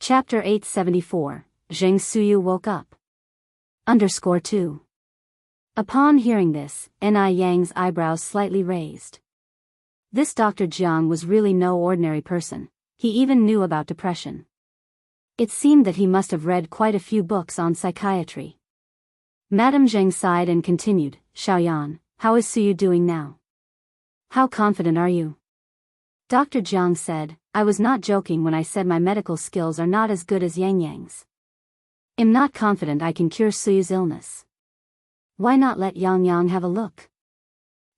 Chapter 874, Zheng Suyu woke up. _2. Upon hearing this, Ni Yang's eyebrows slightly raised. This Dr. Jiang was really no ordinary person. He even knew about depression. It seemed that he must have read quite a few books on psychiatry. Madame Zheng sighed and continued, Xiaoyan, how is Suyu doing now? How confident are you? Dr. Jiang said, I was not joking when I said my medical skills are not as good as Yang Yang's. I'm not confident I can cure Suyu's illness. Why not let Yang Yang have a look?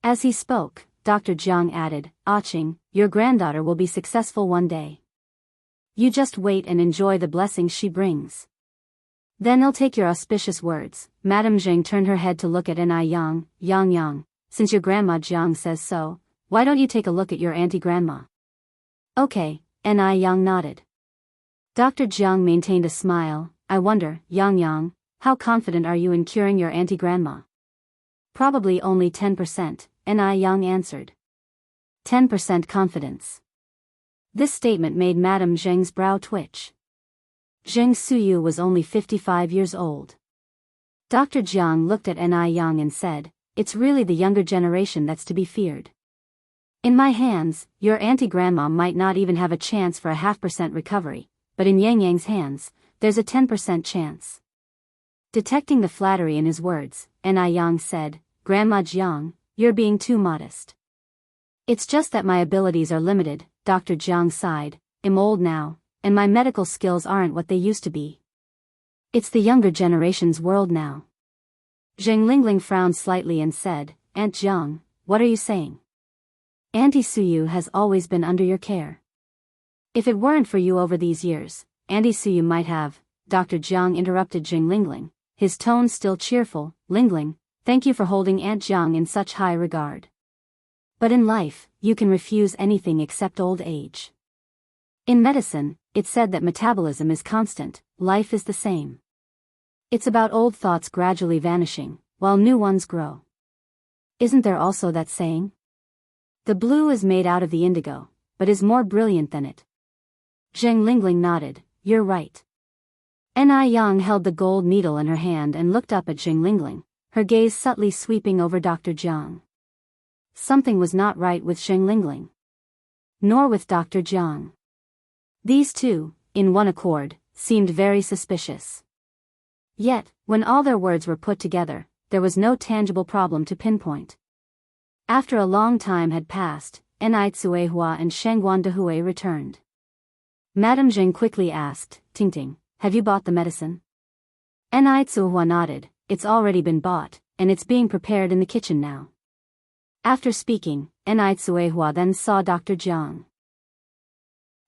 As he spoke, Dr. Jiang added, Qing, your granddaughter will be successful one day. You just wait and enjoy the blessings she brings. Then I'll take your auspicious words. Madame Zheng turned her head to look at Ni Yang. Yang, since your grandma Jiang says so, why don't you take a look at your auntie-grandma? Okay, Ni Yang nodded. Dr. Jiang maintained a smile. I wonder, Yang, how confident are you in curing your auntie-grandma? Probably only 10%, Ni Yang answered. 10% confidence. This statement made Madame Zheng's brow twitch. Zheng Suyu was only 55 years old. Dr. Jiang looked at Ni Yang and said, it's really the younger generation that's to be feared. In my hands, your auntie-grandma might not even have a chance for a 0.5% recovery, but in Yang Yang's hands, there's a 10% chance. Detecting the flattery in his words, Ni Yang said, Grandma Jiang, you're being too modest. It's just that my abilities are limited, Dr. Jiang sighed, I'm old now, and my medical skills aren't what they used to be. It's the younger generation's world now. Zheng Lingling frowned slightly and said, Aunt Jiang, what are you saying? Auntie Suyu has always been under your care. If it weren't for you over these years, Auntie Suyu might have, Dr. Jiang interrupted Zheng Lingling, his tone still cheerful, Lingling, thank you for holding Aunt Jiang in such high regard. But in life, you can refuse anything except old age. In medicine, it's said that metabolism is constant, life is the same. It's about old thoughts gradually vanishing, while new ones grow. Isn't there also that saying? The blue is made out of the indigo, but is more brilliant than it. Zheng Lingling nodded, you're right. Ni Yang held the gold needle in her hand and looked up at Zheng Lingling, her gaze subtly sweeping over Dr. Jiang. Something was not right with Zheng Lingling. Nor with Dr. Jiang. These two, in one accord, seemed very suspicious. Yet, when all their words were put together, there was no tangible problem to pinpoint. After a long time had passed, Ni Tsuehua and Shangguan Dehui returned. Madame Zheng quickly asked, Tingting, have you bought the medicine? Ni Tsuehua nodded, it's already been bought, and it's being prepared in the kitchen now. After speaking, Ni Tsuehua then saw Dr. Jiang.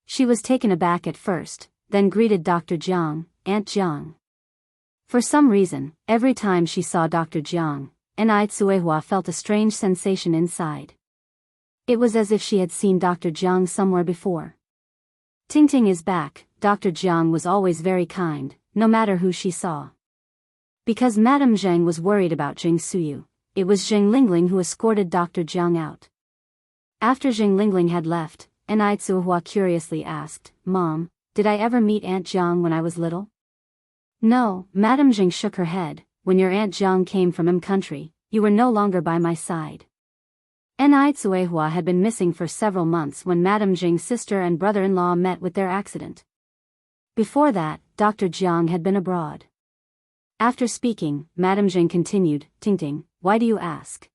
She was taken aback at first, then greeted Dr. Jiang, Aunt Jiang. For some reason, every time she saw Dr. Jiang, Ni Tsuehua felt a strange sensation inside. It was as if she had seen Dr. Jiang somewhere before. Tingting is back. Dr. Jiang was always very kind, no matter who she saw. Because Madame Zheng was worried about Zheng Suyu, it was Zheng Lingling who escorted Dr. Jiang out. After Zheng Lingling had left, Ni Tsuehua curiously asked, Mom, did I ever meet Aunt Jiang when I was little? No, Madame Zheng shook her head. When your Aunt Jiang came from country, you were no longer by my side. Ni Tsuehua had been missing for several months when Madame Zheng's sister and brother-in-law met with their accident. Before that, Dr. Jiang had been abroad. After speaking, Madame Zheng continued, Tingting, why do you ask?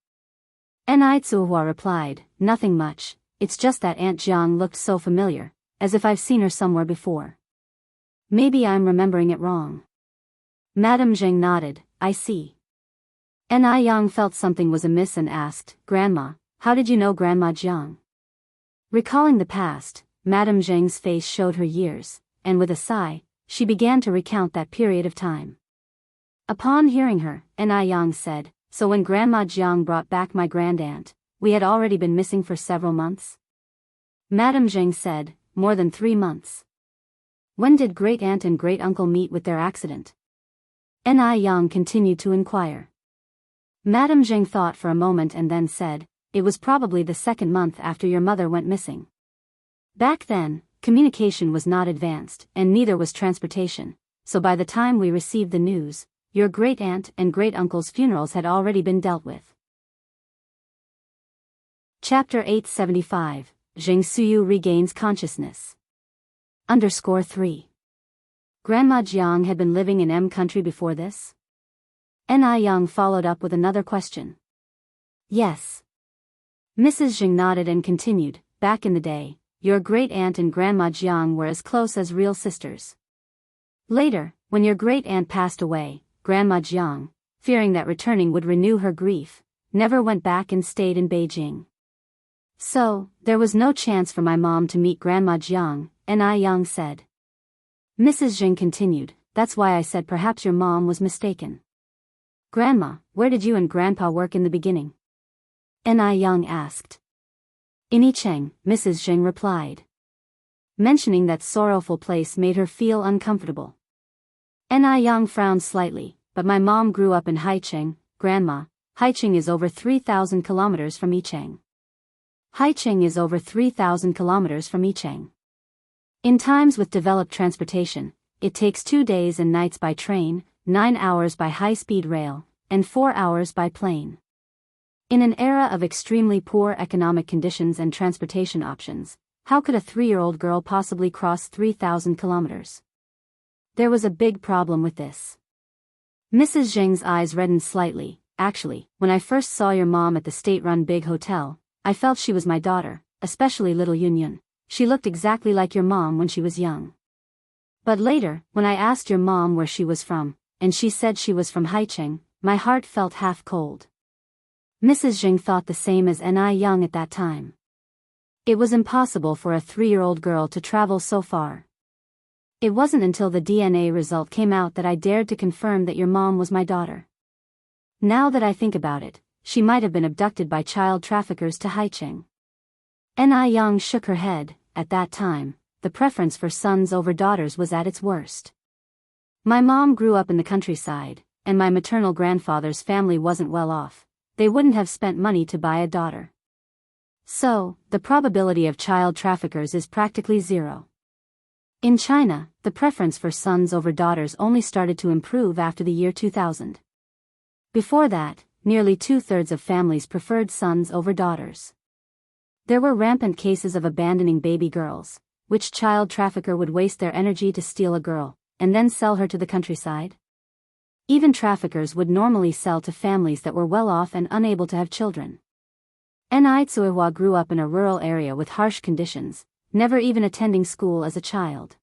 Ni Tsuehua replied, nothing much, it's just that Aunt Jiang looked so familiar, as if I've seen her somewhere before. Maybe I'm remembering it wrong. Madame Zheng nodded, I see. Ni Yang felt something was amiss and asked, Grandma, how did you know Grandma Jiang? Recalling the past, Madame Zheng's face showed her years, and with a sigh, she began to recount that period of time. Upon hearing her, Ni Yang said, so when Grandma Jiang brought back my grandaunt, we had already been missing for several months? Madame Zheng said, more than 3 months. When did great-aunt and great-uncle meet with their accident? Ni Yang continued to inquire. Madame Zheng thought for a moment and then said, it was probably the 2nd month after your mother went missing. Back then, communication was not advanced, and neither was transportation, so by the time we received the news, your great-aunt and great-uncle's funerals had already been dealt with. Chapter 875, Jianghu regains consciousness. _3. Grandma Jiang had been living in M country before this? Ni Yang followed up with another question. Yes. Mrs. Jing nodded and continued, back in the day, your great-aunt and Grandma Jiang were as close as real sisters. Later, when your great-aunt passed away, Grandma Jiang, fearing that returning would renew her grief, never went back and stayed in Beijing. So, there was no chance for my mom to meet Grandma Jiang, Ni Yang said. Mrs. Jing continued, that's why I said perhaps your mom was mistaken. Grandma, where did you and Grandpa work in the beginning? Ni Yang asked. In Yicheng, Mrs. Jing replied. Mentioning that sorrowful place made her feel uncomfortable. Ni Yang frowned slightly, but my mom grew up in Haicheng, Grandma. Haicheng is over 3,000 kilometers from Yicheng. Haicheng is over 3,000 kilometers from Yicheng. In times with developed transportation, it takes 2 days and nights by train, 9 hours by high-speed rail, and 4 hours by plane. In an era of extremely poor economic conditions and transportation options, how could a 3-year-old girl possibly cross 3,000 kilometers? There was a big problem with this. Mrs. Zheng's eyes reddened slightly. Actually, when I first saw your mom at the state-run big hotel, I felt she was my daughter, especially little Yunyun. She looked exactly like your mom when she was young. But later, when I asked your mom where she was from, and she said she was from Haicheng, my heart felt half cold. Mrs. Jing thought the same as Ni Yang at that time. It was impossible for a 3-year-old girl to travel so far. It wasn't until the DNA result came out that I dared to confirm that your mom was my daughter. Now that I think about it, she might have been abducted by child traffickers to Haicheng. Ni Yang shook her head. At that time, the preference for sons over daughters was at its worst. My mom grew up in the countryside, and my maternal grandfather's family wasn't well off. They wouldn't have spent money to buy a daughter. So, the probability of child traffickers is practically zero. In China, the preference for sons over daughters only started to improve after the year 2000. Before that, nearly 2/3 of families preferred sons over daughters. There were rampant cases of abandoning baby girls, which child trafficker would waste their energy to steal a girl, and then sell her to the countryside. Even traffickers would normally sell to families that were well off and unable to have children. Ni Tsuihua grew up in a rural area with harsh conditions, never even attending school as a child.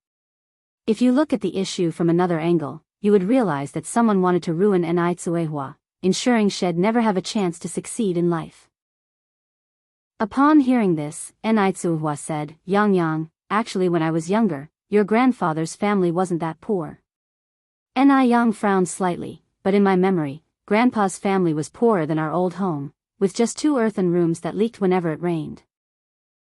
If you look at the issue from another angle, you would realize that someone wanted to ruin Ni Tsuihua, ensuring she'd never have a chance to succeed in life. Upon hearing this, Ni Tsuihua said, Yang, actually when I was younger, your grandfather's family wasn't that poor. Ni Yang frowned slightly, but in my memory, Grandpa's family was poorer than our old home, with just 2 earthen rooms that leaked whenever it rained.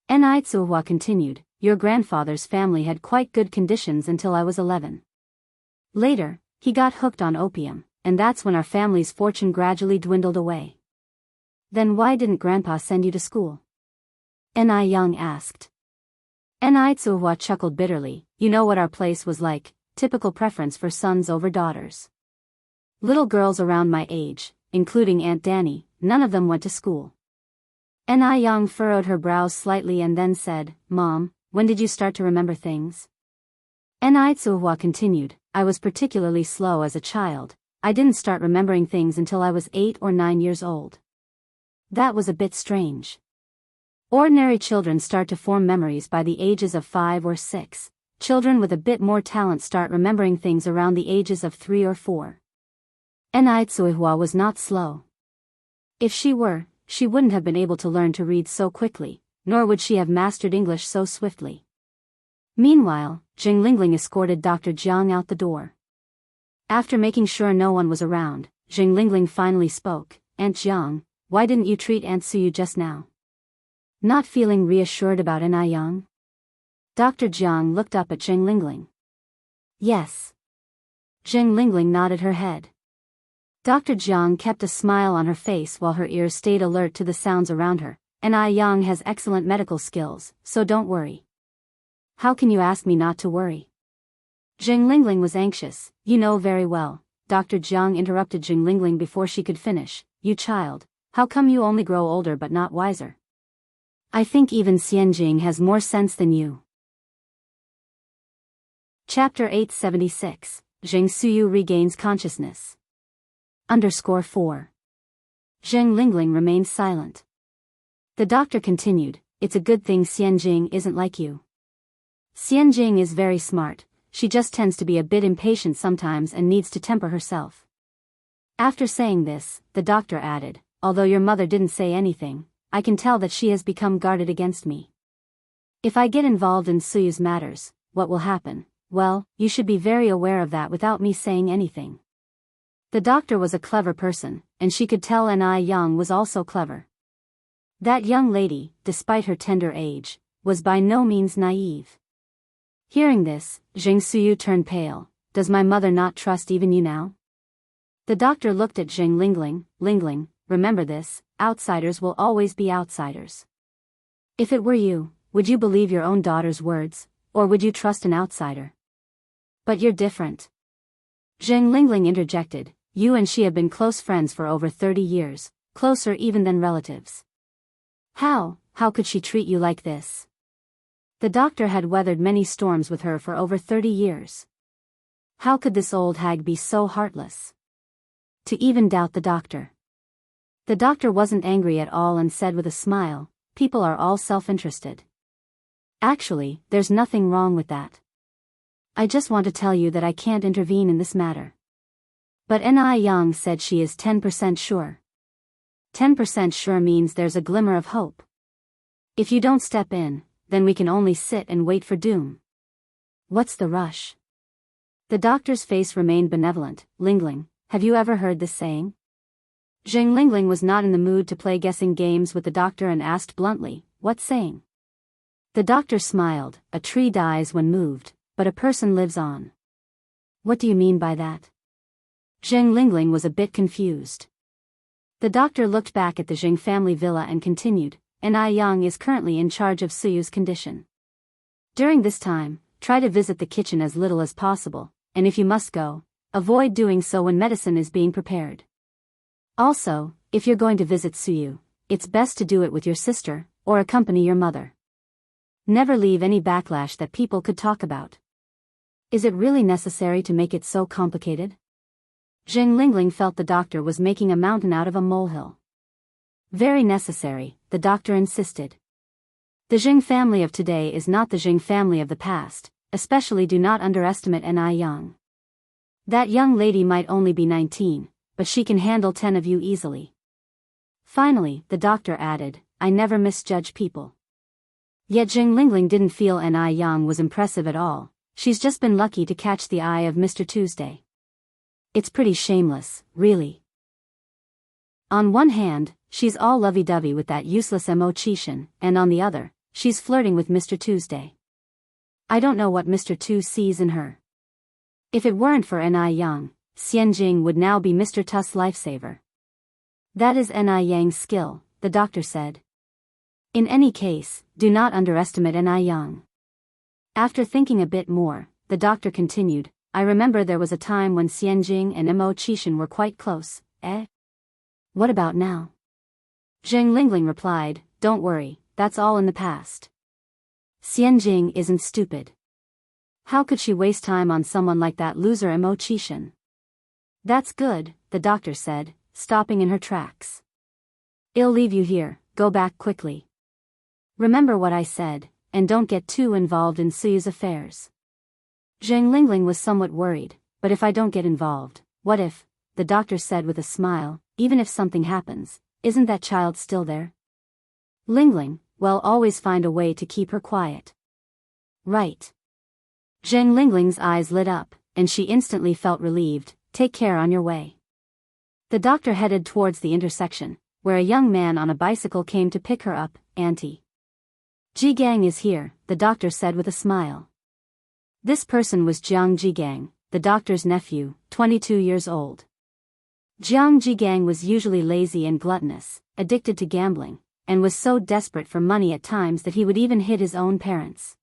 Ni Tsuihua continued, your grandfather's family had quite good conditions until I was 11. Later, he got hooked on opium, and that's when our family's fortune gradually dwindled away. Then why didn't Grandpa send you to school? Ni Yang asked. Ni Tsuihua chuckled bitterly, you know what our place was like, typical preference for sons over daughters. Little girls around my age, including Aunt Danny, none of them went to school. Ni Yang furrowed her brows slightly and then said, Mom, when did you start to remember things? Ni Tsuihua continued, I was particularly slow as a child. I didn't start remembering things until I was 8 or 9 years old. That was a bit strange. Ordinary children start to form memories by the ages of 5 or 6. Children with a bit more talent start remembering things around the ages of 3 or 4. Ni Tsuihua was not slow. If she were, she wouldn't have been able to learn to read so quickly, nor would she have mastered English so swiftly. Meanwhile, Jing Lingling escorted Dr. Jiang out the door. After making sure no one was around, Jing Lingling finally spoke, Aunt Jiang, why didn't you treat Aunt Suyu just now? Not feeling reassured about Ni Yang? Dr. Jiang looked up at Jing Lingling. Yes. Jing Lingling nodded her head. Dr. Jiang kept a smile on her face while her ears stayed alert to the sounds around her. Ni Yang has excellent medical skills, so don't worry. How can you ask me not to worry? Zheng Lingling was anxious. You know very well. Dr. Jiang interrupted Zheng Lingling before she could finish. You child, how come you only grow older but not wiser? I think even Xianjing has more sense than you. Chapter 876. Zheng Suyu regains consciousness. _4. Zheng Lingling remained silent. The doctor continued, it's a good thing Xianjing isn't like you. Xianjing is very smart, she just tends to be a bit impatient sometimes and needs to temper herself. After saying this, the doctor added, although your mother didn't say anything, I can tell that she has become guarded against me. If I get involved in Suyu's matters, what will happen? Well, you should be very aware of that without me saying anything. The doctor was a clever person, and she could tell Ni Yang was also clever. That young lady, despite her tender age, was by no means naive. Hearing this, Zheng Suyu turned pale. Does my mother not trust even you now? The doctor looked at Zheng Lingling. Lingling, remember this, outsiders will always be outsiders. If it were you, would you believe your own daughter's words, or would you trust an outsider? But you're different. Zheng Lingling interjected, you and she have been close friends for over 30 years, closer even than relatives. How could she treat you like this? The doctor had weathered many storms with her for over 30 years. How could this old hag be so heartless? To even doubt the doctor. The doctor wasn't angry at all and said with a smile, people are all self-interested. Actually, there's nothing wrong with that. I just want to tell you that I can't intervene in this matter. But Ni Yang said she is 10% sure. 10% sure means there's a glimmer of hope. If you don't step in, then we can only sit and wait for doom. What's the rush? The doctor's face remained benevolent. Lingling, have you ever heard this saying? Zheng Lingling was not in the mood to play guessing games with the doctor and asked bluntly, what saying? The doctor smiled, a tree dies when moved, but a person lives on. What do you mean by that? Zheng Lingling was a bit confused. The doctor looked back at the Zheng family villa and continued, Ni Yang is currently in charge of Suyu's condition. During this time, try to visit the kitchen as little as possible, and if you must go, avoid doing so when medicine is being prepared. Also, if you're going to visit Suyu, it's best to do it with your sister, or accompany your mother. Never leave any backlash that people could talk about. Is it really necessary to make it so complicated? Zheng Lingling felt the doctor was making a mountain out of a molehill. Very necessary, the doctor insisted. The Zheng family of today is not the Zheng family of the past, especially do not underestimate Ni Yang. That young lady might only be 19, but she can handle 10 of you easily. Finally, the doctor added, I never misjudge people. Yet Zheng Lingling didn't feel Ni Yang was impressive at all, she's just been lucky to catch the eye of Mr. Tuesday. It's pretty shameless, really. On one hand, she's all lovey-dovey with that useless Mo Qishan, and on the other, she's flirting with Mr. Tuesday. I don't know what Mr. Tu sees in her. If it weren't for Ni Yang, Xianjing would now be Mr. Tu's lifesaver. That is Ni Yang's skill, the doctor said. In any case, do not underestimate Ni Yang. After thinking a bit more, the doctor continued, I remember there was a time when Xianjing and Mo Qishan were quite close, eh? What about now? Zheng Lingling replied, don't worry, that's all in the past. Xianjing isn't stupid. How could she waste time on someone like that loser Mo Qishan? That's good, the doctor said, stopping in her tracks. I'll leave you here, go back quickly. Remember what I said, and don't get too involved in Suyu's affairs. Zheng Lingling was somewhat worried, but if I don't get involved, what if, the doctor said with a smile, even if something happens, isn't that child still there? Lingling, well, always find a way to keep her quiet. Right. Zheng Lingling's eyes lit up, and she instantly felt relieved, take care on your way. The doctor headed towards the intersection, where a young man on a bicycle came to pick her up, Auntie. Jigang is here, the doctor said with a smile. This person was Jiang Jigang, the doctor's nephew, 22 years old. Jiang Jigang was usually lazy and gluttonous, addicted to gambling, and was so desperate for money at times that he would even hit his own parents.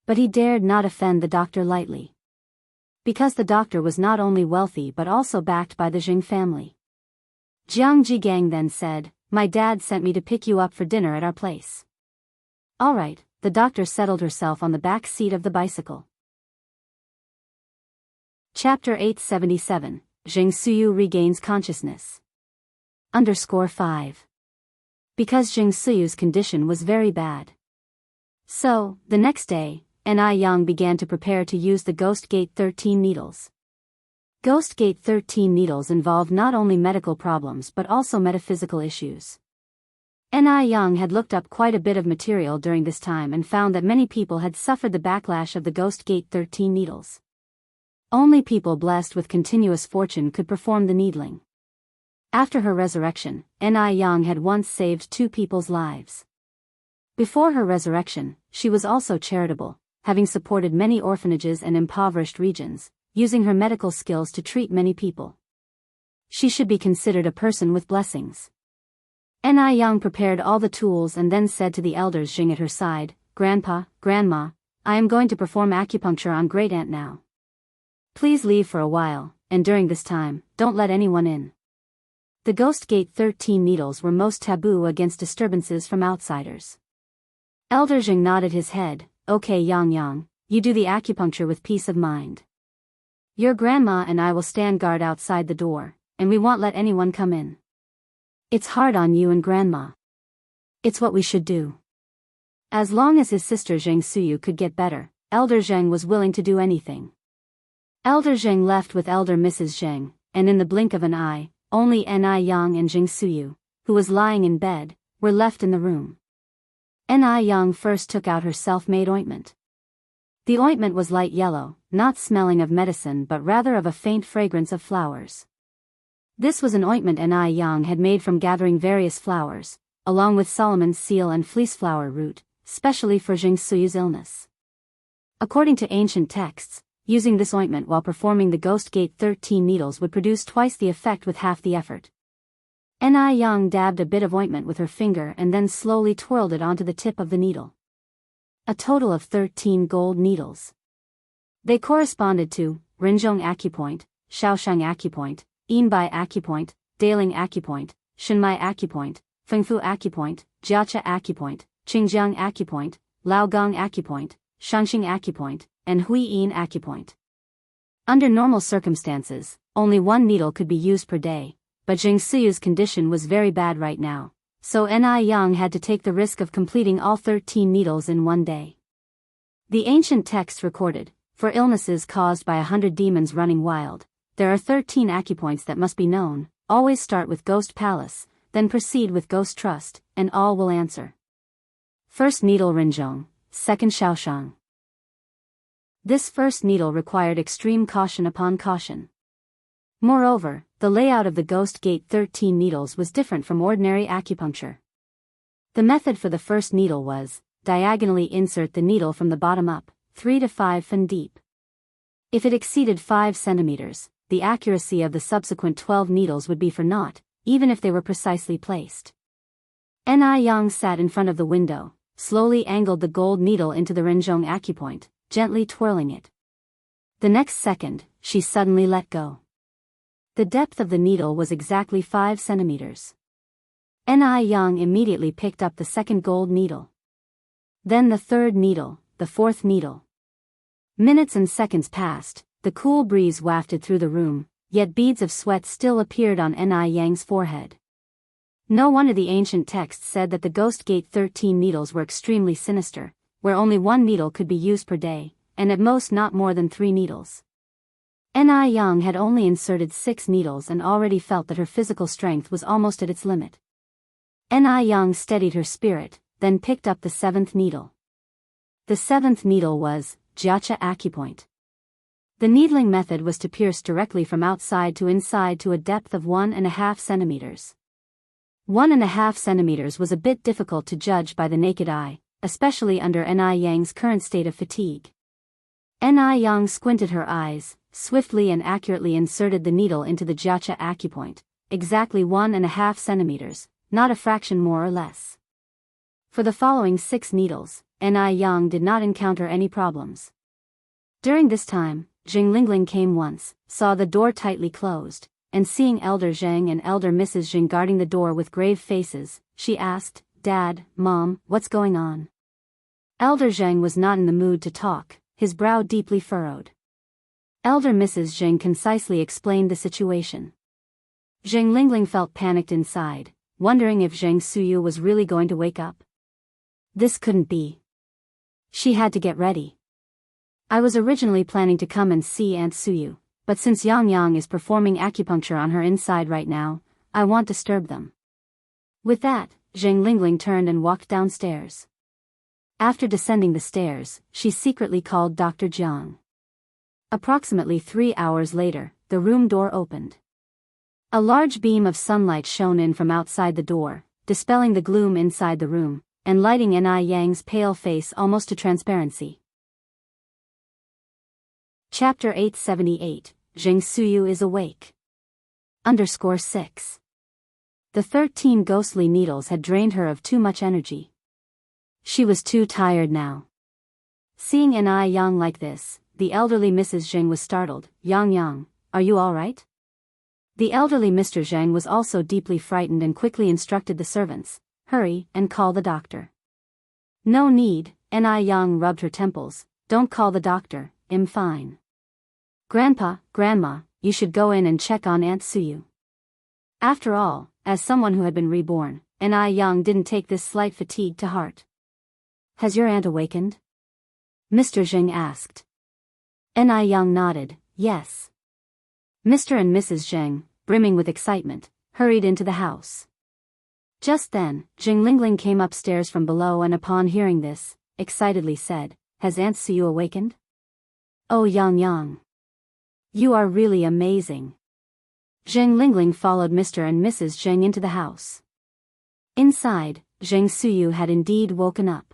But he dared not offend the doctor lightly. Because the doctor was not only wealthy but also backed by the Jing family. Jiang Jigang then said, "My dad sent me to pick you up for dinner at our place." "All right," the doctor settled herself on the back seat of the bicycle. Chapter 877, Jiangsuyu regains consciousness. _5. Because Jiangsuyu's condition was very bad. So, the next day, Yang began to prepare to use the Ghost Gate 13 needles. Ghost Gate 13 needles involved not only medical problems but also metaphysical issues. Yang had looked up quite a bit of material during this time and found that many people had suffered the backlash of the Ghost Gate 13 needles. Only people blessed with continuous fortune could perform the needling. After her resurrection, Yang had once saved 2 people's lives. Before her resurrection, she was also charitable, having supported many orphanages and impoverished regions, using her medical skills to treat many people. She should be considered a person with blessings. Yang prepared all the tools and then said to the elders Jing at her side, "Grandpa, Grandma, I am going to perform acupuncture on Great Aunt now. Please leave for a while, and during this time, don't let anyone in." The Ghost Gate 13 needles were most taboo against disturbances from outsiders. Elder Jing nodded his head. "Okay, Yang, you do the acupuncture with peace of mind. Your grandma and I will stand guard outside the door, and we won't let anyone come in. It's hard on you and grandma. It's what we should do." As long as his sister Jiangsuyu could get better, Elder Zheng was willing to do anything. Elder Zheng left with Elder Mrs. Zheng, and in the blink of an eye, only Yang and Jiangsuyu, who was lying in bed, were left in the room. Yang first took out her self-made ointment. The ointment was light yellow, not smelling of medicine but rather of a faint fragrance of flowers. This was an ointment Yang had made from gathering various flowers, along with Solomon's seal and fleeceflower root, specially for Jiangsuyu's illness. According to ancient texts, using this ointment while performing the Ghost Gate 13 needles would produce twice the effect with half the effort. Yang dabbed a bit of ointment with her finger and then slowly twirled it onto the tip of the needle. A total of 13 gold needles. They corresponded to Rinzhong Acupoint, Shaoshang Acupoint, Yinbai Acupoint, Daling Acupoint, Shenmai Acupoint, Fengfu Acupoint, Jiacha Acupoint, Qingjiang Acupoint, Laogong Acupoint, Shangxing Acupoint, and Huiyin Acupoint. Under normal circumstances, only 1 needle could be used per day, but Jiangsuyu's condition was very bad right now, so Yang had to take the risk of completing all 13 needles in 1 day. The ancient text recorded, for illnesses caused by 100 demons running wild, there are 13 acupoints that must be known. Always start with Ghost Palace, then proceed with Ghost Trust, and all will answer. First needle Rinzhong, second Shaoshang. This first needle required extreme caution upon caution. Moreover, the layout of the Ghost Gate 13 needles was different from ordinary acupuncture. The method for the first needle was, diagonally insert the needle from the bottom up, 3 to 5 fen deep. If it exceeded 5 centimeters, the accuracy of the subsequent 12 needles would be for naught, even if they were precisely placed. Yang sat in front of the window, slowly angled the gold needle into the Rinzhong acupoint, gently twirling it. The next second, she suddenly let go. The depth of the needle was exactly 5 centimeters. Yang immediately picked up the second gold needle. Then the third needle, the fourth needle. Minutes and seconds passed, the cool breeze wafted through the room, yet beads of sweat still appeared on Yang's forehead. No wonder the ancient texts said that the Ghost Gate 13 needles were extremely sinister, where only 1 needle could be used per day, and at most not more than 3 needles. Yang had only inserted 6 needles and already felt that her physical strength was almost at its limit. Yang steadied her spirit, then picked up the 7th needle. The 7th needle was Jiacha Acupoint. The needling method was to pierce directly from outside to inside to a depth of 1.5 centimeters. 1.5 centimeters was a bit difficult to judge by the naked eye, especially under Yang's current state of fatigue. Yang squinted her eyes, swiftly and accurately inserted the needle into the Jiacha Acupoint, exactly 1.5 centimeters, not a fraction more or less. For the following 6 needles, Ni Yang did not encounter any problems. During this time, Jing Lingling came once, saw the door tightly closed, and seeing Elder Zhang and Elder Mrs. Jing guarding the door with grave faces, she asked, "Dad, Mom, what's going on?" Elder Zhang was not in the mood to talk, his brow deeply furrowed. Elder Mrs. Jing concisely explained the situation. Jing Lingling felt panicked inside, wondering if Zhang Suyu was really going to wake up. This couldn't be. She had to get ready. I was originally planning to come and see Aunt Suyu, but since Yang Yang is performing acupuncture on her inside right now, I won't disturb them. With that, Zhang Lingling turned and walked downstairs. After descending the stairs, she secretly called Dr. Jiang. Approximately 3 hours later, the room door opened. A large beam of sunlight shone in from outside the door, dispelling the gloom inside the room, and lighting Ni Yang's pale face almost to transparency. Chapter 878, Zhang Suyu is awake. _6. The 13 ghostly needles had drained her of too much energy. She was too tired now. Seeing Ni Yang like this, the elderly Mrs. Zhang was startled. "Yang Yang, are you all right?" The elderly Mr. Zhang was also deeply frightened and quickly instructed the servants, "Hurry and call the doctor." "No need," Ni Yang rubbed her temples, "don't call the doctor, I'm fine." "Grandpa, Grandma, you should go in and check on Aunt Suyu." After all, as someone who had been reborn, Ni Yang didn't take this slight fatigue to heart. "Has your aunt awakened?" Mr. Zhang asked. Ni Yang nodded, "Yes." Mr. and Mrs. Zhang, brimming with excitement, hurried into the house. Just then, Jing Lingling came upstairs from below and upon hearing this, excitedly said, "Has Aunt Suyu awakened?" "Oh Yang Yang. You are really amazing." Jing Lingling followed Mr. and Mrs. Zhang into the house. Inside, Zhang Suyu had indeed woken up.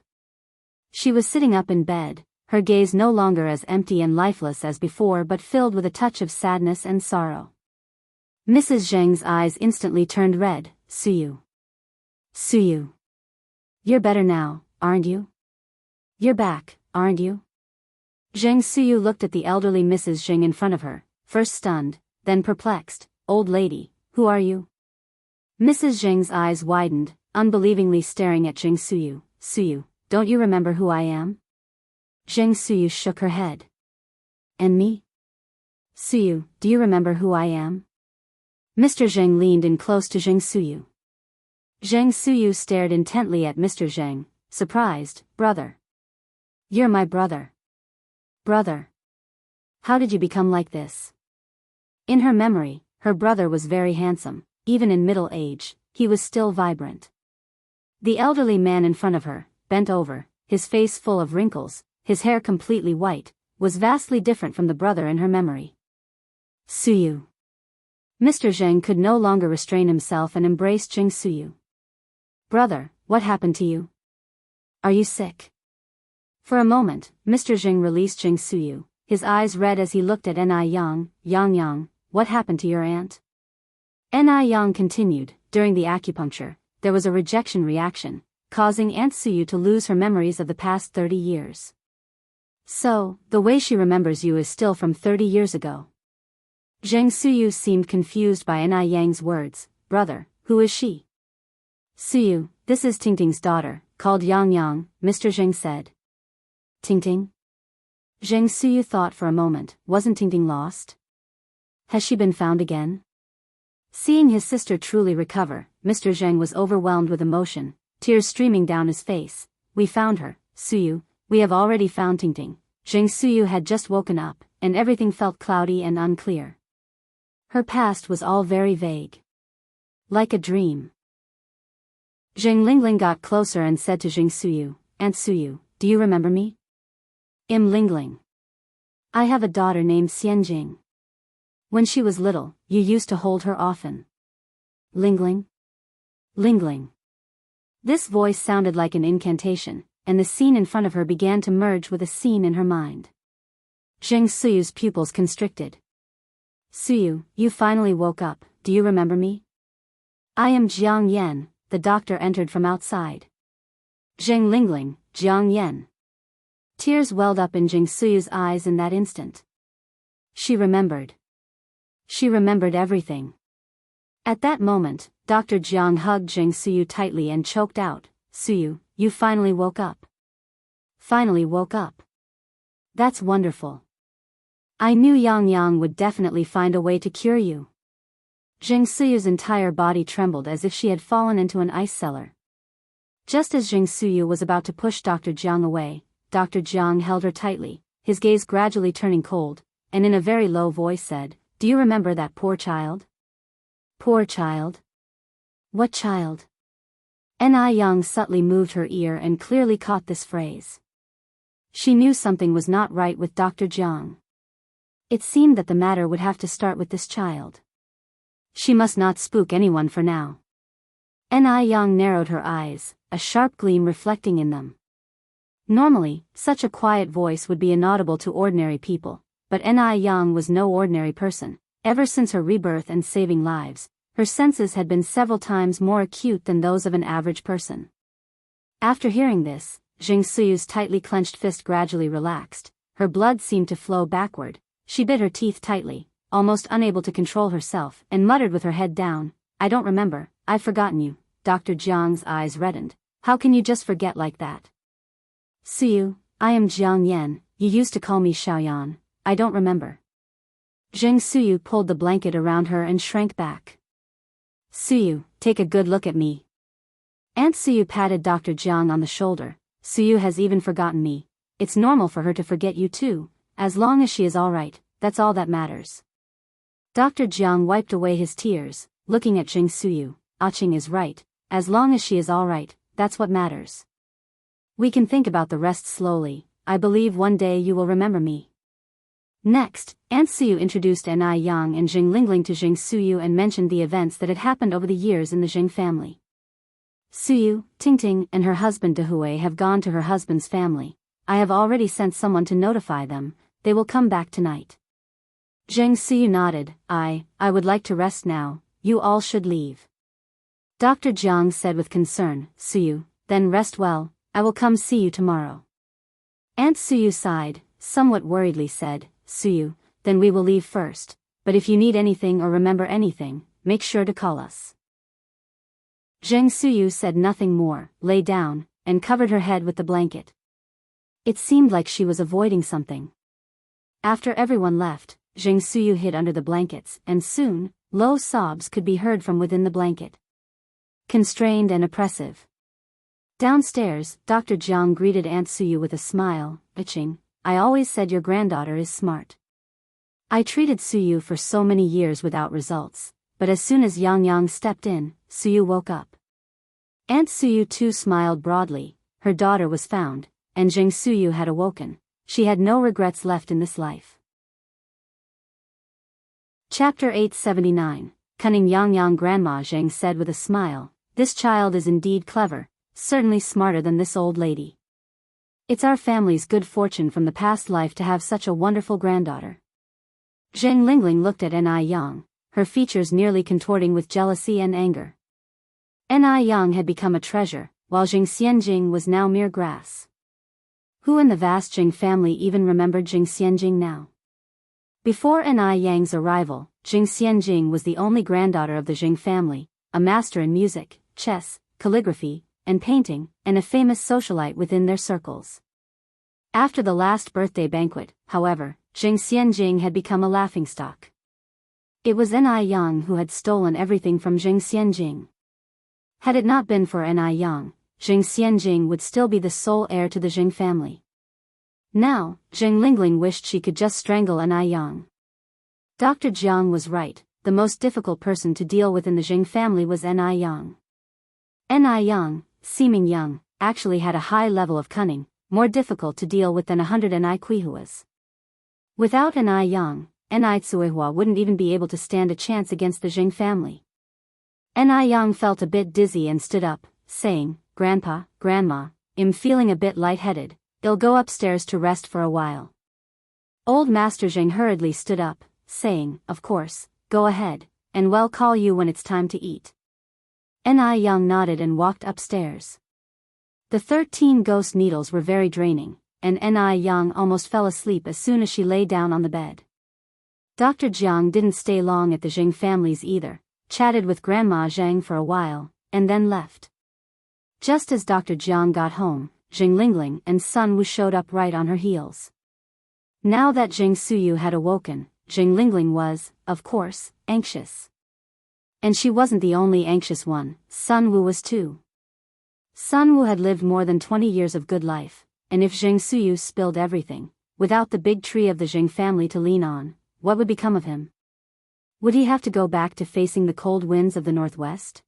She was sitting up in bed, her gaze no longer as empty and lifeless as before but filled with a touch of sadness and sorrow. Mrs. Zhang's eyes instantly turned red. "Suyu. Suyu. You're better now, aren't you? You're back, aren't you?" Zhang Suyu looked at the elderly Mrs. Zhang in front of her, first stunned, then perplexed. "Old lady, who are you?" Mrs. Zhang's eyes widened, unbelievingly staring at Zhang Suyu. "Suyu, don't you remember who I am?" Zhang Suyu shook her head. "And me? Suyu, do you remember who I am?" Mr. Zhang leaned in close to Zhang Suyu. Zhang Suyu stared intently at Mr. Zhang, surprised. "Brother. You're my brother. Brother. How did you become like this?" In her memory, her brother was very handsome, even in middle age, he was still vibrant. The elderly man in front of her, bent over, his face full of wrinkles, his hair completely white, was vastly different from the brother in her memory. "Suyu." Mr. Zhang could no longer restrain himself and embraced Zhang Suyu. "Brother, what happened to you? Are you sick?" For a moment, Mr. Zhang released Zhang Suyu, his eyes red as he looked at Ni Yang. "Yang Yang, what happened to your aunt?" Ni Yang continued, "During the acupuncture, there was a rejection reaction, causing Aunt Suyu to lose her memories of the past 30 years. So, the way she remembers you is still from 30 years ago." Zhang Suyu seemed confused by Ni Yang's words. "Brother, who is she?" "Suyu, this is Tingting's daughter, called Yang Yang," Mr. Zhang said. "Tingting?" Zhang Suyu thought for a moment. Wasn't Tingting lost? Has she been found again? Seeing his sister truly recover, Mr. Zhang was overwhelmed with emotion, tears streaming down his face. "We found her, Suyu, we have already found Tingting." Zhang Suyu had just woken up, and everything felt cloudy and unclear. Her past was all very vague. Like a dream. Zhang Lingling got closer and said to Zhang Suyu, "Aunt Suyu, do you remember me?" "I'm Lingling. I have a daughter named Xianjing. When she was little, you used to hold her often." "Lingling? Lingling." This voice sounded like an incantation, and the scene in front of her began to merge with a scene in her mind. Zhang Suyu's pupils constricted. "Suyu, you finally woke up, do you remember me?" "I am Jiang Yan," the doctor entered from outside. "Zhang Lingling, Jiang Yan. Tears welled up in Jingsuyu's eyes in that instant. She remembered. She remembered everything. At that moment, Dr. Jiang hugged Jingsuyu tightly and choked out, "Suyu, you finally woke up. Finally woke up. That's wonderful. I knew Yang Yang would definitely find a way to cure you." Jingsuyu's entire body trembled as if she had fallen into an ice cellar. Just as Jingsuyu was about to push Dr. Jiang away, Dr. Jiang held her tightly, his gaze gradually turning cold, and in a very low voice said, "Do you remember that poor child?" "Poor child? What child?" Ni Yang subtly moved her ear and clearly caught this phrase. She knew something was not right with Dr. Jiang. It seemed that the matter would have to start with this child. She must not spook anyone for now. Ni Yang narrowed her eyes, a sharp gleam reflecting in them. Normally, such a quiet voice would be inaudible to ordinary people, but Ni Yang was no ordinary person. Ever since her rebirth and saving lives, her senses had been several times more acute than those of an average person. After hearing this, Jingsuyu's tightly clenched fist gradually relaxed, her blood seemed to flow backward, she bit her teeth tightly, almost unable to control herself, and muttered with her head down, "I don't remember, I've forgotten you." Dr. Jiang's eyes reddened. "How can you just forget like that?" "Suyu, I am Jiang Yan, you used to call me Xiaoyan, I don't remember." Jingsuyu pulled the blanket around her and shrank back. "Suyu, take a good look at me." Aunt Suyu patted Dr. Jiang on the shoulder. "Suyu has even forgotten me. It's normal for her to forget you too, as long as she is alright, that's all that matters." Dr. Jiang wiped away his tears, looking at Jingsuyu. "Aching is right, as long as she is alright, that's what matters. We can think about the rest slowly, I believe one day you will remember me." Next, Aunt Suyu introduced Ni Yang and Jing Lingling to Jingsuyu and mentioned the events that had happened over the years in the Jing family. "Suyu, Tingting, and her husband Dehui have gone to her husband's family. I have already sent someone to notify them, they will come back tonight." Jingsuyu nodded. I would like to rest now, you all should leave." Dr. Jiang said with concern, "Suyu, then rest well, I will come see you tomorrow." Aunt Suyu sighed, somewhat worriedly said, "Suyu, then we will leave first, but if you need anything or remember anything, make sure to call us." Jingsuyu said nothing more, lay down, and covered her head with the blanket. It seemed like she was avoiding something. After everyone left, Jingsuyu hid under the blankets, and soon, low sobs could be heard from within the blanket. Constrained and oppressive. Downstairs, Dr. Jiang greeted Aunt Suyu with a smile, "Iching, I always said your granddaughter is smart. I treated Suyu for so many years without results, but as soon as Yang Yang stepped in, Suyu woke up." Aunt Suyu too smiled broadly, her daughter was found, and Jingsuyu had awoken. She had no regrets left in this life. Chapter 879, Cunning Yang Yang. Grandma Zheng said with a smile, "This child is indeed clever, certainly smarter than this old lady. It's our family's good fortune from the past life to have such a wonderful granddaughter." Zheng Lingling looked at Ni Yang, her features nearly contorting with jealousy and anger. Ni Yang had become a treasure, while Jing Xianjing was now mere grass. Who in the vast Jing family even remembered Jing Xianjing now? Before Ni Yang's arrival, Jing Xianjing was the only granddaughter of the Jing family, a master in music, chess, calligraphy, and painting, and a famous socialite within their circles. After the last birthday banquet, however, Jing Xianjing had become a laughingstock. It was Ni Yang who had stolen everything from Jing Xianjing. Had it not been for Ni Yang, Jing Xianjing would still be the sole heir to the Jing family. Now, Jing Lingling wished she could just strangle Ni Yang. Dr. Jiang was right, the most difficult person to deal with in the Jing family was Ni Yang. Ni Yang, seeming young, actually had a high level of cunning, more difficult to deal with than 100 Ni Quihuas. Without Ni Yang, Ni Tsuehua wouldn't even be able to stand a chance against the Jing family. Ni Yang felt a bit dizzy and stood up, saying, "Grandpa, Grandma, I'm feeling a bit lightheaded, I'll go upstairs to rest for a while." Old Master Jing hurriedly stood up, saying, "Of course, go ahead, and we'll call you when it's time to eat." Ni Yang nodded and walked upstairs. The 13 ghost needles were very draining, and Ni Yang almost fell asleep as soon as she lay down on the bed. Dr. Jiang didn't stay long at the Zheng families either, chatted with Grandma Zheng for a while, and then left. Just as Dr. Jiang got home, Zheng Lingling and Sun Wu showed up right on her heels. Now that Zheng Suyu had awoken, Zheng Lingling was, of course, anxious. And she wasn't the only anxious one, Sun Wu was too. Sun Wu had lived more than 20 years of good life, and if Zheng Suyu spilled everything, without the big tree of the Zheng family to lean on, what would become of him? Would he have to go back to facing the cold winds of the northwest?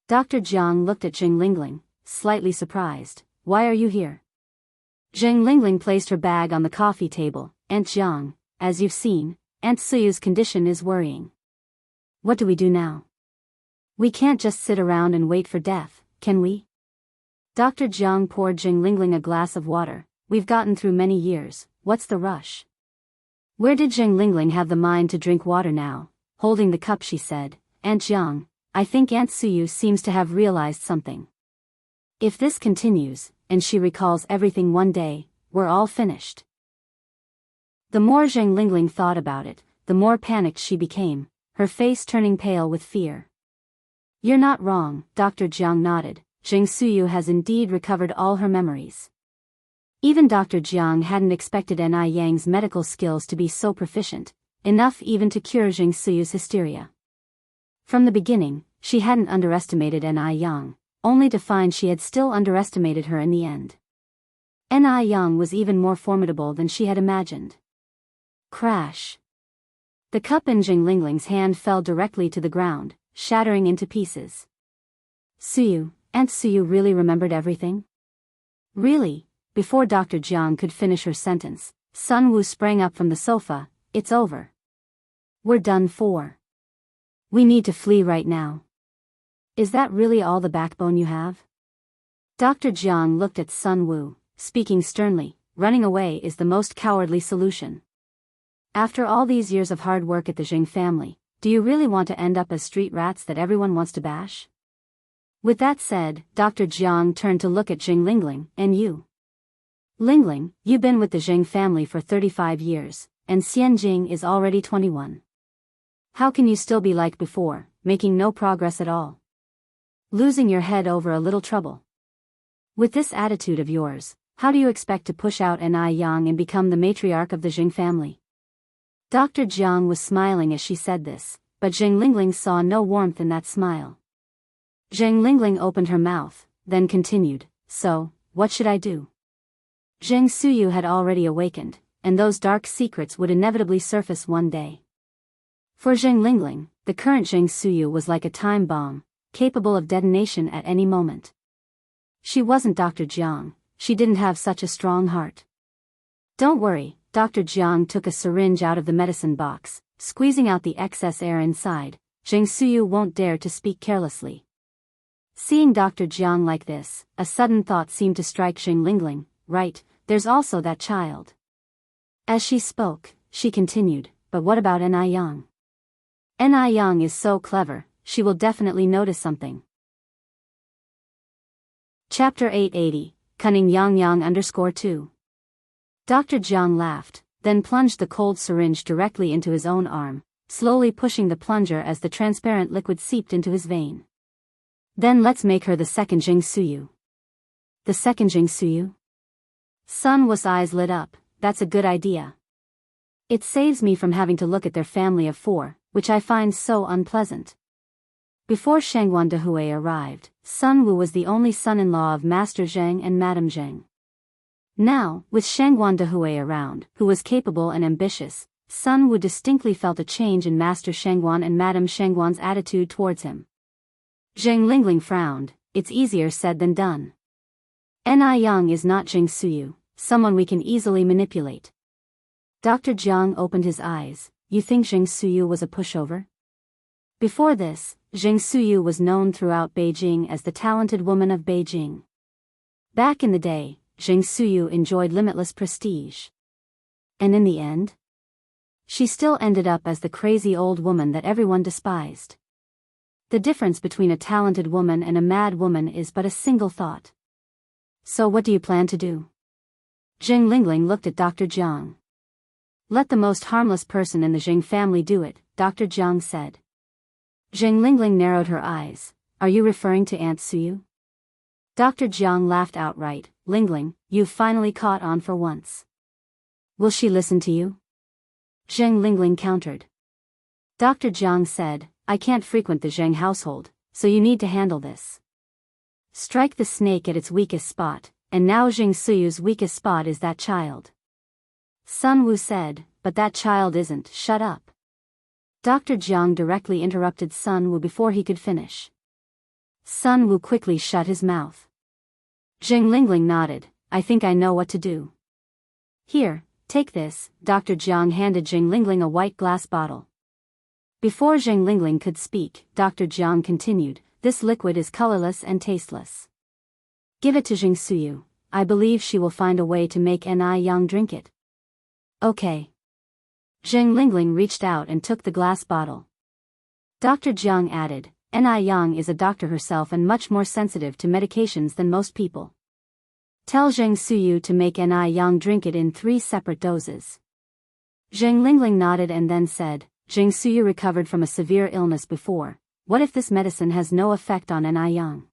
Dr. Jiang looked at Zheng Lingling, slightly surprised. Why are you here? Zheng Lingling placed her bag on the coffee table. Aunt Jiang, as you've seen, Aunt Suyu's condition is worrying. What do we do now? We can't just sit around and wait for death, can we? Dr. Jiang poured Zheng Lingling a glass of water. We've gotten through many years, what's the rush? Where did Zheng Lingling have the mind to drink water now? Holding the cup she said, Aunt Jiang, I think Aunt Suyu seems to have realized something. If this continues, and she recalls everything one day, we're all finished. The more Zheng Lingling thought about it, the more panicked she became, her face turning pale with fear. You're not wrong, Dr. Jiang nodded. Zheng Suyu has indeed recovered all her memories. Even Dr. Jiang hadn't expected Ni Yang's medical skills to be so proficient, enough even to cure Zheng Suyu's hysteria. From the beginning, she hadn't underestimated Ni Yang, only to find she had still underestimated her in the end. Ni Yang was even more formidable than she had imagined. Crash! The cup in Zheng Lingling's hand fell directly to the ground, shattering into pieces. Suyu, Aunt Suyu really remembered everything? Really? Before Dr. Jiang could finish her sentence, Sun Wu sprang up from the sofa. It's over. We're done for. We need to flee right now. Is that really all the backbone you have? Dr. Jiang looked at Sun Wu, speaking sternly. Running away is the most cowardly solution. After all these years of hard work at the Zheng family, do you really want to end up as street rats that everyone wants to bash? With that said, Dr. Jiang turned to look at Zheng Lingling. And you? Lingling, you've been with the Zheng family for 35 years, and Xianjing is already 21. How can you still be like before, making no progress at all? Losing your head over a little trouble. With this attitude of yours, how do you expect to push out Ni Yang and become the matriarch of the Zheng family? Dr. Jiang was smiling as she said this, but Zheng Lingling saw no warmth in that smile. Zheng Lingling opened her mouth, then continued, so, what should I do? Zheng Suyu had already awakened, and those dark secrets would inevitably surface one day. For Zheng Lingling, the current Zheng Suyu was like a time bomb, capable of detonation at any moment. She wasn't Dr. Jiang, she didn't have such a strong heart. Don't worry, Dr. Jiang took a syringe out of the medicine box, squeezing out the excess air inside. Zheng Suyu won't dare to speak carelessly. Seeing Dr. Jiang like this, a sudden thought seemed to strike Zheng Lingling. Right, there's also that child. As she spoke, she continued, but what about Ni Yang? Ni Yang is so clever, she will definitely notice something. Chapter 880, Cunning Yang Yang _2. Dr. Jiang laughed, then plunged the cold syringe directly into his own arm, slowly pushing the plunger as the transparent liquid seeped into his vein. Then let's make her the second Zheng Suyu. The second Zheng Suyu? Sun Wu's eyes lit up. That's a good idea. It saves me from having to look at their family of 4, which I find so unpleasant. Before Shangguan Dehui arrived, Sun Wu was the only son-in-law of Master Zheng and Madame Zheng. Now, with Shangguan Dehui around, who was capable and ambitious, Sun Wu distinctly felt a change in Master Shangguan and Madame Shangguan's attitude towards him. Zheng Lingling frowned. It's easier said than done. Ni Yang is not Zheng Suyu, someone we can easily manipulate. Dr. Jiang opened his eyes. You think Zheng Suyu was a pushover? Before this, Zheng Suyu was known throughout Beijing as the talented woman of Beijing. Back in the day, Zheng Suyu enjoyed limitless prestige. And in the end? She still ended up as the crazy old woman that everyone despised. The difference between a talented woman and a mad woman is but a single thought. So what do you plan to do? Zheng Lingling looked at Dr. Jiang. Let the most harmless person in the Zheng family do it, Dr. Jiang said. Zheng Lingling narrowed her eyes. Are you referring to Aunt Suyu? Dr. Jiang laughed outright. Lingling, you've finally caught on for once. Will she listen to you? Zheng Lingling countered. Dr. Jiang said, I can't frequent the Zheng household, so you need to handle this. Strike the snake at its weakest spot, and now Zheng Suyu's weakest spot is that child. Sun Wu said, but that child isn't. Shut up. Dr. Jiang directly interrupted Sun Wu before he could finish. Sun Wu quickly shut his mouth. Zheng Lingling nodded. I think I know what to do. Here, take this. Dr. Jiang handed Zheng Lingling a white glass bottle. Before Zheng Lingling could speak, Dr. Jiang continued, this liquid is colorless and tasteless. Give it to Zheng Suyu. I believe she will find a way to make Ni Yang drink it. Okay. Zheng Lingling reached out and took the glass bottle. Dr. Jiang added, Ni Yang is a doctor herself and much more sensitive to medications than most people. Tell Zheng Suyu to make Ni Yang drink it in 3 separate doses. Zheng Lingling nodded and then said, Zheng Suyu recovered from a severe illness before. What if this medicine has no effect on Ni Yang?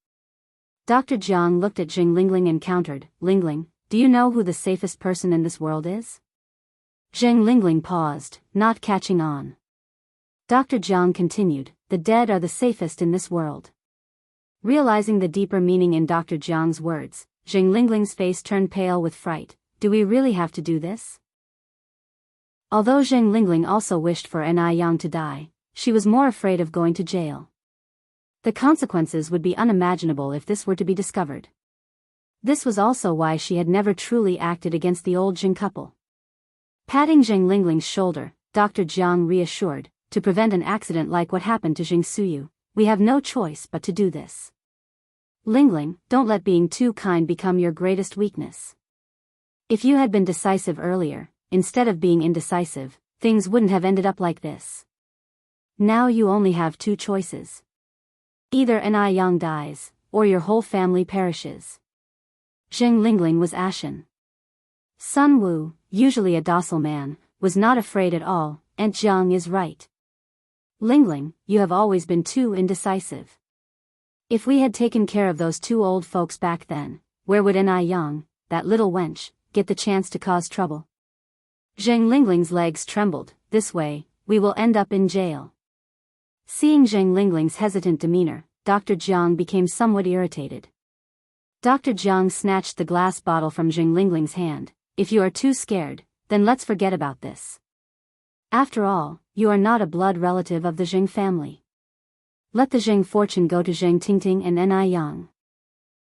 Dr. Jiang looked at Zheng Lingling and countered, Lingling, do you know who the safest person in this world is? Zheng Lingling paused, not catching on. Dr. Jiang continued, the dead are the safest in this world. Realizing the deeper meaning in Dr. Jiang's words, Zheng Lingling's face turned pale with fright. Do we really have to do this? Although Zheng Lingling also wished for Ni Yang to die, she was more afraid of going to jail. The consequences would be unimaginable if this were to be discovered. This was also why she had never truly acted against the old Zheng couple. Patting Zheng Lingling's shoulder, Dr. Jiang reassured, to prevent an accident like what happened to Zheng Suyu, we have no choice but to do this. Lingling, don't let being too kind become your greatest weakness. If you had been decisive earlier, instead of being indecisive, things wouldn't have ended up like this. Now you only have 2 choices. Either Ni Yang dies, or your whole family perishes. Zheng Lingling was ashen. Sun Wu, usually a docile man, was not afraid at all. Aunt Jiang is right. Lingling, you have always been too indecisive. If we had taken care of those 2 old folks back then, where would Ni Yang, that little wench, get the chance to cause trouble? Zheng Lingling's legs trembled. This way, we will end up in jail. Seeing Zheng Lingling's hesitant demeanor, Dr. Jiang became somewhat irritated. Dr. Jiang snatched the glass bottle from Zheng Lingling's hand. If you are too scared, then let's forget about this. After all, you are not a blood relative of the Zheng family. Let the Zheng fortune go to Zheng Tingting and Ni Yang.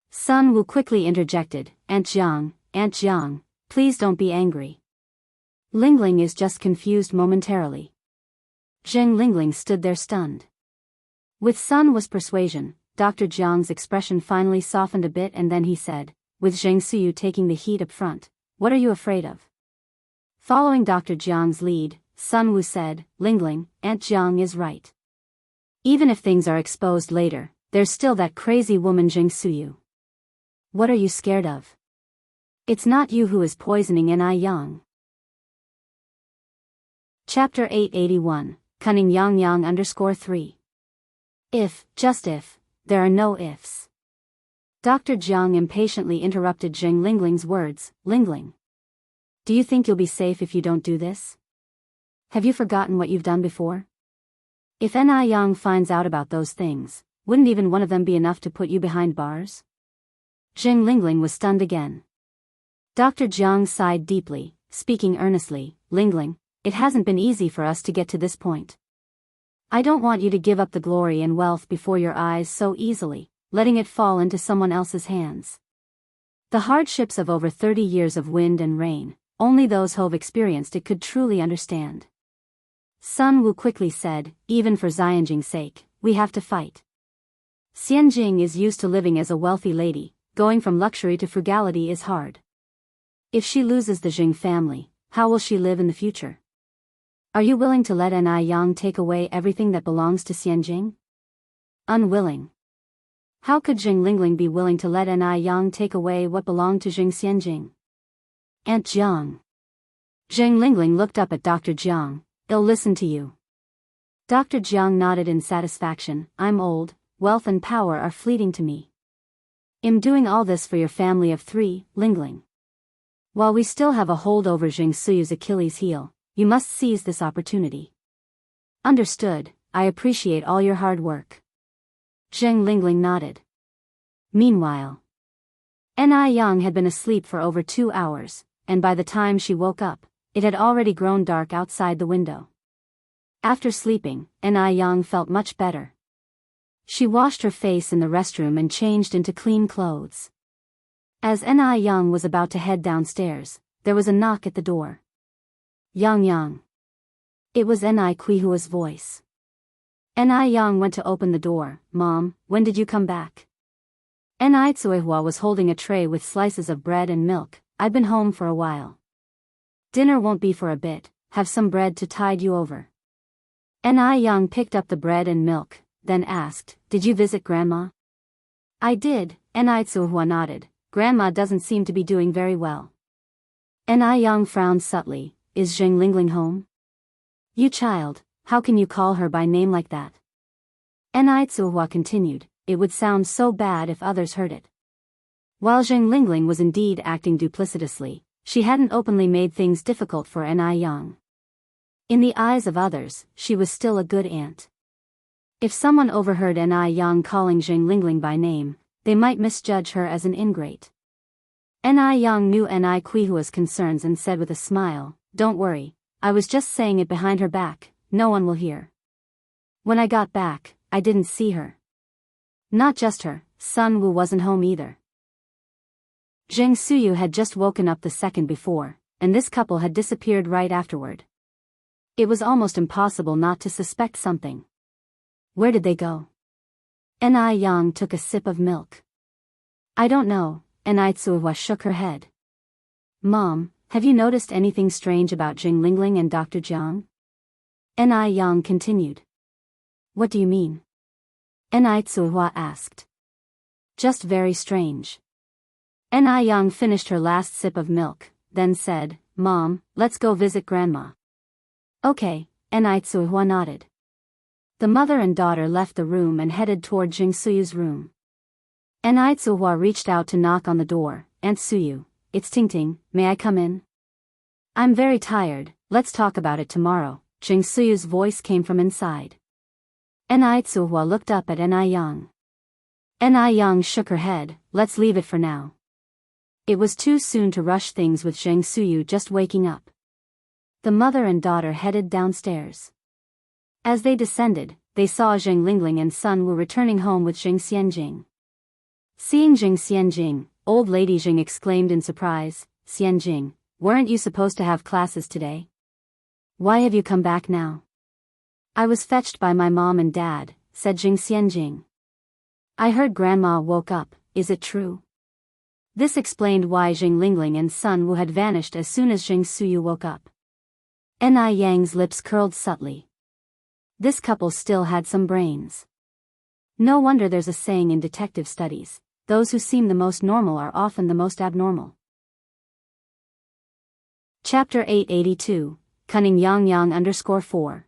Sun Wu quickly interjected, Aunt Jiang, please don't be angry. Lingling is just confused momentarily. Zheng Lingling stood there stunned. With Sun Wu's persuasion, Dr. Jiang's expression finally softened a bit and then he said, with Zheng Suyu taking the heat up front, what are you afraid of? Following Dr. Jiang's lead, Sun Wu said, Lingling, Aunt Jiang is right. Even if things are exposed later, there's still that crazy woman Zheng Suyu. What are you scared of? It's not you who is poisoning Ni Yang. Chapter 881, Cunning Yang Yang _3. If, just if, there are no ifs. Dr. Jiang impatiently interrupted Zheng Lingling's words, Lingling. Do you think you'll be safe if you don't do this? Have you forgotten what you've done before? If Ni Yang finds out about those things, wouldn't even one of them be enough to put you behind bars? Zheng Lingling was stunned again. Dr. Jiang sighed deeply, speaking earnestly, Lingling, it hasn't been easy for us to get to this point. I don't want you to give up the glory and wealth before your eyes so easily, letting it fall into someone else's hands. The hardships of over 30 years of wind and rain, only those who've experienced it could truly understand. Sun Wu quickly said, even for Xianjing's sake, we have to fight. Xianjing is used to living as a wealthy lady, going from luxury to frugality is hard. If she loses the Jing family, how will she live in the future? Are you willing to let Ni Yang take away everything that belongs to Xianjing? Unwilling. How could Jing Lingling be willing to let Ni Yang take away what belonged to Jing Xianjing? Aunt Jiang. Jing Lingling looked up at Dr. Jiang. I'll listen to you. Dr. Jiang nodded in satisfaction. I'm old, wealth and power are fleeting to me. I'm doing all this for your family of 3, Lingling. While we still have a hold over Jing Suyu's Achilles heel, you must seize this opportunity. Understood, I appreciate all your hard work. Jing Lingling nodded. Meanwhile, Ni Yang had been asleep for over 2 hours, and by the time she woke up, it had already grown dark outside the window. After sleeping, Ni Yang felt much better. She washed her face in the restroom and changed into clean clothes. As Ni Yang was about to head downstairs, there was a knock at the door. Yang Yang. It was Ni Kuihua's voice. Ni Yang went to open the door. Mom, when did you come back? Ni Tsuehua was holding a tray with slices of bread and milk. I've been home for a while. Dinner won't be for a bit, have some bread to tide you over. Ni Yang picked up the bread and milk, then asked, did you visit Grandma? I did, Ni Tsuehua nodded. Grandma doesn't seem to be doing very well. Ni Yang frowned subtly. Is Jing Lingling home? You child, how can you call her by name like that? Ni Tsuehua continued, it would sound so bad if others heard it. While Jing Lingling was indeed acting duplicitously, she hadn't openly made things difficult for Ni Yang. In the eyes of others, she was still a good aunt. If someone overheard Ni Yang calling Jing Lingling by name, they might misjudge her as an ingrate. Ni Yang knew Ni Kuihua's concerns and said with a smile, don't worry, I was just saying it behind her back, no one will hear. When I got back, I didn't see her. Not just her, Sun Wu wasn't home either. Zheng Suyu had just woken up the second before, and this couple had disappeared right afterward. It was almost impossible not to suspect something. Where did they go? Ni Yang took a sip of milk. I don't know, Ni Tsuehua shook her head. Mom, have you noticed anything strange about Jing Lingling and Dr. Jiang? Ni Yang continued. What do you mean? Ni Tsuehua asked. Just very strange. Ni Yang finished her last sip of milk, then said, Mom, let's go visit Grandma. Okay, Ni Tsuehua nodded. The mother and daughter left the room and headed toward Jing Suyu's room. Ni Tsuehua reached out to knock on the door. Aunt Suyu, it's Tingting, may I come in? I'm very tired, let's talk about it tomorrow, Jing Suyu's voice came from inside. Ni Tsuehua looked up at Ni Yang. Ni Yang shook her head, let's leave it for now. It was too soon to rush things with Jing Suyu just waking up. The mother and daughter headed downstairs. As they descended, they saw Jing Lingling and Sun Wu returning home with Jing Xianjing. Seeing Jing Xianjing, old lady Jing exclaimed in surprise, Xianjing, weren't you supposed to have classes today? Why have you come back now? I was fetched by my mom and dad, said Jing Xianjing. I heard Grandma woke up, is it true? This explained why Jing Lingling and Sun Wu had vanished as soon as Jing Suyu woke up. Ni Yang's lips curled subtly. This couple still had some brains. No wonder there's a saying in detective studies, those who seem the most normal are often the most abnormal. Chapter 882, Cunning Yang Yang _4.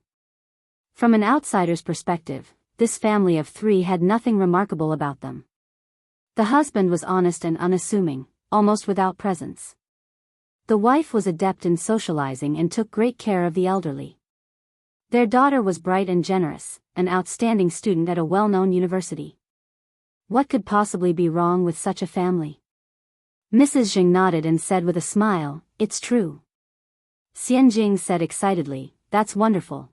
From an outsider's perspective, this family of 3 had nothing remarkable about them. The husband was honest and unassuming, almost without presence. The wife was adept in socializing and took great care of the elderly. Their daughter was bright and generous, an outstanding student at a well-known university. What could possibly be wrong with such a family? Mrs. Jing nodded and said with a smile, it's true. Xianjing said excitedly, that's wonderful.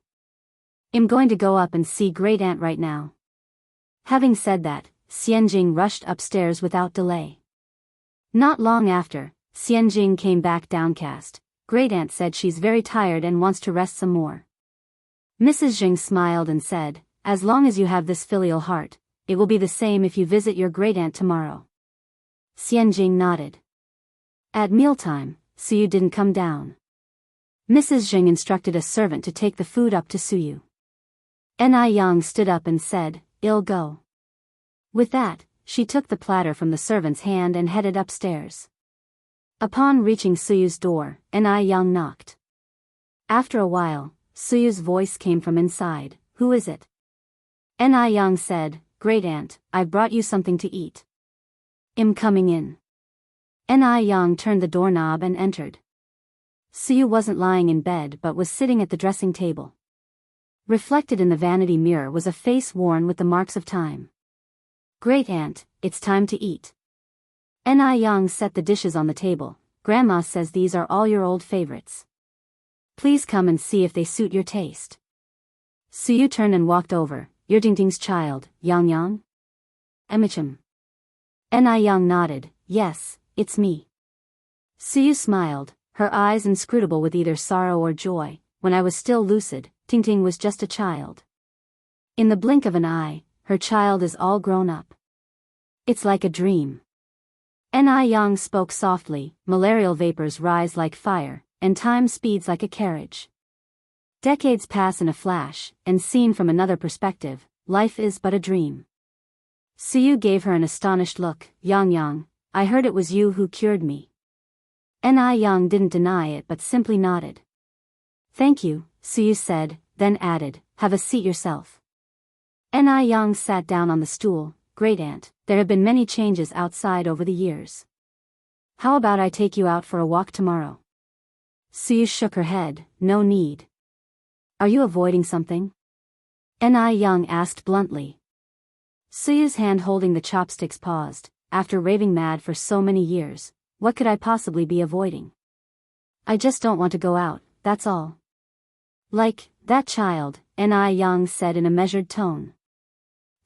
I'm going to go up and see Great Aunt right now. Having said that, Xianjing rushed upstairs without delay. Not long after, Xianjing came back downcast. Great Aunt said she's very tired and wants to rest some more. Mrs. Jing smiled and said, as long as you have this filial heart, it will be the same if you visit your Great Aunt tomorrow. Xianjing nodded. At mealtime, Suyu didn't come down. Mrs. Jing instructed a servant to take the food up to Suyu. Ni Yang stood up and said, I'll go. With that, she took the platter from the servant's hand and headed upstairs. Upon reaching Suyu's door, Yang knocked. After a while, Suyu's voice came from inside. "Who is it?" Yang said, "Great aunt, I've brought you something to eat." "I'm coming in." Yang turned the doorknob and entered. Suyu wasn't lying in bed but was sitting at the dressing table. Reflected in the vanity mirror was a face worn with the marks of time. "Great aunt, it's time to eat." Yang set the dishes on the table. "Grandma says these are all your old favorites. Please come and see if they suit your taste." Suyu turned and walked over. "You're Dingting's child, Yang? Emichim." Yang nodded. "Yes, it's me." Suyu smiled, her eyes inscrutable with either sorrow or joy. "When I was still lucid, Tingting was just a child. In the blink of an eye, her child is all grown up. It's like a dream." Yang spoke softly. "Malarial vapors rise like fire, and time speeds like a carriage. Decades pass in a flash, and seen from another perspective, life is but a dream." Suyu gave her an astonished look. "Yang, I heard it was you who cured me." Yang didn't deny it but simply nodded. "Thank you," Suyu said, then added, "Have a seat yourself." Yang sat down on the stool. "Great aunt, there have been many changes outside over the years. How about I take you out for a walk tomorrow?" Suyu shook her head. "No need." "Are you avoiding something?" Yang asked bluntly. Suyu's hand holding the chopsticks paused. "After raving mad for so many years, what could I possibly be avoiding? I just don't want to go out, that's all." "Like that child," Yang said in a measured tone.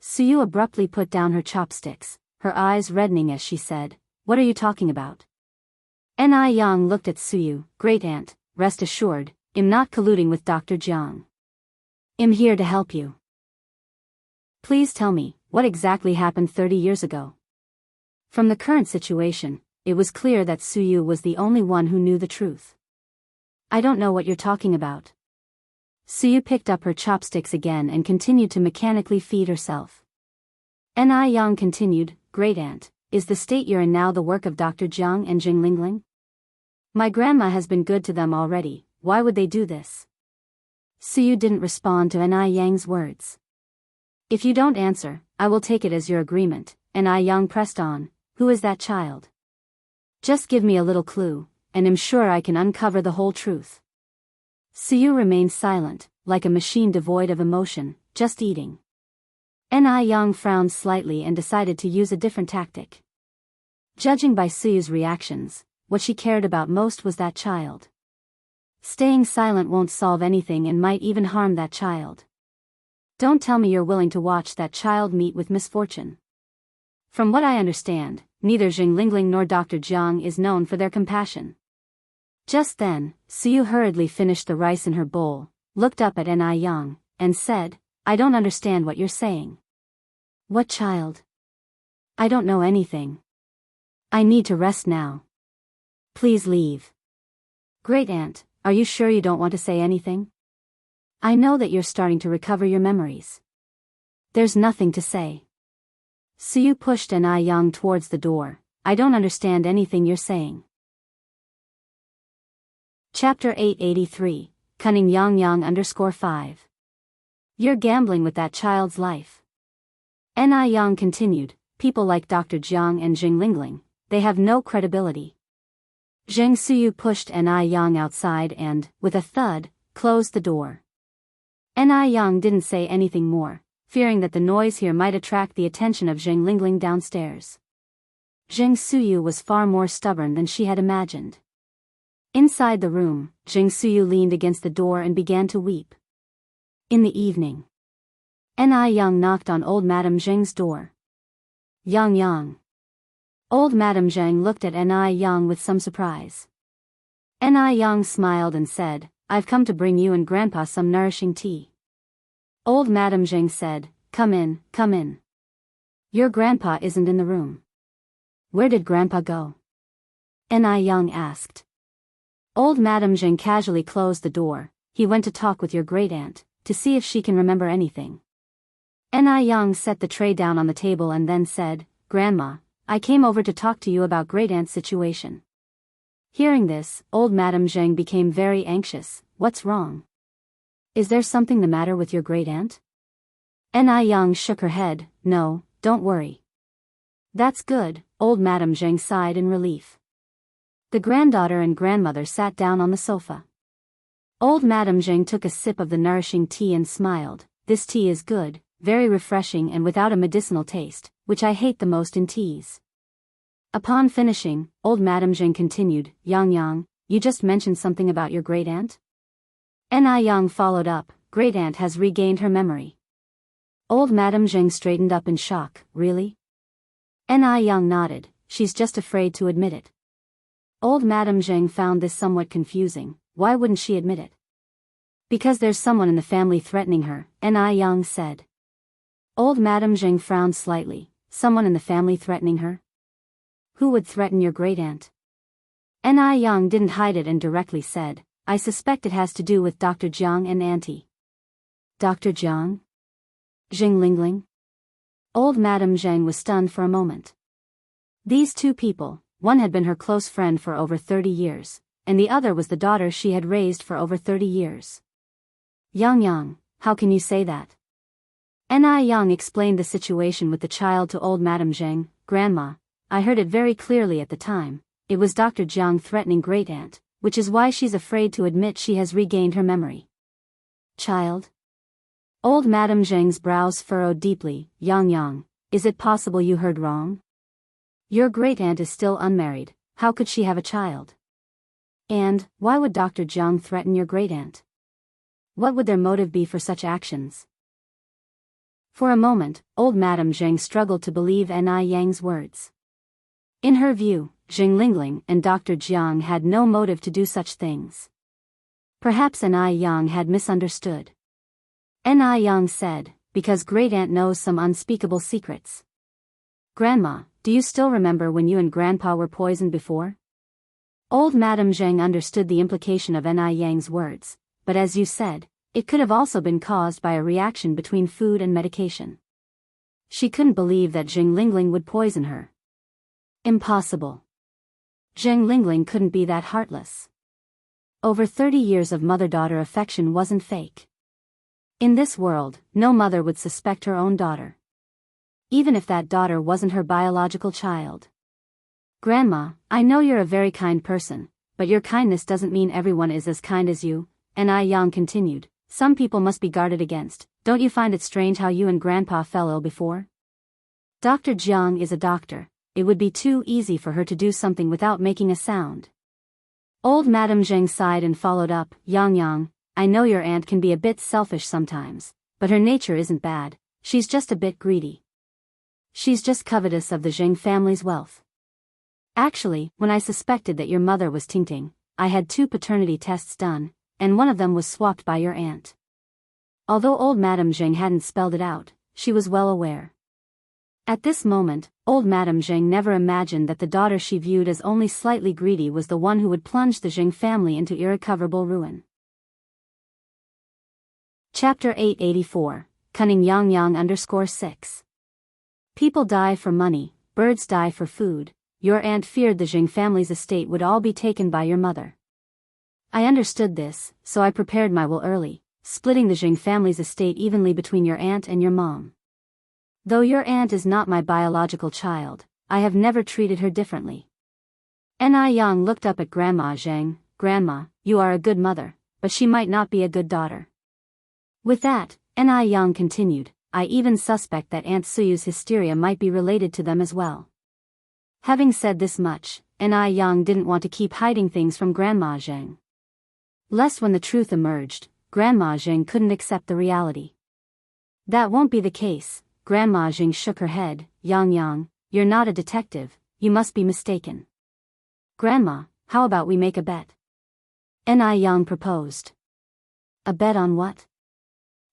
Suyu abruptly put down her chopsticks, her eyes reddening as she said, "What are you talking about?" Yang looked at Suyu. "Great aunt, rest assured, I'm not colluding with Dr. Jiang. I'm here to help you. Please tell me, what exactly happened 30 years ago?" From the current situation, it was clear that Suyu was the only one who knew the truth. "I don't know what you're talking about." Suyu picked up her chopsticks again and continued to mechanically feed herself. Yang continued, "Great aunt, is the state you're in now the work of Dr. Jiang and Jing Lingling? My grandma has been good to them already, why would they do this?" Suyu didn't respond to Yang's words. "If you don't answer, I will take it as your agreement," Yang pressed on. "Who is that child? Just give me a little clue, and I'm sure I can uncover the whole truth." Suyu remained silent, like a machine devoid of emotion, just eating. Yang frowned slightly and decided to use a different tactic. Judging by Suyu's reactions, what she cared about most was that child. Staying silent won't solve anything and might even harm that child. Don't tell me you're willing to watch that child meet with misfortune. From what I understand, neither Jing Lingling nor Dr. Jiang is known for their compassion. Just then, Suyu hurriedly finished the rice in her bowl, looked up at Yang, and said, "I don't understand what you're saying." "What child?" "I don't know anything. I need to rest now. Please leave." "Great aunt, are you sure you don't want to say anything? I know that you're starting to recover your memories." "There's nothing to say." Suyu pushed Yang towards the door. "I don't understand anything you're saying." Chapter 883, Cunning Yang_5. "You're gambling with that child's life." Yang continued, "People like Dr. Jiang and Jing Lingling, they have no credibility." Zheng Suyu pushed Yang outside and, with a thud, closed the door. Yang didn't say anything more, fearing that the noise here might attract the attention of Jing Lingling downstairs. Zheng Suyu was far more stubborn than she had imagined. Inside the room, Jing Suyu leaned against the door and began to weep. In the evening, Yang knocked on old Madame Zheng's door. Yang. Old Madame Zheng looked at Yang with some surprise. Yang smiled and said, "I've come to bring you and Grandpa some nourishing tea." Old Madame Zheng said, Come in, come in. Your grandpa isn't in the room." "Where did Grandpa go?" Yang asked. Old Madame Zheng casually closed the door. "He went to talk with your great-aunt, to see if she can remember anything." Yang set the tray down on the table and then said, Grandma, I came over to talk to you about great-aunt's situation. Hearing this, old Madame Zheng became very anxious. What's wrong? Is there something the matter with your great-aunt? Yang shook her head. No, don't worry. That's good, old Madame Zheng sighed in relief. The granddaughter and grandmother sat down on the sofa. Old Madame Zheng took a sip of the nourishing tea and smiled. This tea is good, very refreshing and without a medicinal taste, which I hate the most in teas. Upon finishing, old Madame Zheng continued, Yang, you just mentioned something about your great-aunt? Yang followed up, great-aunt has regained her memory. Old Madame Zheng straightened up in shock, really? Yang nodded, she's just afraid to admit it. Old Madame Zheng found this somewhat confusing. Why wouldn't she admit it? Because there's someone in the family threatening her, Yang said. Old Madame Zheng frowned slightly. Someone in the family threatening her? Who would threaten your great-aunt? Yang didn't hide it and directly said, I suspect it has to do with Dr. Jiang and Auntie. Dr. Jiang? Zheng Lingling? Old Madame Zheng was stunned for a moment. These two people, one had been her close friend for over 30 years, and the other was the daughter she had raised for over 30 years. Yang, how can you say that? Yang explained the situation with the child to old Madame Zheng. Grandma, I heard it very clearly at the time. It was Dr. Jiang threatening great-aunt, which is why she's afraid to admit she has regained her memory. Child? Old Madame Zheng's brows furrowed deeply. Yang, is it possible you heard wrong? Your great-aunt is still unmarried, how could she have a child? And, why would Dr. Jiang threaten your great-aunt? What would their motive be for such actions? For a moment, old Madame Zheng struggled to believe Yang's words. In her view, Zheng Lingling and Dr. Jiang had no motive to do such things. Perhaps Yang had misunderstood. Yang said, because great-aunt knows some unspeakable secrets. Grandma, do you still remember when you and Grandpa were poisoned before? Old Madame Zheng understood the implication of Yang's words, but as you said, it could have also been caused by a reaction between food and medication. She couldn't believe that Zheng Lingling would poison her. Impossible. Zheng Lingling couldn't be that heartless. Over 30 years of mother-daughter affection wasn't fake. In this world, no mother would suspect her own daughter. Even if that daughter wasn't her biological child. Grandma, I know you're a very kind person, but your kindness doesn't mean everyone is as kind as you, Yang continued. Some people must be guarded against. Don't you find it strange how you and Grandpa fell ill before? Dr. Jiang is a doctor. It would be too easy for her to do something without making a sound. Old Madame Zheng sighed and followed up. Yang, I know your aunt can be a bit selfish sometimes, but her nature isn't bad, she's just a bit greedy. She's just covetous of the Zheng family's wealth. Actually, when I suspected that your mother was Tingting, I had 2 paternity tests done, and one of them was swapped by your aunt. Although old Madame Zheng hadn't spelled it out, she was well aware. At this moment, old Madame Zheng never imagined that the daughter she viewed as only slightly greedy was the one who would plunge the Zheng family into irrecoverable ruin. Chapter 884, Cunning Yang_6. People die for money, birds die for food. Your aunt feared the Zheng family's estate would all be taken by your mother. I understood this, so I prepared my will early, splitting the Zheng family's estate evenly between your aunt and your mom. Though your aunt is not my biological child, I have never treated her differently. Yang looked up at Grandma Zheng. Grandma, you are a good mother, but she might not be a good daughter. With that, Yang continued, I even suspect that Aunt Suyu's hysteria might be related to them as well. Having said this much, Yang didn't want to keep hiding things from Grandma Zheng. Lest when the truth emerged, Grandma Zheng couldn't accept the reality. That won't be the case. Grandma Zheng shook her head. Yang, you're not a detective, you must be mistaken. Grandma, how about we make a bet? Yang proposed. A bet on what?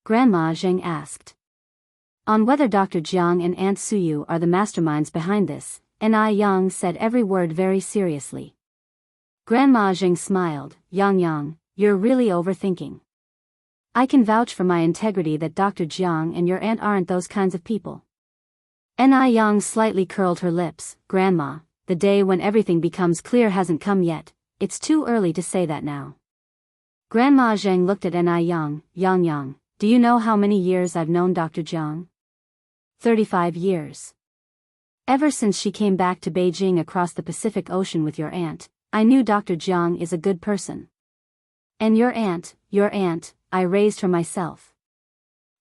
Grandma Zheng asked. On whether Dr. Jiang and Aunt Suyu are the masterminds behind this, Yang said every word very seriously. Grandma Zheng smiled. Yang, you're really overthinking. I can vouch for my integrity that Dr. Jiang and your aunt aren't those kinds of people. Yang slightly curled her lips. Grandma, the day when everything becomes clear hasn't come yet. It's too early to say that now. Grandma Zheng looked at Yang. Yang, do you know how many years I've known Dr. Jiang? 35 years. Ever since she came back to Beijing across the Pacific Ocean with your aunt, I knew Dr. Jiang is a good person. And your aunt, I raised her myself.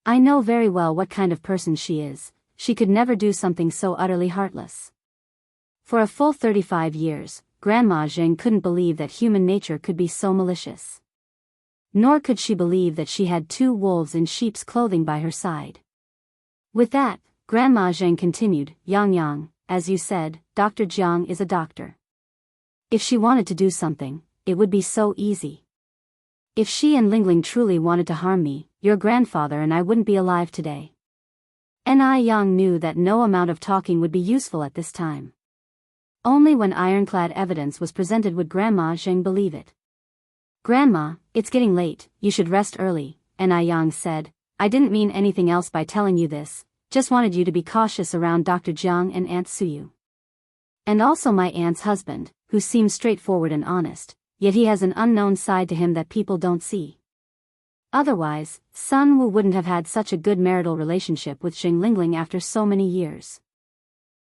I know very well what kind of person she is. She could never do something so utterly heartless. For a full 35 years, Grandma Zheng couldn't believe that human nature could be so malicious. Nor could she believe that she had two wolves in sheep's clothing by her side. With that, Grandma Zheng continued, Yang, as you said, Dr. Jiang is a doctor. If she wanted to do something, it would be so easy. If she and Lingling truly wanted to harm me, your grandfather and I wouldn't be alive today. Yang knew that no amount of talking would be useful at this time. Only when ironclad evidence was presented would Grandma Zheng believe it. Grandma, it's getting late, you should rest early, Yang said. I didn't mean anything else by telling you this, just wanted you to be cautious around Dr. Jiang and Aunt Suyu. And also my aunt's husband, who seems straightforward and honest, yet he has an unknown side to him that people don't see. Otherwise, Sun Wu wouldn't have had such a good marital relationship with Xing Lingling after so many years.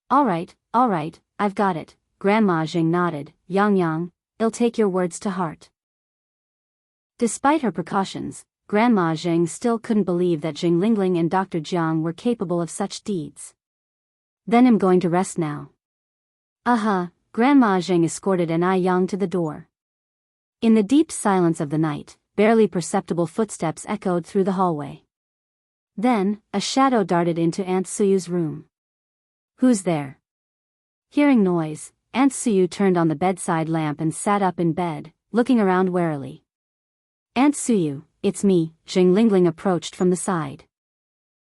All right, I've got it, Grandma Zheng nodded. Yang, I'll take your words to heart. Despite her precautions, Grandma Zheng still couldn't believe that Xing Lingling and Dr. Jiang were capable of such deeds. Then I'm going to rest now. Grandma Zheng escorted Yang to the door. In the deep silence of the night, barely perceptible footsteps echoed through the hallway. Then, a shadow darted into Aunt Suyu's room. Who's there? Hearing noise, Aunt Suyu turned on the bedside lamp and sat up in bed, looking around warily. Aunt Suyu, it's me, Xing Lingling approached from the side.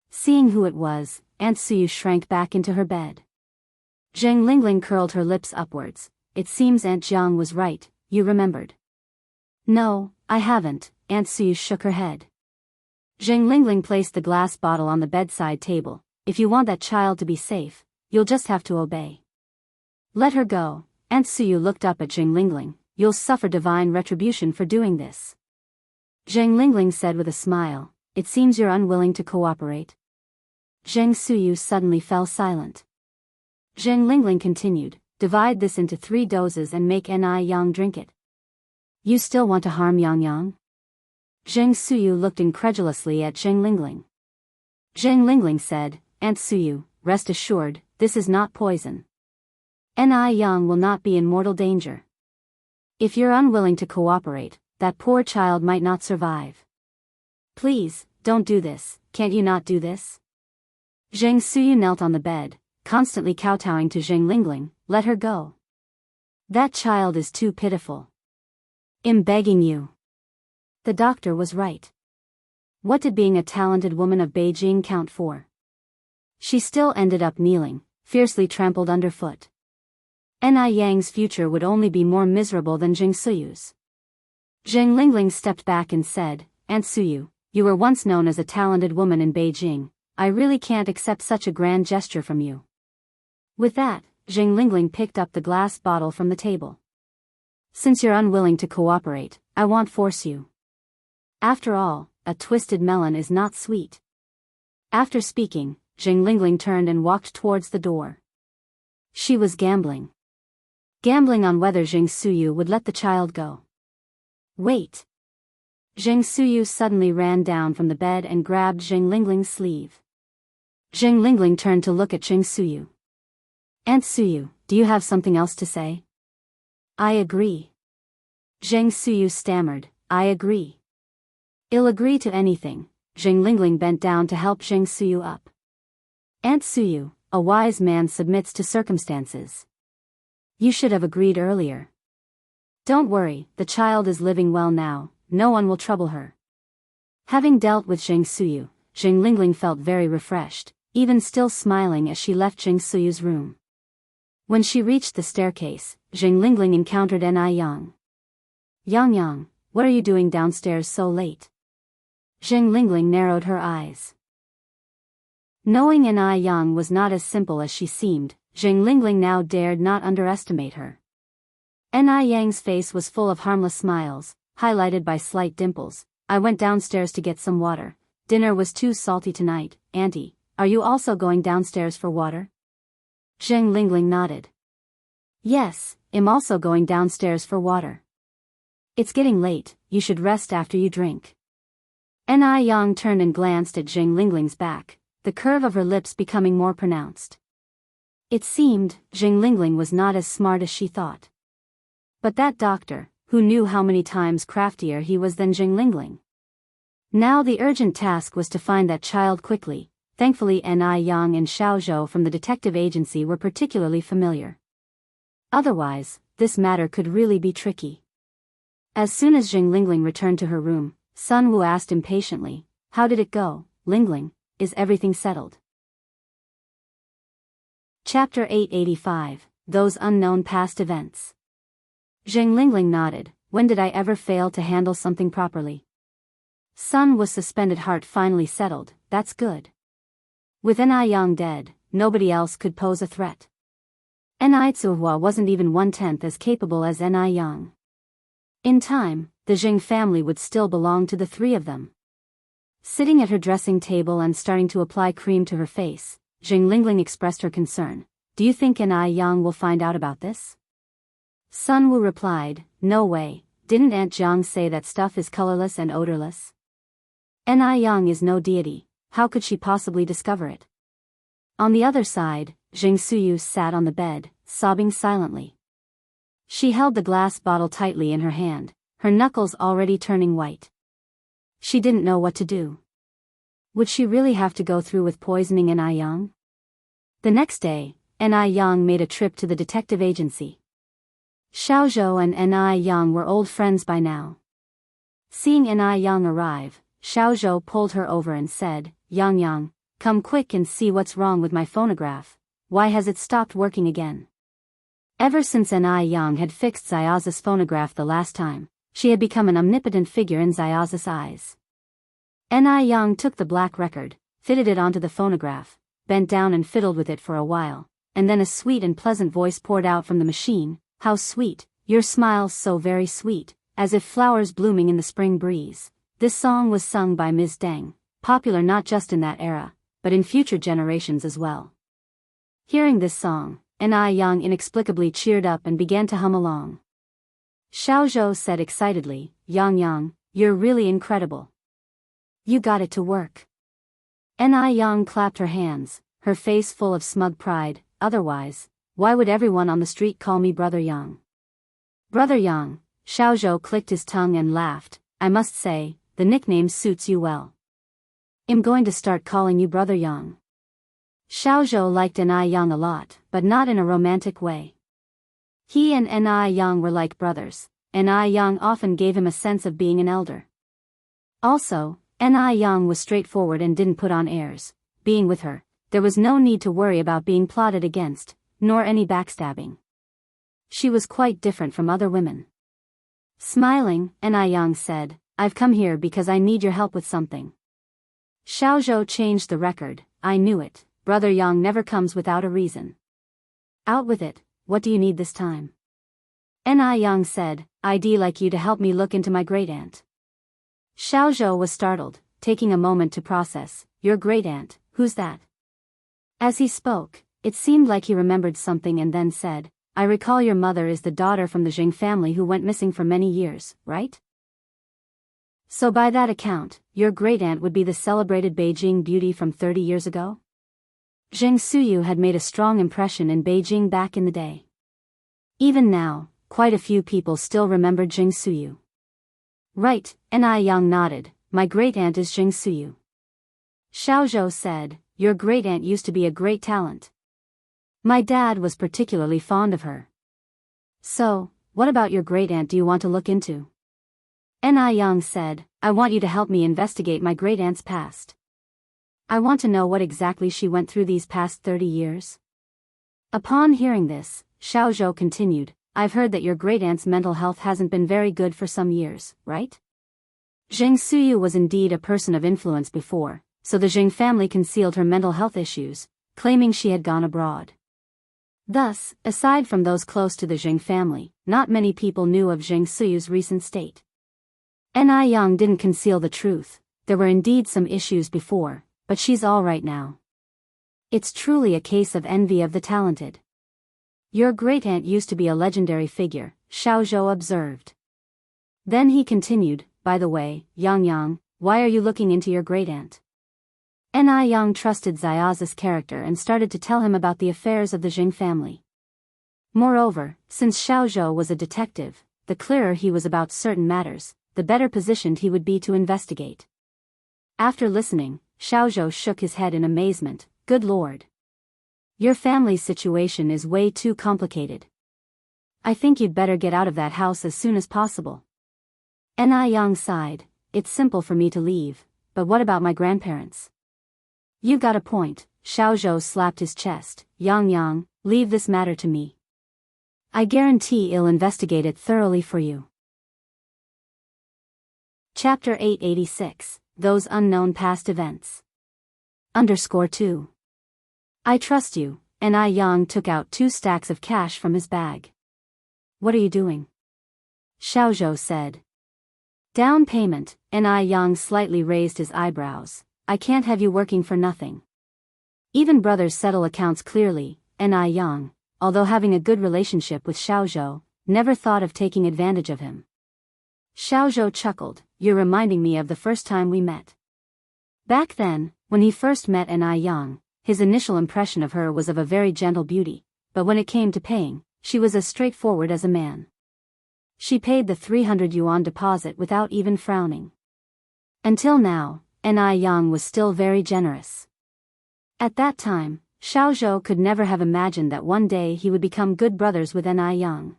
Seeing who it was, Aunt Suyu shrank back into her bed. Xing Lingling curled her lips upwards. It seems Aunt Jiang was right, you remembered. No, I haven't, Aunt Suyu shook her head. Xing Lingling placed the glass bottle on the bedside table. If you want that child to be safe, you'll just have to obey. Let her go. Aunt Suyu looked up at Xing Lingling. You'll suffer divine retribution for doing this. Xing Lingling said with a smile, it seems you're unwilling to cooperate. Zheng Suyu suddenly fell silent. Xing Lingling continued, divide this into 3 doses and make Yang drink it. You still want to harm Yang? Zheng Suyu looked incredulously at Xing Lingling. Xing Lingling said, Aunt Suyu, rest assured, this is not poison. Yang will not be in mortal danger. If you're unwilling to cooperate, that poor child might not survive. Please, don't do this, can't you not do this? Zheng Suyu knelt on the bed, constantly kowtowing to Xing Lingling, let her go. That child is too pitiful. I'm begging you. The doctor was right. What did being a talented woman of Beijing count for? She still ended up kneeling, fiercely trampled underfoot. Yang's future would only be more miserable than Xing Suyu's. Xing Lingling stepped back and said, Aunt Suyu, you were once known as a talented woman in Beijing. I really can't accept such a grand gesture from you. With that, Xing Lingling picked up the glass bottle from the table. Since you're unwilling to cooperate, I won't force you. After all, a twisted melon is not sweet. After speaking, Xing Lingling turned and walked towards the door. She was gambling. Gambling on whether Xing Suyu would let the child go. Wait. Xing Suyu suddenly ran down from the bed and grabbed Xing Lingling's sleeve. Xing Lingling turned to look at Xing Suyu. Aunt Suyu, do you have something else to say? I agree. Xing Suyu stammered, I agree. I'll agree to anything. Xing Lingling bent down to help Xing Suyu up. Aunt Suyu, a wise man submits to circumstances. You should have agreed earlier. Don't worry, the child is living well now, no one will trouble her. Having dealt with Xing Suyu, Xing Lingling felt very refreshed, even still smiling as she left Xing Suyu's room. When she reached the staircase, Xing Lingling encountered Yang. Yang, what are you doing downstairs so late? Xing Lingling narrowed her eyes. Knowing N.I. Yang was not as simple as she seemed, Zheng Lingling now dared not underestimate her. N.I. Yang's face was full of harmless smiles, highlighted by slight dimples. I went downstairs to get some water. Dinner was too salty tonight. Auntie, are you also going downstairs for water? Zheng Lingling nodded. Yes, I'm also going downstairs for water. It's getting late, you should rest after you drink. N.I. Yang turned and glanced at Zheng Lingling's back, the curve of her lips becoming more pronounced. It seemed, Zheng Lingling was not as smart as she thought. But that doctor, who knew how many times craftier he was than Zheng Lingling. Now the urgent task was to find that child quickly. Thankfully N.I. Yang and Xiao Zhou from the detective agency were particularly familiar. Otherwise, this matter could really be tricky. As soon as Zheng Lingling returned to her room, Sun Wu asked impatiently, "How did it go, Lingling? Is everything settled?" Chapter 885, Those Unknown Past Events. Zheng Lingling nodded. When did I ever fail to handle something properly? Sun Wu's suspended heart finally settled. That's good. With N.I. Yang dead, nobody else could pose a threat. N.I. Tsuhua wasn't even 1/10 as capable as N.I. Yang. In time, the Zheng family would still belong to the three of them. Sitting at her dressing table and starting to apply cream to her face, Zheng Lingling expressed her concern. Do you think N.I. Yang will find out about this? Sun Wu replied, no way. Didn't Aunt Jiang say that stuff is colorless and odorless? N.I. Yang is no deity, how could she possibly discover it? On the other side, Zheng Suyu sat on the bed, sobbing silently. She held the glass bottle tightly in her hand, her knuckles already turning white. She didn't know what to do. Would she really have to go through with poisoning N.I. Yang? The next day, N.I. Yang made a trip to the detective agency. Xiao Zhou and N.I. Yang were old friends by now. Seeing N.I. Yang arrive, Xiao Zhou pulled her over and said, Yang, come quick and see what's wrong with my phonograph. Why has it stopped working again? Ever since N.I. Yang had fixed Xiaoza's phonograph the last time, she had become an omnipotent figure in Xiaoza's eyes. N.I. Yang took the black record, fitted it onto the phonograph, bent down and fiddled with it for a while, and then a sweet and pleasant voice poured out from the machine. How sweet, your smile's so very sweet, as if flowers blooming in the spring breeze. This song was sung by Ms. Deng, popular not just in that era, but in future generations as well. Hearing this song, N.I. Yang inexplicably cheered up and began to hum along. Xiao Zhou said excitedly, Yang, you're really incredible. You got it to work. N.I. Yang clapped her hands, her face full of smug pride. Otherwise, why would everyone on the street call me Brother Yang? Brother Yang, Xiao Zhou clicked his tongue and laughed. I must say, the nickname suits you well. I'm going to start calling you Brother Yang. Xiao Zhou liked N.I. Yang a lot, but not in a romantic way. He and N.I. Yang were like brothers. N.I. Yang often gave him a sense of being an elder. Also, N.I. Yang was straightforward and didn't put on airs. Being with her, there was no need to worry about being plotted against, nor any backstabbing. She was quite different from other women. Smiling, N.I. Yang said, I've come here because I need your help with something. Xiao Zhou changed the record. I knew it. Brother Yang never comes without a reason. Out with it, what do you need this time? N.I. Yang said, I'd like you to help me look into my great-aunt. Xiao Zhou was startled, taking a moment to process. Your great-aunt, who's that? As he spoke, it seemed like he remembered something and then said, I recall your mother is the daughter from the Zheng family who went missing for many years, right? So by that account, your great-aunt would be the celebrated Beijing beauty from 30 years ago? Zheng Suyu had made a strong impression in Beijing back in the day. Even now, quite a few people still remembered Zheng Suyu. Right, N.I. Yang nodded, my great-aunt is Zheng Suyu. Xiao Zhou said, your great-aunt used to be a great talent. My dad was particularly fond of her. So, what about your great-aunt do you want to look into? N.I. Yang said, I want you to help me investigate my great-aunt's past. I want to know what exactly she went through these past 30 years. Upon hearing this, Xiao Zhou continued, I've heard that your great-aunt's mental health hasn't been very good for some years, right? Zheng Suyu was indeed a person of influence before, so the Jing family concealed her mental health issues, claiming she had gone abroad. Thus, aside from those close to the Jing family, not many people knew of Zheng Suyu's recent state. Yang didn't conceal the truth. There were indeed some issues before, but she's all right now. It's truly a case of envy of the talented. Your great-aunt used to be a legendary figure, Xiaozhou observed. Then he continued, by the way, Yang, why are you looking into your great-aunt? Yang trusted Xiaozi's character and started to tell him about the affairs of the Jing family. Moreover, since Xiaozhou was a detective, the clearer he was about certain matters, the better positioned he would be to investigate. After listening, Xiaozhou shook his head in amazement. Good Lord. Your family's situation is way too complicated. I think you'd better get out of that house as soon as possible. Yang sighed. It's simple for me to leave, but what about my grandparents? You've got a point. Xiaozhou slapped his chest. Yang, leave this matter to me. I guarantee I'll investigate it thoroughly for you. Chapter 886, Those Unknown Past Events. _2. I trust you, Yang took out 2 stacks of cash from his bag. What are you doing? Xiaozhou said. Down payment. Yang slightly raised his eyebrows. I can't have you working for nothing. Even brothers settle accounts clearly. Yang, although having a good relationship with Xiaozhou, never thought of taking advantage of him. Xiaozhou chuckled. You're reminding me of the first time we met. Back then, when he first met Yang, his initial impression of her was of a very gentle beauty, but when it came to paying, she was as straightforward as a man. She paid the 300 yuan deposit without even frowning. Until now, Yang was still very generous. At that time, Xiaozhou could never have imagined that one day he would become good brothers with Yang.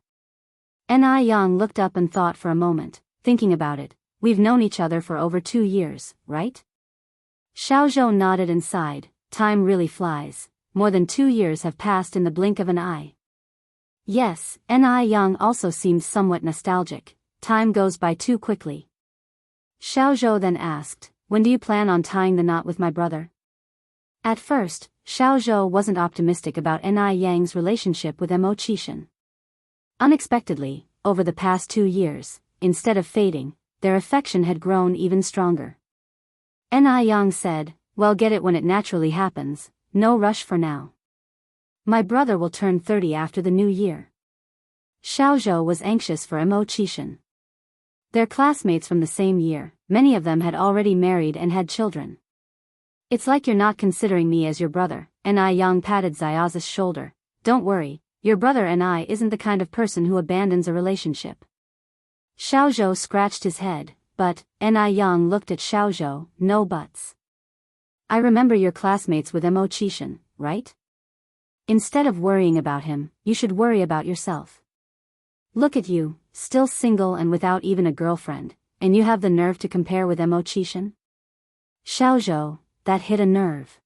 Yang looked up and thought for a moment, thinking about it. We've known each other for over 2 years, right? Xiaozhou nodded and sighed. Time really flies. More than 2 years have passed in the blink of an eye. Yes, Yang also seemed somewhat nostalgic. Time goes by too quickly. Xiaozhou then asked, when do you plan on tying the knot with my brother? At first, Xiaozhou wasn't optimistic about Yang's relationship with Mo Qishan. Unexpectedly, over the past 2 years, instead of fading, their affection had grown even stronger. Yang said, well, get it when it naturally happens, no rush for now. My brother will turn 30 after the new year. Xiaozhou was anxious for Mo Qishan. They're classmates from the same year, many of them had already married and had children. It's like you're not considering me as your brother. Yang patted Xiaozi's shoulder. Don't worry, your brother isn't the kind of person who abandons a relationship. Xiaozhou scratched his head, but, Yang looked at Xiaozhou, no buts. I remember you're classmates with Mo Qishan, right? Instead of worrying about him, you should worry about yourself. Look at you, still single and without even a girlfriend, and you have the nerve to compare with Mo Qishan? Xiaozhou, that hit a nerve.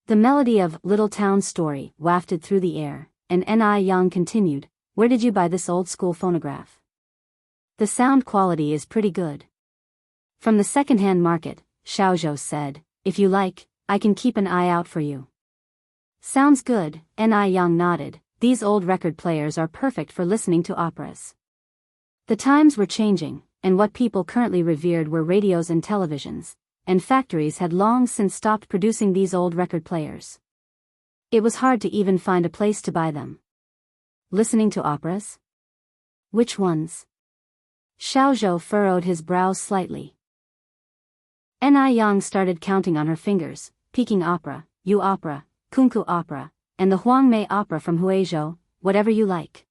The melody of Little Town Story wafted through the air, and Yang continued, where did you buy this old-school phonograph? The sound quality is pretty good. From the second-hand market, Xiaozhou said, if you like, I can keep an eye out for you. Sounds good, Yang nodded. These old record players are perfect for listening to operas. The times were changing, and what people currently revered were radios and televisions, and factories had long since stopped producing these old record players. It was hard to even find a place to buy them. Listening to operas? Which ones? Xiaozhou furrowed his brows slightly. Yang started counting on her fingers, Peking Opera, Yu Opera, Kunku Opera, and the Huangmei Opera from Huizhou, whatever you like.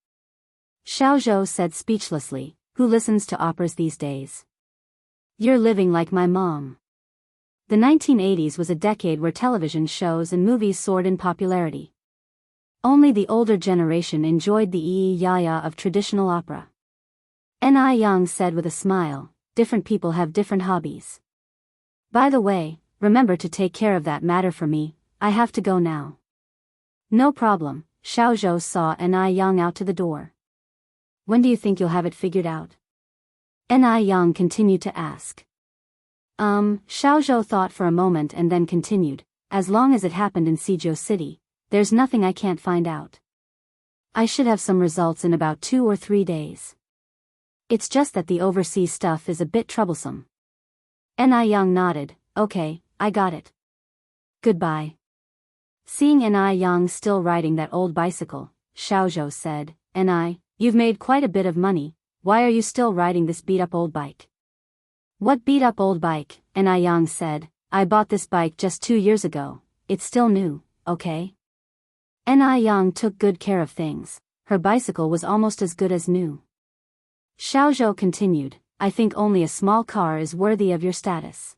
Xiaozhou said speechlessly, who listens to operas these days? You're living like my mom. The 1980s was a decade where television shows and movies soared in popularity. Only the older generation enjoyed the yi-ya-ya of traditional opera. Yang said with a smile, different people have different hobbies. By the way, remember to take care of that matter for me, I have to go now. No problem, Xiaozhou saw Yang out to the door. When do you think you'll have it figured out? Yang continued to ask. Xiaozhou thought for a moment and then continued, as long as it happened in Suzhou City, there's nothing I can't find out. I should have some results in about 2 or 3 days. It's just that the overseas stuff is a bit troublesome. Ni Yang nodded, okay, I got it. Goodbye. Seeing Ni Yang still riding that old bicycle, Xiaozhou said, Ni, you've made quite a bit of money, why are you still riding this beat-up old bike? What beat-up old bike? Ni Yang said, I bought this bike just 2 years ago, it's still new, okay? Ni Yang took good care of things, her bicycle was almost as good as new. Xiaozhou continued, I think only a small car is worthy of your status.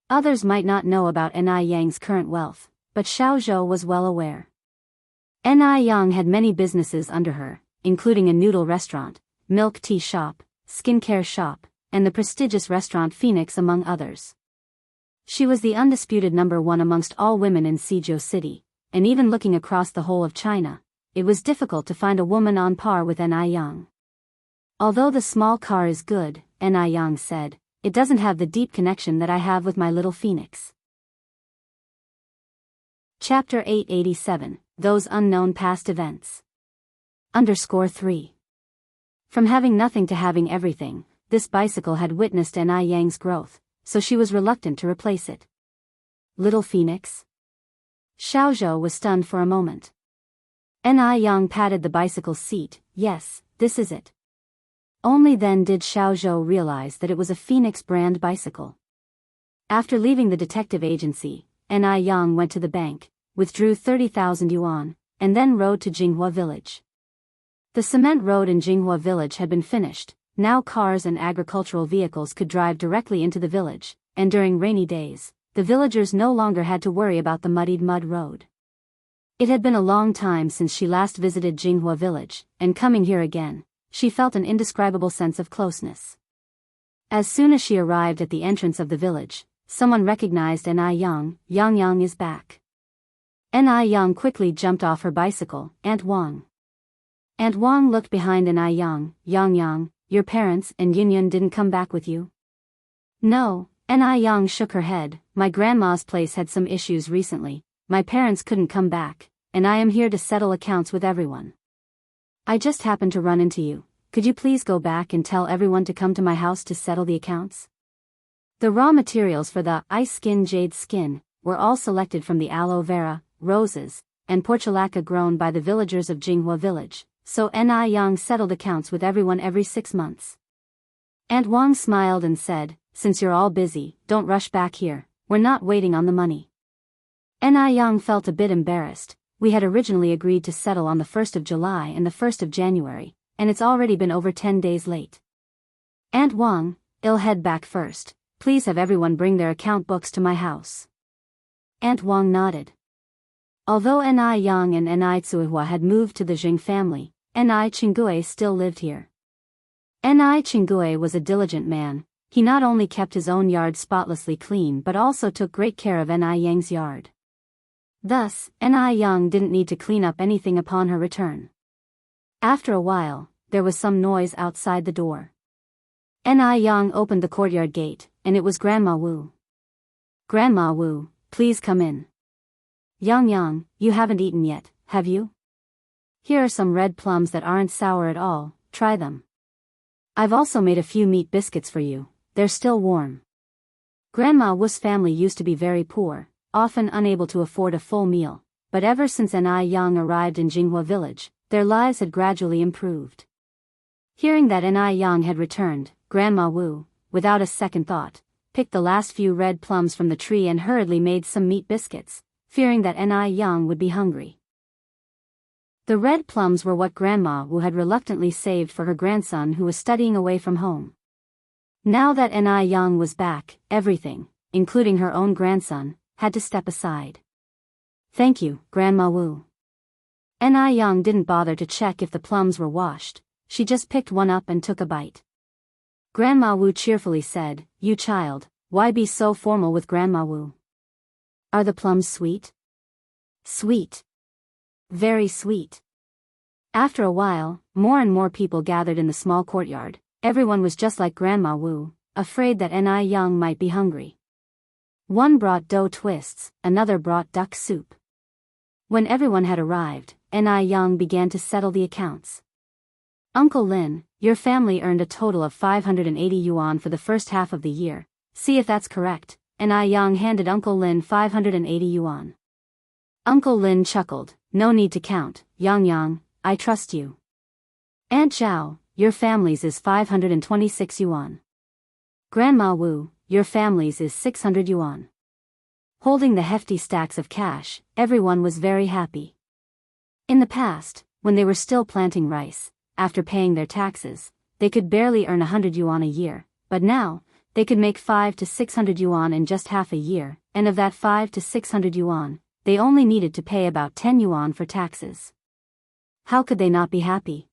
Others might not know about Ni Yang's current wealth, but Xiaozhou was well aware. Ni Yang had many businesses under her, including a noodle restaurant, milk tea shop, skincare shop, and the prestigious restaurant Phoenix among others. She was the undisputed #1 amongst all women in Suzhou City, and even looking across the whole of China, it was difficult to find a woman on par with Ni Yang. Although the small car is good, Ni Yang said, it doesn't have the deep connection that I have with my little Phoenix. Chapter 887, Those Unknown Past Events. _3. From having nothing to having everything, this bicycle had witnessed Ni Yang's growth, so she was reluctant to replace it. Little Phoenix? Xiaozhou was stunned for a moment. Ni Yang patted the bicycle's seat, yes, this is it. Only then did Xiaozhou realize that it was a Phoenix brand bicycle. After leaving the detective agency, Ni Yang went to the bank, withdrew 30,000 yuan, and then rode to Jianghu village. The cement road in Jianghu village had been finished, now cars and agricultural vehicles could drive directly into the village, and during rainy days, the villagers no longer had to worry about the muddied mud road. It had been a long time since she last visited Jianghu village, and coming here again, she felt an indescribable sense of closeness. As soon as she arrived at the entrance of the village, someone recognized Ni Yang. Yang Yang is back. Ni Yang quickly jumped off her bicycle. Aunt Wang. Aunt Wang looked behind Ni Yang. Yang Yang, your parents and Yunyun didn't come back with you? No, Ni Yang shook her head, my grandma's place had some issues recently, my parents couldn't come back, and I am here to settle accounts with everyone. I just happened to run into you, could you please go back and tell everyone to come to my house to settle the accounts? The raw materials for the ice skin jade skin were all selected from the aloe vera, roses, and portulaca grown by the villagers of Jianghu village, so Ni Yang settled accounts with everyone every 6 months. Aunt Wang smiled and said, since you're all busy, don't rush back here, we're not waiting on the money. Ni Yang felt a bit embarrassed. We had originally agreed to settle on the 1st of July and the 1st of January, and it's already been over 10 days late. Aunt Wang, I'll head back first, please have everyone bring their account books to my house. Aunt Wang nodded. Although Ni Yang and Ni Tsuihua had moved to the Jing family, Ni Qinggui still lived here. Ni Qinggui was a diligent man, he not only kept his own yard spotlessly clean but also took great care of Ni Yang's yard. Thus, Ni Yang didn't need to clean up anything upon her return. After a while, there was some noise outside the door. Ni Yang opened the courtyard gate, and it was Grandma Wu. Grandma Wu, please come in. Yang Yang, you haven't eaten yet, have you? Here are some red plums that aren't sour at all, try them. I've also made a few meat biscuits for you, they're still warm. Grandma Wu's family used to be very poor, often unable to afford a full meal, but ever since Ni Yang arrived in Jianghu village, their lives had gradually improved. Hearing that Ni Yang had returned, Grandma Wu, without a second thought, picked the last few red plums from the tree and hurriedly made some meat biscuits, fearing that Ni Yang would be hungry. The red plums were what Grandma Wu had reluctantly saved for her grandson who was studying away from home. Now that Ni Yang was back, everything, including her own grandson, had to step aside. Thank you, Grandma Wu. Ni Yang didn't bother to check if the plums were washed, she just picked one up and took a bite. Grandma Wu cheerfully said, you child, why be so formal with Grandma Wu? Are the plums sweet? Sweet. Very sweet. After a while, more and more people gathered in the small courtyard, everyone was just like Grandma Wu, afraid that Ni Yang might be hungry. One brought dough twists, another brought duck soup. When everyone had arrived, Ni Yang began to settle the accounts. Uncle Lin, your family earned a total of 580 yuan for the first half of the year. See if that's correct. Ni Yang handed Uncle Lin 580 yuan. Uncle Lin chuckled, no need to count, Yang, I trust you. Aunt Zhao, your family's is 526 yuan. Grandma Wu, your family's is 600 yuan. Holding the hefty stacks of cash, everyone was very happy. In the past, when they were still planting rice, after paying their taxes, they could barely earn 100 yuan a year, but now, they could make 5 to 600 yuan in just half a year, and of that 5 to 600 yuan, they only needed to pay about 10 yuan for taxes. How could they not be happy?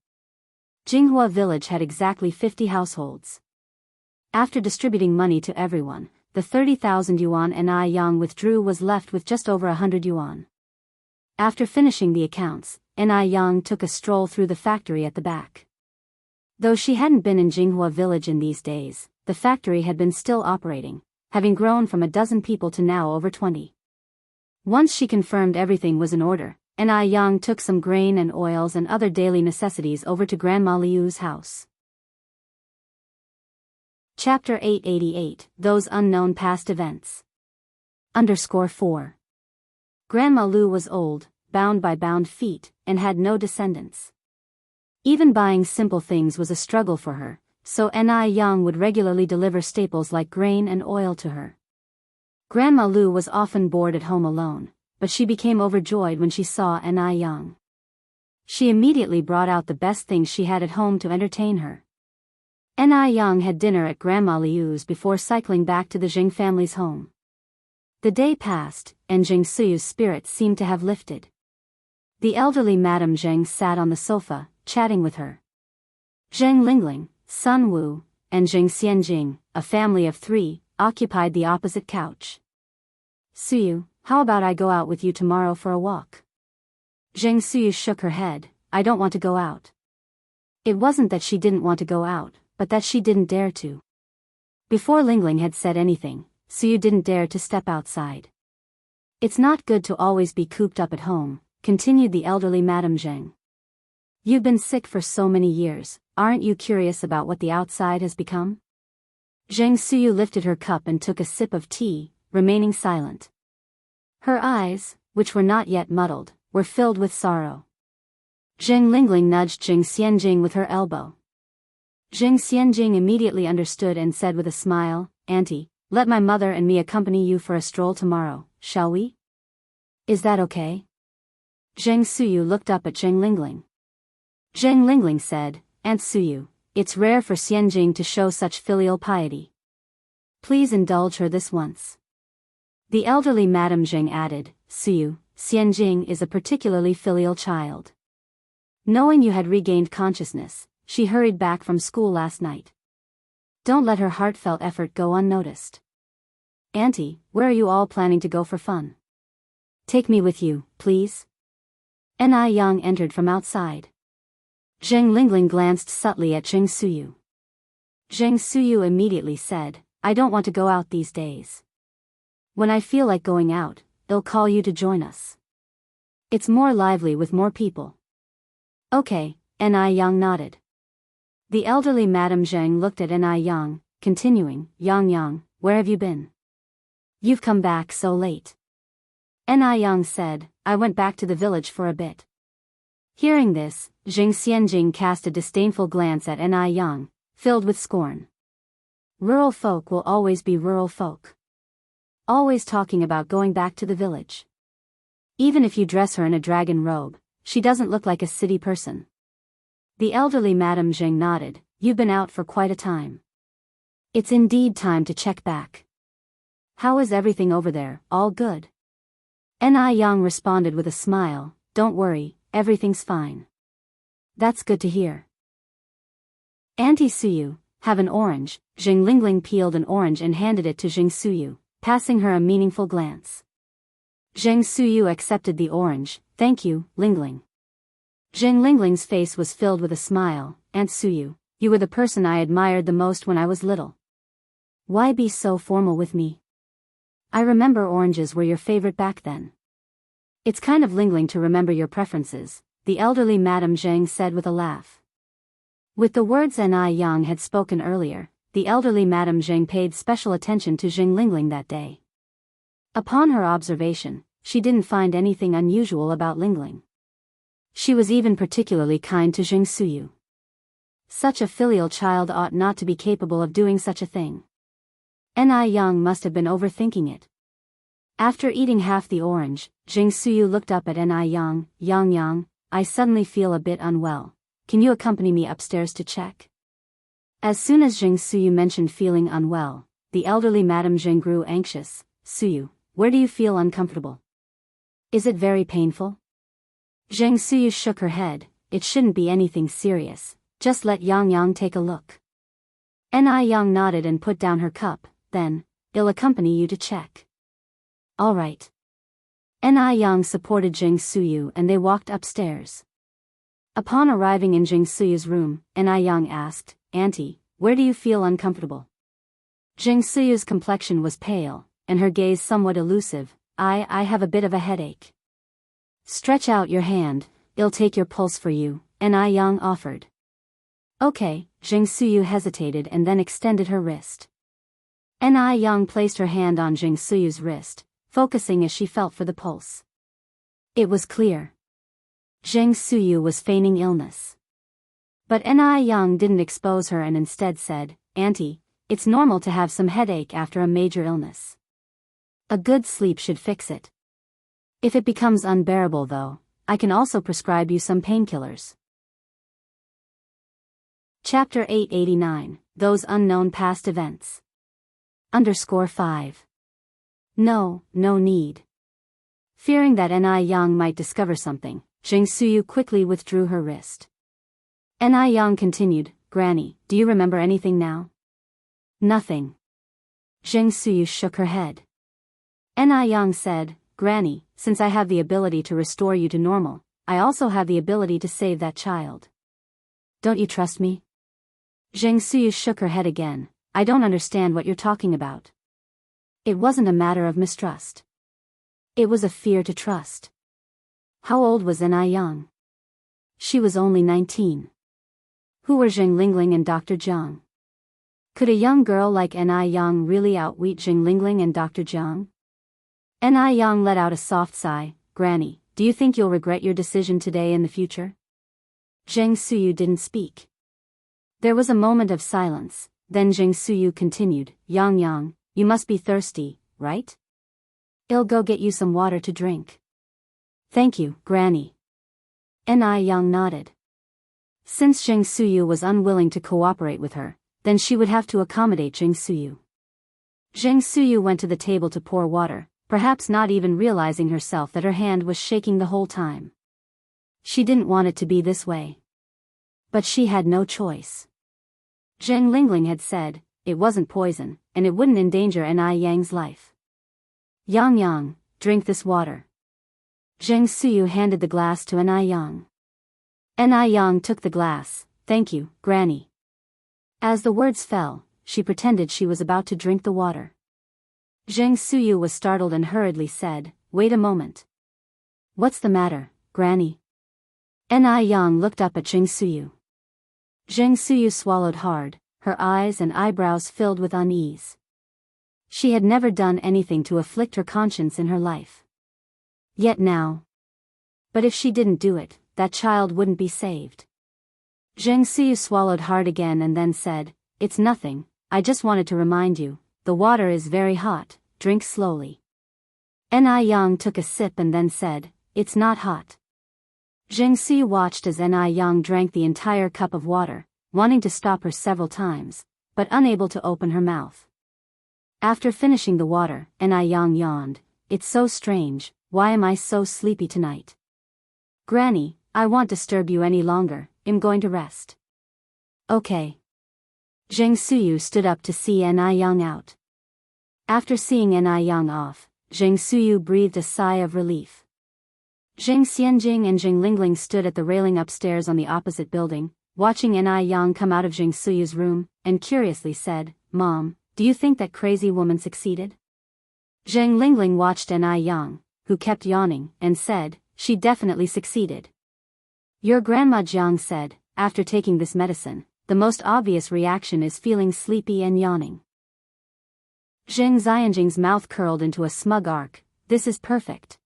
Jinghua village had exactly 50 households. After distributing money to everyone, the 30,000 yuan Ni Yang withdrew was left with just over 100 yuan. After finishing the accounts, Ni Yang took a stroll through the factory at the back. Though she hadn't been in Jinghua village in these days, the factory had been still operating, having grown from a dozen people to now over 20. Once she confirmed everything was in order, Ni Yang took some grain and oils and other daily necessities over to Grandma Liu's house. Chapter 888, Those Unknown Past Events. _4. Grandma Liu was old, bound by bound feet, and had no descendants. Even buying simple things was a struggle for her, so Ni Yang would regularly deliver staples like grain and oil to her. Grandma Liu was often bored at home alone, but she became overjoyed when she saw Ni Yang. She immediately brought out the best things she had at home to entertain her. Ni Yang had dinner at Grandma Liu's before cycling back to the Zheng family's home. The day passed, and Zheng Suyu's spirits seemed to have lifted. The elderly Madame Zheng sat on the sofa, chatting with her. Zheng Lingling, Sun Wu, and Zheng Xianxia, a family of 3, occupied the opposite couch. Suyu, how about I go out with you tomorrow for a walk? Zheng Suyu shook her head, I don't want to go out. It wasn't that she didn't want to go out, but that she didn't dare to. Before Lingling had said anything, Suyu didn't dare to step outside. It's not good to always be cooped up at home, continued the elderly Madame Zheng. You've been sick for so many years, aren't you curious about what the outside has become? Zheng Suyu lifted her cup and took a sip of tea, remaining silent. Her eyes, which were not yet muddled, were filled with sorrow. Zheng Lingling nudged Zheng Xianxia with her elbow. Zheng Xianxia immediately understood and said with a smile, Auntie, let my mother and me accompany you for a stroll tomorrow, shall we? Is that okay? Zheng Suyu looked up at Zheng Lingling. Zheng Lingling said, Aunt Suyu, it's rare for Xianxia to show such filial piety. Please indulge her this once. The elderly Madame Zheng added, Suyu, Xianxia is a particularly filial child. Knowing you had regained consciousness, she hurried back from school last night. Don't let her heartfelt effort go unnoticed. Auntie, where are you all planning to go for fun? Take me with you, please. Ni Yang entered from outside. Zheng Lingling glanced subtly at Zheng Suyu. Zheng Suyu immediately said, I don't want to go out these days. When I feel like going out, they'll call you to join us. It's more lively with more people. Okay, Ni Yang nodded. The elderly Madame Zheng looked at Ni Yang, continuing, Yang, where have you been? You've come back so late. Ni Yang said, I went back to the village for a bit. Hearing this, Zheng Xianxia cast a disdainful glance at Ni Yang, filled with scorn. Rural folk will always be rural folk. Always talking about going back to the village. Even if you dress her in a dragon robe, she doesn't look like a city person. The elderly Madame Zheng nodded, you've been out for quite a time. It's indeed time to check back. How is everything over there, all good? Ni Yang responded with a smile, don't worry, everything's fine. That's good to hear. Auntie Suyu, have an orange. Zheng Lingling peeled an orange and handed it to Zheng Suyu, passing her a meaningful glance. Zheng Suyu accepted the orange, thank you, Lingling. Zheng Lingling's face was filled with a smile, Aunt Suyu, you were the person I admired the most when I was little. Why be so formal with me? I remember oranges were your favorite back then. It's kind of lingling to remember your preferences, the elderly Madame Zhang said with a laugh. With the words Ni Yang had spoken earlier, the elderly Madame Zhang paid special attention to Jing Lingling that day. Upon her observation, she didn't find anything unusual about Lingling. She was even particularly kind to Jing Suyu. Such a filial child ought not to be capable of doing such a thing. Ni Yang must have been overthinking it. After eating half the orange, Jing Suyu looked up at Ni Yang. Yang, I suddenly feel a bit unwell. Can you accompany me upstairs to check? As soon as Jing Suyu mentioned feeling unwell, the elderly Madame Zhang grew anxious. Suyu, where do you feel uncomfortable? Is it very painful? Zhang Suyu shook her head. It shouldn't be anything serious, just let Yang take a look. Ni Yang nodded and put down her cup. Then, I'll accompany you to check. All right. Ni Yang supported Jing Suyu and they walked upstairs. Upon arriving in Jing Suyu's room, Ni Yang asked, Auntie, where do you feel uncomfortable? Jing Suyu's complexion was pale, and her gaze somewhat elusive. I have a bit of a headache. Stretch out your hand, I'll take your pulse for you, Ni Yang offered. Okay, Jing Suyu hesitated and then extended her wrist. Ni Yang placed her hand on Jing Suyu's wrist, focusing as she felt for the pulse. It was clear. Jing Suyu was feigning illness. But Ni Yang didn't expose her and instead said, Auntie, it's normal to have some headache after a major illness. A good sleep should fix it. If it becomes unbearable though, I can also prescribe you some painkillers. Chapter 889, Those Unknown Past Events. _5. No need. Fearing that Ni Yang might discover something, Jing Suyu quickly withdrew her wrist. Ni Yang continued, Granny, do you remember anything now? Nothing. Jing Suyu shook her head. Ni Yang said, Granny, since I have the ability to restore you to normal, I also have the ability to save that child. Don't you trust me? Jing Suyu shook her head again. I don't understand what you're talking about. It wasn't a matter of mistrust. It was a fear to trust. How old was Ni Yang? She was only 19. Who were Jing Lingling and Dr. Jiang? Could a young girl like Ni Yang really outwit Jing Lingling and Dr. Jiang? Ni Yang let out a soft sigh. Granny, do you think you'll regret your decision today in the future? Jing Suyu didn't speak. There was a moment of silence, then Jing Suyu continued, Yang, you must be thirsty, right? I'll go get you some water to drink. Thank you, Granny. Ni Yang nodded. Since Jing Suyu was unwilling to cooperate with her, then she would have to accommodate Jing Suyu. Jing Suyu went to the table to pour water, perhaps not even realizing herself that her hand was shaking the whole time. She didn't want it to be this way. But she had no choice. Jing Lingling had said, it wasn't poison, and it wouldn't endanger Ni Yang's life. Yang, drink this water. Jing Suyu handed the glass to Ni Yang. Ni Yang took the glass. Thank you, Granny. As the words fell, she pretended she was about to drink the water. Jing Suyu was startled and hurriedly said, Wait a moment. What's the matter, Granny? Ni Yang looked up at Jing Suyu. Jing Suyu swallowed hard, her eyes and eyebrows filled with unease. She had never done anything to afflict her conscience in her life. Yet now. But if she didn't do it, that child wouldn't be saved. Jing Suyu swallowed hard again and then said, It's nothing, I just wanted to remind you, the water is very hot, drink slowly. Ni Yang took a sip and then said, It's not hot. Jing Suyu watched as Ni Yang drank the entire cup of water, wanting to stop her several times, but unable to open her mouth. After finishing the water, Ni Yang yawned, It's so strange, why am I so sleepy tonight? Granny, I won't disturb you any longer, I'm going to rest. Okay. Jing Suyu stood up to see Ni Yang out. After seeing Ni Yang off, Jing Suyu breathed a sigh of relief. Jing Xianjing and Jing Lingling stood at the railing upstairs on the opposite building, watching Ni Yang come out of Jing Suyu's room, and curiously said, Mom, do you think that crazy woman succeeded? Zheng Lingling watched N.I. Yang, who kept yawning, and said, she definitely succeeded. Your grandma Jiang said, after taking this medicine, the most obvious reaction is feeling sleepy and yawning. Zheng Xianjing's mouth curled into a smug arc. This is perfect.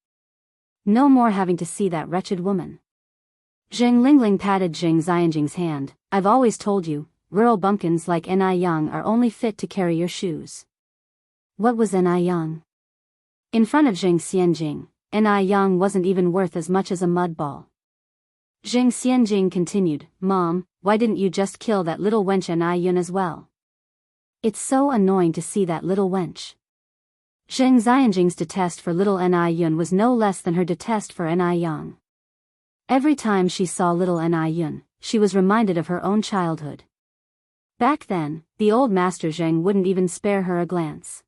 No more having to see that wretched woman. Zheng Lingling patted Zheng Xianjing's hand. I've always told you, rural bumpkins like N.I. Yang are only fit to carry your shoes. What was N.I. Yang? In front of Zheng Xianjing, N.I. Yang wasn't even worth as much as a mud ball. Zheng Xianjing continued, Mom, why didn't you just kill that little wench N.I. Yun as well? It's so annoying to see that little wench. Zheng Xianjing's detest for little N.I. Yun was no less than her detest for N.I. Yang. Every time she saw little N.I. Yun, she was reminded of her own childhood. Back then, the old Master Zheng wouldn't even spare her a glance.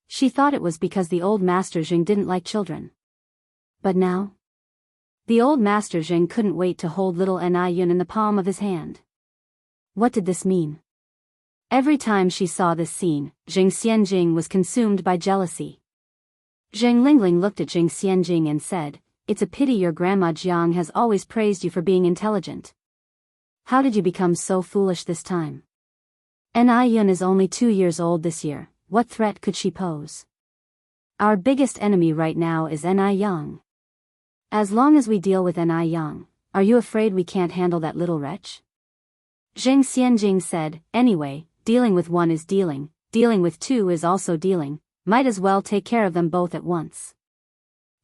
She thought it was because the old Master Zheng didn't like children. But now? The old Master Zheng couldn't wait to hold little N.I. Yun in the palm of his hand. What did this mean? Every time she saw this scene, Zheng Xianjing was consumed by jealousy. Zheng Lingling looked at Zheng Xianjing and said, it's a pity your grandma Jiang has always praised you for being intelligent. How did you become so foolish this time? N.I. Yun is only 2 years old this year, what threat could she pose? Our biggest enemy right now is N.I. Yang. As long as we deal with N.I. Yang, are you afraid we can't handle that little wretch? Zheng Xianjing said, anyway, dealing with one is dealing with two is also dealing, might as well take care of them both at once.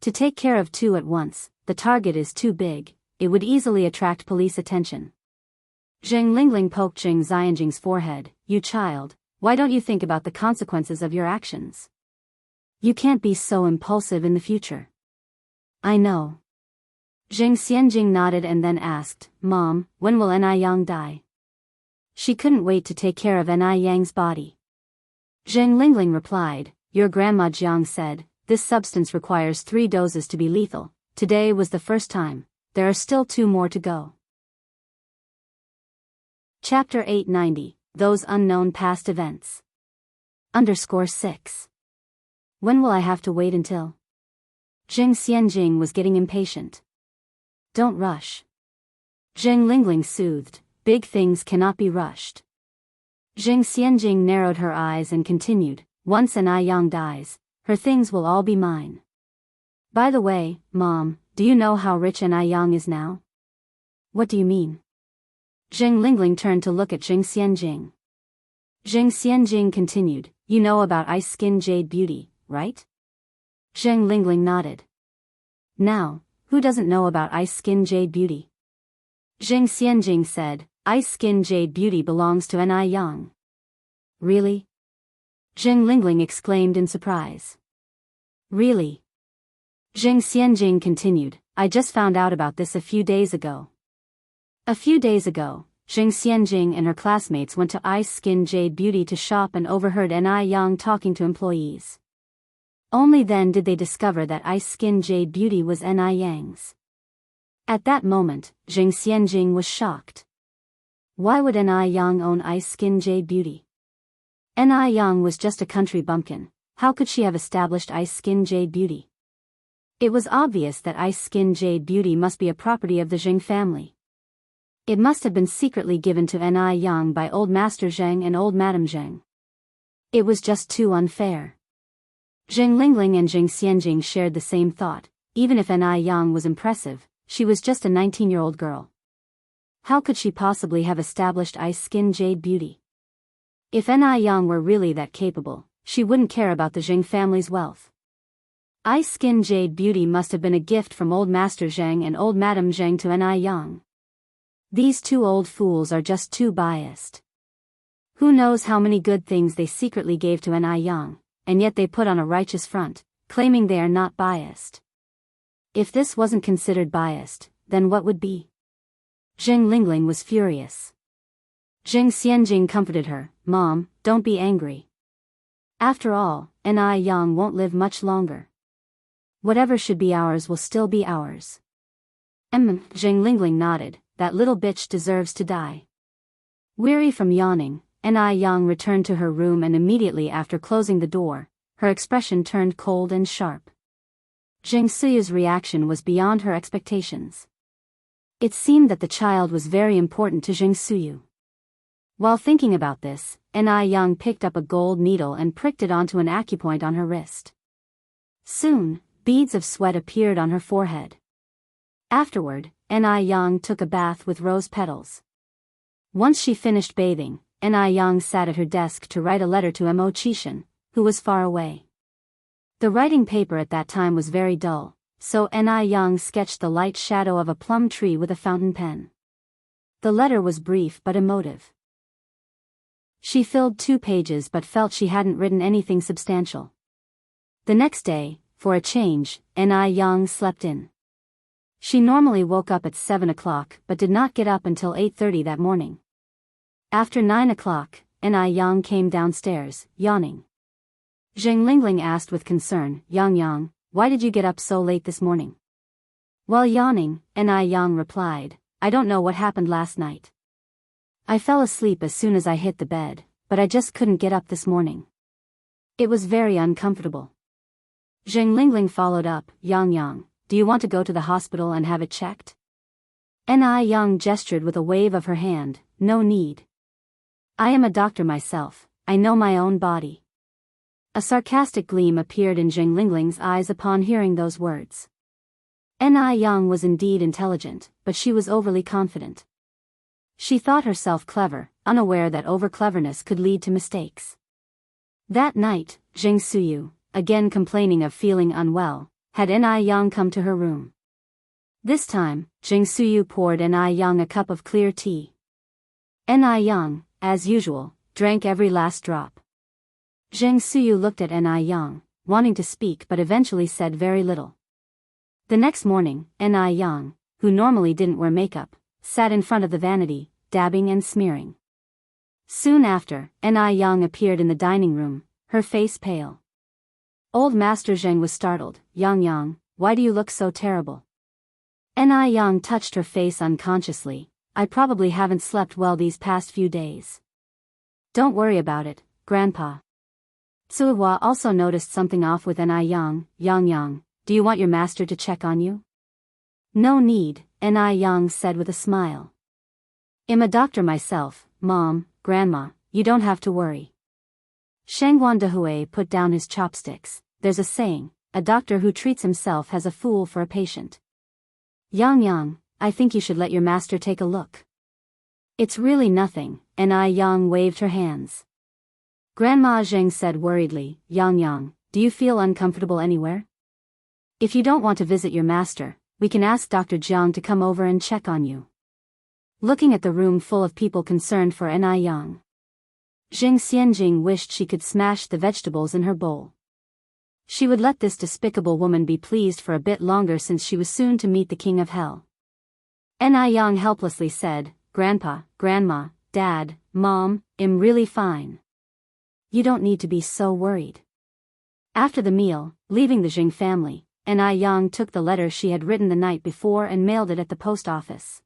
To take care of two at once, the target is too big, it would easily attract police attention. Zheng Lingling poked Zheng Xianjing's forehead, you child, why don't you think about the consequences of your actions? You can't be so impulsive in the future. I know. Zheng Xianjing nodded and then asked, Mom, when will N.I. Yang die? She couldn't wait to take care of N.I. Yang's body. Zheng Lingling replied, your grandma Jiang said, this substance requires 3 doses to be lethal. Today was the first time. There are still 2 more to go. Chapter 890, Those Unknown Past Events. _6. When will I have to wait until? Zheng Xianjing was getting impatient. Don't rush. Zheng Lingling soothed, big things cannot be rushed. Zheng Xianjing narrowed her eyes and continued, once N.I. Yang dies, her things will all be mine. By the way, Mom, do you know how rich N.I. Yang is now? What do you mean? Zheng Lingling turned to look at Zheng Xianjing. Zheng Xianjing continued, you know about Ice Skin Jade Beauty, right? Zheng Lingling nodded. Now, who doesn't know about Ice Skin Jade Beauty? Zheng Xianjing said, Ice Skin Jade Beauty belongs to N.I. Yang. Really? Zheng Lingling exclaimed in surprise. Really? Zheng Xianjing continued, I just found out about this a few days ago. A few days ago, Zheng Xianjing and her classmates went to Ice Skin Jade Beauty to shop and overheard N.I. Yang talking to employees. Only then did they discover that Ice Skin Jade Beauty was N.I. Yang's. At that moment, Zheng Xianjing was shocked. Why would N.I. Yang own Ice Skin Jade Beauty? N.I. Yang was just a country bumpkin, how could she have established Ice Skin Jade Beauty? It was obvious that Ice Skin Jade Beauty must be a property of the Zheng family. It must have been secretly given to N.I. Yang by old Master Zheng and old Madam Zheng. It was just too unfair. Zheng Lingling and Zheng Xianjing shared the same thought, even if N.I. Yang was impressive, she was just a 19-year-old girl. How could she possibly have established Ice Skin Jade Beauty? If N.I. Yang were really that capable, she wouldn't care about the Zheng family's wealth. Ice Skin Jade Beauty must have been a gift from old Master Zheng and old Madam Zheng to N.I. Yang. These two old fools are just too biased. Who knows how many good things they secretly gave to N.I. Yang, and yet they put on a righteous front, claiming they are not biased. If this wasn't considered biased, then what would be? Zheng Lingling was furious. Zheng Xianjing comforted her, Mom, don't be angry. After all, N.I. Yang won't live much longer. Whatever should be ours will still be ours. Zheng Lingling nodded, that little bitch deserves to die. Weary from yawning, Yang returned to her room, and immediately after closing the door, her expression turned cold and sharp. Zheng Suyu's reaction was beyond her expectations. It seemed that the child was very important to Zheng Suyu. While thinking about this, Yang picked up a gold needle and pricked it onto an acupoint on her wrist. Soon, beads of sweat appeared on her forehead. Afterward, Yang took a bath with rose petals. Once she finished bathing, Yang sat at her desk to write a letter to Mo Qishan, who was far away. The writing paper at that time was very dull, so Yang sketched the light shadow of a plum tree with a fountain pen. The letter was brief but emotive. She filled 2 pages but felt she hadn't written anything substantial. The next day, for a change, Yang slept in. She normally woke up at 7 o'clock but did not get up until 8:30 that morning. After 9 o'clock, Yang came downstairs, yawning. Zheng Lingling asked with concern, Yang, why did you get up so late this morning? While yawning, Yang replied, I don't know what happened last night. I fell asleep as soon as I hit the bed, but I just couldn't get up this morning. It was very uncomfortable. Zheng Lingling followed up, Yang, do you want to go to the hospital and have it checked? Yang gestured with a wave of her hand, no need. I am a doctor myself, I know my own body. A sarcastic gleam appeared in Zheng Lingling's eyes upon hearing those words. Yang was indeed intelligent, but she was overly confident. She thought herself clever, unaware that over-cleverness could lead to mistakes. That night, Zheng Suyu, again complaining of feeling unwell, had Yang come to her room. This time, Zheng Suyu poured Yang a cup of clear tea. Yang, as usual, drank every last drop. Zheng Suyu looked at Yang, wanting to speak but eventually said very little. The next morning, Yang, who normally didn't wear makeup, sat in front of the vanity, dabbing and smearing. Soon after, Yang appeared in the dining room, her face pale. Old Master Zheng was startled. Yang, why do you look so terrible? Yang touched her face unconsciously. I probably haven't slept well these past few days. Don't worry about it, Grandpa. Suihua also noticed something off with Yang. Yang, do you want your master to check on you? No need, Yang said with a smile. I'm a doctor myself, Mom, Grandma, you don't have to worry. Shangguan Dehui put down his chopsticks. There's a saying, a doctor who treats himself has a fool for a patient. Yang, I think you should let your master take a look. It's really nothing, Yang waved her hands. Grandma Zheng said worriedly, Yang, do you feel uncomfortable anywhere? If you don't want to visit your master, we can ask Dr. Jiang to come over and check on you. Looking at the room full of people concerned for Yang, Jing Xianjing wished she could smash the vegetables in her bowl. She would let this despicable woman be pleased for a bit longer since she was soon to meet the king of hell. Yang helplessly said, Grandpa, Grandma, Dad, Mom, I'm really fine. You don't need to be so worried. After the meal, leaving the Jing family, Yang took the letter she had written the night before and mailed it at the post office.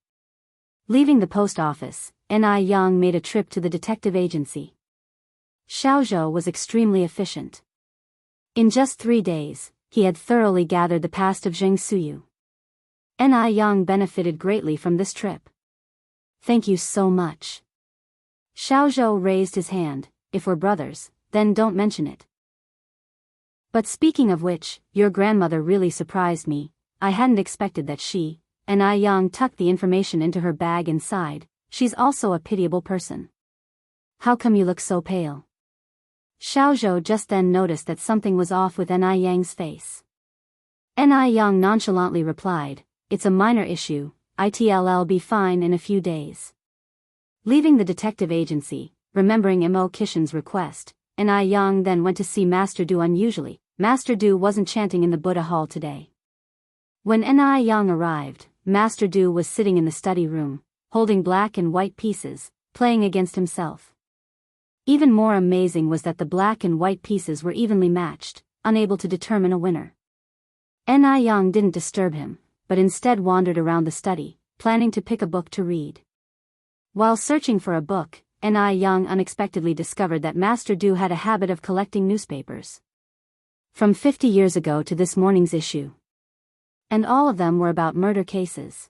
Leaving the post office, Yang made a trip to the detective agency. Xiaozhou was extremely efficient. In just 3 days, he had thoroughly gathered the past of Zheng Suyu. Yang benefited greatly from this trip. Thank you so much. Xiaozhou raised his hand. If we're brothers, then don't mention it. But speaking of which, your grandmother really surprised me. I hadn't expected that she. Yang tucked the information into her bag and sighed. She's also a pitiable person. How come you look so pale? Xiaozhou just then noticed that something was off with Yang's face. Yang nonchalantly replied, it's a minor issue, it'll be fine in a few days. Leaving the detective agency, remembering Mo Qishan's request, Yang then went to see Master Du. Unusually, Master Du wasn't chanting in the Buddha hall today. When Yang arrived, Master Du was sitting in the study room, holding black and white pieces, playing against himself. Even more amazing was that the black and white pieces were evenly matched, unable to determine a winner. Yang didn't disturb him, but instead wandered around the study, planning to pick a book to read. While searching for a book, Ni Yang unexpectedly discovered that Master Du had a habit of collecting newspapers. From 50 years ago to this morning's issue. And all of them were about murder cases.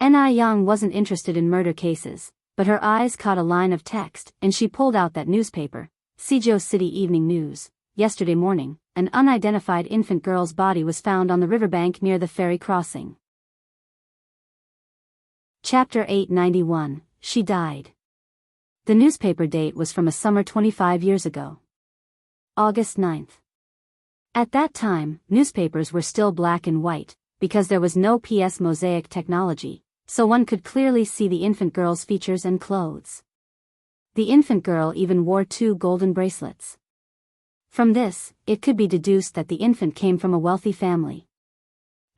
Ni Yang wasn't interested in murder cases, but her eyes caught a line of text, and she pulled out that newspaper, Suzhou City Evening News. Yesterday morning, an unidentified infant girl's body was found on the riverbank near the ferry crossing. Chapter 891, She Died. The newspaper date was from a summer 25 years ago. August 9th. At that time, newspapers were still black and white, because there was no PS mosaic technology, so one could clearly see the infant girl's features and clothes. The infant girl even wore 2 golden bracelets. From this, it could be deduced that the infant came from a wealthy family.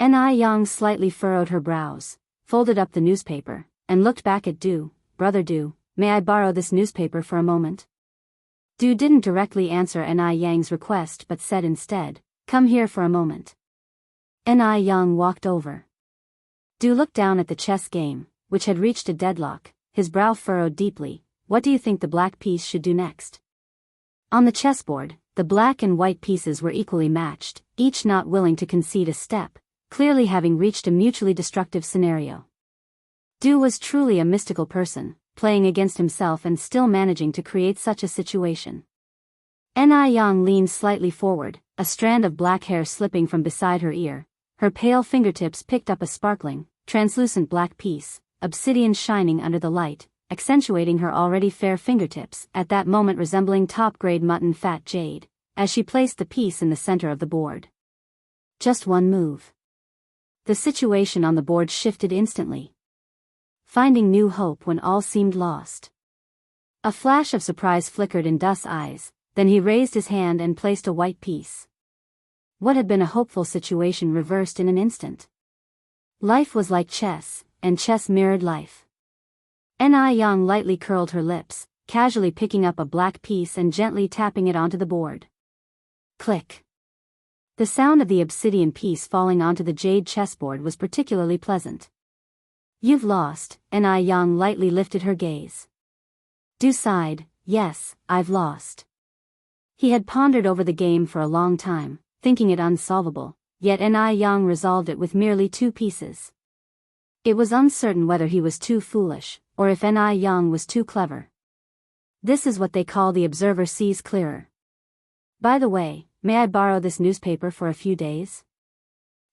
Ni Yang slightly furrowed her brows, folded up the newspaper, and looked back at Du. Brother Du, may I borrow this newspaper for a moment? Du didn't directly answer Ni Yang's request but said instead, come here for a moment. Ni Yang walked over. Du looked down at the chess game, which had reached a deadlock, his brow furrowed deeply. What do you think the black piece should do next? On the chessboard, the black and white pieces were equally matched, each not willing to concede a step, clearly having reached a mutually destructive scenario. Du was truly a mystical person, playing against himself and still managing to create such a situation. Ni Yang leaned slightly forward, a strand of black hair slipping from beside her ear. Her pale fingertips picked up a sparkling, translucent black piece, obsidian shining under the light, accentuating her already fair fingertips, at that moment resembling top-grade mutton fat jade, as she placed the piece in the center of the board. Just one move. The situation on the board shifted instantly, finding new hope when all seemed lost. A flash of surprise flickered in Du's eyes, then he raised his hand and placed a white piece. What had been a hopeful situation reversed in an instant. Life was like chess, and chess mirrored life. Ni Yang lightly curled her lips, casually picking up a black piece and gently tapping it onto the board. Click. The sound of the obsidian piece falling onto the jade chessboard was particularly pleasant. You've lost, Ni Yang lightly lifted her gaze. Du sighed, yes, I've lost. He had pondered over the game for a long time, thinking it unsolvable, yet Ni Yang resolved it with merely 2 pieces. It was uncertain whether he was too foolish, or if Ni Yang was too clever. This is what they call the observer sees clearer. By the way, may I borrow this newspaper for a few days?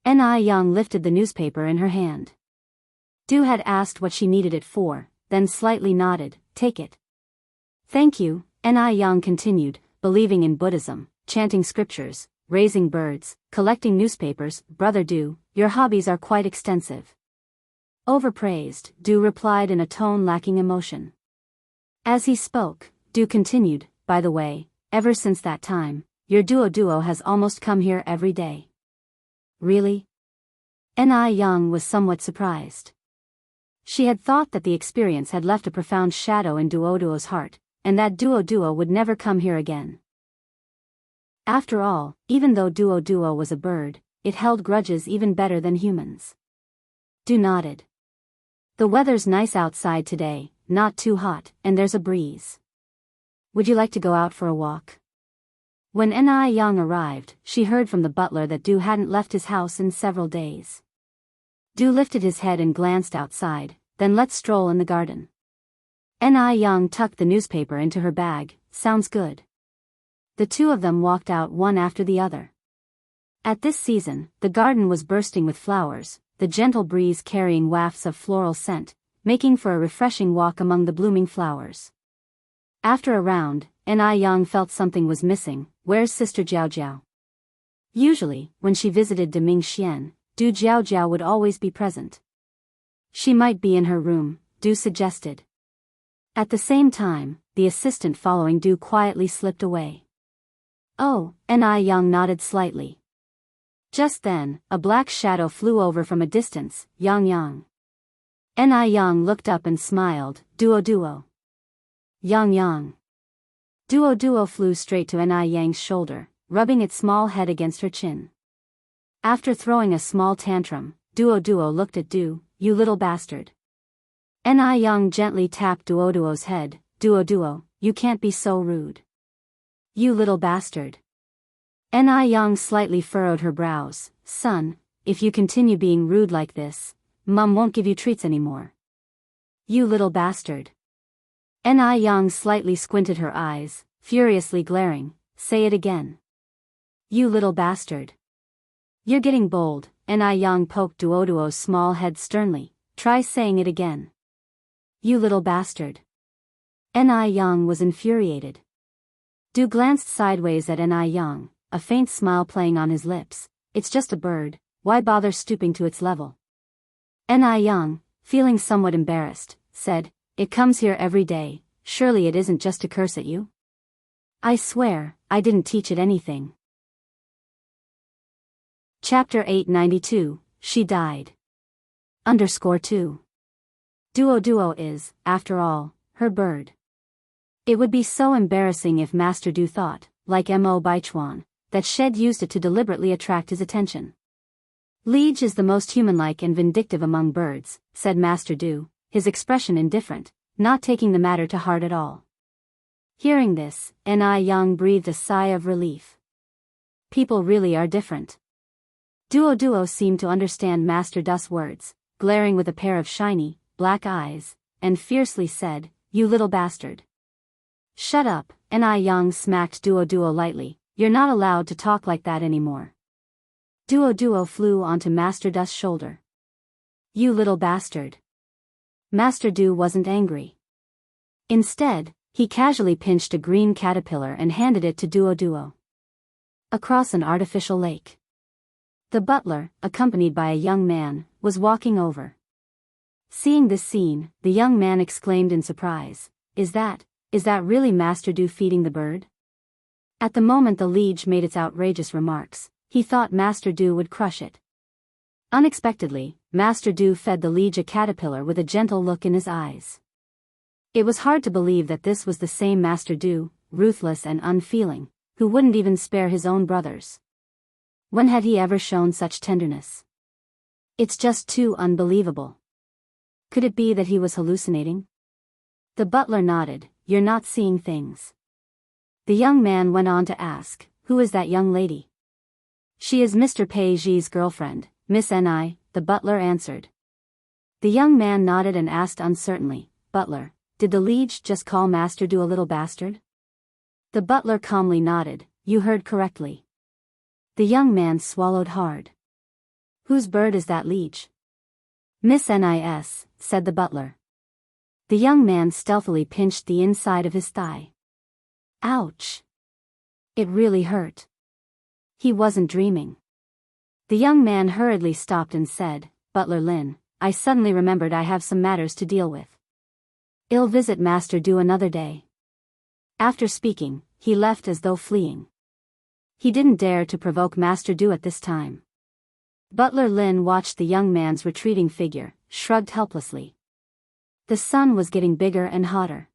Ni Yang lifted the newspaper in her hand. Du had asked what she needed it for, then slightly nodded, take it. Thank you, Ni Yang continued, believing in Buddhism, chanting scriptures, raising birds, collecting newspapers. Brother Du, your hobbies are quite extensive. Overpraised, Du replied in a tone lacking emotion. As he spoke, Du continued, by the way, ever since that time, your duo has almost come here every day. Really? Ni Yang was somewhat surprised. She had thought that the experience had left a profound shadow in Duoduo's heart, and that Duo would never come here again. After all, even though Duo was a bird, it held grudges even better than humans. Du nodded. The weather's nice outside today, not too hot, and there's a breeze. Would you like to go out for a walk? When Ni Yang arrived, she heard from the butler that Du hadn't left his house in several days. Du lifted his head and glanced outside, then let's stroll in the garden. Ni Yang tucked the newspaper into her bag, sounds good. The two of them walked out one after the other. At this season, the garden was bursting with flowers, the gentle breeze carrying wafts of floral scent, making for a refreshing walk among the blooming flowers. After a round, Ni Yang felt something was missing. Where's Sister Jiao? Usually, when she visited de Mingxian, Du Jiao would always be present. She might be in her room, Du suggested. At the same time, the assistant following Du quietly slipped away. Oh, Ni Yang nodded slightly. Just then, a black shadow flew over from a distance. Yang. Ni Yang looked up and smiled. Duo. Yang. Duo flew straight to Ni Yang's shoulder, rubbing its small head against her chin. After throwing a small tantrum, Duo looked at Du. You little bastard. Ni Yang gently tapped Duo's head. Duo, you can't be so rude. You little bastard. Yang slightly furrowed her brows. Son, if you continue being rude like this, Mum won't give you treats anymore. You little bastard. Yang slightly squinted her eyes, furiously glaring. Say it again. You little bastard. You're getting bold. Yang poked Duo's small head sternly. Try saying it again. You little bastard. Yang was infuriated. Du glanced sideways at Yang, a faint smile playing on his lips. It's just a bird, why bother stooping to its level? Yang, feeling somewhat embarrassed, said, It comes here every day, surely it isn't just to curse at you? I swear, I didn't teach it anything. Chapter 892, She Died. _2. Duo is, after all, her bird. It would be so embarrassing if Master Du thought, like Mo Baichuan, that Shed used it to deliberately attract his attention. Liege is the most human-like and vindictive among birds, said Master Du, his expression indifferent, not taking the matter to heart at all. Hearing this, Yang breathed a sigh of relief. People really are different. Duo seemed to understand Master Du's words, glaring with a pair of shiny, black eyes, and fiercely said, You little bastard. Shut up, Yang smacked Duo lightly. You're not allowed to talk like that anymore. Duo flew onto Master Du's shoulder. You little bastard. Master Du wasn't angry. Instead, he casually pinched a green caterpillar and handed it to Duo. Across an artificial lake. The butler, accompanied by a young man, was walking over. Seeing this scene, the young man exclaimed in surprise, Is that really Master Du feeding the bird? At the moment the liege made its outrageous remarks, he thought Master Du would crush it. Unexpectedly, Master Du fed the liege a caterpillar with a gentle look in his eyes. It was hard to believe that this was the same Master Du, ruthless and unfeeling, who wouldn't even spare his own brothers. When had he ever shown such tenderness? It's just too unbelievable. Could it be that he was hallucinating? The butler nodded. You're not seeing things. The young man went on to ask, Who is that young lady? She is Mr. Pei Ji's girlfriend, Miss Ni, the butler answered. The young man nodded and asked uncertainly, Butler, did the liege just call Master Du a little bastard? The butler calmly nodded, You heard correctly. The young man swallowed hard. Whose bird is that liege? Miss Nis, said the butler. The young man stealthily pinched the inside of his thigh. Ouch! It really hurt. He wasn't dreaming. The young man hurriedly stopped and said, Butler Lin, I suddenly remembered I have some matters to deal with. I'll visit Master Du another day. After speaking, he left as though fleeing. He didn't dare to provoke Master Du at this time. Butler Lin watched the young man's retreating figure, shrugged helplessly. The sun was getting bigger and hotter.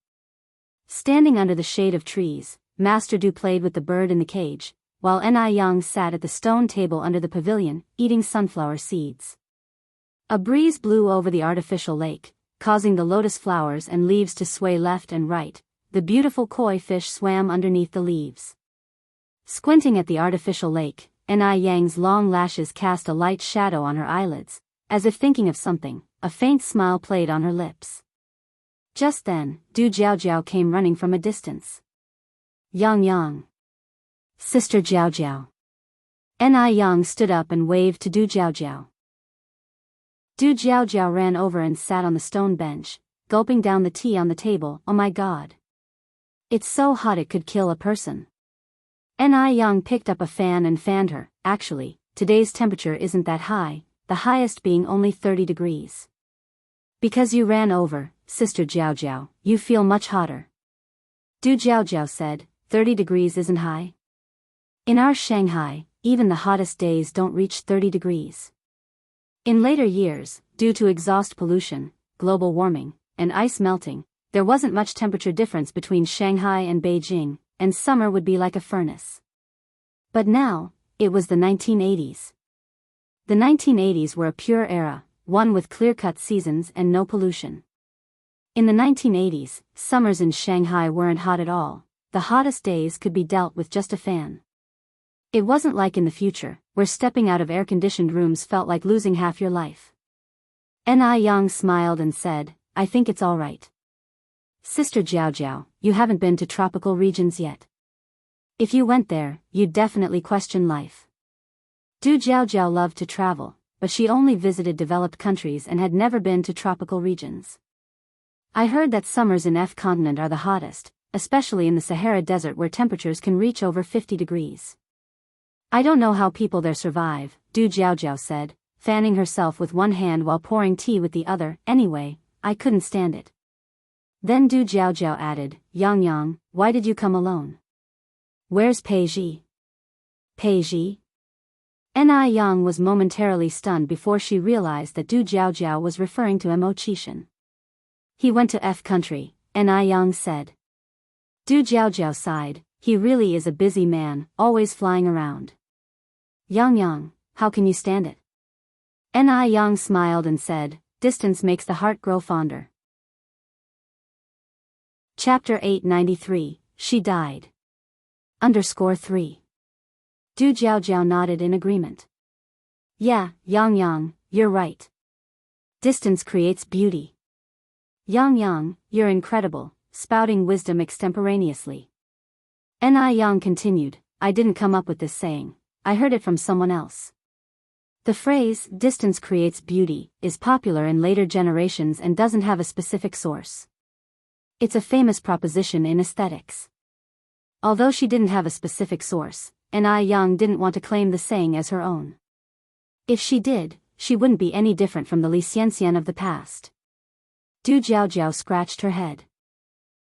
Standing under the shade of trees, Master Du played with the bird in the cage, while Yang sat at the stone table under the pavilion, eating sunflower seeds. A breeze blew over the artificial lake, causing the lotus flowers and leaves to sway left and right. The beautiful koi fish swam underneath the leaves. Squinting at the artificial lake, Yang's long lashes cast a light shadow on her eyelids, as if thinking of something. A faint smile played on her lips. Just then, Du Jiao came running from a distance. Yang. Sister Jiao. Yang stood up and waved to Du Jiao. Du Jiao ran over and sat on the stone bench, gulping down the tea on the table. Oh my god. It's so hot it could kill a person. Yang picked up a fan and fanned her. Actually, today's temperature isn't that high, the highest being only 30 degrees. Because you ran over, Sister Jiao, you feel much hotter. Du Jiao said, 30 degrees isn't high. In our Shanghai, even the hottest days don't reach 30 degrees. In later years, due to exhaust pollution, global warming, and ice melting, there wasn't much temperature difference between Shanghai and Beijing, and summer would be like a furnace. But now, it was the 1980s. The 1980s were a pure era, one with clear-cut seasons and no pollution. In the 1980s, summers in Shanghai weren't hot at all. The hottest days could be dealt with just a fan. It wasn't like in the future, where stepping out of air-conditioned rooms felt like losing half your life. Yang smiled and said, I think it's all right. Sister Jiao, you haven't been to tropical regions yet. If you went there, you'd definitely question life. Du Jiao loved to travel, but she only visited developed countries and had never been to tropical regions. I heard that summers in F continent are the hottest, especially in the Sahara Desert where temperatures can reach over 50 degrees. I don't know how people there survive, Du Jiao said, fanning herself with one hand while pouring tea with the other. Anyway, I couldn't stand it. Then Du Jiao added, Yang, why did you come alone? Where's Pei Ji? Pei Ji? Yang was momentarily stunned before she realized that Du Jiao was referring to Mo Qishan. He went to F country, Yang said. Du Jiao sighed, he really is a busy man, always flying around. Yang, how can you stand it? Yang smiled and said, distance makes the heart grow fonder. Chapter 893, She Died. _3. Du Jiao nodded in agreement. Yeah, Yang, you're right. Distance creates beauty. Yang, you're incredible, spouting wisdom extemporaneously. Yang continued, I didn't come up with this saying, I heard it from someone else. The phrase, distance creates beauty, is popular in later generations and doesn't have a specific source. It's a famous proposition in aesthetics. Although she didn't have a specific source, Yang didn't want to claim the saying as her own. If she did, she wouldn't be any different from the Li Xianxian of the past. Du Jiao scratched her head.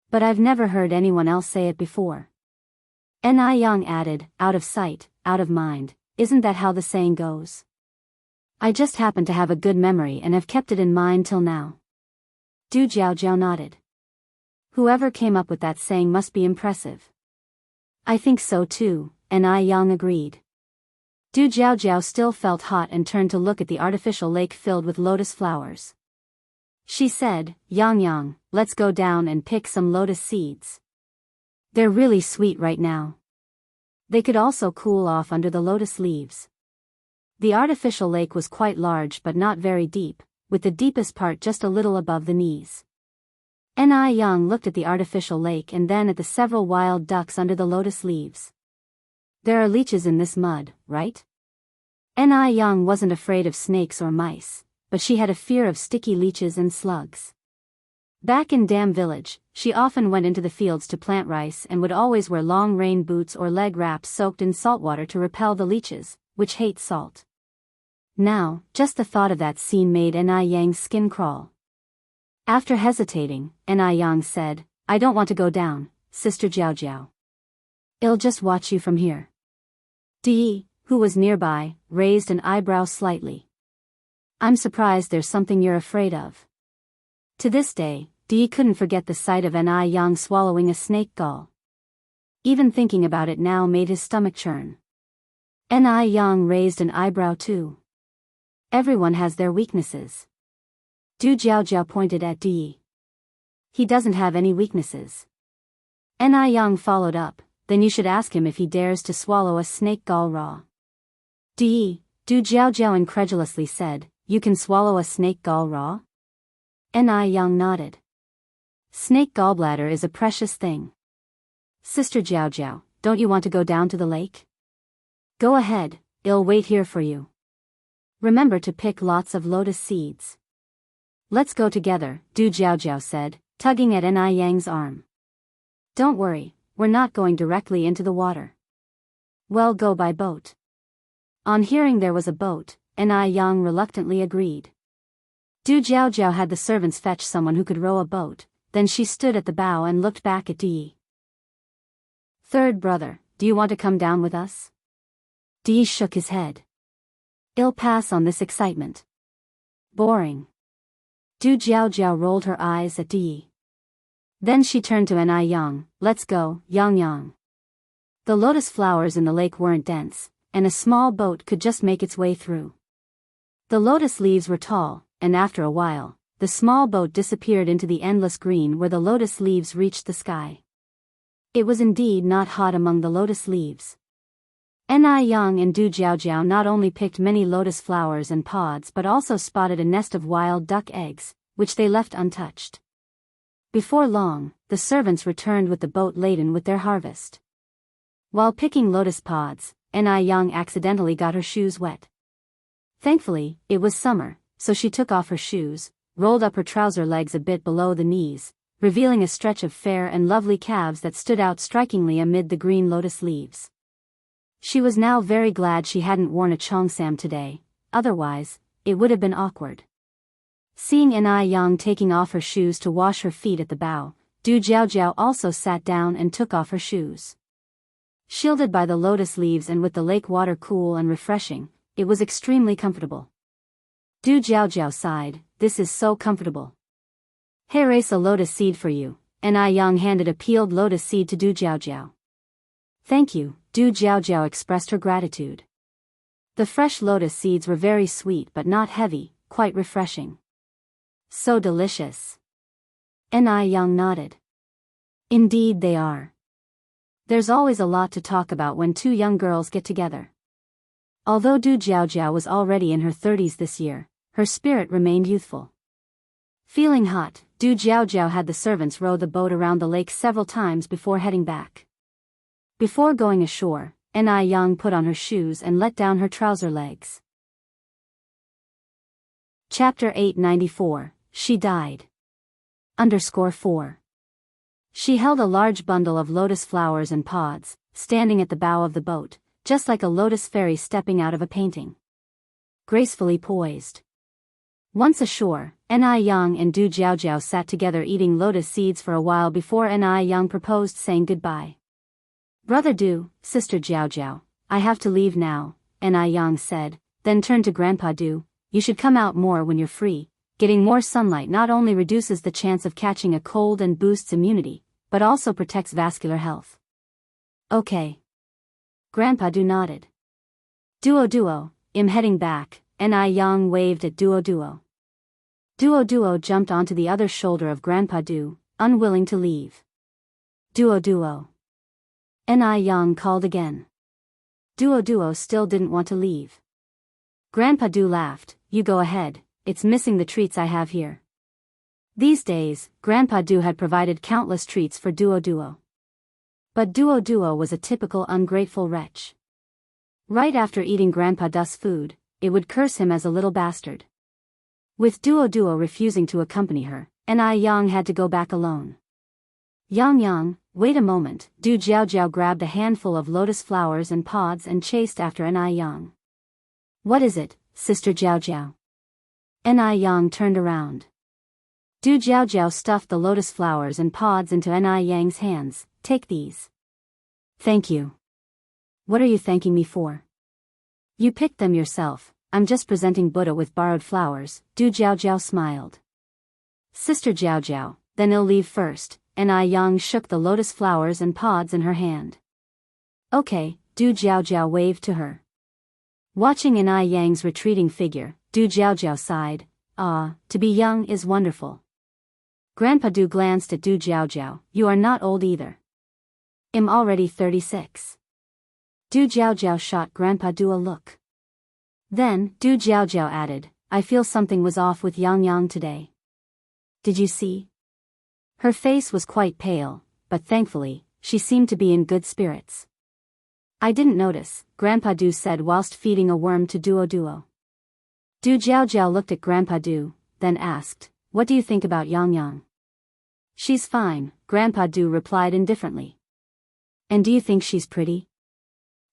But I've never heard anyone else say it before. Yang added, out of sight, out of mind, isn't that how the saying goes? I just happen to have a good memory and have kept it in mind till now. Du Jiao nodded. Whoever came up with that saying must be impressive. I think so too, Yang agreed. Du Jiao still felt hot and turned to look at the artificial lake filled with lotus flowers. She said, Yang, let's go down and pick some lotus seeds. They're really sweet right now. They could also cool off under the lotus leaves. The artificial lake was quite large but not very deep, with the deepest part just a little above the knees. Yang looked at the artificial lake and then at the several wild ducks under the lotus leaves. There are leeches in this mud, right? Yang wasn't afraid of snakes or mice, but she had a fear of sticky leeches and slugs. Back in Dam Village, she often went into the fields to plant rice and would always wear long rain boots or leg wraps soaked in salt water to repel the leeches, which hate salt. Now, just the thought of that scene made Yang's skin crawl. After hesitating, Yang said, I don't want to go down, Sister Jiao. I'll just watch you from here. Di, who was nearby, raised an eyebrow slightly. I'm surprised there's something you're afraid of. To this day, Di couldn't forget the sight of Yang swallowing a snake gall. Even thinking about it now made his stomach churn. Yang raised an eyebrow too. Everyone has their weaknesses. Du Jiao pointed at Di. He doesn't have any weaknesses. Yang followed up, then you should ask him if he dares to swallow a snake gall raw. Du Jiao incredulously said, you can swallow a snake gall raw? Yang nodded. Snake gallbladder is a precious thing. Sister Jiao, don't you want to go down to the lake? Go ahead, I'll wait here for you. Remember to pick lots of lotus seeds. Let's go together, Du Jiao said, tugging at Yang's arm. Don't worry, we're not going directly into the water. We'll go by boat. On hearing there was a boat, Yang reluctantly agreed. Du Jiao had the servants fetch someone who could row a boat, then she stood at the bow and looked back at Di. Third brother, do you want to come down with us? Di shook his head. I'll pass on this excitement. Boring. Du Jiao rolled her eyes at Di. Then she turned to Yang, let's go, Yang. The lotus flowers in the lake weren't dense, and a small boat could just make its way through. The lotus leaves were tall, and after a while, the small boat disappeared into the endless green where the lotus leaves reached the sky. It was indeed not hot among the lotus leaves. Ni Yang and Du Jiaojiao not only picked many lotus flowers and pods but also spotted a nest of wild duck eggs, which they left untouched. Before long, the servants returned with the boat laden with their harvest. While picking lotus pods, Ni Yang accidentally got her shoes wet. Thankfully, it was summer, so she took off her shoes, rolled up her trouser legs a bit below the knees, revealing a stretch of fair and lovely calves that stood out strikingly amid the green lotus leaves. She was now very glad she hadn't worn a cheongsam today, otherwise, it would have been awkward. Seeing Ni Yang taking off her shoes to wash her feet at the bow, Du Jiaojiao also sat down and took off her shoes. Shielded by the lotus leaves and with the lake water cool and refreshing, it was extremely comfortable. Du Jiaojiao sighed, "This is so comfortable." "Hey, race a lotus seed for you," Ni Yang handed a peeled lotus seed to Du Jiaojiao. "Thank you," Du Jiaojiao expressed her gratitude. The fresh lotus seeds were very sweet but not heavy, quite refreshing. "So delicious." Ni Yang nodded. "Indeed they are. There's always a lot to talk about when two young girls get together." Although Du Jiaojiao was already in her 30s this year, her spirit remained youthful. Feeling hot, Du Jiaojiao had the servants row the boat around the lake several times before heading back. Before going ashore, Ni Yang put on her shoes and let down her trouser legs. Chapter 894, She Died. _4. She held a large bundle of lotus flowers and pods, standing at the bow of the boat, just like a lotus fairy stepping out of a painting. Gracefully poised. Once ashore, Ni Yang and Du Jiaojiao sat together eating lotus seeds for a while before Ni Yang proposed saying goodbye. "Brother Du, Sister Jiaojiao, I have to leave now," Ni Yang said, then turned to Grandpa Du, "You should come out more when you're free. Getting more sunlight not only reduces the chance of catching a cold and boosts immunity, but also protects vascular health." "Okay." Grandpa Du nodded. Duo, I'm heading back," Ni Yang waved at Duo. Duo jumped onto the other shoulder of Grandpa Du, unwilling to leave. Duo. Ni Yang called again. Duo still didn't want to leave. Grandpa Du laughed, "You go ahead, it's missing the treats I have here." These days, Grandpa Du had provided countless treats for Duo. But Duo was a typical ungrateful wretch. Right after eating Grandpa Du's food, it would curse him as a little bastard. With Duo refusing to accompany her, Ni Yang had to go back alone. Yang, wait a moment." Du Jiaojiao grabbed a handful of lotus flowers and pods and chased after Ni Yang. "What is it, Sister Jiaojiao?" Ni Yang turned around. Du Jiaojiao stuffed the lotus flowers and pods into Ni Yang's hands. "Take these." "Thank you." "What are you thanking me for?" "You picked them yourself, I'm just presenting Buddha with borrowed flowers," Du Jiaojiao smiled. "Sister Jiaojiao, then I'll leave first," Ni Yang shook the lotus flowers and pods in her hand. "Okay," Du Jiaojiao waved to her. Watching Ni Yang's retreating figure, Du Jiaojiao sighed, "Ah, to be young is wonderful." Grandpa Du glanced at Du Jiaojiao, "You are not old either." "I'm already 36. Du Jiaojiao shot Grandpa Du a look. Then, Du Jiaojiao added, "I feel something was off with Yang today. Did you see?" Her face was quite pale, but thankfully, she seemed to be in good spirits. "I didn't notice," Grandpa Du said whilst feeding a worm to Duo. Du Jiaojiao looked at Grandpa Du, then asked, "What do you think about Yang?" "She's fine," Grandpa Du replied indifferently. "And do you think she's pretty?"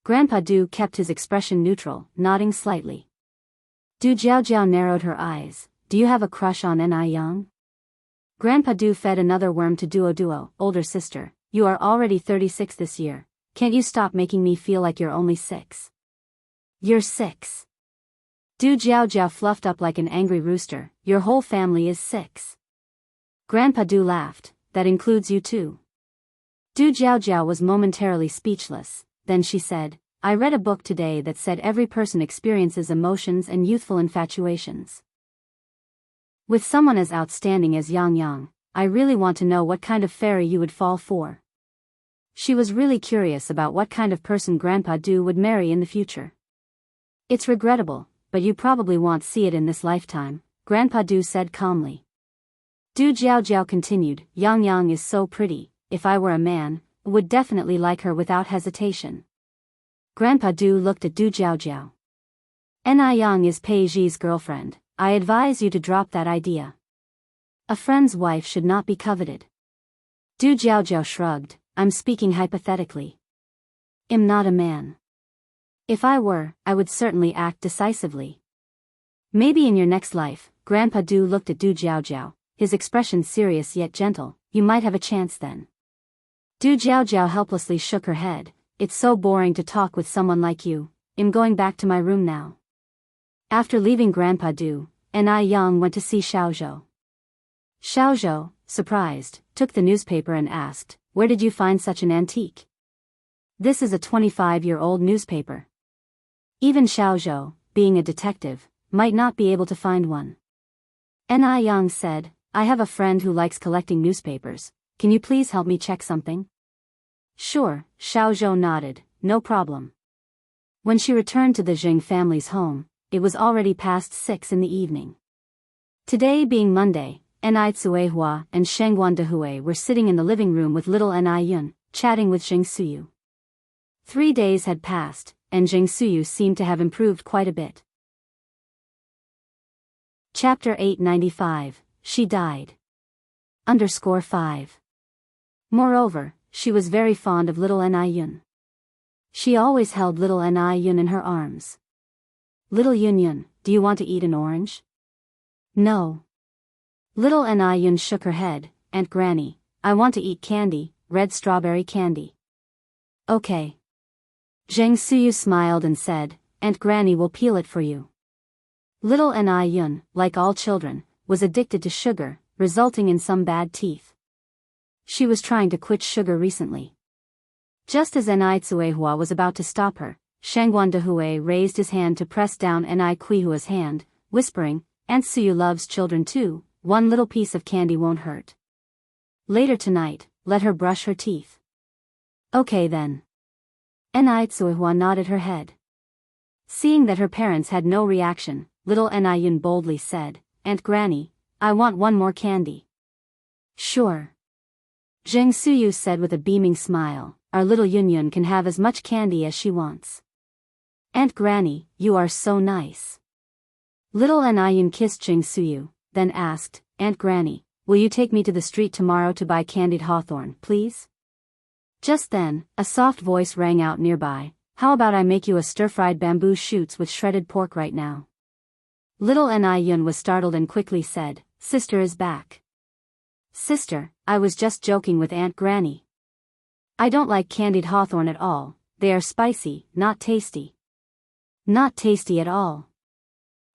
Grandpa Du kept his expression neutral, nodding slightly. Du Jiaojiao narrowed her eyes, "Do you have a crush on Ni Yang?" Grandpa Du fed another worm to Duo. "Older sister, you are already 36 this year. Can't you stop making me feel like you're only 6? You're 6. Du Jiaojiao fluffed up like an angry rooster, "Your whole family is 6. Grandpa Du laughed, "That includes you too." Du Jiaojiao was momentarily speechless, then she said, "I read a book today that said every person experiences emotions and youthful infatuations. With someone as outstanding as Yang Yang, I really want to know what kind of fairy you would fall for. She was really curious about what kind of person Grandpa Du would marry in the future. It's regrettable, but you probably won't see it in this lifetime, Grandpa Du said calmly. Du Jiaojiao continued, Yang Yang is so pretty, if I were a man, would definitely like her without hesitation. Grandpa Du looked at Du Jiaojiao. Ni Yang is Pei Ji's girlfriend. I advise you to drop that idea. A friend's wife should not be coveted. Du Jiaojiao shrugged, I'm speaking hypothetically. I'm not a man. If I were, I would certainly act decisively. Maybe in your next life, Grandpa Du looked at Du Jiaojiao, his expression serious yet gentle, you might have a chance then. Du Jiaojiao helplessly shook her head, it's so boring to talk with someone like you, I'm going back to my room now. After leaving Grandpa Du, Ni Yang went to see Xiaozhou. Xiaozhou, surprised, took the newspaper and asked, where did you find such an antique? This is a 25-year-old newspaper. Even Xiaozhou, being a detective, might not be able to find one. Ni Yang said, I have a friend who likes collecting newspapers, can you please help me check something? Sure, Xiaozhou nodded, no problem. When she returned to the Jing family's home, it was already past 6 in the evening. Today being Monday, Ni Tsuehua and Shengguan Dehui were sitting in the living room with little Ni Yun, chatting with Jing Suyu. 3 days had passed, and Jing Suyu seemed to have improved quite a bit. Chapter 895, She Died. _5. Moreover, she was very fond of little Ni Yun. She always held little Ni Yun in her arms. Little Yun Yun, do you want to eat an orange? No. Little Ni Yun shook her head, Aunt Granny, I want to eat candy, red strawberry candy. Okay. Zheng Suyu smiled and said, Aunt Granny will peel it for you. Little Ni Yun, like all children, was addicted to sugar, resulting in some bad teeth. She was trying to quit sugar recently. Just as Ni Tsuehua was about to stop her, Shengguan Dehui raised his hand to press down Ni Kuihua's hand, whispering, Aunt Suyu loves children too, one little piece of candy won't hurt. Later tonight, let her brush her teeth. Okay then. Ni Tsuehua nodded her head. Seeing that her parents had no reaction, little Ni Yun boldly said, Aunt Granny, I want one more candy. Sure. Zheng Suyu said with a beaming smile, our little Yun Yun can have as much candy as she wants. Aunt Granny, you are so nice. Little Ni Yun kissed Zheng Suyu, then asked, Aunt Granny, will you take me to the street tomorrow to buy candied hawthorn, please? Just then, a soft voice rang out nearby, how about I make you a stir-fried bamboo shoots with shredded pork right now? Little Ni Yun was startled and quickly said, Sister is back. Sister, I was just joking with Aunt Granny. I don't like candied hawthorn at all, they are spicy, not tasty. Not tasty at all.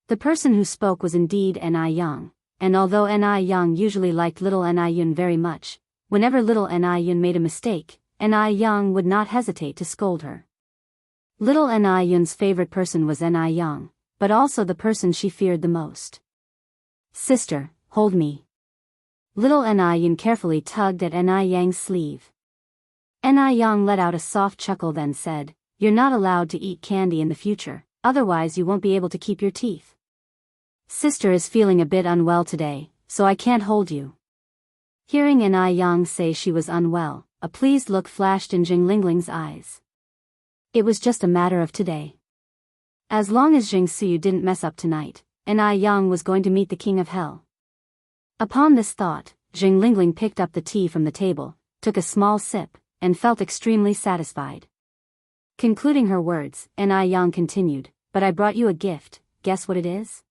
The person who spoke was indeed Ni Yang, and although Ni Yang usually liked little Ni Yun very much, whenever little Ni Yun made a mistake, Ni Yang would not hesitate to scold her. Little Ni Yun's favorite person was Ni Yang, but also the person she feared the most. Sister, hold me. Little Ni Yun carefully tugged at Ni Yang's sleeve. Ni Yang let out a soft chuckle then said, You're not allowed to eat candy in the future, otherwise you won't be able to keep your teeth. Sister is feeling a bit unwell today, so I can't hold you. Hearing Ni Yang say she was unwell, a pleased look flashed in Jing Lingling's eyes. It was just a matter of today. As long as Jing Suyu didn't mess up tonight, Ni Yang was going to meet the king of hell. Upon this thought, Jing Lingling picked up the tea from the table, took a small sip, and felt extremely satisfied. Concluding her words, Ni Yang continued, But I brought you a gift, guess what it is?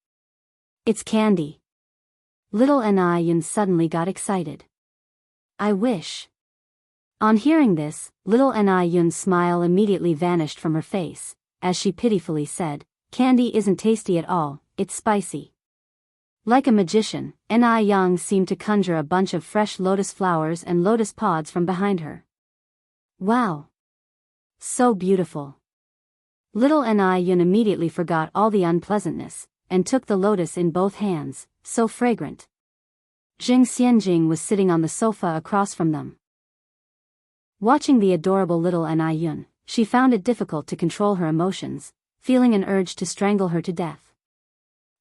It's candy. Little Ni Yun suddenly got excited. I wish. On hearing this, little Ni Yun's smile immediately vanished from her face, as she pitifully said, Candy isn't tasty at all, it's spicy. Like a magician, Ni Yang seemed to conjure a bunch of fresh lotus flowers and lotus pods from behind her. Wow! So beautiful. Little Ni Yun immediately forgot all the unpleasantness, and took the lotus in both hands, so fragrant. Jing Xianjing was sitting on the sofa across from them. Watching the adorable little Ni Yun, she found it difficult to control her emotions, feeling an urge to strangle her to death.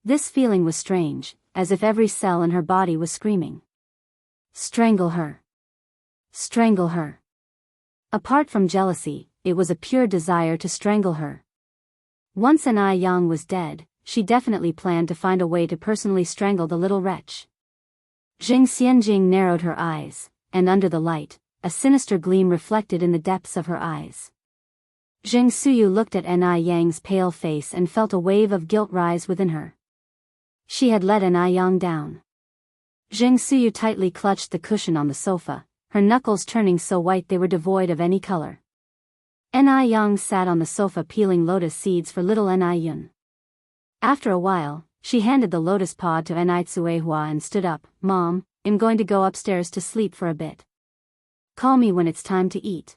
This feeling was strange, as if every cell in her body was screaming. Strangle her. Strangle her. Apart from jealousy, it was a pure desire to strangle her. Once Ni Yang was dead, she definitely planned to find a way to personally strangle the little wretch. Jing Xianjing narrowed her eyes, and under the light, a sinister gleam reflected in the depths of her eyes. Jing Suyu looked at Ni Yang's pale face and felt a wave of guilt rise within her. She had let Ni Yang down. Jing Suyu tightly clutched the cushion on the sofa, her knuckles turning so white they were devoid of any color. Ni Yang sat on the sofa peeling lotus seeds for little Ni Yun. After a while, she handed the lotus pod to Ni Tsuehua and stood up. "Mom, I'm going to go upstairs to sleep for a bit. Call me when it's time to eat."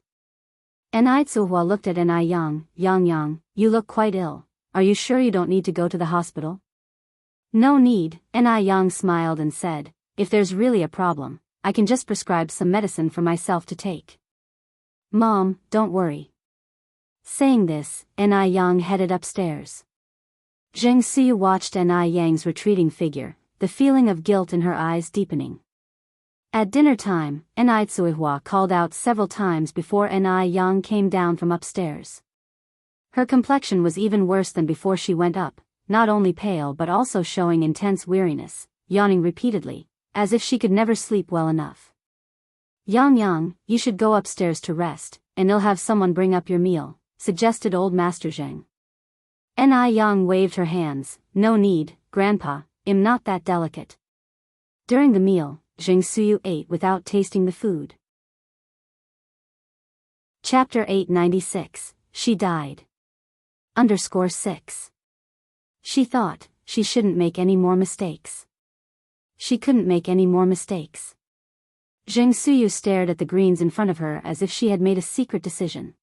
Ni Tsuehua looked at Ni Yang. "Yang, you look quite ill. Are you sure you don't need to go to the hospital?" "No need," Ni Yang smiled and said. "If there's really a problem, I can just prescribe some medicine for myself to take. Mom, don't worry." Saying this, Ni Yang headed upstairs. Jing Suyu watched Ni Yang's retreating figure, the feeling of guilt in her eyes deepening. At dinner time, Ni Tsuehua called out several times before Ni Yang came down from upstairs. Her complexion was even worse than before she went up, not only pale but also showing intense weariness, yawning repeatedly, as if she could never sleep well enough. "Yang, you should go upstairs to rest, and I'll have someone bring up your meal," suggested old Master Zheng. Ni Yang waved her hands. "No need, Grandpa, I'm not that delicate." During the meal, Jing Suyu ate without tasting the food. Chapter 896, She Died. _6. She thought, she shouldn't make any more mistakes. She couldn't make any more mistakes. Jing Suyu stared at the greens in front of her as if she had made a secret decision.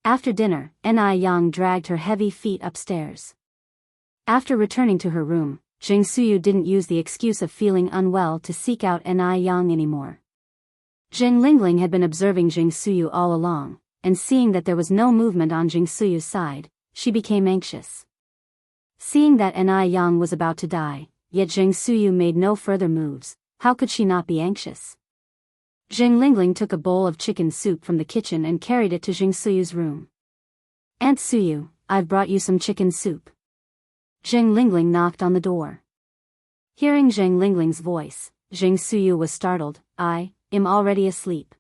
After dinner, Ni Yang dragged her heavy feet upstairs. After returning to her room, Jing Suyu didn't use the excuse of feeling unwell to seek out Ni Yang anymore. Jing Lingling had been observing Jing Suyu all along, and seeing that there was no movement on Jing Suyu's side, she became anxious. Seeing that Ni Yang was about to die, yet Jing Suyu made no further moves, how could she not be anxious? Jing Lingling took a bowl of chicken soup from the kitchen and carried it to Jing Suyu's room. "Aunt Suyu, I've brought you some chicken soup." Jing Lingling knocked on the door. Hearing Jing Lingling's voice, Jing Suyu was startled. "I'm already asleep."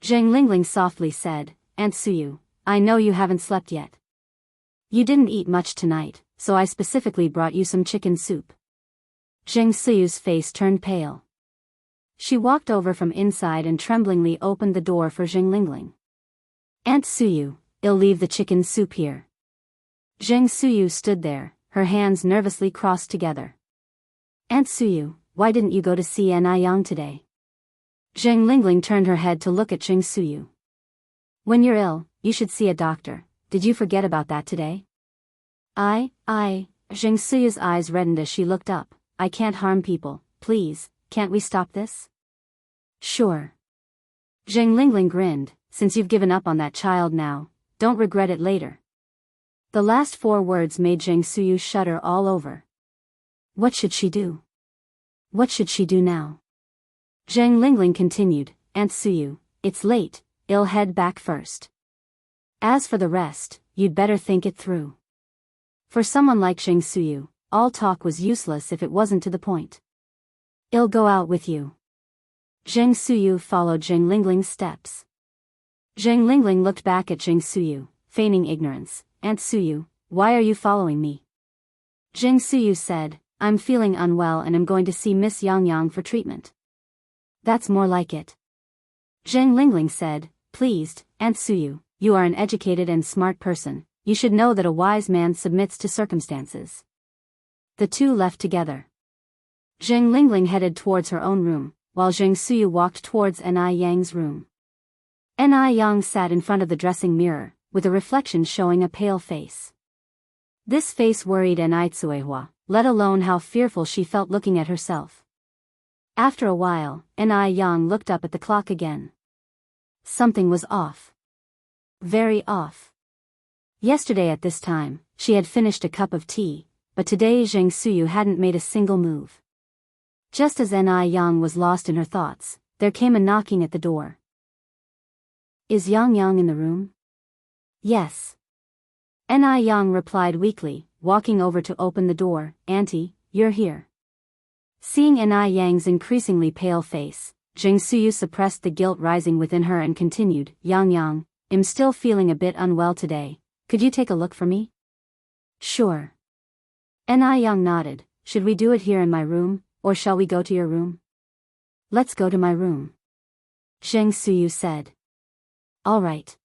Jing Lingling softly said, "Aunt Suyu, I know you haven't slept yet. You didn't eat much tonight, so I specifically brought you some chicken soup." Jing Suyu's face turned pale. She walked over from inside and tremblingly opened the door for Jing Lingling. "Aunt Suyu, I'll leave the chicken soup here." Jing Suyu stood there, her hands nervously crossed together. "Aunt Suyu, why didn't you go to see Ni Yang today?" Jing Lingling turned her head to look at Jing Suyu. "When you're ill, you should see a doctor. Did you forget about that today?" Jing Suyu's eyes reddened as she looked up. "I can't harm people, please. Can't we stop this?" "Sure." Jing Lingling grinned. "Since you've given up on that child now, don't regret it later." The last 4 words made Jing Suyu shudder all over. What should she do? What should she do now? Jing Lingling continued, "Aunt Suyu, it's late, I'll head back first. As for the rest, you'd better think it through." For someone like Jing Suyu, all talk was useless if it wasn't to the point. "I'll go out with you." Jing Suyu followed Jing Lingling's steps. Jing Lingling looked back at Jing Suyu, feigning ignorance. "Aunt Suyu, why are you following me?" Jing Suyu said, "I'm feeling unwell and am going to see Miss Yang for treatment." "That's more like it." Jing Lingling said, "Pleased, Aunt Suyu, you are an educated and smart person, you should know that a wise man submits to circumstances." The two left together. Jing Lingling headed towards her own room, while Jing Suyu walked towards Ni Yang's room. Ni Yang sat in front of the dressing mirror, with a reflection showing a pale face. This face worried Enai, let alone how fearful she felt looking at herself. After a while, Enai Yang looked up at the clock again. Something was off. Very off. Yesterday at this time, she had finished a cup of tea, but today Zheng Suyu hadn't made a single move. Just as Enai Yang was lost in her thoughts, there came a knocking at the door. Is Yang Yang in the room? Yes. Enai Yang replied weakly, walking over to open the door. Auntie, you're here. Seeing Enai Yang's increasingly pale face, Zheng Suyu suppressed the guilt rising within her and continued, Yang Yang, I'm still feeling a bit unwell today, could you take a look for me? Sure. Enai Yang nodded. Should we do it here in my room, or shall we go to your room? Let's go to my room. Zheng Suyu said. All right.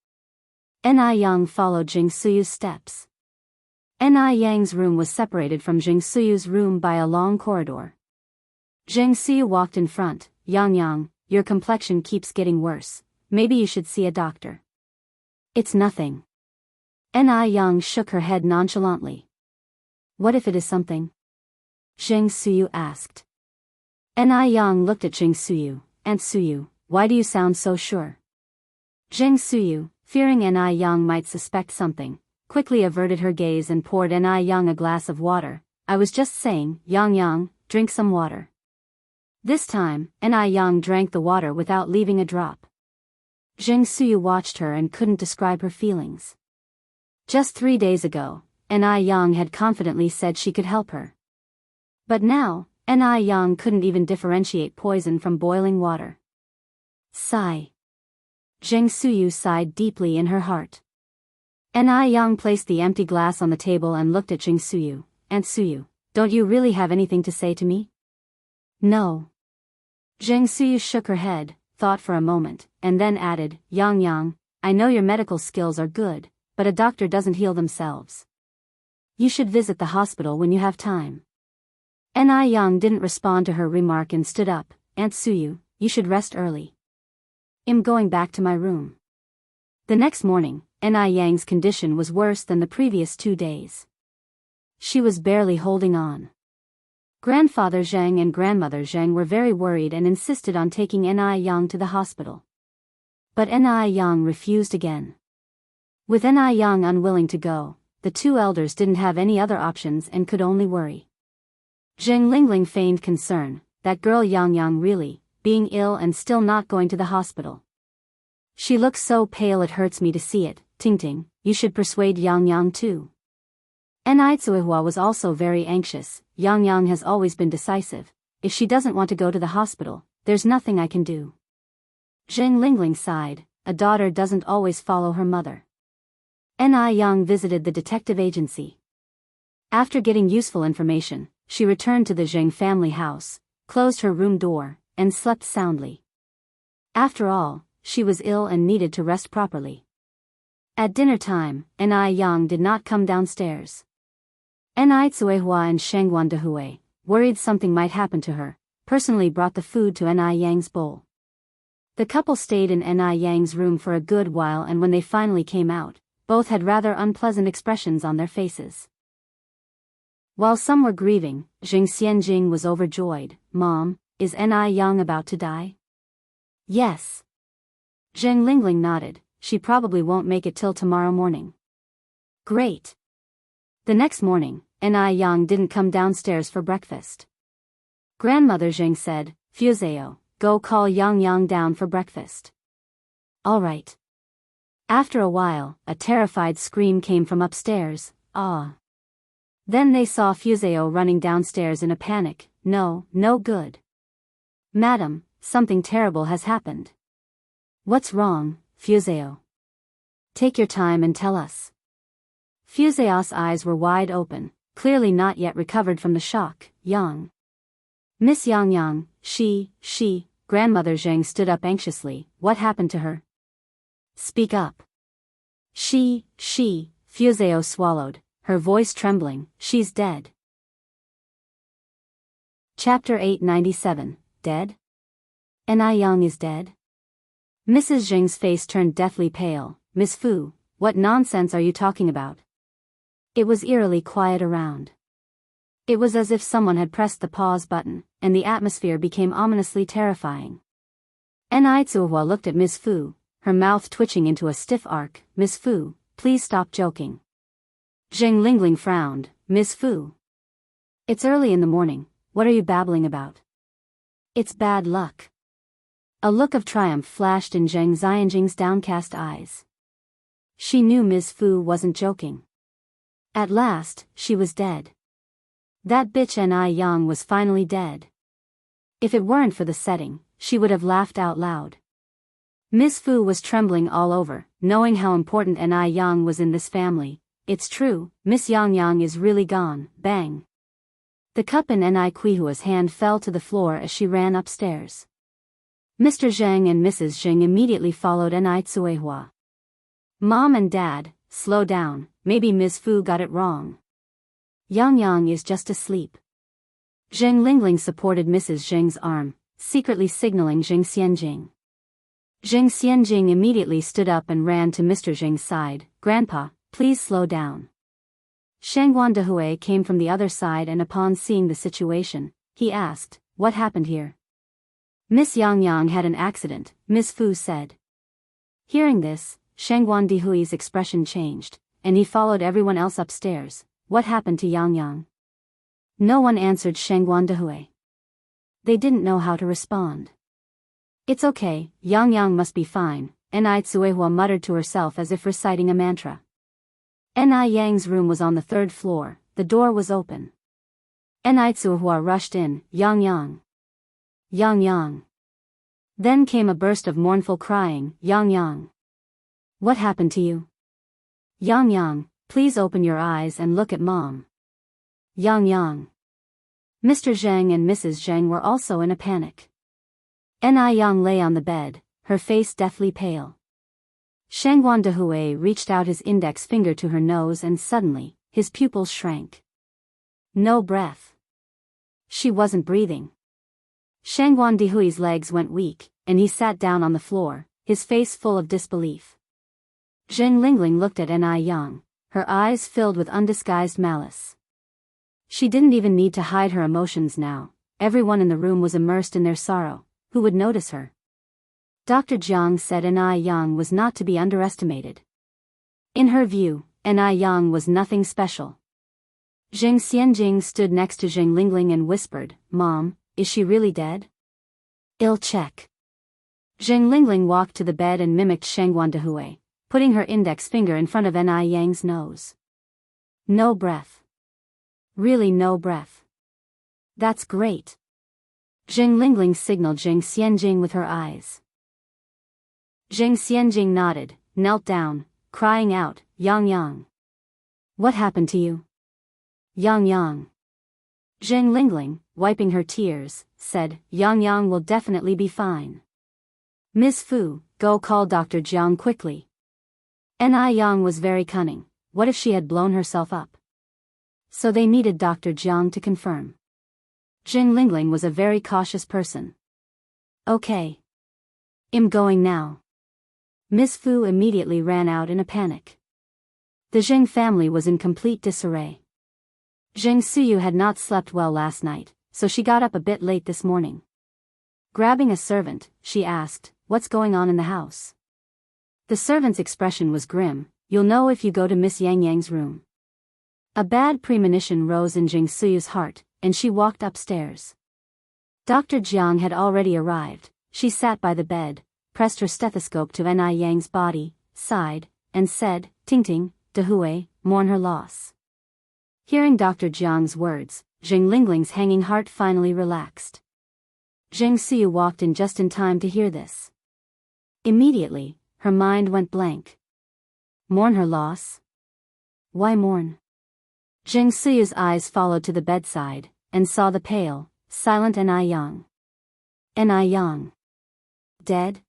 Enai Yang followed Zheng Suyu's steps. Enai Yang's room was separated from Zheng Suyu's room by a long corridor. Zheng Suyu walked in front. Yang Yang, your complexion keeps getting worse, maybe you should see a doctor. It's nothing. Enai Yang shook her head nonchalantly. What if it is something? Zheng Suyu asked. Enai Yang looked at Zheng Suyu. Aunt Suyu, why do you sound so sure? Zheng Suyu, fearing Enai Yang might suspect something, quickly averted her gaze and poured Enai Yang a glass of water. I was just saying, Yang Yang, drink some water. This time, Enai Yang drank the water without leaving a drop. Zheng Suyu watched her and couldn't describe her feelings. Just 3 days ago, Enai Yang had confidently said she could help her. But now, Enai Yang couldn't even differentiate poison from boiling water. Sigh. Zheng Suyu sighed deeply in her heart. Enai Yang placed the empty glass on the table and looked at Zheng Suyu. Aunt Suyu, don't you really have anything to say to me? No. Zheng Suyu shook her head, thought for a moment, and then added, Yang Yang, I know your medical skills are good, but a doctor doesn't heal themselves. You should visit the hospital when you have time. Enai Yang didn't respond to her remark and stood up. Aunt Suyu, you should rest early. I'm going back to my room. The next morning, Enai Yang's condition was worse than the previous 2 days. She was barely holding on. Grandfather Zhang and Grandmother Zhang were very worried and insisted on taking Enai Yang to the hospital. But Enai Yang refused again. With Enai Yang unwilling to go, the 2 elders didn't have any other options and could only worry. Zheng Lingling feigned concern, that girl Yang Yang really, being ill and still not going to the hospital. She looks so pale it hurts me to see it. Tingting, you should persuade Yang Yang too. Enai Tsuihua was also very anxious. Yang Yang has always been decisive. If she doesn't want to go to the hospital, there's nothing I can do. Zheng Lingling sighed. A daughter doesn't always follow her mother. Enai Yang visited the detective agency. After getting useful information, she returned to the Zheng family house, closed her room door, and slept soundly. After all, she was ill and needed to rest properly. At dinner time, Enai Yang did not come downstairs. Enai Tsuehua and Shengguan Dehui, worried something might happen to her, personally brought the food to Enai Yang's bowl. The couple stayed in Enai Yang's room for a good while, and when they finally came out, both had rather unpleasant expressions on their faces. While some were grieving, Jing Xianjing was overjoyed. Mom, is Enai Yang about to die? Yes. Zheng Lingling nodded. She probably won't make it till tomorrow morning. Great. The next morning, Enai Yang didn't come downstairs for breakfast. Grandmother Zheng said, Fuzeo, go call Yang Yang down for breakfast. All right. After a while, a terrified scream came from upstairs. Ah. Then they saw Fuzeo running downstairs in a panic. No, no good. Madam, something terrible has happened. What's wrong, Fuzeo? Take your time and tell us. Fuzeo's eyes were wide open, clearly not yet recovered from the shock. Yang. Miss Yang Yang, she, Grandmother Zheng stood up anxiously. What happened to her? Speak up. She, Fuzeo swallowed, her voice trembling. She's dead. Chapter 897, Dead? Enai Yang is dead? Mrs. Zheng's face turned deathly pale. Miss Fu, what nonsense are you talking about? It was eerily quiet around. It was as if someone had pressed the pause button, and the atmosphere became ominously terrifying. Nai-Tsuhua looked at Ms. Fu, her mouth twitching into a stiff arc. "Ms. Fu, please stop joking." Zheng Lingling frowned. "Ms. Fu. It's early in the morning, what are you babbling about?" "It's bad luck." A look of triumph flashed in Zheng Xianjing's downcast eyes. She knew Ms. Fu wasn't joking. At last, she was dead. That bitch Ni Yang was finally dead. If it weren't for the setting, she would have laughed out loud. Ms. Fu was trembling all over, knowing how important Ni Yang was in this family. "It's true, Miss Yang Yang is really gone." Bang! The cup in Ni Kuihua's hand fell to the floor as she ran upstairs. Mr. Zheng and Mrs. Zheng immediately followed Ni Tsuehua. "Mom and Dad, slow down, maybe Ms. Fu got it wrong. Yang Yang is just asleep." Zheng Lingling supported Mrs. Zheng's arm, secretly signaling Zheng Xianjing. Zheng Xianjing immediately stood up and ran to Mr. Zheng's side. "Grandpa, please slow down." Shangguan Dehui came from the other side and upon seeing the situation, he asked, "What happened here?" "Miss Yang Yang had an accident," Ms. Fu said. Hearing this, Shangguan Dehui's expression changed, and he followed everyone else upstairs. "What happened to Yang Yang?" No one answered Shangguan Dehui. They didn't know how to respond. "It's okay, Yang Yang must be fine," Ni Tsuehua muttered to herself as if reciting a mantra. Ni Yang's room was on the 3rd floor, the door was open. Ni Tsuehua rushed in. "Yang Yang! Yang Yang!" Then came a burst of mournful crying. "Yang Yang! What happened to you? Yang Yang, please open your eyes and look at Mom. Yang Yang." Mr. Zheng and Mrs. Zheng were also in a panic. Ni Yang lay on the bed, her face deathly pale. Shangguan Dehui reached out his index finger to her nose and suddenly, his pupils shrank. No breath. She wasn't breathing. Shangguan Dehui's legs went weak, and he sat down on the floor, his face full of disbelief. Zheng Lingling looked at Ni Yang, her eyes filled with undisguised malice. She didn't even need to hide her emotions now, everyone in the room was immersed in their sorrow, who would notice her? Dr. Jiang said Ni Yang was not to be underestimated. In her view, Ni Yang was nothing special. Zheng Xianjing stood next to Zheng Lingling and whispered, "Mom, is she really dead?" "I'll check." Zheng Lingling walked to the bed and mimicked Shangguan Dehui, putting her index finger in front of Ni Yang's nose. No breath. Really no breath. "That's great." Zheng Lingling signaled Zheng Xianjing with her eyes. Zheng Xianjing nodded, knelt down, crying out, "Yang Yang! What happened to you? Yang Yang!" Zheng Lingling, wiping her tears, said, "Yang Yang will definitely be fine. Ms. Fu, go call Dr. Jiang quickly." Ni Yang was very cunning. What if she had blown herself up? So they needed Dr. Jiang to confirm. Zheng Lingling was a very cautious person. "Okay. I'm going now." Ms. Fu immediately ran out in a panic. The Zheng family was in complete disarray. Zheng Suyu had not slept well last night, so she got up a bit late this morning. Grabbing a servant, she asked, "What's going on in the house?" The servant's expression was grim. "You'll know if you go to Miss Yang Yang's room." A bad premonition rose in Zheng Suyu's heart, and she walked upstairs. Dr. Jiang had already arrived. She sat by the bed, pressed her stethoscope to Ni Yang's body, sighed, and said, "Ting Ting, Dehui, mourn her loss." Hearing Dr. Jiang's words, Zheng Lingling's hanging heart finally relaxed. Zheng Suyu walked in just in time to hear this. Immediately, her mind went blank. Mourn her loss? Why mourn? Zheng Suyu's eyes followed to the bedside, and saw the pale, silent Ni Yang. Ni Yang. Dead?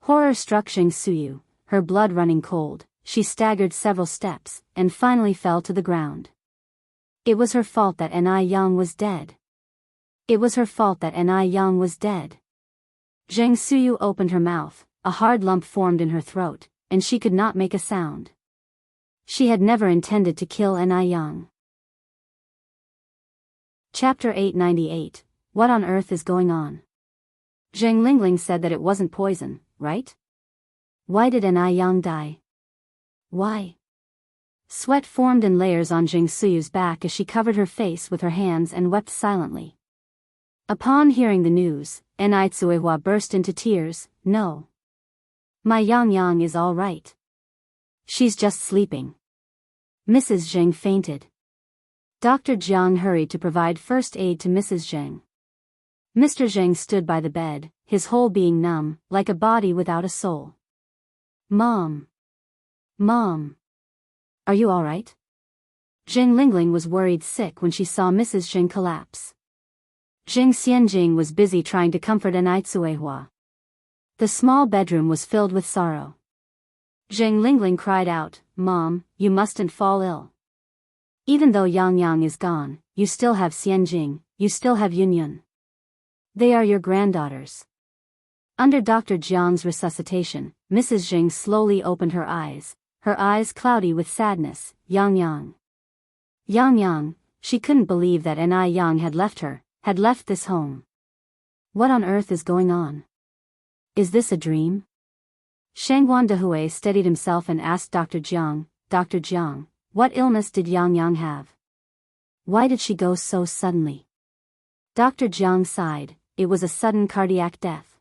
Horror struck Zheng Suyu, her blood running cold. She staggered several steps, and finally fell to the ground. It was her fault that Ni Yang was dead. It was her fault that Ni Yang was dead. Zheng Suyu opened her mouth, a hard lump formed in her throat, and she could not make a sound. She had never intended to kill Yang. Chapter 898. What on earth is going on? Zheng Lingling said that it wasn't poison, right? Why did Yang die? Why? Sweat formed in layers on Zheng Suyu's back as she covered her face with her hands and wept silently. Upon hearing the news, Tsuehua burst into tears. No. My Yang is all right. She's just sleeping. Mrs. Zheng fainted. Dr. Jiang hurried to provide first aid to Mrs. Zheng. Mr. Zheng stood by the bed, his whole being numb, like a body without a soul. Mom. Mom. Are you all right? Zheng Lingling was worried sick when she saw Mrs. Zheng collapse. Zheng Xianjing was busy trying to comfort Tsuehua. The small bedroom was filled with sorrow. Zheng Lingling cried out, Mom, you mustn't fall ill. Even though Yang is gone, you still have Xianjing, you still have Yunyun. They are your granddaughters. Under Dr. Jiang's resuscitation, Mrs. Zheng slowly opened her eyes cloudy with sadness. Yang. She couldn't believe that Yang had left her, had left this home. What on earth is going on? Is this a dream? Shangguan Dehui steadied himself and asked Dr. Jiang, Dr. Jiang, what illness did Yang have? Why did she go so suddenly? Dr. Jiang sighed. It was a sudden cardiac death.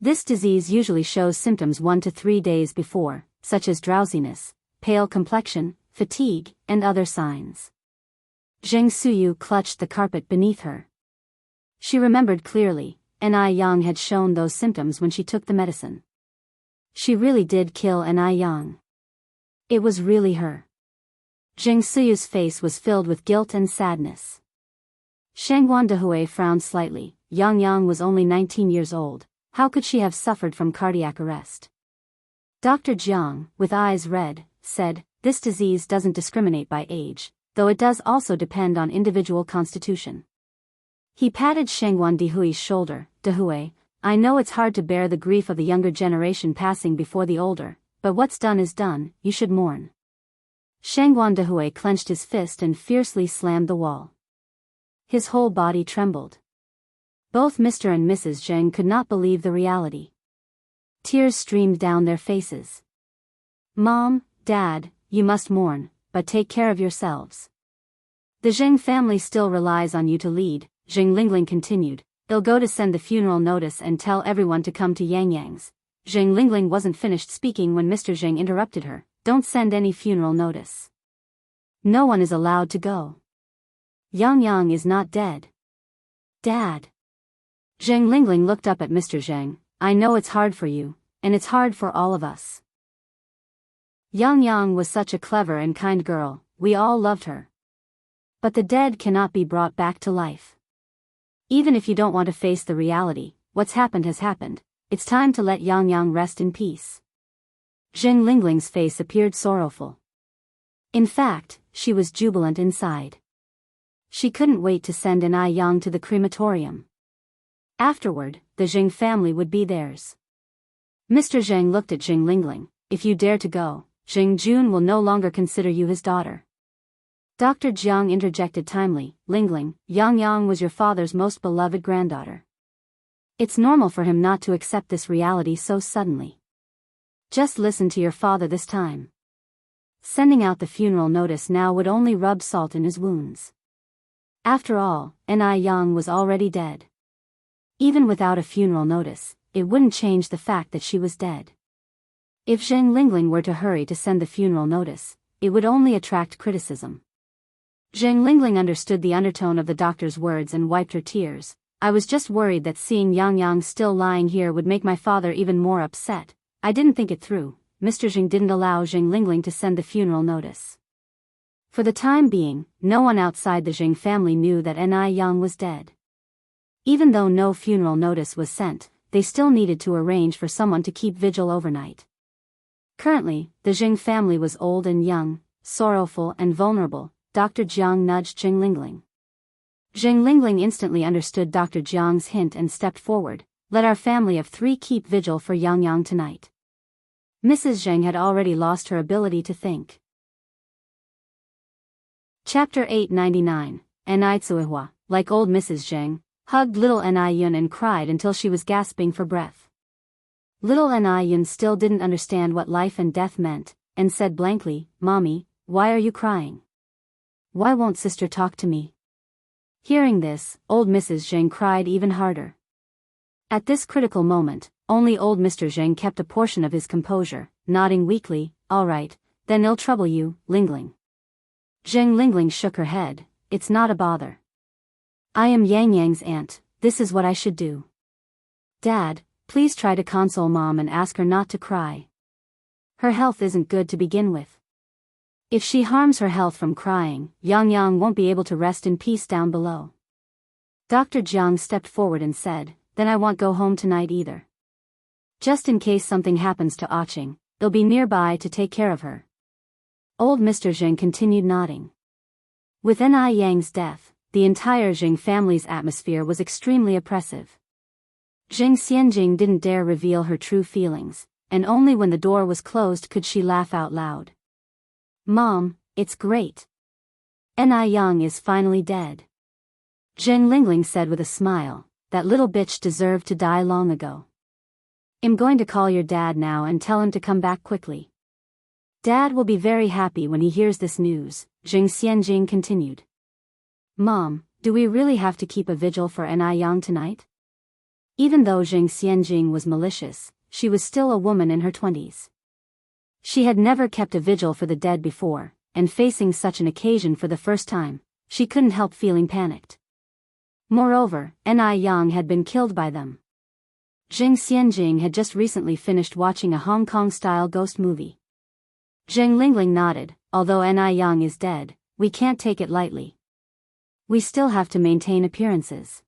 This disease usually shows symptoms 1 to 3 days before, such as drowsiness, pale complexion, fatigue, and other signs. Zheng Suyu clutched the carpet beneath her. She remembered clearly, Yang had shown those symptoms when she took the medicine. She really did kill Yang. It was really her. Zheng Suyu's face was filled with guilt and sadness. Shangguan Dehui frowned slightly. Yang was only 19 years old. How could she have suffered from cardiac arrest? Dr. Jiang, with eyes red, said, this disease doesn't discriminate by age, though it does also depend on individual constitution. He patted Shangguan Dehui's shoulder. Dehui, I know it's hard to bear the grief of the younger generation passing before the older, but what's done is done, you should mourn. Shangguan Dehui clenched his fist and fiercely slammed the wall. His whole body trembled. Both Mr. and Mrs. Zheng could not believe the reality. Tears streamed down their faces. Mom, Dad, you must mourn, but take care of yourselves. The Zheng family still relies on you to lead, Zheng Lingling continued. They'll go to send the funeral notice and tell everyone to come to Yang's. Zheng Lingling wasn't finished speaking when Mr. Zheng interrupted her. Don't send any funeral notice. No one is allowed to go. Yang is not dead. Dad. Zheng Lingling looked up at Mr. Zheng. I know it's hard for you, and it's hard for all of us. Yang was such a clever and kind girl, we all loved her. But the dead cannot be brought back to life. Even if you don't want to face the reality, what's happened has happened, it's time to let Yang rest in peace. Zheng Lingling's face appeared sorrowful. In fact, she was jubilant inside. She couldn't wait to send Yang to the crematorium. Afterward, the Zheng family would be theirs. Mr. Zheng looked at Zheng Lingling. If you dare to go, Zheng Jun will no longer consider you his daughter. Dr. Jiang interjected timely. Lingling, Yang was your father's most beloved granddaughter. It's normal for him not to accept this reality so suddenly. Just listen to your father this time. Sending out the funeral notice now would only rub salt in his wounds. After all, Yang was already dead. Even without a funeral notice, it wouldn't change the fact that she was dead. If Zheng Lingling were to hurry to send the funeral notice, it would only attract criticism. Zheng Lingling understood the undertone of the doctor's words and wiped her tears. I was just worried that seeing Yang still lying here would make my father even more upset. I didn't think it through. Mr. Zheng didn't allow Zheng Lingling to send the funeral notice. For the time being, no one outside the Zheng family knew that Yang was dead. Even though no funeral notice was sent, they still needed to arrange for someone to keep vigil overnight. Currently, the Zheng family was old and young, sorrowful and vulnerable. Dr. Jiang nudged Zheng Lingling. Zheng Lingling instantly understood Dr. Jiang's hint and stepped forward. Let our family of 3 keep vigil for Yang tonight. Mrs. Zheng had already lost her ability to think. Chapter 899, Enai, like old Mrs. Zheng, hugged little Enai Yun and cried until she was gasping for breath. Little Enai Yun still didn't understand what life and death meant, and said blankly, "Mommy, why are you crying? Why won't sister talk to me?" Hearing this, old Mrs. Zheng cried even harder. At this critical moment, only old Mr. Zheng kept a portion of his composure, nodding weakly. "All right, then I'll trouble you, Lingling." Zheng Lingling shook her head. "It's not a bother. I am Yang Yang's aunt, this is what I should do. Dad, please try to console Mom and ask her not to cry. Her health isn't good to begin with. If she harms her health from crying, Yang Yang won't be able to rest in peace down below." Dr. Jiang stepped forward and said, "Then I won't go home tonight either. Just in case something happens to Aching, they'll be nearby to take care of her." Old Mr. Zheng continued nodding. With Enai Yang's death, the entire Zheng family's atmosphere was extremely oppressive. Zheng Xianjing didn't dare reveal her true feelings, and only when the door was closed could she laugh out loud. "Mom, it's great. Enai Yang is finally dead." Zheng Lingling said with a smile, "That little bitch deserved to die long ago. I'm going to call your dad now and tell him to come back quickly. Dad will be very happy when he hears this news," Zheng Xianjing continued. "Mom, do we really have to keep a vigil for Enai Yang tonight?" Even though Zheng Xianjing was malicious, she was still a woman in her 20s. She had never kept a vigil for the dead before, and facing such an occasion for the first time, she couldn't help feeling panicked. Moreover, Enai Yang had been killed by them. Zheng Xianjing had just recently finished watching a Hong Kong-style ghost movie. Zheng Lingling nodded. "Although Enai Yang is dead, we can't take it lightly. We still have to maintain appearances."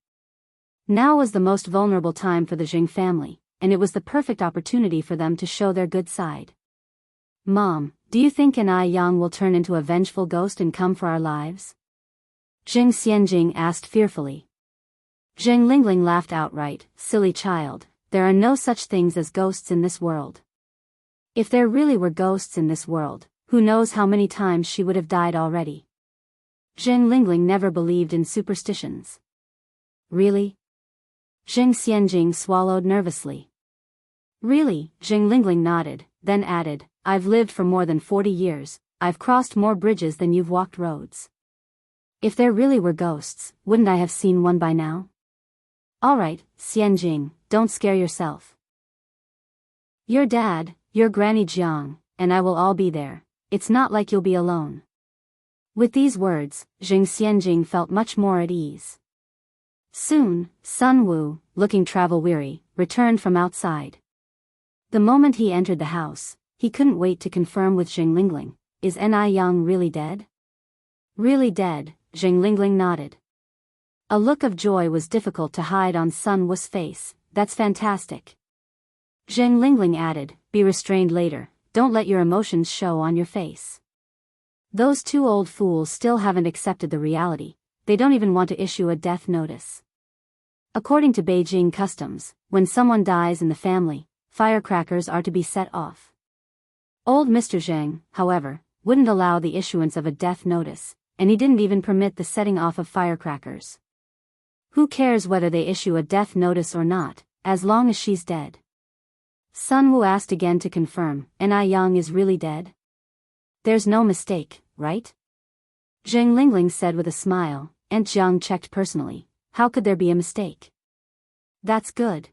Now was the most vulnerable time for the Zheng family, and it was the perfect opportunity for them to show their good side. "Mom, do you think Enai Yang will turn into a vengeful ghost and come for our lives?" Zheng Xianjing asked fearfully. Zheng Lingling laughed outright. "Silly child, there are no such things as ghosts in this world. If there really were ghosts in this world, who knows how many times she would have died already." Zheng Lingling never believed in superstitions. "Really?" Zheng Xianjing swallowed nervously. "Really," Zheng Lingling nodded, then added, "I've lived for more than 40 years, I've crossed more bridges than you've walked roads. If there really were ghosts, wouldn't I have seen one by now? All right, Xianjing, don't scare yourself. Your dad, your Granny Jiang, and I will all be there. It's not like you'll be alone." With these words, Zheng Xianjing felt much more at ease. Soon, Sun Wu, looking travel-weary, returned from outside. The moment he entered the house, he couldn't wait to confirm with Zheng Lingling, "Is Enai Yang really dead?" "Really dead," Zheng Lingling nodded. A look of joy was difficult to hide on Sun Wu's face. "That's fantastic." Zheng Lingling added, "Be restrained later, don't let your emotions show on your face. Those two old fools still haven't accepted the reality, they don't even want to issue a death notice. According to Beijing customs, when someone dies in the family, firecrackers are to be set off. Old Mr. Zheng, however, wouldn't allow the issuance of a death notice, and he didn't even permit the setting off of firecrackers. Who cares whether they issue a death notice or not, as long as she's dead?" Sun Wu asked again to confirm, "Enai Yang is really dead? There's no mistake, right?" Zheng Lingling said with a smile. Aunt Jiang checked personally. How could there be a mistake? "That's good."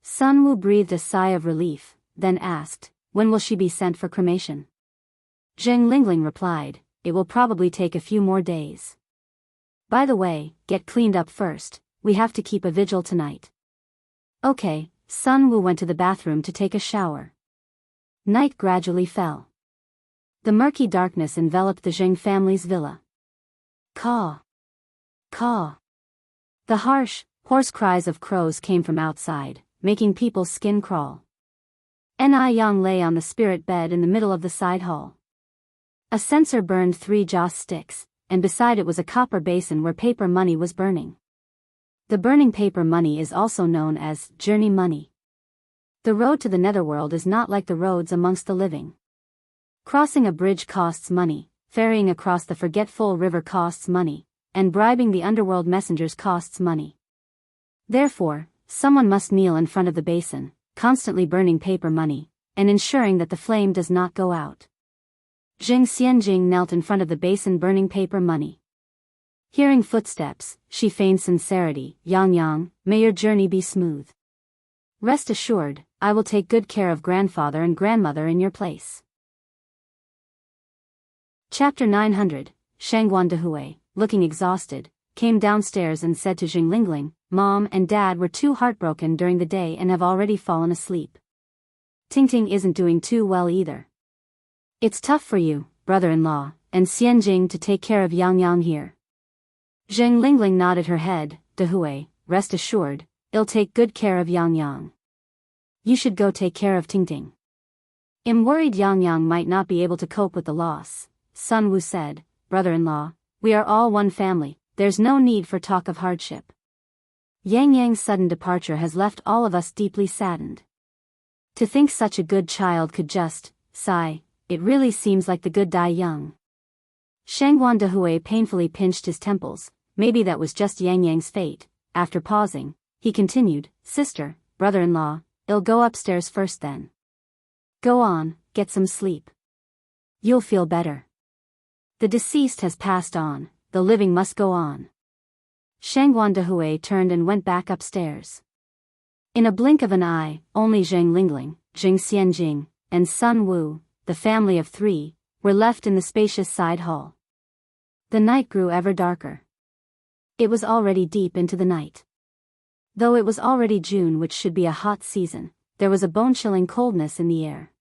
Sun Wu breathed a sigh of relief, then asked, "When will she be sent for cremation?" Zheng Lingling replied, "It will probably take a few more days. By the way, get cleaned up first, we have to keep a vigil tonight." "Okay." Sun Wu went to the bathroom to take a shower. Night gradually fell. The murky darkness enveloped the Zheng family's villa. Caw! Caw! The harsh, hoarse cries of crows came from outside, making people's skin crawl. Enai Yang lay on the spirit bed in the middle of the side hall. A censer burned 3 joss sticks, and beside it was a copper basin where paper money was burning. The burning paper money is also known as journey money. The road to the netherworld is not like the roads amongst the living. Crossing a bridge costs money, ferrying across the forgetful river costs money, and bribing the underworld messengers costs money. Therefore, someone must kneel in front of the basin, constantly burning paper money, and ensuring that the flame does not go out. Jiang Xianxia knelt in front of the basin burning paper money. Hearing footsteps, she feigned sincerity. Yang Yang, may your journey be smooth. Rest assured, I will take good care of grandfather and grandmother in your place. Chapter 900, Shangguan Dehui, looking exhausted, came downstairs and said to Jing Lingling, Mom and Dad were too heartbroken during the day and have already fallen asleep. Tingting isn't doing too well either. It's tough for you, brother-in-law, and Xianjing to take care of Yang Yang here. Jing Lingling nodded her head. Dehui, rest assured, I'll take good care of Yang Yang. You should go take care of Tingting. I'm worried Yang Yang might not be able to cope with the loss. Sun Wu said, brother-in-law, we are all one family, there's no need for talk of hardship. Yang Yang's sudden departure has left all of us deeply saddened. To think such a good child could just sigh, it really seems like the good die young. Shangguan Dehui painfully pinched his temples, maybe that was just Yang Yang's fate. After pausing, he continued, Sister, brother-in-law, I'll go upstairs first then. Go on, get some sleep. You'll feel better. The deceased has passed on, the living must go on. Shangguan Dehui turned and went back upstairs. In a blink of an eye, only Zhang Lingling, Jing Xianjing, and Sun Wu, the family of three, were left in the spacious side hall. The night grew ever darker. It was already deep into the night. Though it was already June, which should be a hot season, there was a bone-chilling coldness in the air.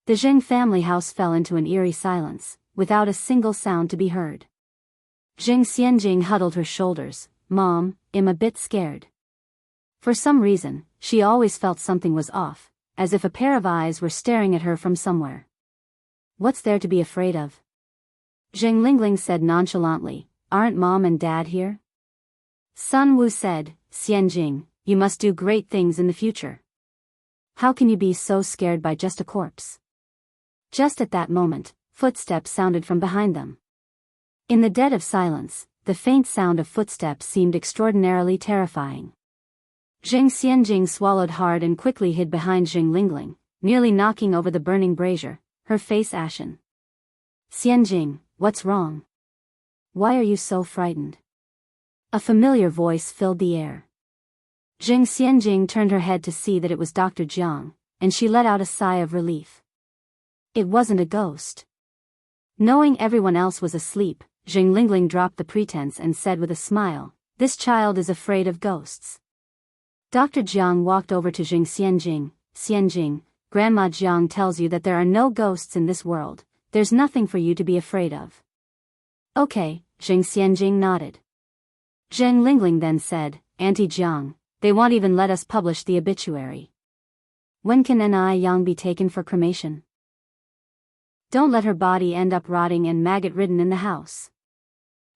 The Zheng family house fell into an eerie silence, without a single sound to be heard. Jing Xianjing huddled her shoulders. Mom, I'm a bit scared. For some reason, she always felt something was off, as if a pair of eyes were staring at her from somewhere. What's there to be afraid of? Zheng Lingling said nonchalantly, aren't Mom and Dad here? Sun Wu said, Xianjing, you must do great things in the future. How can you be so scared by just a corpse? Just at that moment, footsteps sounded from behind them. In the dead of silence, the faint sound of footsteps seemed extraordinarily terrifying. Jing Xianjing swallowed hard and quickly hid behind Jing Lingling, nearly knocking over the burning brazier, her face ashen. Xianjing, what's wrong? Why are you so frightened? A familiar voice filled the air. Jing Xianjing turned her head to see that it was Dr. Jiang, and she let out a sigh of relief. It wasn't a ghost. Knowing everyone else was asleep, Jing Lingling dropped the pretense and said with a smile, this child is afraid of ghosts. Dr. Jiang walked over to Jing Xianjing. Xianjing, Grandma Jiang tells you that there are no ghosts in this world, there's nothing for you to be afraid of. Okay, Jing Xianjing nodded. Zheng Lingling then said, Auntie Jiang, they won't even let us publish the obituary. When can Ni Yang be taken for cremation? Don't let her body end up rotting and maggot-ridden in the house.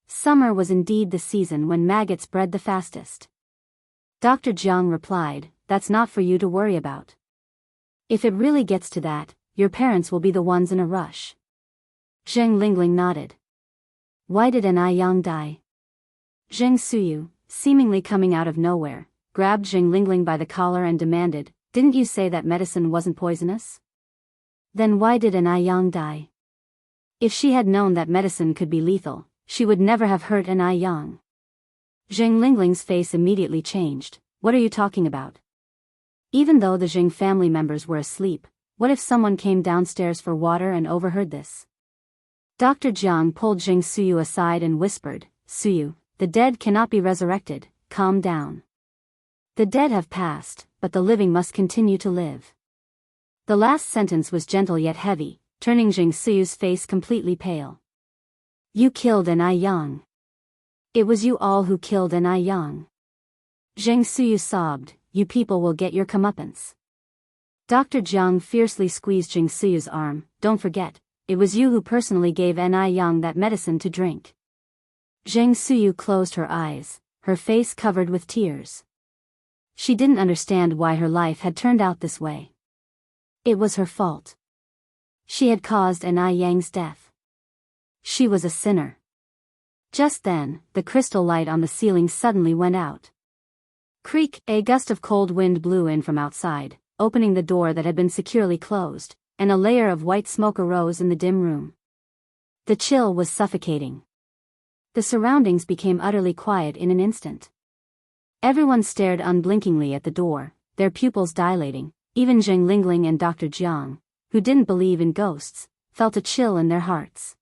Summer was indeed the season when maggots bred the fastest. Dr. Jiang replied, that's not for you to worry about. If it really gets to that, your parents will be the ones in a rush. Zheng Lingling nodded. Why did Ni Yang die? Zheng Suyu, seemingly coming out of nowhere, grabbed Zheng Lingling by the collar and demanded, didn't you say that medicine wasn't poisonous? Then why did Ni Yang die? If she had known that medicine could be lethal, she would never have hurt Ni Yang. Zheng Lingling's face immediately changed. What are you talking about? Even though the Zheng family members were asleep, what if someone came downstairs for water and overheard this? Dr. Jiang pulled Zheng Suyu aside and whispered, Suyu, the dead cannot be resurrected, calm down. The dead have passed, but the living must continue to live. The last sentence was gentle yet heavy, turning Zheng Suyu's face completely pale. You killed Ni Yang. It was you all who killed Ni Yang. Zheng Suyu sobbed, you people will get your comeuppance. Dr. Jiang fiercely squeezed Zheng Suyu's arm, don't forget, it was you who personally gave Ni Yang that medicine to drink. Zheng Suyu closed her eyes, her face covered with tears. She didn't understand why her life had turned out this way. It was her fault. She had caused Ni Yang's death. She was a sinner. Just then, the crystal light on the ceiling suddenly went out. Creak! A gust of cold wind blew in from outside, opening the door that had been securely closed, and a layer of white smoke arose in the dim room. The chill was suffocating. The surroundings became utterly quiet in an instant. Everyone stared unblinkingly at the door, their pupils dilating. Even Zheng Lingling and Dr. Jiang, who didn't believe in ghosts, felt a chill in their hearts.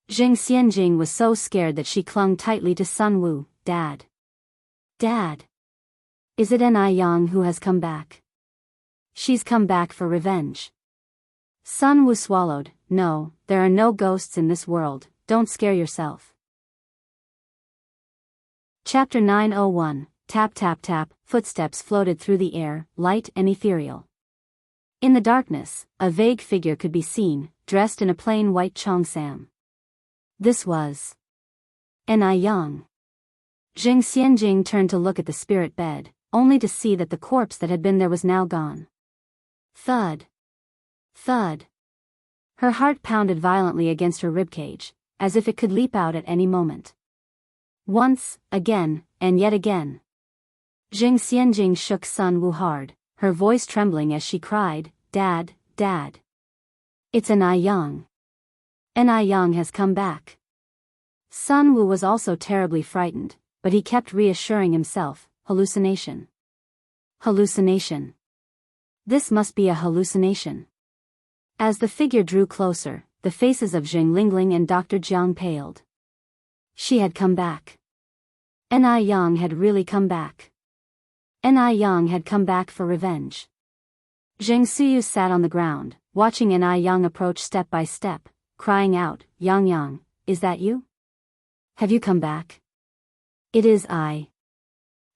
Zheng Xianjing was so scared that she clung tightly to Sun Wu. Dad. Dad. Is it Ni Yang who has come back? She's come back for revenge. Sun Wu swallowed. No, there are no ghosts in this world, don't scare yourself. Chapter 901, Tap tap tap, footsteps floated through the air, light and ethereal. In the darkness, a vague figure could be seen, dressed in a plain white cheongsam. This was Ni Yang. Zheng Xianjing turned to look at the spirit bed, only to see that the corpse that had been there was now gone. Thud. Thud. Her heart pounded violently against her ribcage, as if it could leap out at any moment. Once, again, and yet again. Zheng Xianjing shook Sun Wu hard, her voice trembling as she cried, Dad, Dad. It's Ni Yang. Ni Yang has come back. Sun Wu was also terribly frightened, but he kept reassuring himself, hallucination. Hallucination. This must be a hallucination. As the figure drew closer, the faces of Zheng Lingling and Dr. Jiang paled. She had come back. Ni Yang had really come back. Ni Yang had come back for revenge. Zheng Suyu sat on the ground, watching Ni Yang approach step by step, crying out, Yang Yang, is that you? Have you come back? It is I.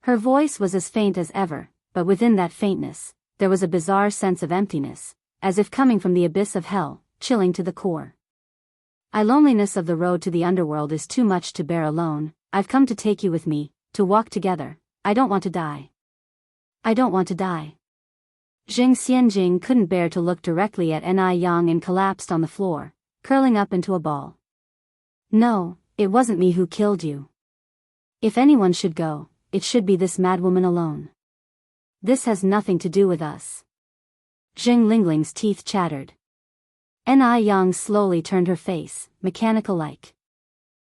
Her voice was as faint as ever, but within that faintness, there was a bizarre sense of emptiness, as if coming from the abyss of hell, chilling to the core. The loneliness of the road to the underworld is too much to bear alone. I've come to take you with me, to walk together. I don't want to die. I don't want to die. Zheng Xianjing couldn't bear to look directly at Ni Yang and collapsed on the floor, curling up into a ball. No, it wasn't me who killed you. If anyone should go, it should be this madwoman alone. This has nothing to do with us. Zheng Lingling's teeth chattered. Ni Yang slowly turned her face, mechanical-like.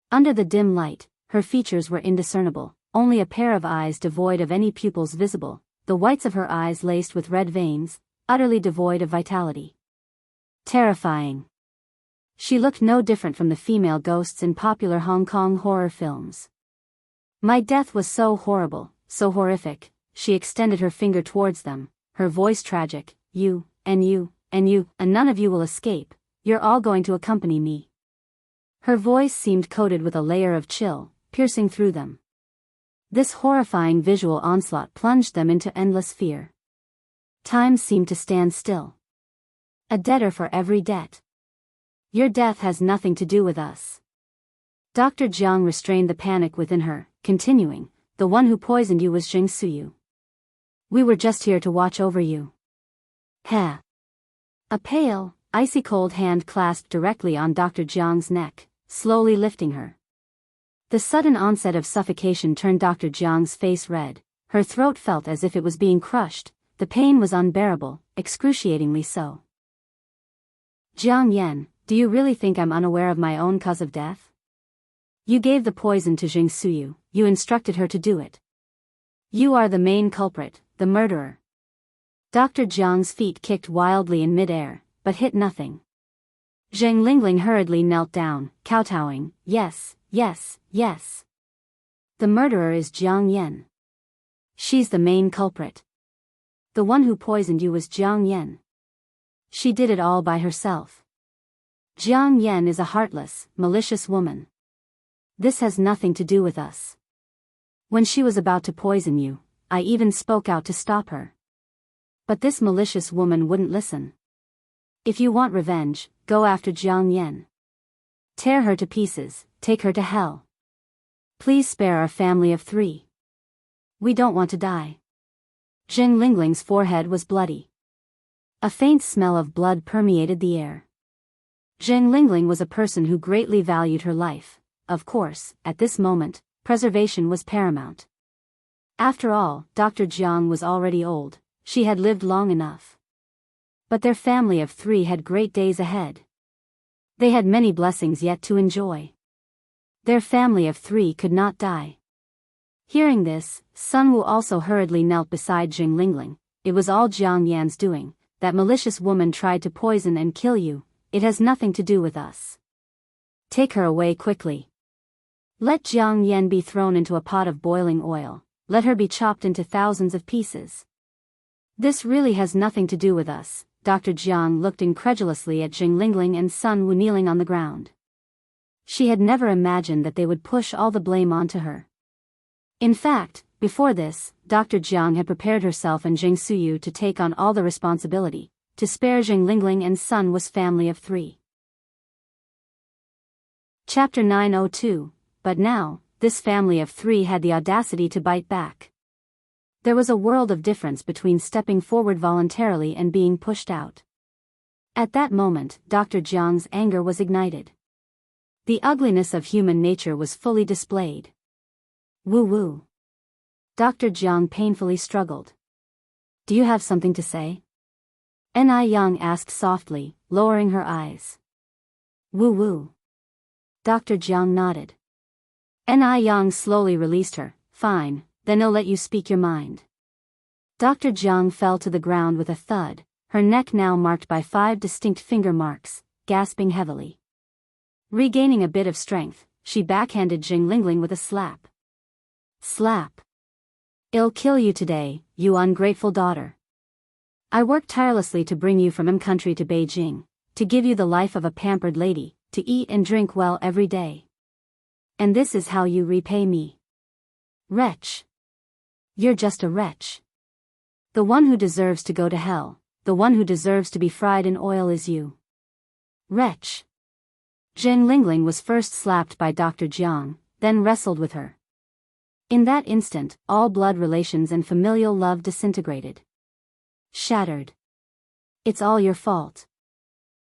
Under the dim light, her features were indiscernible, only a pair of eyes devoid of any pupils visible, the whites of her eyes laced with red veins, utterly devoid of vitality. Terrifying. She looked no different from the female ghosts in popular Hong Kong horror films. My death was so horrible, so horrific, she extended her finger towards them, her voice tragic, you, and none of you will escape, you're all going to accompany me. Her voice seemed coated with a layer of chill, piercing through them. This horrifying visual onslaught plunged them into endless fear. Time seemed to stand still. A debtor for every debt. Your death has nothing to do with us. Dr. Jiang restrained the panic within her, continuing, the one who poisoned you was Zheng Suyu. We were just here to watch over you. Heh. A pale, icy cold hand clasped directly on Dr. Jiang's neck, slowly lifting her. The sudden onset of suffocation turned Dr. Jiang's face red, her throat felt as if it was being crushed, the pain was unbearable, excruciatingly so. Jiang Yan, do you really think I'm unaware of my own cause of death? You gave the poison to Zheng Suyu, you instructed her to do it. You are the main culprit, the murderer. Dr. Jiang's feet kicked wildly in mid-air, but hit nothing. Zheng Lingling hurriedly knelt down, kowtowing, yes, yes, yes. The murderer is Jiang Yan. She's the main culprit. The one who poisoned you was Jiang Yan. She did it all by herself. Jiang Yan is a heartless, malicious woman. This has nothing to do with us. When she was about to poison you, I even spoke out to stop her. But this malicious woman wouldn't listen. If you want revenge, go after Jiang Yan. Tear her to pieces, take her to hell. Please spare our family of 3. We don't want to die. Zheng Lingling's forehead was bloody. A faint smell of blood permeated the air. Zheng Lingling was a person who greatly valued her life. Of course, at this moment, preservation was paramount. After all, Dr. Jiang was already old, she had lived long enough. But their family of 3 had great days ahead. They had many blessings yet to enjoy. Their family of 3 could not die. Hearing this, Sun Wu also hurriedly knelt beside Zheng Lingling. It was all Jiang Yan's doing. That malicious woman tried to poison and kill you. It has nothing to do with us. Take her away quickly. Let Jiang Yan be thrown into a pot of boiling oil. Let her be chopped into thousands of pieces. This really has nothing to do with us. Dr. Jiang looked incredulously at Zheng Lingling and Sun Wu kneeling on the ground. She had never imagined that they would push all the blame onto her. In fact, before this, Dr. Jiang had prepared herself and Zheng Suyu to take on all the responsibility. To spare Zheng Lingling and Sun Wu's family of 3. Chapter 902. But now, this family of 3 had the audacity to bite back. There was a world of difference between stepping forward voluntarily and being pushed out. At that moment, Dr. Jiang's anger was ignited. The ugliness of human nature was fully displayed. Woo-woo. Dr. Jiang painfully struggled. Do you have something to say? Ni Yang asked softly, lowering her eyes. Woo-woo. Dr. Jiang nodded. Ni Yang slowly released her. Fine, then I'll let you speak your mind. Dr. Jiang fell to the ground with a thud, her neck now marked by 5 distinct finger marks, gasping heavily. Regaining a bit of strength, she backhanded Zheng Lingling with a slap. Slap. I'll kill you today, you ungrateful daughter. I worked tirelessly to bring you from M country to Beijing, to give you the life of a pampered lady, to eat and drink well every day. And this is how you repay me. Wretch. You're just a wretch. The one who deserves to go to hell, the one who deserves to be fried in oil is you. Wretch. Zheng Lingling was first slapped by Dr. Jiang, then wrestled with her. In that instant, all blood relations and familial love disintegrated. Shattered. It's all your fault.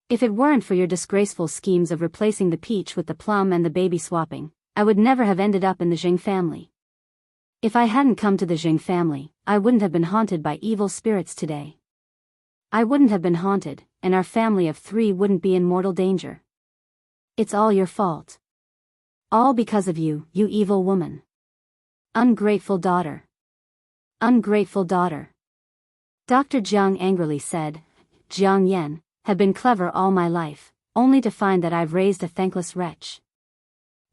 If it weren't for your disgraceful schemes of replacing the peach with the plum and the baby swapping, I would never have ended up in the Zheng family. If I hadn't come to the Zheng family, I wouldn't have been haunted by evil spirits today. I wouldn't have been haunted, and our family of 3 wouldn't be in mortal danger. It's all your fault. All because of you, you evil woman. Ungrateful daughter. Ungrateful daughter. Dr. Jiang angrily said, Jiang Yan, have been clever all my life, only to find that I've raised a thankless wretch.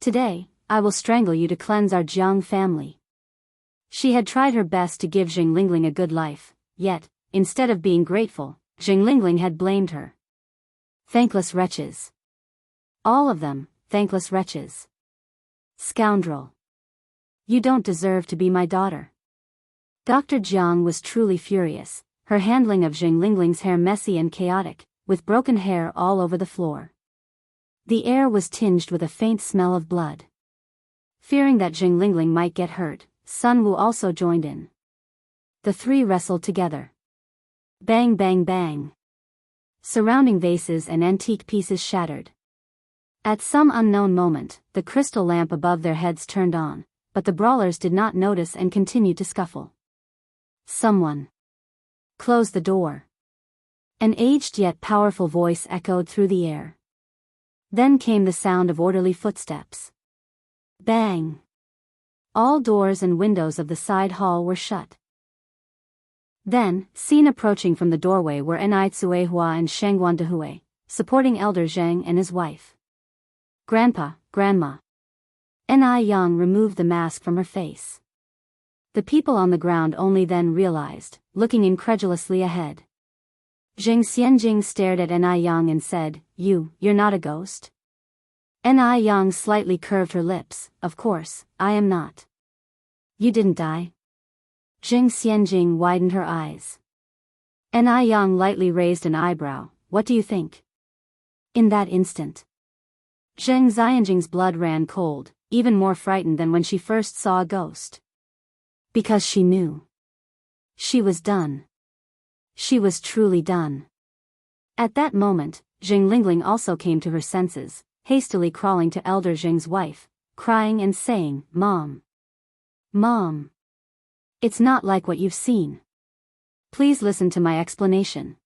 Today, I will strangle you to cleanse our Jiang family. She had tried her best to give Zheng Lingling a good life, yet, instead of being grateful, Zheng Lingling had blamed her. Thankless wretches. All of them, thankless wretches. Scoundrel. You don't deserve to be my daughter. Dr. Jiang was truly furious, her handling of Zheng Lingling's hair messy and chaotic, with broken hair all over the floor. The air was tinged with a faint smell of blood. Fearing that Zheng Lingling might get hurt, Sun Wu also joined in. The 3 wrestled together. Bang bang bang. Surrounding vases and antique pieces shattered. At some unknown moment, the crystal lamp above their heads turned on, but the brawlers did not notice and continued to scuffle. Someone. Close the door. An aged yet powerful voice echoed through the air. Then came the sound of orderly footsteps. Bang. All doors and windows of the side hall were shut. Then, seen approaching from the doorway were Enai Tsuehua and Shangguan Dehui, supporting Elder Zhang and his wife. Grandpa, Grandma. Ni Yang removed the mask from her face. The people on the ground only then realized, looking incredulously ahead. Zheng Xianjing stared at Ni Yang and said, You're not a ghost? Ni Yang slightly curved her lips. Of course, I am not. You didn't die? Zheng Xianjing widened her eyes. Ni Yang lightly raised an eyebrow. What do you think? In that instant, Zheng Xianjing's blood ran cold, even more frightened than when she first saw a ghost. Because she knew. She was done. She was truly done. At that moment, Zheng Lingling also came to her senses, hastily crawling to elder Zheng's wife, crying and saying, "Mom! Mom! It's not like what you've seen. Please listen to my explanation.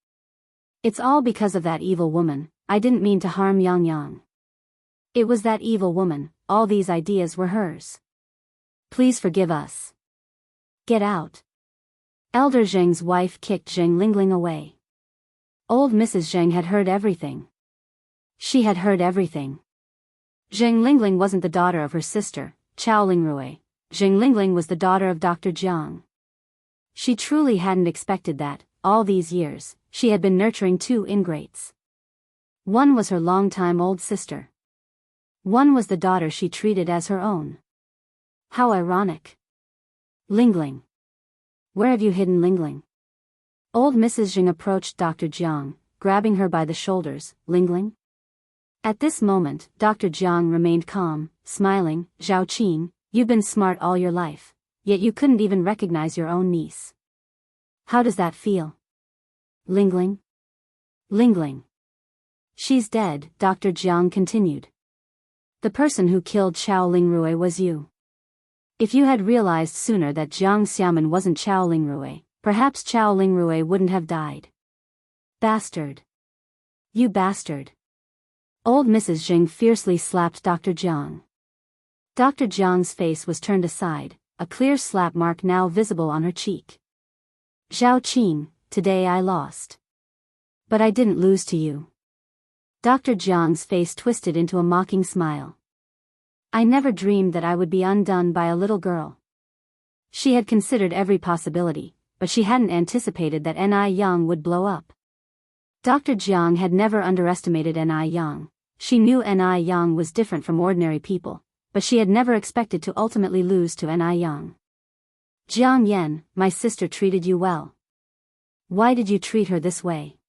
It's all because of that evil woman. I didn't mean to harm Yang Yang. It was that evil woman, all these ideas were hers. Please forgive us. Get out." Elder Zheng's wife kicked Zheng Lingling away. Old Mrs. Zheng had heard everything. She had heard everything. Zheng Lingling wasn't the daughter of her sister, Chao Lingrui. Zheng Lingling was the daughter of Dr. Jiang. She truly hadn't expected that, all these years, she had been nurturing two ingrates. One was her long-time old sister. One was the daughter she treated as her own. How ironic. Lingling. Where have you hidden Lingling? Old Mrs. Zheng approached Dr. Jiang, grabbing her by the shoulders. Lingling? At this moment, Dr. Jiang remained calm, smiling. "Zhao Qin, you've been smart all your life, yet you couldn't even recognize your own niece. How does that feel? Lingling? Lingling. She's dead," Dr. Jiang continued. "The person who killed Chao Lingrui was you. If you had realized sooner that Jiang Xiamen wasn't Chao Lingrui, perhaps Chao Lingrui wouldn't have died. Bastard. You bastard." Old Mrs. Zheng fiercely slapped Dr. Jiang. Dr. Jiang's face was turned aside, a clear slap mark now visible on her cheek. "Zhao Qin, today I lost. But I didn't lose to you." Dr. Jiang's face twisted into a mocking smile. "I never dreamed that I would be undone by a little girl." She had considered every possibility, but she hadn't anticipated that Ni Yang would blow up. Dr. Jiang had never underestimated Ni Yang. She knew Ni Yang was different from ordinary people, but she had never expected to ultimately lose to Ni Yang. "Jiang Yan, my sister treated you well. Why did you treat her this way?"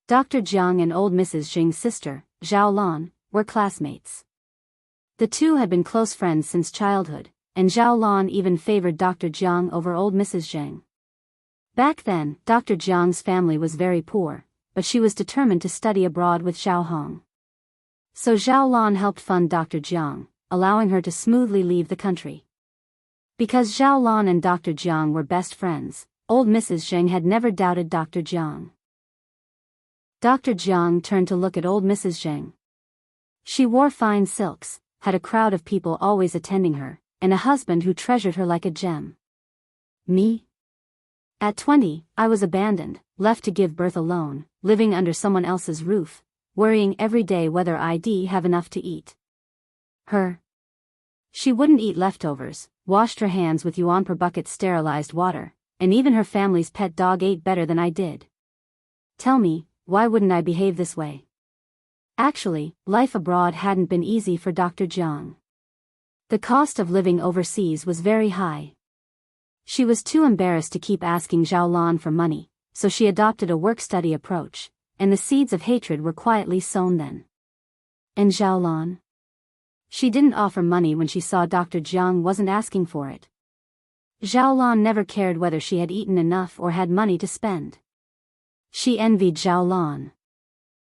Dr. Jiang and old Mrs. Zheng's sister, Zhao Lan, were classmates. The two had been close friends since childhood, and Zhao Lan even favored Dr. Jiang over old Mrs. Zheng. Back then, Dr. Jiang's family was very poor, but she was determined to study abroad with Zhao Hong. So Zhao Lan helped fund Dr. Jiang, allowing her to smoothly leave the country. Because Zhao Lan and Dr. Jiang were best friends, old Mrs. Zheng had never doubted Dr. Jiang. Dr. Jiang turned to look at old Mrs. Zheng. She wore fine silks, had a crowd of people always attending her, and a husband who treasured her like a gem. Me? At 20, I was abandoned, left to give birth alone, living under someone else's roof, worrying every day whether I'd have enough to eat. Her? She wouldn't eat leftovers, washed her hands with yuan per bucket sterilized water, and even her family's pet dog ate better than I did. Tell me, why wouldn't I behave this way? Actually, life abroad hadn't been easy for Dr. Jiang. The cost of living overseas was very high. She was too embarrassed to keep asking Zhao Lan for money, so she adopted a work-study approach, and the seeds of hatred were quietly sown then. And Zhao Lan? She didn't offer money when she saw Dr. Jiang wasn't asking for it. Zhao Lan never cared whether she had eaten enough or had money to spend. She envied Zhao Lan.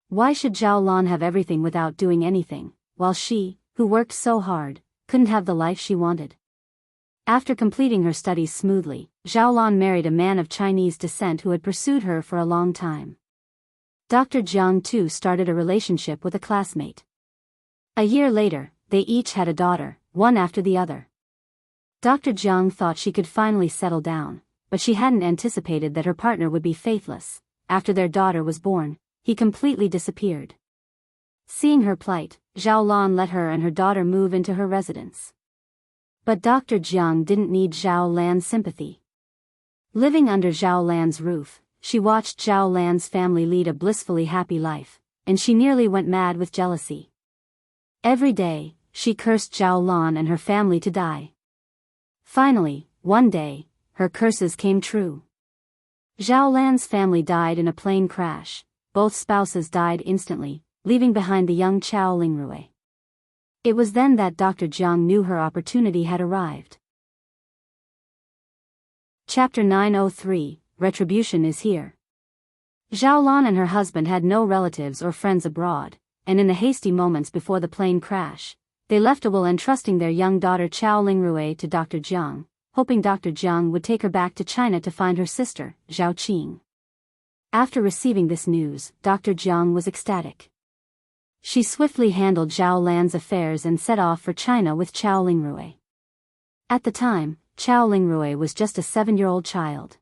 Why should Zhao Lan have everything without doing anything, while she, who worked so hard, couldn't have the life she wanted? After completing her studies smoothly, Zhao Lan married a man of Chinese descent who had pursued her for a long time. Dr. Jiang too started a relationship with a classmate. A year later, they each had a daughter, one after the other. Dr. Jiang thought she could finally settle down, but she hadn't anticipated that her partner would be faithless. After their daughter was born, he completely disappeared. Seeing her plight, Zhao Lan let her and her daughter move into her residence. But Dr. Jiang didn't need Zhao Lan's sympathy. Living under Zhao Lan's roof, she watched Zhao Lan's family lead a blissfully happy life, and she nearly went mad with jealousy. Every day, she cursed Zhao Lan and her family to die. Finally, one day, her curses came true. Zhao Lan's family died in a plane crash. Both spouses died instantly, leaving behind the young Chao Lingrui. It was then that Dr. Jiang knew her opportunity had arrived. Chapter 903, Retribution is Here. Zhao Lan and her husband had no relatives or friends abroad, and in the hasty moments before the plane crash, they left a will entrusting their young daughter Chao Lingrui to Dr. Jiang, hoping Dr. Jiang would take her back to China to find her sister, Zhao Qing. After receiving this news, Dr. Jiang was ecstatic. She swiftly handled Zhao Lan's affairs and set off for China with Chao Lingrui. At the time, Chao Lingrui was just a 7-year-old child.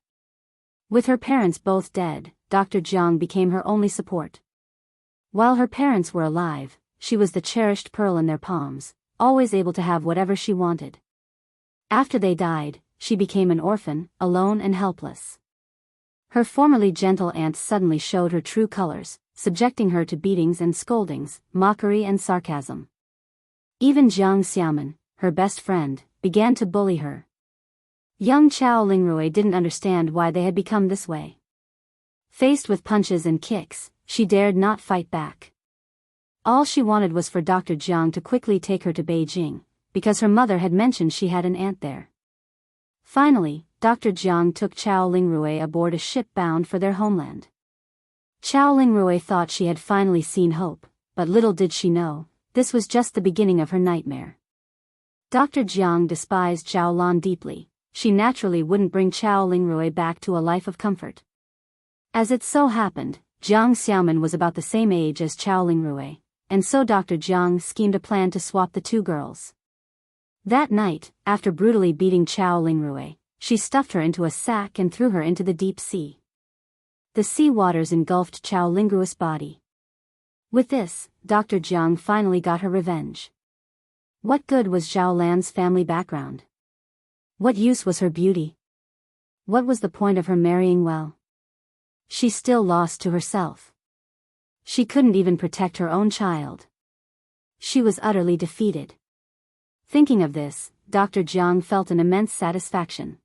With her parents both dead, Dr. Jiang became her only support. While her parents were alive, she was the cherished pearl in their palms, always able to have whatever she wanted. After they died, she became an orphan, alone and helpless. Her formerly gentle aunt suddenly showed her true colors, subjecting her to beatings and scoldings, mockery and sarcasm. Even Jiang Xiamen, her best friend, began to bully her. Young Chao Lingrui didn't understand why they had become this way. Faced with punches and kicks, she dared not fight back. All she wanted was for Dr. Jiang to quickly take her to Beijing, because her mother had mentioned she had an aunt there. Finally, Dr. Jiang took Chao Lingrui aboard a ship bound for their homeland. Chao Lingrui thought she had finally seen hope, but little did she know, this was just the beginning of her nightmare. Dr. Jiang despised Zhao Lan deeply. She naturally wouldn't bring Chao Lingrui back to a life of comfort. As it so happened, Jiang Xiaoman was about the same age as Chao Lingrui, and so Dr. Jiang schemed a plan to swap the two girls. That night, after brutally beating Chao Lingrui, she stuffed her into a sack and threw her into the deep sea. The sea waters engulfed Chao Lingrui's body. With this, Dr. Jiang finally got her revenge. What good was Zhao Lan's family background? What use was her beauty? What was the point of her marrying well? She still lost to herself. She couldn't even protect her own child. She was utterly defeated. Thinking of this, Dr. Jiang felt an immense satisfaction.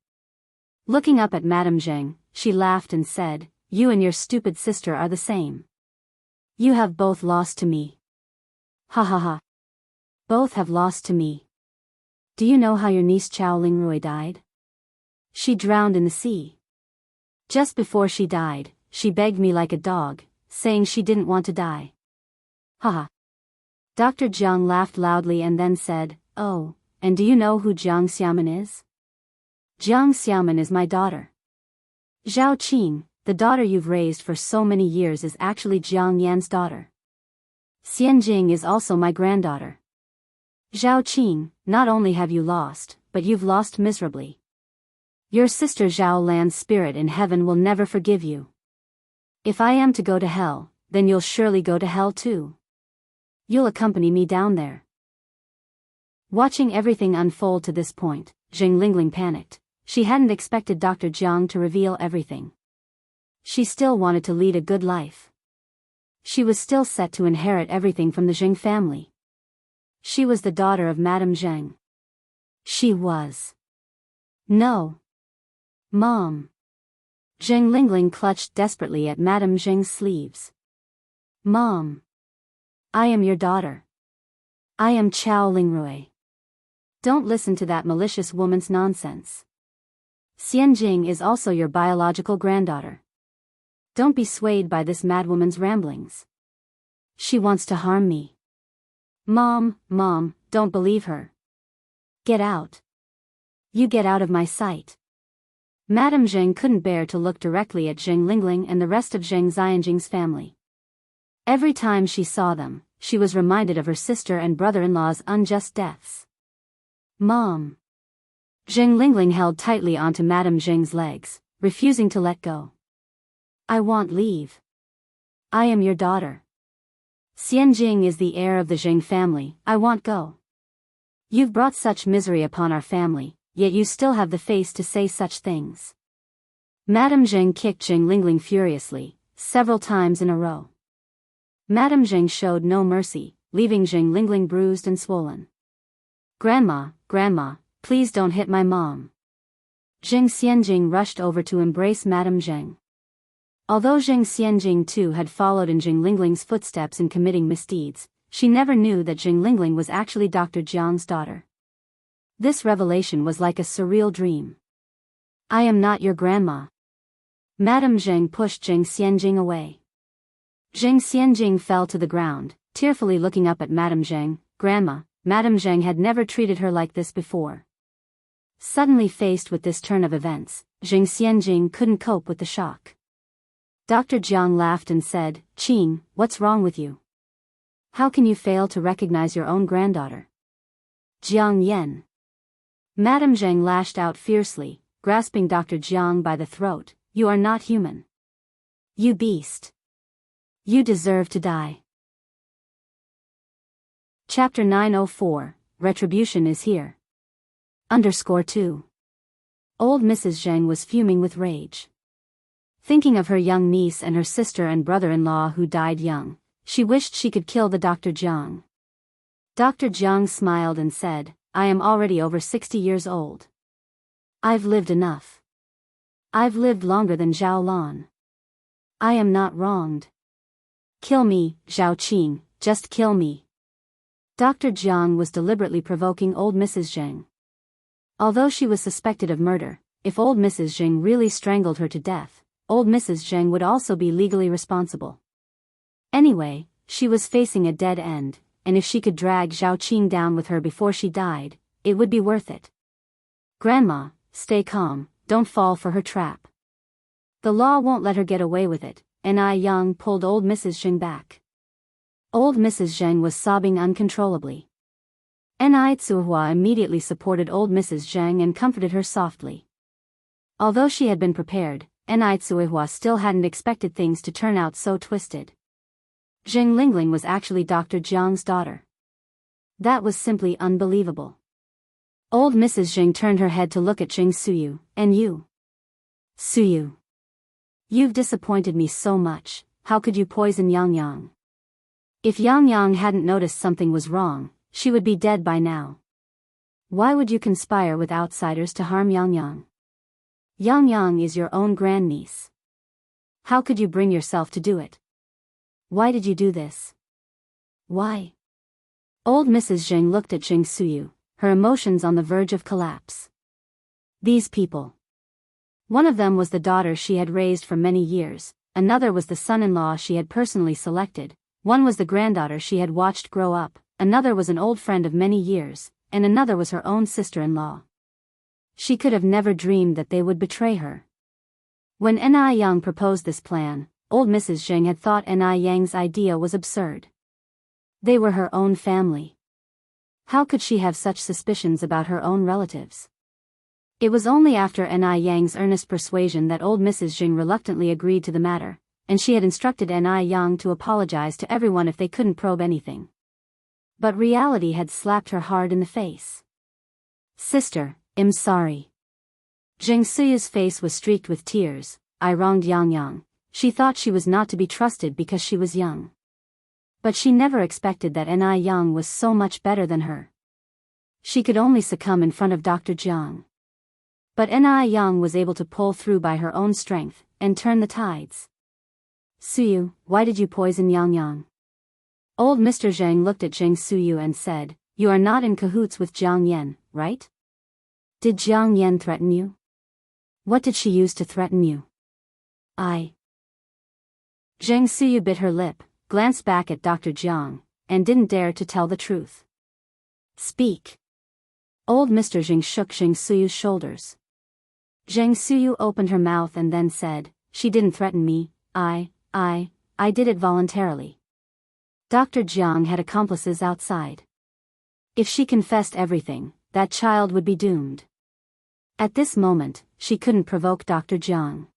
Looking up at Madame Zheng, she laughed and said, "You and your stupid sister are the same. You have both lost to me. Ha ha ha. Both have lost to me. Do you know how your niece Chao Lingrui died? She drowned in the sea. Just before she died, she begged me like a dog, saying she didn't want to die. Ha ha." Dr. Jiang laughed loudly and then said, "Oh, and do you know who Jiang Xiaoman is? Jiang Xiaoman is my daughter. Zhao Qing, the daughter you've raised for so many years, is actually Jiang Yan's daughter. Xianjing is also my granddaughter. Zhao Qing, not only have you lost, but you've lost miserably. Your sister Zhao Lan's spirit in heaven will never forgive you. If I am to go to hell, then you'll surely go to hell too. You'll accompany me down there." Watching everything unfold to this point, Zheng Lingling panicked. She hadn't expected Dr. Jiang to reveal everything. She still wanted to lead a good life. She was still set to inherit everything from the Zheng family. She was the daughter of Madame Zheng. She was. No. Mom. Zheng Lingling clutched desperately at Madame Zheng's sleeves. "Mom. I am your daughter. I am Chao Lingrui. Don't listen to that malicious woman's nonsense. Xianjing is also your biological granddaughter. Don't be swayed by this madwoman's ramblings. She wants to harm me. Mom, don't believe her. Get out. You get out of my sight." Madame Zheng couldn't bear to look directly at Zheng Lingling and the rest of Zheng Xianjing's family. Every time she saw them, she was reminded of her sister and brother-in-law's unjust deaths. "Mom." Zheng Lingling held tightly onto Madame Zheng's legs, refusing to let go. "I want leave. I am your daughter. Xianjing is the heir of the Zheng family. I want go. You've brought such misery upon our family, yet you still have the face to say such things." Madame Zheng kicked Zheng Lingling furiously, several times in a row. Madame Zheng showed no mercy, leaving Zheng Lingling bruised and swollen. Grandma, please don't hit my mom." Zheng Xianjing rushed over to embrace Madame Zheng. Although Zheng Xianjing too had followed in Zheng Lingling's footsteps in committing misdeeds, she never knew that Zheng Lingling was actually Dr. Jiang's daughter. This revelation was like a surreal dream. "I am not your grandma. Madame Zheng pushed Zheng Xianjing away. Zheng Xianjing fell to the ground, tearfully looking up at Madame Zheng. Grandma, Madame Zheng had never treated her like this before. Suddenly faced with this turn of events, Zheng Xianjing couldn't cope with the shock. Dr. Jiang laughed and said, "Qing, what's wrong with you? How can you fail to recognize your own granddaughter?" "Jiang Yan." Madame Zheng lashed out fiercely, grasping Dr. Jiang by the throat. "You are not human. You beast. You deserve to die." Chapter 904, Retribution is Here. _2. Old Mrs. Zheng was fuming with rage. Thinking of her young niece and her sister and brother-in-law who died young, she wished she could kill the Dr. Jiang. Dr. Jiang smiled and said, "I am already over 60 years old. I've lived enough. I've lived longer than Zhao Lan. I am not wronged. Kill me, Zhao Qing, just kill me." Dr. Jiang was deliberately provoking old Mrs. Zheng. Although she was suspected of murder, if old Mrs. Zheng really strangled her to death, old Mrs. Zheng would also be legally responsible. Anyway, she was facing a dead end, and if she could drag Zhao Qing down with her before she died, it would be worth it. "Grandma, stay calm, don't fall for her trap. The law won't let her get away with it," N.I. Yang pulled old Mrs. Zheng back. Old Mrs. Zheng was sobbing uncontrollably. N.I. Tsuhua immediately supported old Mrs. Zheng and comforted her softly. Although she had been prepared, N.I. Tsuhua still hadn't expected things to turn out so twisted. Zheng Lingling was actually Dr. Jiang's daughter. That was simply unbelievable. Old Mrs. Zheng turned her head to look at Zheng Suyu. "And you? Suyu. You've disappointed me so much. How could you poison Yang Yang?" If Yang Yang hadn't noticed something was wrong, she would be dead by now. Why would you conspire with outsiders to harm Yang Yang? Yang Yang is your own grandniece. How could you bring yourself to do it? Why did you do this? Why? Old Mrs. Zheng looked at Zheng Suyu, her emotions on the verge of collapse. These people. One of them was the daughter she had raised for many years, another was the son-in-law she had personally selected, one was the granddaughter she had watched grow up, another was an old friend of many years, and another was her own sister-in-law. She could have never dreamed that they would betray her. When N.I. Yang proposed this plan, old Mrs. Zheng had thought N.I. Yang's idea was absurd. They were her own family. How could she have such suspicions about her own relatives? It was only after N.I. Yang's earnest persuasion that old Mrs. Zheng reluctantly agreed to the matter, and she had instructed N.I. Yang to apologize to everyone if they couldn't probe anything. But reality had slapped her hard in the face. "Sister, I'm sorry." Zheng Suyu's face was streaked with tears. "I wronged Yang Yang. She thought she was not to be trusted because she was young. But she never expected that N.I. Yang was so much better than her. She could only succumb in front of Dr. Jiang. But N.I. Yang was able to pull through by her own strength, and turn the tides." "Suyu, why did you poison Yang Yang?" Old Mr. Zheng looked at Zheng Suyu and said, "You are not in cahoots with Jiang Yan, right? Did Jiang Yan threaten you? What did she use to threaten you?" "I..." Zheng Suyu bit her lip, glanced back at Dr. Jiang, and didn't dare to tell the truth. "Speak." Old Mr. Zheng shook Zheng Suyu's shoulders. Zheng Suyu opened her mouth and then said, "She didn't threaten me, I did it voluntarily." Dr. Jiang had accomplices outside. If she confessed everything, that child would be doomed. At this moment, she couldn't provoke Dr. Jiang.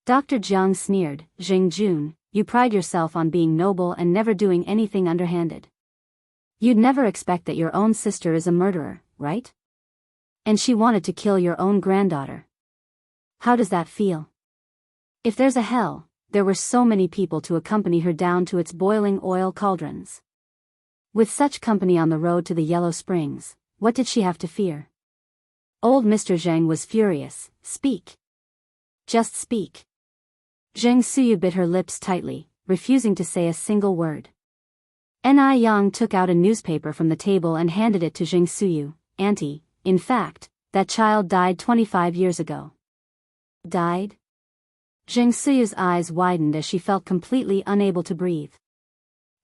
Dr. Jiang sneered, "Zheng Jun, you pride yourself on being noble and never doing anything underhanded. You'd never expect that your own sister is a murderer, right? And she wanted to kill your own granddaughter. How does that feel? If there's a hell, there were so many people to accompany her down to its boiling oil cauldrons. With such company on the road to the Yellow Springs, what did she have to fear?" Old Mr. Zheng was furious. "Speak. Just speak." Zheng Suyu bit her lips tightly, refusing to say a single word. N.I. Yang took out a newspaper from the table and handed it to Zheng Suyu. "Auntie, in fact, that child died 25 years ago." "Died?" Zheng Suyu's eyes widened as she felt completely unable to breathe.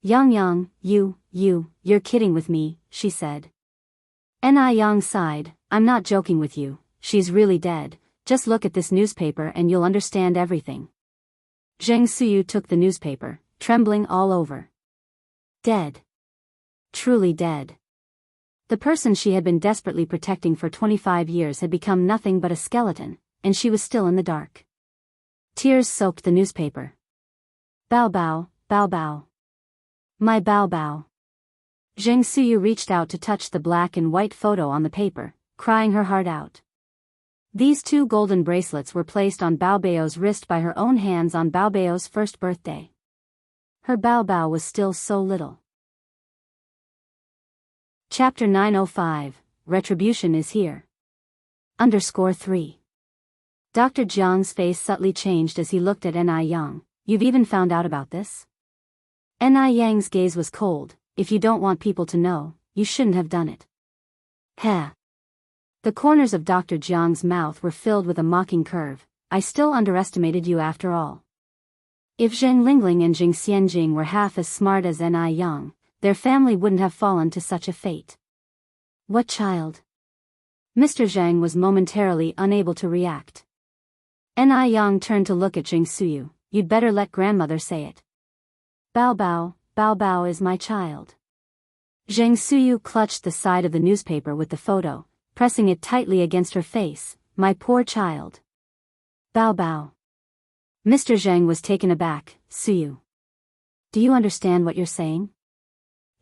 Yang, you're kidding with me, she said. Yang sighed, I'm not joking with you, she's really dead, just look at this newspaper and you'll understand everything. Zheng Suyu took the newspaper, trembling all over. Dead. Truly dead. The person she had been desperately protecting for 25 years had become nothing but a skeleton, and she was still in the dark. Tears soaked the newspaper. Bao bao, bao bao. My bao bao. Zheng Suyu reached out to touch the black and white photo on the paper, crying her heart out. These 2 golden bracelets were placed on Bao Bao's wrist by her own hands on Bao Bao's first birthday. Her Bao Bao was still so little. Chapter 905, Retribution is Here. _3. Dr. Jiang's face subtly changed as he looked at Yang. You've even found out about this? Yang's gaze was cold. If you don't want people to know, you shouldn't have done it. Heh. The corners of Dr. Jiang's mouth were filled with a mocking curve. I still underestimated you after all. If Zheng Lingling and Jing Xianjing were half as smart as Yang, their family wouldn't have fallen to such a fate. What child? Mr. Zhang was momentarily unable to react. Yang turned to look at Zheng Suyu. You'd better let grandmother say it. Bao bao is my child. Zheng Suyu clutched the side of the newspaper with the photo, pressing it tightly against her face. My poor child. Bao bao. Mr. Zhang was taken aback. Suyu. Do you understand what you're saying?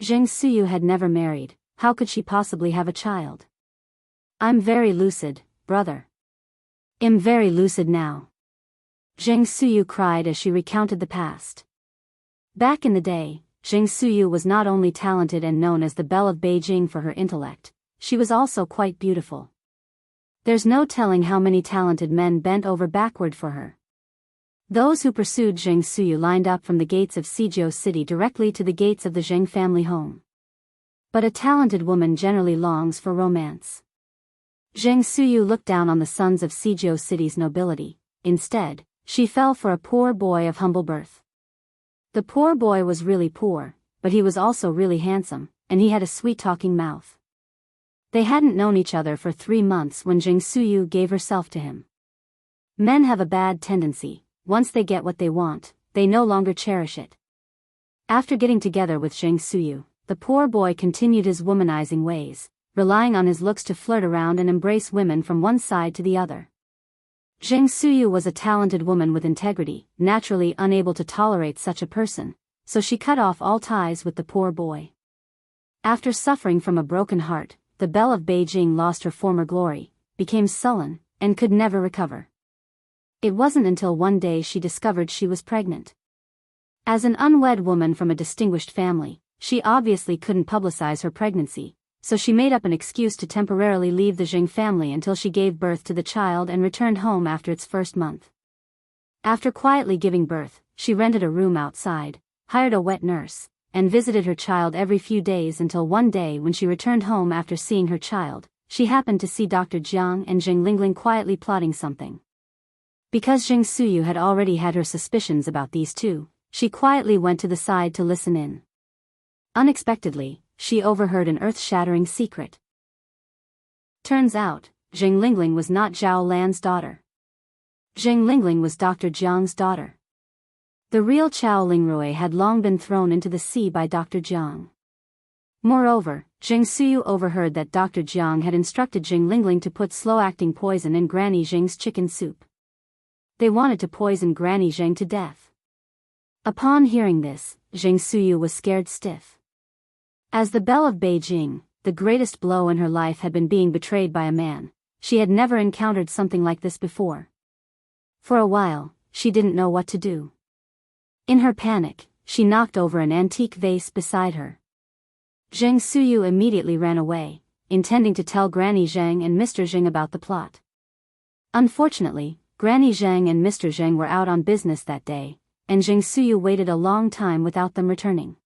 Zheng Suyu had never married. How could she possibly have a child? I'm very lucid, brother. I'm very lucid now. Zheng Suyu cried as she recounted the past. Back in the day, Zheng Suyu was not only talented and known as the Belle of Beijing for her intellect, she was also quite beautiful. There's no telling how many talented men bent over backward for her. Those who pursued Zheng Suyu lined up from the gates of Suzhou City directly to the gates of the Zheng family home. But a talented woman generally longs for romance. Zheng Suyu looked down on the sons of Suzhou City's nobility. Instead, she fell for a poor boy of humble birth. The poor boy was really poor, but he was also really handsome, and he had a sweet-talking mouth. They hadn't known each other for 3 months when Zheng Suyu gave herself to him. Men have a bad tendency. Once they get what they want, they no longer cherish it. After getting together with Zheng Suyu, the poor boy continued his womanizing ways, relying on his looks to flirt around and embrace women from one side to the other. Zheng Suyu was a talented woman with integrity, naturally unable to tolerate such a person, so she cut off all ties with the poor boy. After suffering from a broken heart, the Belle of Beijing lost her former glory, became sullen, and could never recover. It wasn't until one day she discovered she was pregnant. As an unwed woman from a distinguished family, she obviously couldn't publicize her pregnancy, so she made up an excuse to temporarily leave the Zheng family until she gave birth to the child and returned home after its first month. After quietly giving birth, she rented a room outside, hired a wet nurse, and visited her child every few days until one day when she returned home after seeing her child, she happened to see Dr. Jiang and Zheng Lingling quietly plotting something. Because Zheng Suyu had already had her suspicions about these two, she quietly went to the side to listen in. Unexpectedly, she overheard an earth-shattering secret. Turns out, Zheng Lingling was not Zhao Lan's daughter. Zheng Lingling was Dr. Jiang's daughter. The real Chao Lingrui had long been thrown into the sea by Dr. Jiang. Moreover, Zheng Suyu overheard that Dr. Jiang had instructed Zheng Lingling to put slow-acting poison in Granny Zheng's chicken soup. They wanted to poison Granny Zheng to death. Upon hearing this, Zheng Suyu was scared stiff. As the Belle of Beijing, the greatest blow in her life had been being betrayed by a man. She had never encountered something like this before. For a while, she didn't know what to do. In her panic, she knocked over an antique vase beside her. Zheng Suyu immediately ran away, intending to tell Granny Zheng and Mr. Zheng about the plot. Unfortunately, Granny Zheng and Mr. Zheng were out on business that day, and Zheng Suyu waited a long time without them returning.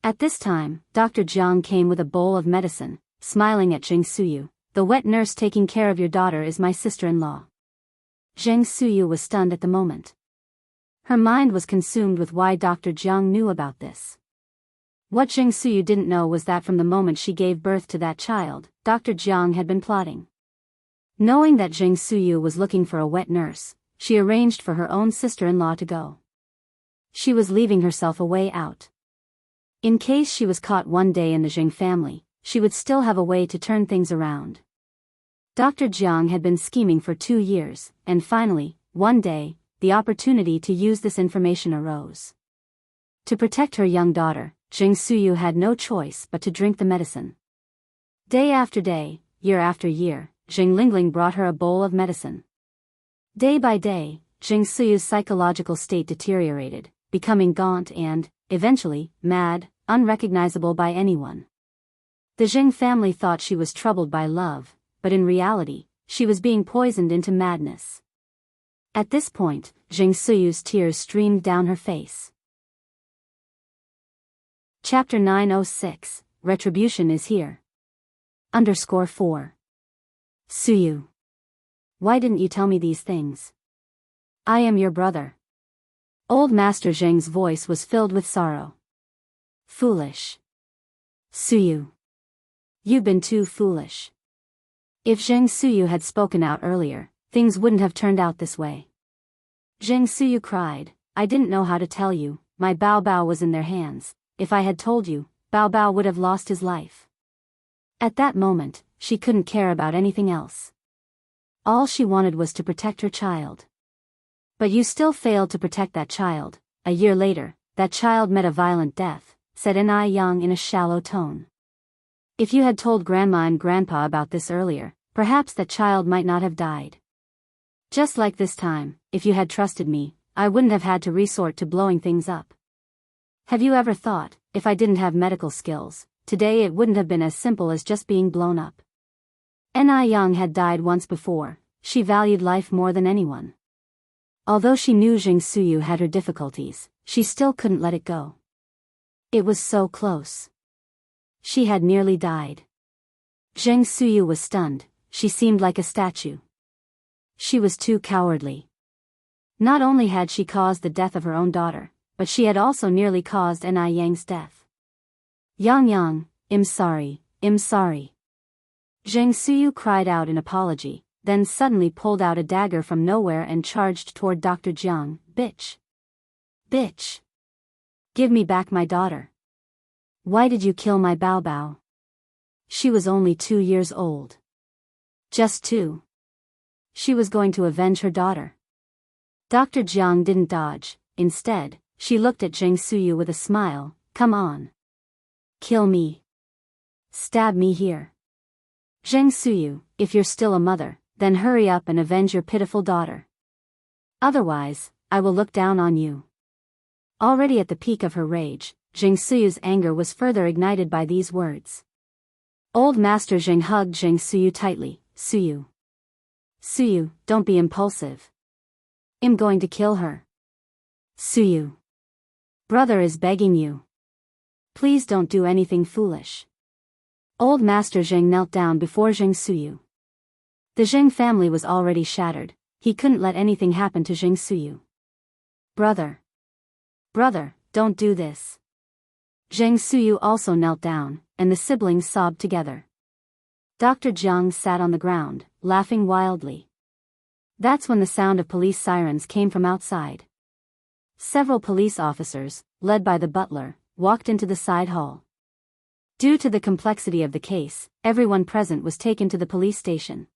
At this time, Dr. Jiang came with a bowl of medicine, smiling at Zheng Suyu. The wet nurse taking care of your daughter is my sister-in-law. Zheng Suyu was stunned at the moment. Her mind was consumed with why Dr. Jiang knew about this. What Zheng Suyu didn't know was that from the moment she gave birth to that child, Dr. Jiang had been plotting. Knowing that Zheng Suyu was looking for a wet nurse, she arranged for her own sister-in-law to go. She was leaving herself a way out. In case she was caught one day in the Zheng family, she would still have a way to turn things around. Dr. Jiang had been scheming for 2 years, and finally, one day, the opportunity to use this information arose. To protect her young daughter, Zheng Suyu had no choice but to drink the medicine. Day after day, year after year, Zheng Lingling brought her a bowl of medicine. Day by day, Zheng Suyu's psychological state deteriorated, becoming gaunt and, eventually, mad, unrecognizable by anyone. The Zheng family thought she was troubled by love, but in reality, she was being poisoned into madness. At this point, Zheng Suyu's tears streamed down her face. Chapter 906, Retribution is here. _4. Suyu. Why didn't you tell me these things? I am your brother. Old Master Zheng's voice was filled with sorrow. Foolish. Suyu. You've been too foolish. If Zheng Suyu had spoken out earlier, things wouldn't have turned out this way. Zheng Suyu cried, I didn't know how to tell you, my Bao Bao was in their hands. If I had told you, Bao Bao would have lost his life. At that moment, she couldn't care about anything else. All she wanted was to protect her child. But you still failed to protect that child. A year later, that child met a violent death, said Ni Yang in a shallow tone. If you had told Grandma and Grandpa about this earlier, perhaps that child might not have died. Just like this time, if you had trusted me, I wouldn't have had to resort to blowing things up. Have you ever thought, if I didn't have medical skills, today it wouldn't have been as simple as just being blown up? Ni Yang had died once before. She valued life more than anyone. Although she knew Zheng Suyu had her difficulties, she still couldn't let it go. It was so close. She had nearly died. Zheng Suyu was stunned. She seemed like a statue. She was too cowardly. Not only had she caused the death of her own daughter, but she had also nearly caused Ni Yang's death. Yang, I'm sorry. Zheng Suyu cried out in apology, then suddenly pulled out a dagger from nowhere and charged toward Dr. Jiang. Bitch! Bitch! Give me back my daughter. Why did you kill my Bao Bao? She was only 2 years old. Just 2. She was going to avenge her daughter. Dr. Jiang didn't dodge. Instead, she looked at Zheng Suyu with a smile. Come on. Kill me. Stab me here. Zheng Suyu, if you're still a mother, then hurry up and avenge your pitiful daughter. Otherwise, I will look down on you. Already at the peak of her rage, Zheng Suyu's anger was further ignited by these words. Old Master Zheng hugged Zheng Suyu tightly. Suyu. Suyu, don't be impulsive. I'm going to kill her. Suyu. Brother is begging you. Please don't do anything foolish. Old Master Zheng knelt down before Zheng Suyu. The Zheng family was already shattered. He couldn't let anything happen to Zheng Suyu. Brother. Brother, don't do this. Zheng Suyu also knelt down, and the siblings sobbed together. Dr. Jiang sat on the ground, laughing wildly. That's when the sound of police sirens came from outside. Several police officers, led by the butler, walked into the side hall. Due to the complexity of the case, everyone present was taken to the police station.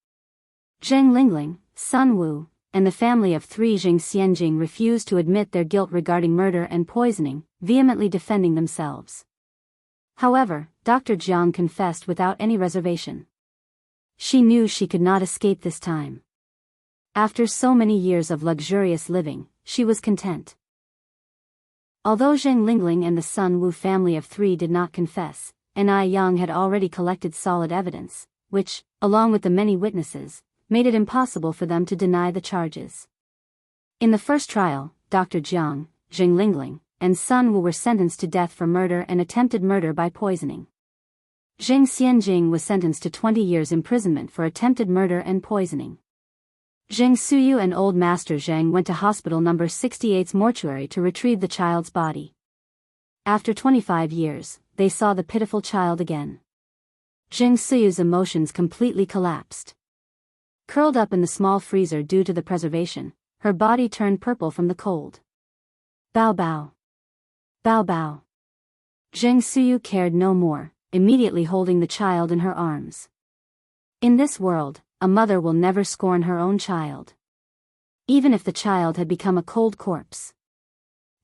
Zheng Lingling, Sun Wu, and the family of 3 Wuxia Xianxia refused to admit their guilt regarding murder and poisoning, vehemently defending themselves. However, Dr. Jiang confessed without any reservation. She knew she could not escape this time. After so many years of luxurious living, she was content. Although Zheng Lingling and the Sun Wu family of 3 did not confess, Ni Yang had already collected solid evidence, which, along with the many witnesses, made it impossible for them to deny the charges. In the first trial, Dr. Jiang, Zheng Lingling, and Sun Wu were sentenced to death for murder and attempted murder by poisoning. Wuxia Xianxia was sentenced to 20 years imprisonment for attempted murder and poisoning. Zheng Suyu and old Master Zheng went to hospital number 68's mortuary to retrieve the child's body. After 25 years, they saw the pitiful child again. Zheng Suyu's emotions completely collapsed. Curled up in the small freezer due to the preservation, her body turned purple from the cold. Bao bao. Bao bao. Zheng Suyu cared no more, immediately holding the child in her arms. In this world, a mother will never scorn her own child. Even if the child had become a cold corpse.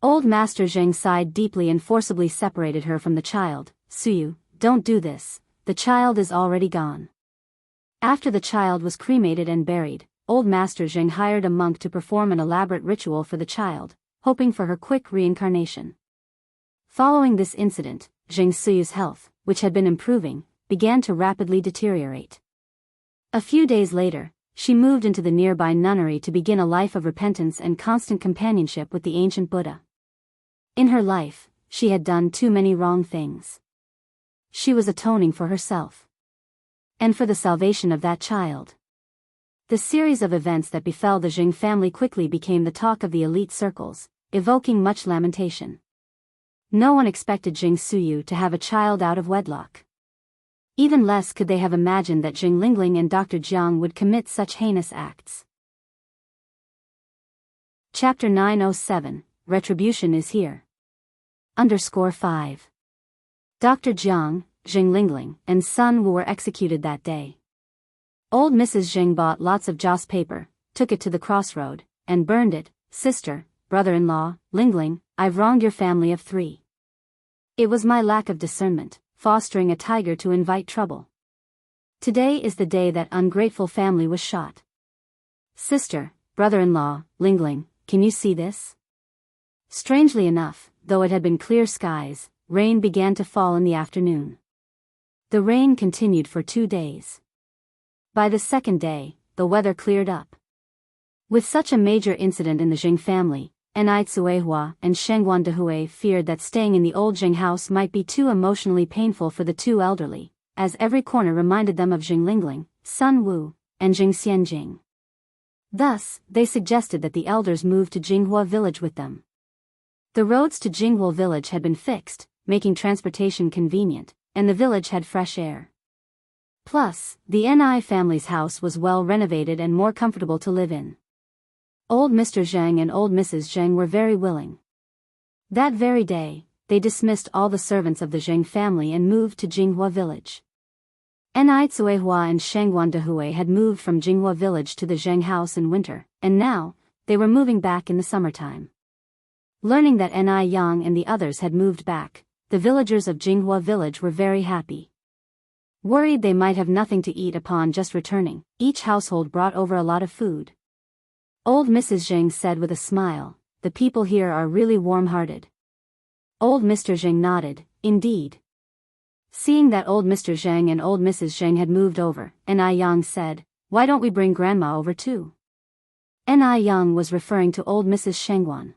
Old Master Zheng sighed deeply and forcibly separated her from the child. Suyu, don't do this, the child is already gone. After the child was cremated and buried, old Master Zheng hired a monk to perform an elaborate ritual for the child, hoping for her quick reincarnation. Following this incident, Zheng Suyu's health, which had been improving, began to rapidly deteriorate. A few days later, she moved into the nearby nunnery to begin a life of repentance and constant companionship with the ancient Buddha. In her life, she had done too many wrong things. She was atoning for herself. And for the salvation of that child. The series of events that befell the Zheng family quickly became the talk of the elite circles, evoking much lamentation. No one expected Zheng Suyu to have a child out of wedlock. Even less could they have imagined that Zheng Lingling and Dr. Jiang would commit such heinous acts. Chapter 907, Retribution is Here. _5. Dr. Jiang, Zheng Lingling, and Sun Wu were executed that day. Old Mrs. Zheng bought lots of joss paper, took it to the crossroad, and burned it. Sister, brother-in-law, Lingling, I've wronged your family of 3. It was my lack of discernment, fostering a tiger to invite trouble. Today is the day that ungrateful family was shot. Sister, brother-in-law, Lingling, can you see this? Strangely enough, though it had been clear skies, rain began to fall in the afternoon. The rain continued for 2 days. By the second day, the weather cleared up. With such a major incident in the Zheng family, Enai Tsuehua and Shengguan Dehui feared that staying in the old Zheng house might be too emotionally painful for the 2 elderly, as every corner reminded them of Zheng Lingling, Sun Wu, and Zheng Xianxia. Thus, they suggested that the elders move to Jinghua village with them. The roads to Jinghua village had been fixed, making transportation convenient, and the village had fresh air. Plus, the Enai family's house was well renovated and more comfortable to live in. Old Mr. Zheng and old Mrs. Zheng were very willing. That very day, they dismissed all the servants of the Zheng family and moved to Jinghua village. Enai Tsuehua and Shengguan Dehui had moved from Jinghua village to the Zheng house in winter, and now, they were moving back in the summertime. Learning that Enai Yang and the others had moved back, the villagers of Jinghua village were very happy. Worried they might have nothing to eat upon just returning, each household brought over a lot of food. Old Mrs. Zheng said with a smile, the people here are really warm-hearted. Old Mr. Zheng nodded, indeed. Seeing that old Mr. Zheng and old Mrs. Zheng had moved over, Enai Yang said, why don't we bring Grandma over too? Enai Yang was referring to old Mrs. Shengguan.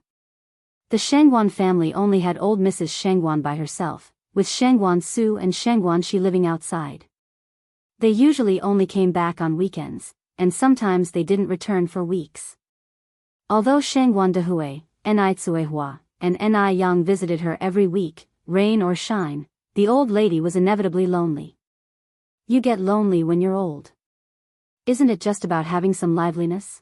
The Shengguan family only had old Mrs. Shengguan by herself, with Shengguan Su and Shengguan Shi living outside. They usually only came back on weekends, and sometimes they didn't return for weeks. Although Shengguan Dehui, Enai Tsuehua, and Enai Yang visited her every week, rain or shine, the old lady was inevitably lonely. You get lonely when you're old. Isn't it just about having some liveliness?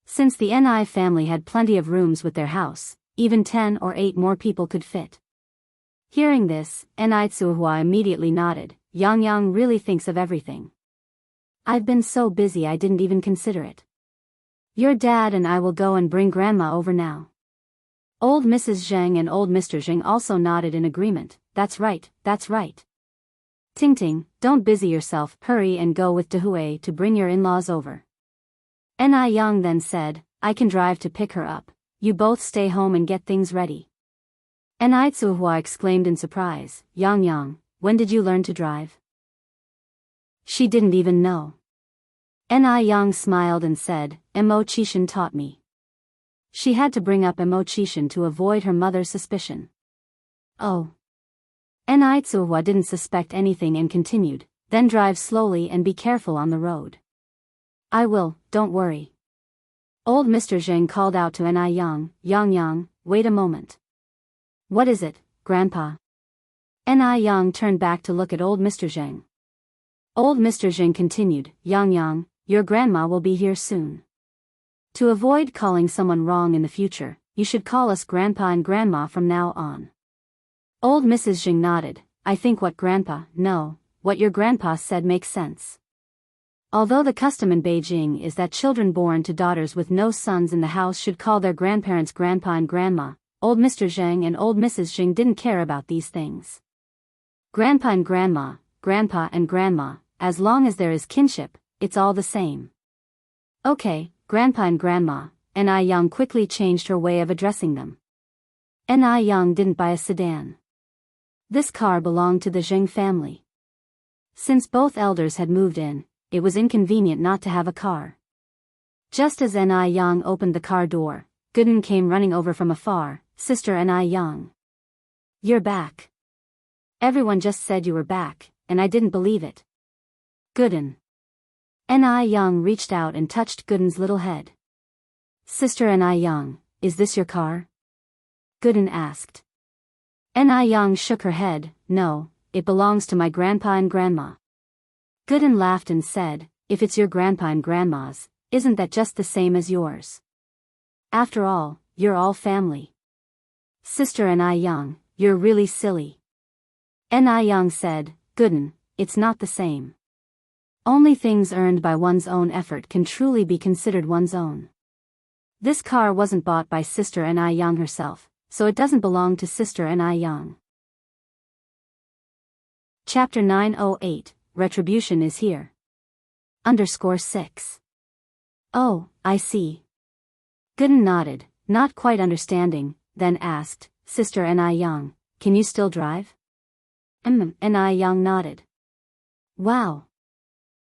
Since the Enai family had plenty of rooms with their house, even 10 or 8 more people could fit. Hearing this, Enai Tsuehua immediately nodded. Yang really thinks of everything. I've been so busy I didn't even consider it. Your dad and I will go and bring Grandma over now. Old Mrs. Zheng and old Mr. Zheng also nodded in agreement. That's right, that's right. Ting Ting, don't busy yourself, hurry and go with Dehui to bring your in-laws over. Enai Yang then said, I can drive to pick her up, you both stay home and get things ready. Enai Tsuehua exclaimed in surprise, Yang, when did you learn to drive? She didn't even know. Enai Yang smiled and said, Mo Chishan taught me. She had to bring up Mo Chishan to avoid her mother's suspicion. Oh. Enai Tsuehua didn't suspect anything and continued, then drive slowly and be careful on the road. I will, don't worry. Old Mr. Zheng called out to Ni Yang, wait a moment. What is it, Grandpa? Ni Yang turned back to look at old Mr. Zheng. Old Mr. Zheng continued, Yang, your grandma will be here soon. To avoid calling someone wrong in the future, you should call us Grandpa and Grandma from now on. Old Mrs. Zheng nodded, I think what your grandpa said makes sense. Although the custom in Beijing is that children born to daughters with no sons in the house should call their grandparents Grandpa and Grandma, old Mr. Zheng and old Mrs. Zheng didn't care about these things. Grandpa and Grandma, Grandpa and Grandma, as long as there is kinship, it's all the same. Okay, Grandpa and Grandma, Ni Yang quickly changed her way of addressing them. Ni Yang didn't buy a sedan. This car belonged to the Zheng family. Since both elders had moved in, it was inconvenient not to have a car. Just as Ni Yang opened the car door, Gooden came running over from afar, Sister Ni Yang. You're back. Everyone just said you were back, and I didn't believe it. Gooden. Ni Yang reached out and touched Gooden's little head. Sister Ni Yang, is this your car? Gooden asked. Ni Yang shook her head, no, it belongs to my grandpa and grandma. Gooden laughed and said, if it's your grandpa and grandma's, isn't that just the same as yours? After all, you're all family. Sister Ni Yang, you're really silly. Ni Yang said, Gooden, it's not the same. Only things earned by one's own effort can truly be considered one's own. This car wasn't bought by Sister Ni Yang herself, so it doesn't belong to Sister Ni Yang. Chapter 908, Retribution is here. _6. Oh, I see. Gooden nodded, not quite understanding, then asked, Sister Ni Yang, can you still drive? Ni Yang nodded. Wow.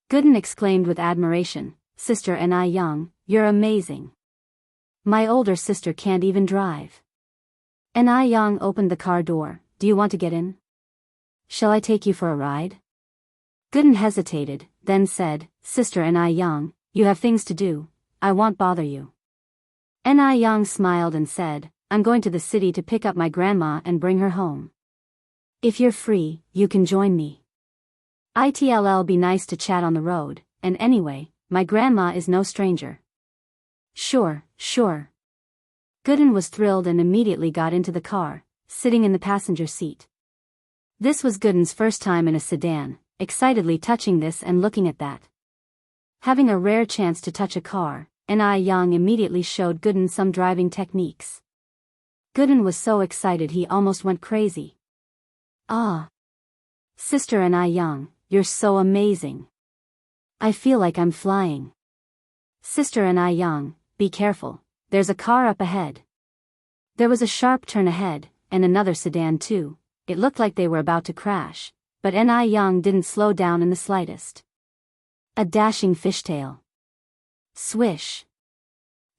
Gooden exclaimed with admiration, Sister Ni Yang, you're amazing. My older sister can't even drive. Ni Yang opened the car door, do you want to get in? Shall I take you for a ride? Gooden hesitated, then said, Sister Ni Yang, you have things to do, I won't bother you. Ni Yang smiled and said, I'm going to the city to pick up my grandma and bring her home. If you're free, you can join me. It'll be nice to chat on the road, and anyway, my grandma is no stranger. Sure. Gooden was thrilled and immediately got into the car, sitting in the passenger seat. This was Gooden's first time in a sedan, excitedly touching this and looking at that. Having a rare chance to touch a car, Ni Yang immediately showed Gooden some driving techniques. Gooden was so excited he almost went crazy. Ah! Sister Ni Yang, you're so amazing. I feel like I'm flying. Sister Ni Yang, be careful, there's a car up ahead. There was a sharp turn ahead, and another sedan too. It looked like they were about to crash, but Ni Yang didn't slow down in the slightest. A dashing fishtail. Swish.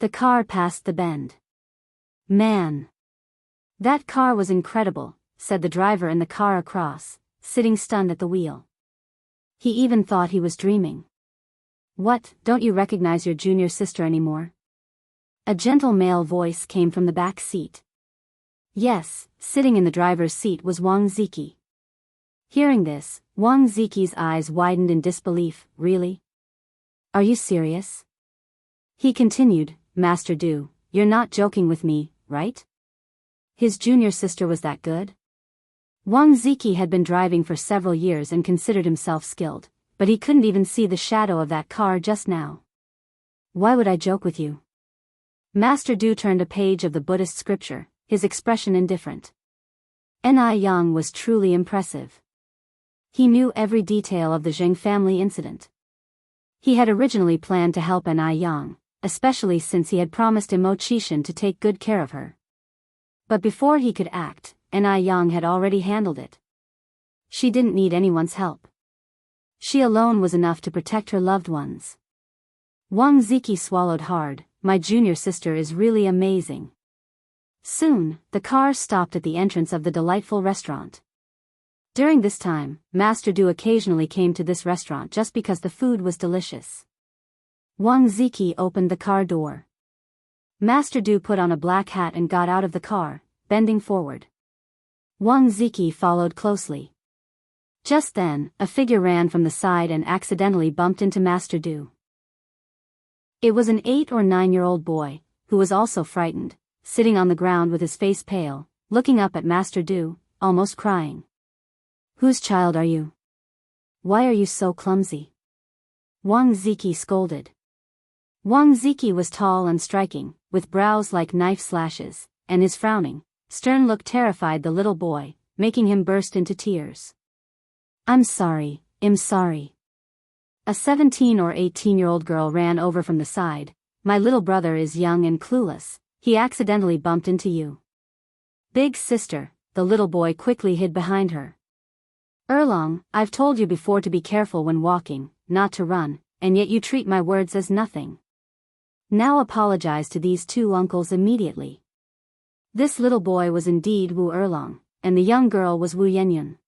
The car passed the bend. Man! That car was incredible, said the driver in the car across, sitting stunned at the wheel. He even thought he was dreaming. What, don't you recognize your junior sister anymore? A gentle male voice came from the back seat. Yes, sitting in the driver's seat was Wang Ziki. Hearing this, Wang Ziki's eyes widened in disbelief, really? Are you serious? He continued, Master Du, you're not joking with me, right? His junior sister was that good? Wang Ziki had been driving for several years and considered himself skilled, but he couldn't even see the shadow of that car just now. Why would I joke with you? Master Du turned a page of the Buddhist scripture, his expression indifferent. Ni Yang was truly impressive. He knew every detail of the Zheng family incident. He had originally planned to help Ni Yang, especially since he had promised Mo Qishan to take good care of her. But before he could act, Ni Yang had already handled it. She didn't need anyone's help. She alone was enough to protect her loved ones. Wang Ziki swallowed hard, my junior sister is really amazing. Soon, the car stopped at the entrance of the delightful restaurant. During this time, Master Du occasionally came to this restaurant just because the food was delicious. Wang Ziqi opened the car door. Master Du put on a black hat and got out of the car, bending forward. Wang Ziqi followed closely. Just then, a figure ran from the side and accidentally bumped into Master Du. It was an 8 or 9-year-old boy, who was also frightened, sitting on the ground with his face pale, looking up at Master Du, almost crying. "Whose child are you? Why are you so clumsy?" Wang Ziqi scolded. Wang Ziqi was tall and striking, with brows like knife slashes, and his frowning, stern look terrified the little boy, making him burst into tears. I'm sorry. A 17 or 18-year-old girl ran over from the side. "My little brother is young and clueless. He accidentally bumped into you." "Big sister," the little boy quickly hid behind her. "Erlong, I've told you before to be careful when walking, not to run, and yet you treat my words as nothing. Now apologize to these two uncles immediately." This little boy was indeed Wu Erlong, and the young girl was Wu Yenyun.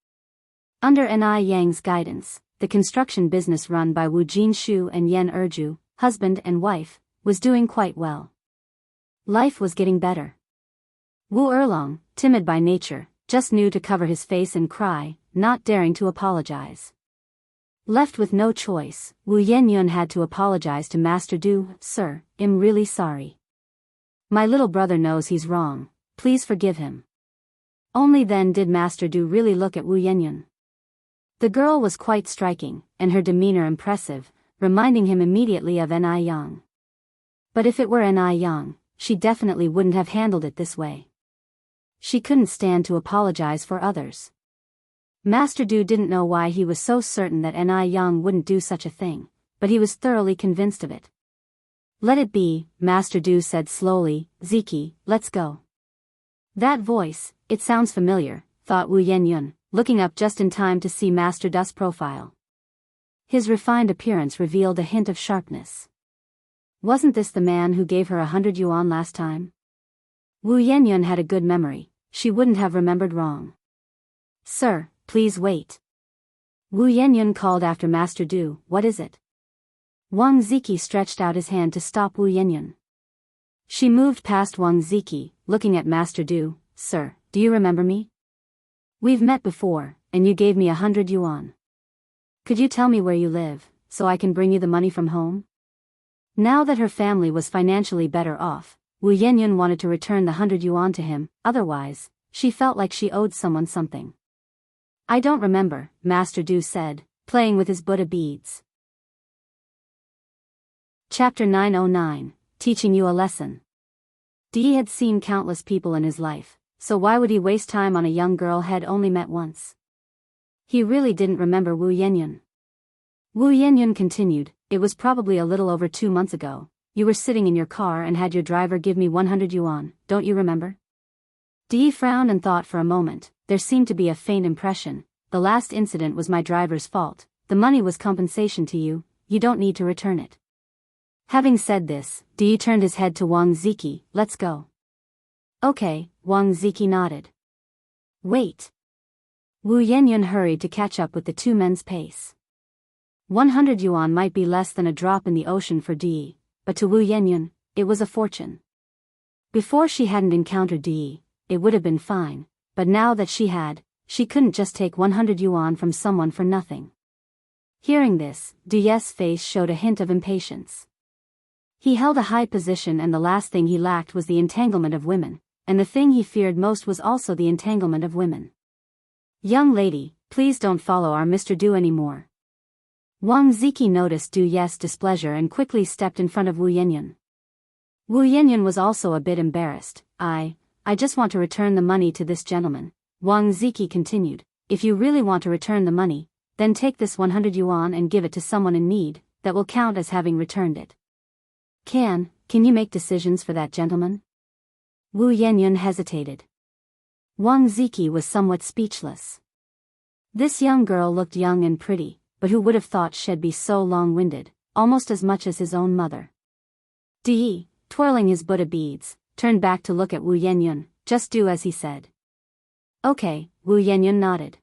Under Ni Yang's guidance, the construction business run by Wu Jinshu and Yan Erju, husband and wife, was doing quite well. Life was getting better. Wu Erlong, timid by nature, just knew to cover his face and cry, not daring to apologize. Left with no choice, Wu Yenyun had to apologize to Master Du. "Sir, I'm really sorry. My little brother knows he's wrong, please forgive him." Only then did Master Du really look at Wu Yenyun. The girl was quite striking, and her demeanor impressive, reminding him immediately of Ni Yang. But if it were Ni Yang, she definitely wouldn't have handled it this way. She couldn't stand to apologize for others. Master Du didn't know why he was so certain that Ni Yang wouldn't do such a thing, but he was thoroughly convinced of it. "Let it be," Master Du said slowly. "Ziqi, let's go." That voice, it sounds familiar, thought Wu Yenyun, looking up just in time to see Master Du's profile. His refined appearance revealed a hint of sharpness. Wasn't this the man who gave her 100 yuan last time? Wu Yenyun had a good memory, she wouldn't have remembered wrong. "Sir, please wait." Wu Yenyun called after Master Du. "What is it?" Wang Ziqi stretched out his hand to stop Wu Yenyun. She moved past Wang Ziqi, looking at Master Du. "Sir, do you remember me? We've met before, and you gave me 100 yuan. Could you tell me where you live, so I can bring you the money from home?" Now that her family was financially better off, Wu Yenyun wanted to return the 100 yuan to him, otherwise, she felt like she owed someone something. "I don't remember," Master Du said, playing with his Buddha beads. Chapter 909, Teaching You a Lesson. Di had seen countless people in his life, so why would he waste time on a young girl he'd only met once? He really didn't remember Wu Yenyun. Wu Yenyun continued, "It was probably a little over 2 months ago. You were sitting in your car and had your driver give me 100 yuan, don't you remember?" Di frowned and thought for a moment. There seemed to be a faint impression. "The last incident was my driver's fault. The money was compensation to you. You don't need to return it." Having said this, Di turned his head to Wang Ziqi. "Let's go." "Okay," Wang Ziqi nodded. "Wait." Wu Yenyun hurried to catch up with the two men's pace. 100 yuan might be less than a drop in the ocean for Di, but to Wu Yenyun, it was a fortune. Before she hadn't encountered Di, it would have been fine, but now that she had, she couldn't just take 100 yuan from someone for nothing. Hearing this, Di's face showed a hint of impatience. He held a high position and the last thing he lacked was the entanglement of women, and the thing he feared most was also the entanglement of women. "Young lady, please don't follow our Mr. Du anymore." Wang Ziqi noticed Du's displeasure and quickly stepped in front of Wu Yenyun. Wu Yenyun was also a bit embarrassed. I just want to return the money to this gentleman," Wang Ziqi continued. "If you really want to return the money, then take this 100 yuan and give it to someone in need, that will count as having returned it." Can you make decisions for that gentleman?" Wu Yenyun hesitated. Wang Ziqi was somewhat speechless. This young girl looked young and pretty, but who would have thought she'd be so long-winded, almost as much as his own mother. Di, twirling his Buddha beads, turned back to look at Wu Yenyun. "Just do as he said." "Okay," Wu Yenyun nodded.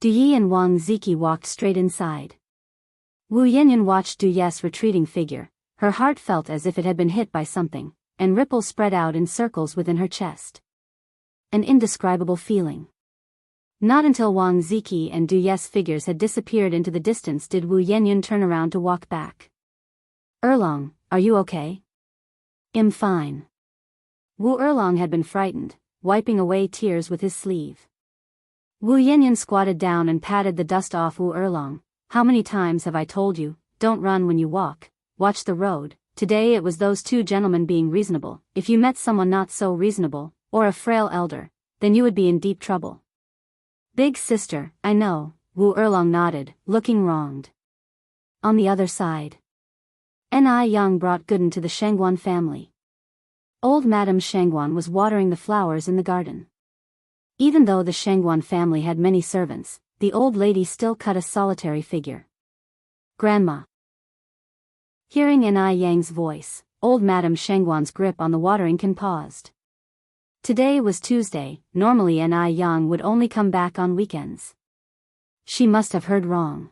Di and Wang Ziqi walked straight inside. Wu Yanyan watched Du Yes' retreating figure. Her heart felt as if it had been hit by something, and ripples spread out in circles within her chest. An indescribable feeling. Not until Wang Ziki and Du Yes' figures had disappeared into the distance did Wu Yanyan turn around to walk back. Erlong, are you okay? I'm fine. Wu Erlong had been frightened, wiping away tears with his sleeve. Wu Yanyan squatted down and patted the dust off Wu Erlong. How many times have I told you, don't run when you walk, watch the road. Today it was those two gentlemen being reasonable. If you met someone not so reasonable, or a frail elder, then you would be in deep trouble. Big sister, I know, Wu Erlong nodded, looking wronged. On the other side, Ni Yang brought Gooden to the Shangguan family. Old Madame Shangguan was watering the flowers in the garden. Even though the Shangguan family had many servants, the old lady still cut a solitary figure. Grandma. Hearing Ni Yang's voice, old Madame Shangguan's grip on the watering can paused. Today was Tuesday. Normally Ni Yang would only come back on weekends. She must have heard wrong.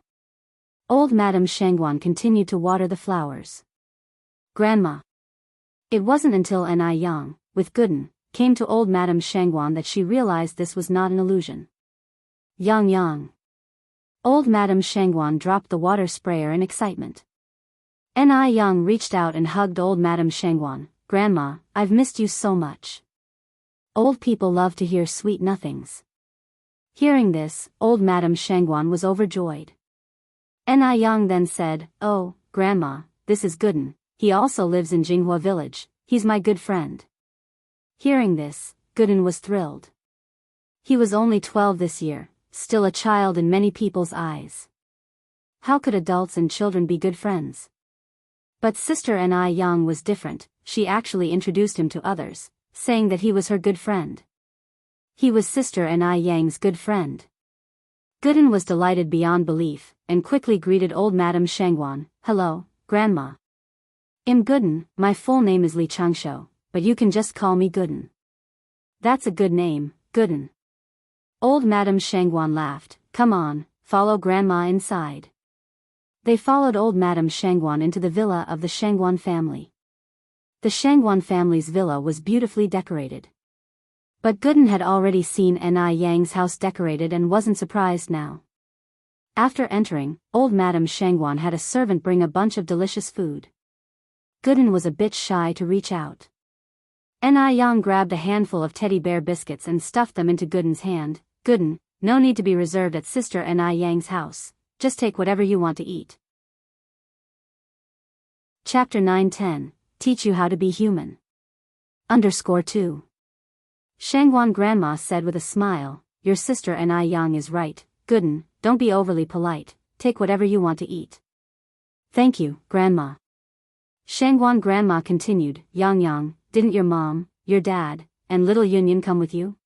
Old Madame Shangguan continued to water the flowers. Grandma. It wasn't until Ni Yang, with Gooden, came to old Madame Shangguan that she realized this was not an illusion. Yang. Old Madame Shangguan dropped the water sprayer in excitement. Ni Yang reached out and hugged old Madame Shangguan. Grandma, I've missed you so much. Old people love to hear sweet nothings. Hearing this, old Madame Shangguan was overjoyed. Ni Yang then said, Oh, Grandma, this is Gooden. He also lives in Jianghu village. He's my good friend. Hearing this, Gooden was thrilled. He was only 12 this year, still a child in many people's eyes. How could adults and children be good friends? But Sister Ni Yang was different. She actually introduced him to others, saying that he was her good friend. He was Sister Ni Yang's good friend. Gooden was delighted beyond belief, and quickly greeted old Madame Shangguan. Hello, Grandma. I'm Gooden. My full name is Li Changshou, but you can just call me Gooden. That's a good name, Gooden. Old Madame Shangguan laughed. Come on, follow Grandma inside. They followed old Madame Shangguan into the villa of the Shangguan family. The Shangguan family's villa was beautifully decorated. But Gooden had already seen Ni Yang's house decorated and wasn't surprised now. After entering, old Madame Shangguan had a servant bring a bunch of delicious food. Gooden was a bit shy to reach out. Ni Yang grabbed a handful of teddy bear biscuits and stuffed them into Gooden's hand. Gooden, no need to be reserved at Sister Ni Yang's house, just take whatever you want to eat. Chapter 9-10, Teach You How to Be Human. _2. Shangguan Grandma said with a smile, Your sister Ni Yang is right, Gooden, don't be overly polite, take whatever you want to eat. Thank you, Grandma. Shangguan Grandma continued, Yang, didn't your mom, your dad, and little Yunyan come with you?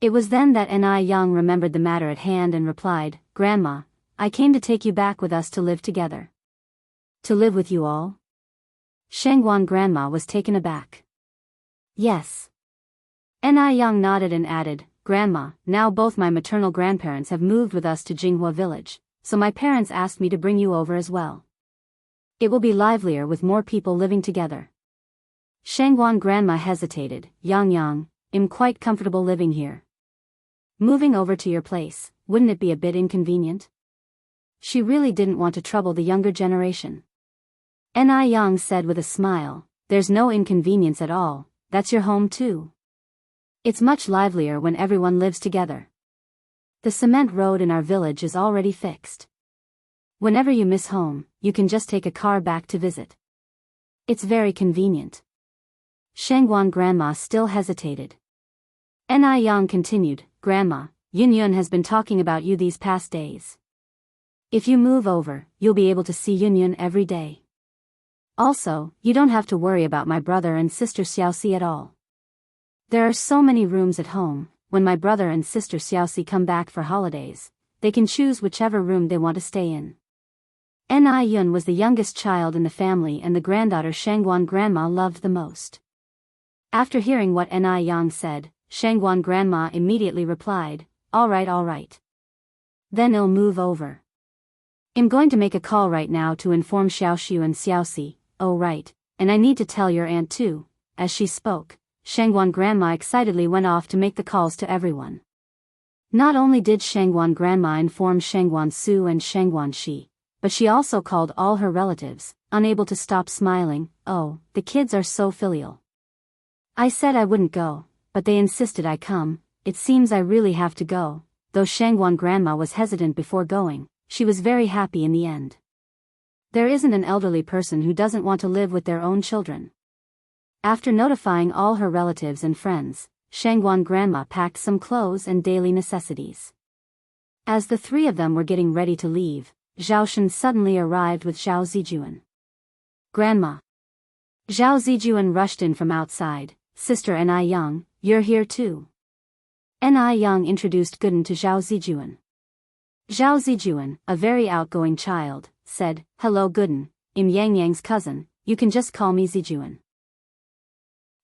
It was then that Ni Yang remembered the matter at hand and replied, Grandma, I came to take you back with us to live together. To live with you all? Shangguan Grandma was taken aback. Yes. Ni Yang nodded and added, Grandma, now both my maternal grandparents have moved with us to Jianghu village, so my parents asked me to bring you over as well. It will be livelier with more people living together. Shangguan Grandma hesitated. Yang, I'm quite comfortable living here. Moving over to your place, wouldn't it be a bit inconvenient? She really didn't want to trouble the younger generation. Ni Yang said with a smile, There's no inconvenience at all, that's your home too. It's much livelier when everyone lives together. The cement road in our village is already fixed. Whenever you miss home, you can just take a car back to visit. It's very convenient. Shangguan Grandma still hesitated. Ni Yang continued, Grandma, Yun has been talking about you these past days. If you move over, you'll be able to see Yun every day. Also, you don't have to worry about my brother and sister Xiaoxi at all. There are so many rooms at home. When my brother and sister Xiaoxi come back for holidays, they can choose whichever room they want to stay in. Ni Yun was the youngest child in the family and the granddaughter Shangguan Grandma loved the most. After hearing what Ni Yang said, Shangguan Grandma immediately replied, All right. Then I'll move over. I'm going to make a call right now to inform Xiaoxiu and Xiaoxi. Oh right, and I need to tell your aunt too." As she spoke, Shangguan Grandma excitedly went off to make the calls to everyone. Not only did Shangguan Grandma inform Shangguan Su and Shangguan Shi, but she also called all her relatives, unable to stop smiling. "Oh, the kids are so filial. I said I wouldn't go, but they insisted I come. It seems I really have to go." Though Shangguan Grandma was hesitant before going, she was very happy in the end. There isn't an elderly person who doesn't want to live with their own children. After notifying all her relatives and friends, Shangguan Grandma packed some clothes and daily necessities. As the three of them were getting ready to leave, Zhao Shen suddenly arrived with Zhao Zijuan. "Grandma." Zhao Zijuan rushed in from outside. "Sister Ni Yang, you're here too." Ni Yang introduced Gooden to Zhao Zijuan. Zhao Zijuan, a very outgoing child, said, "Hello Gooden, I'm Yang Yang's cousin, you can just call me Zijuan."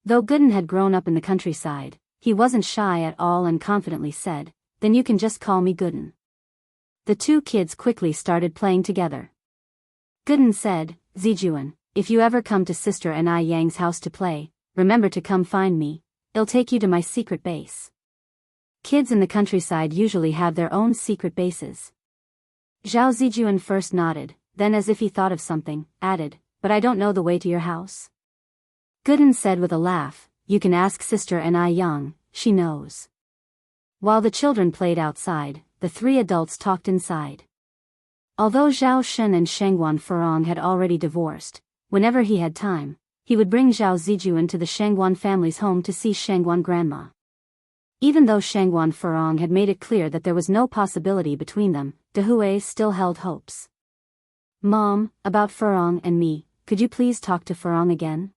Though Gooden had grown up in the countryside, he wasn't shy at all and confidently said, "Then you can just call me Gooden." The two kids quickly started playing together. Gooden said, "Zijuan, if you ever come to Sister Ni Yang's house to play, remember to come find me. I'll take you to my secret base." Kids in the countryside usually have their own secret bases. Zhao Zijuan first nodded, then as if he thought of something, added, "But I don't know the way to your house." Gooden said with a laugh, "You can ask Sister Ni Yang, she knows." While the children played outside, the three adults talked inside. Although Zhao Shen and Shangguan Furong had already divorced, whenever he had time, he would bring Zhao Zijuan to the Shangguan family's home to see Shangguan Grandma. Even though Shangguan Furong had made it clear that there was no possibility between them, Daoist still held hopes. "Mom, about Furong and me, could you please talk to Furong again?"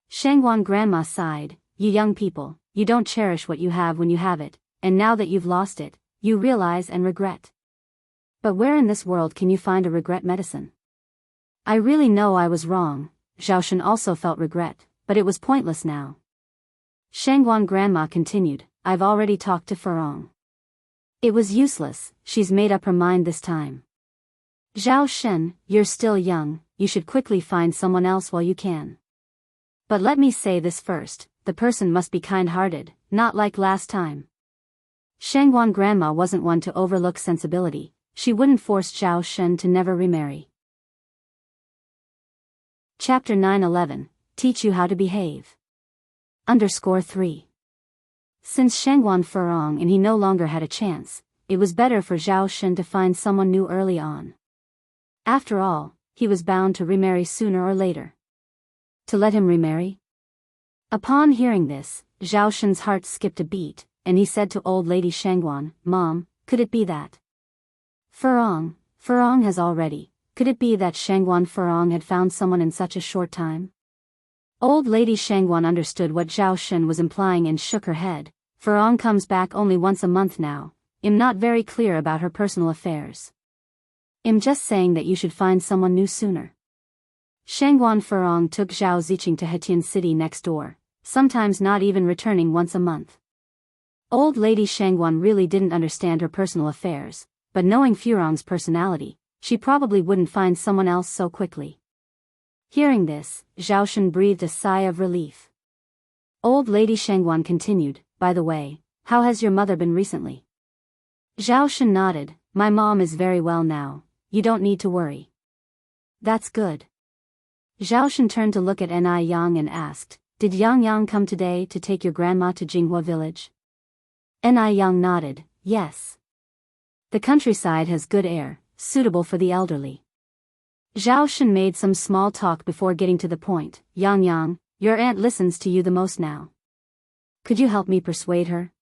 Shangguan Grandma sighed, "You young people, you don't cherish what you have when you have it, and now that you've lost it, you realize and regret. But where in this world can you find a regret medicine? I really know I was wrong." Zhao Shen also felt regret, but it was pointless now. Shangguan Grandma continued, "I've already talked to Furong. It was useless, she's made up her mind this time. Zhao Shen, you're still young, you should quickly find someone else while you can. But let me say this first, the person must be kind-hearted, not like last time." Shangguan Grandma wasn't one to overlook sensibility, she wouldn't force Zhao Shen to never remarry. Chapter 9:11, Teach You How to Behave. _3. Since Shangguan Furong and he no longer had a chance, it was better for Zhao Shen to find someone new early on. After all, he was bound to remarry sooner or later. To let him remarry? Upon hearing this, Zhao Shen's heart skipped a beat, and he said to old lady Shangguan, "Mom, could it be that Furong has already, could it be that Shangguan Furong had found someone in such a short time?" Old lady Shangguan understood what Zhao Shen was implying and shook her head. "Furong comes back only once a month now. I'm not very clear about her personal affairs. I'm just saying that you should find someone new sooner." Shangguan Furong took Zhao Ziqing to Hetian City next door, sometimes not even returning once a month. Old lady Shangguan really didn't understand her personal affairs, but knowing Furong's personality, she probably wouldn't find someone else so quickly. Hearing this, Zhao Shen breathed a sigh of relief. Old lady Shangguan continued, "By the way, how has your mother been recently?" Zhao Shen nodded, "My mom is very well now, you don't need to worry." "That's good." Zhao Shen turned to look at Ni Yang and asked, "Did Yang Yang come today to take your grandma to Jinghua village?" Ni Yang nodded, "Yes. The countryside has good air, suitable for the elderly." Zhao Shen made some small talk before getting to the point. "Yang Yang, your aunt listens to you the most now. Could you help me persuade her?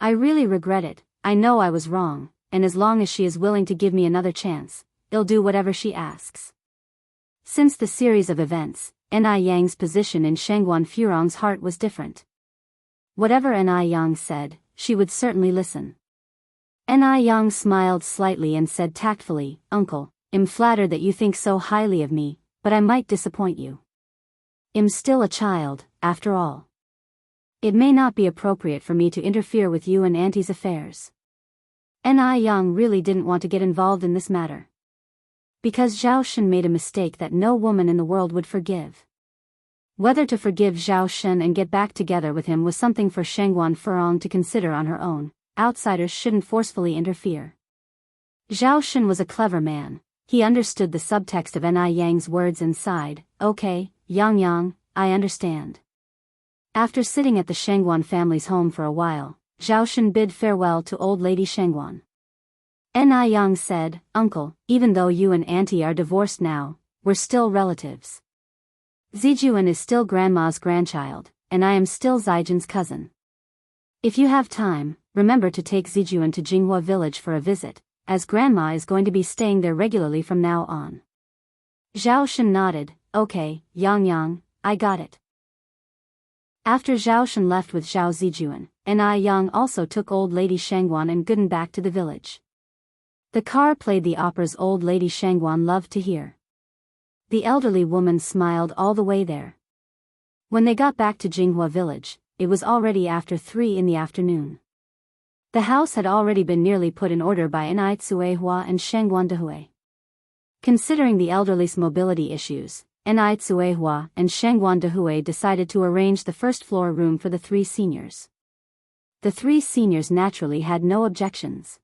I really regret it, I know I was wrong, and as long as she is willing to give me another chance, I'll do whatever she asks." Since the series of events, Ni Yang's position in Shangguan Furong's heart was different. Whatever Ni Yang said, she would certainly listen. Ni Yang smiled slightly and said tactfully, "Uncle, I'm flattered that you think so highly of me, but I might disappoint you. I'm still a child, after all. It may not be appropriate for me to interfere with you and Auntie's affairs." Ni Yang really didn't want to get involved in this matter. Because Zhao Shen made a mistake that no woman in the world would forgive. Whether to forgive Zhao Shen and get back together with him was something for Shengguan Furong to consider on her own. Outsiders shouldn't forcefully interfere. Zhao Shen was a clever man. He understood the subtext of Ni Yang's words and sighed, "Okay, Yang, I understand." After sitting at the Shengguan family's home for a while, Zhao Shen bid farewell to old lady Shengguan. Ni Yang said, "Uncle, even though you and Auntie are divorced now, we're still relatives. Zijuan is still Grandma's grandchild, and I am still Zijin's cousin. If you have time, remember to take Zijuan to Jinghua village for a visit, as Grandma is going to be staying there regularly from now on." Zhao Shen nodded, "Okay, Yang, I got it." After Zhao Shen left with Zhao Zijuan, Ni Yang also took old lady Shengguan and Guden back to the village. The car played the operas old lady Shengguan loved to hear. The elderly woman smiled all the way there. When they got back to Jinghua village, it was already after 3 in the afternoon. The house had already been nearly put in order by Ni Tsuehua and Shengguan Dehui. Considering the elderly's mobility issues, Ni Tsuehua and Shengguan Dehui decided to arrange the first-floor room for the 3 seniors. The 3 seniors naturally had no objections.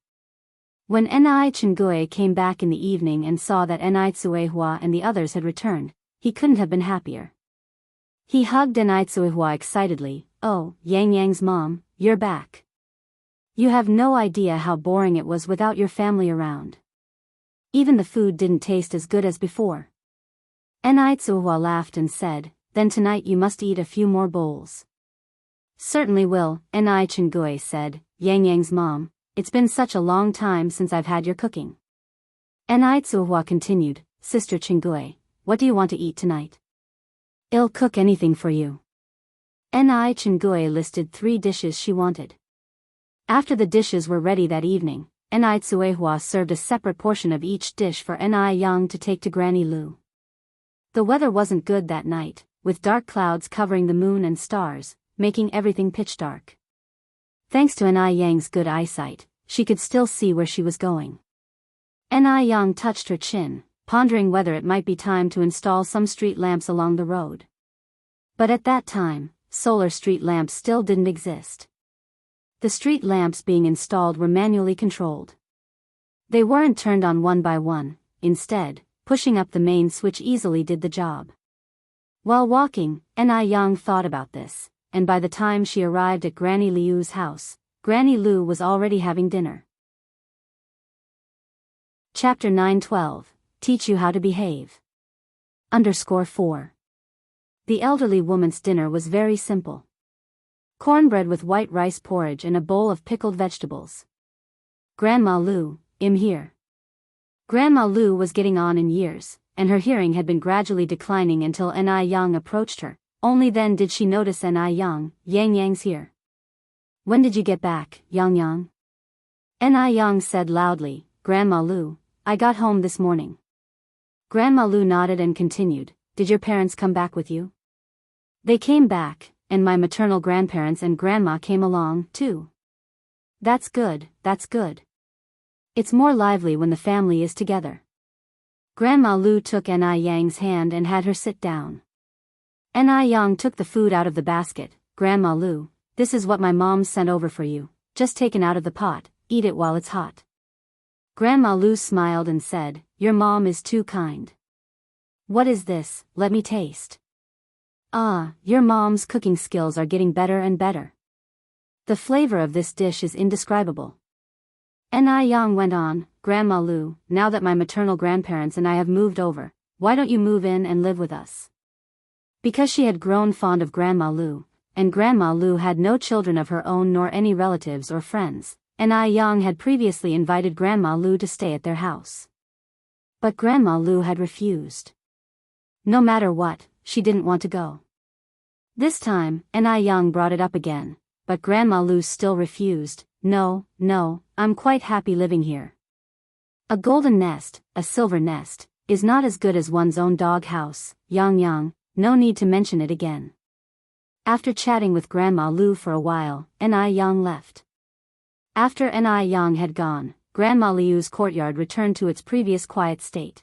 When Ni Chengue came back in the evening and saw that Ni Tsuehua and the others had returned, he couldn't have been happier. He hugged Ni Tsuehua excitedly, "Oh, Yang's mom, you're back. You have no idea how boring it was without your family around. Even the food didn't taste as good as before." Ni Tsuehua laughed and said, "Then tonight you must eat a few more bowls." "Certainly will," Ni Chengue said, "Yang's mom, it's been such a long time since I've had your cooking." Ni Tsuehua continued, "Sister Chengue, what do you want to eat tonight? I'll cook anything for you." Ni Chengue listed 3 dishes she wanted. After the dishes were ready that evening, Ni Tsuehua served a separate portion of each dish for Ni Yang to take to Granny Lu. The weather wasn't good that night, with dark clouds covering the moon and stars, making everything pitch dark. Thanks to Ni Yang's good eyesight, she could still see where she was going. Ni Yang touched her chin, pondering whether it might be time to install some street lamps along the road. But at that time, solar street lamps still didn't exist. The street lamps being installed were manually controlled. They weren't turned on one by one, instead, pushing up the main switch easily did the job. While walking, Ni Yang thought about this, and by the time she arrived at Granny Liu's house, Granny Lu was already having dinner. Chapter 912, Teach You How to Behave. _4. The elderly woman's dinner was very simple. Cornbread with white rice porridge and a bowl of pickled vegetables. "Grandma Lu, I'm here." Grandma Lu was getting on in years, and her hearing had been gradually declining until Ni Yang approached her. Only then did she notice Ni Yang. "Yang's here." "When did you get back, Yang?" Ni Yang said loudly, "Grandma Lu, I got home this morning." Grandma Lu nodded and continued, "Did your parents come back with you?" "They came back, and my maternal grandparents and grandma came along, too." That's good. It's more lively when the family is together." Grandma Lu took Ni Yang's hand and had her sit down. Ni Yang took the food out of the basket. "Grandma Lu, this is what my mom sent over for you, just taken out of the pot, eat it while it's hot." Grandma Lu smiled and said, "Your mom is too kind." "What is this? Let me taste." "Ah, your mom's cooking skills are getting better and better. The flavor of this dish is indescribable." Ni Yang went on, "Grandma Lu, now that my maternal grandparents and I have moved over, why don't you move in and live with us?" Because she had grown fond of Grandma Lu, and Grandma Lu had no children of her own nor any relatives or friends, Ni Yang had previously invited Grandma Lu to stay at their house. But Grandma Lu had refused. No matter what, she didn't want to go. This time, Ni Yang brought it up again, but Grandma Lu still refused. No, I'm quite happy living here. A golden nest, a silver nest, is not as good as one's own dog house, Yang, no need to mention it again." After chatting with Grandma Lu for a while, Ni Yang left. After Ni Yang had gone, Grandma Liu's courtyard returned to its previous quiet state.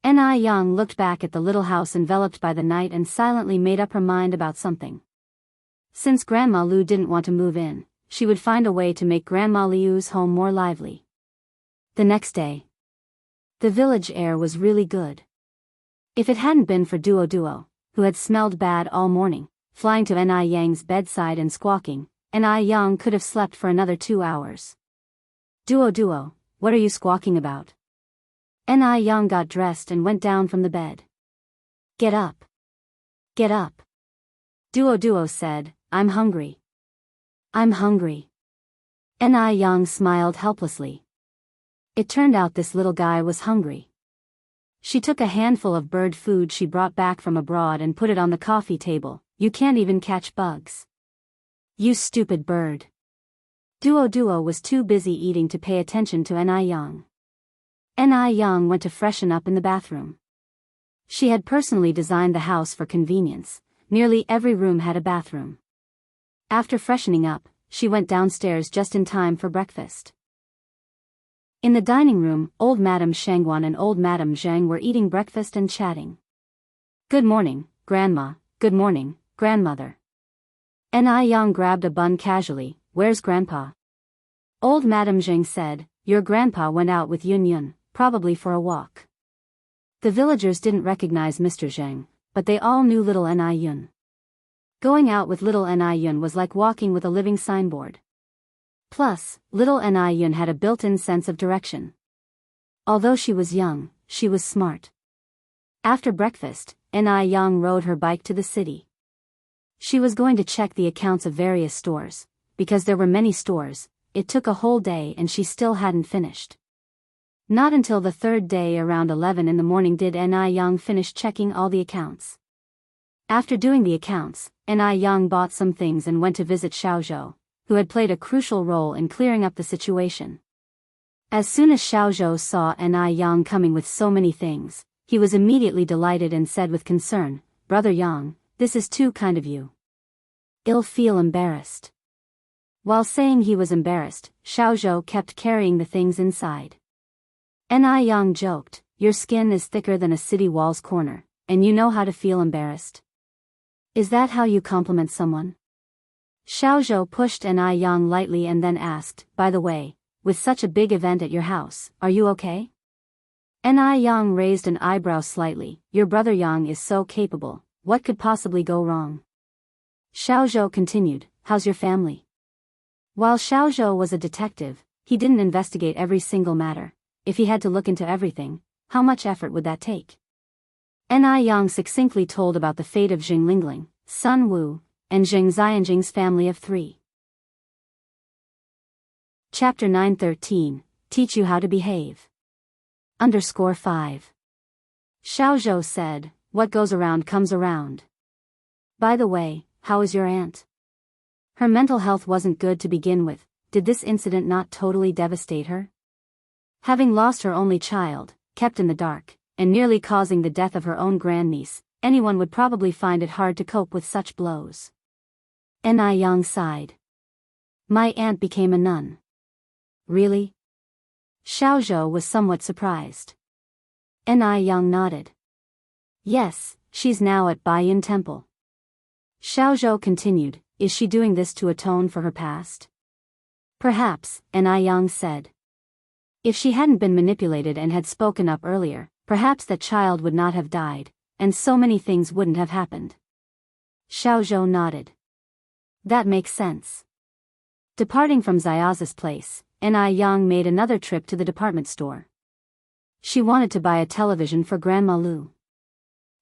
Ni Yang looked back at the little house enveloped by the night and silently made up her mind about something. Since Grandma Liu didn't want to move in, she would find a way to make Grandma Liu's home more lively. The next day, the village air was really good. If it hadn't been for Duo, who had smelled bad all morning, flying to Ni Yang's bedside and squawking, Ni Yang could have slept for another 2 hours. Duo, what are you squawking about? Ni Yang got dressed and went down from the bed. Get up. Get up. Duo said, I'm hungry. I'm hungry. Ni Yang smiled helplessly. It turned out this little guy was hungry. She took a handful of bird food she brought back from abroad and put it on the coffee table. You can't even catch bugs. You stupid bird. Duo was too busy eating to pay attention to Ni Yang. Ni Yang went to freshen up in the bathroom. She had personally designed the house for convenience. Nearly every room had a bathroom. After freshening up, she went downstairs just in time for breakfast. In the dining room, old Madame Shangguan and old Madame Zhang were eating breakfast and chatting. Good morning, Grandma. Good morning, Grandmother. Ni Yang grabbed a bun casually. Where's Grandpa? Old Madame Zhang said, your grandpa went out with Yun, probably for a walk. The villagers didn't recognize Mr. Zhang, but they all knew little Ni Yun. Going out with little Ni Yun was like walking with a living signboard. Plus, little Ni Yun had a built-in sense of direction. Although she was young, she was smart. After breakfast, Ni Yang rode her bike to the city. She was going to check the accounts of various stores. Because there were many stores, it took a whole day and she still hadn't finished. Not until the third day around 11 in the morning did Ni Yang finish checking all the accounts. After doing the accounts, Ni Yang bought some things and went to visit Xiaozhou, who had played a crucial role in clearing up the situation. As soon as Xiaozhou saw Ni Yang coming with so many things, he was immediately delighted and said with concern, Brother Yang, this is too kind of you. I'll feel embarrassed. While saying he was embarrassed, Xiaozhou kept carrying the things inside. Ni Yang joked, your skin is thicker than a city wall's corner, and you know how to feel embarrassed. Is that how you compliment someone? Xiaozhou pushed Ni Yang lightly and then asked, by the way, with such a big event at your house, are you okay? Ni Yang raised an eyebrow slightly, your brother Yang is so capable, what could possibly go wrong? Xiaozhou continued, how's your family? While Xiaozhou was a detective, he didn't investigate every single matter. If he had to look into everything, how much effort would that take? Ni Yang succinctly told about the fate of Jing Lingling, Sun Wu, and Jing Xianjing's family of 3. Chapter 913, Teach You How to Behave. _5. Xiaozhou said, what goes around comes around. By the way, how is your aunt? Her mental health wasn't good to begin with. Did this incident not totally devastate her? Having lost her only child, kept in the dark, and nearly causing the death of her own grandniece, anyone would probably find it hard to cope with such blows. Ni Yang sighed. My aunt became a nun. Really? Xiaozhou was somewhat surprised. Ni Yang nodded. Yes, she's now at Baiyun Temple. Xiaozhou continued, is she doing this to atone for her past? Perhaps, Ni Yang said. If she hadn't been manipulated and had spoken up earlier, perhaps that child would not have died, and so many things wouldn't have happened. Xiaozhou nodded. That makes sense. Departing from Xiaoza's place, Ni Yang made another trip to the department store. She wanted to buy a television for Grandma Liu.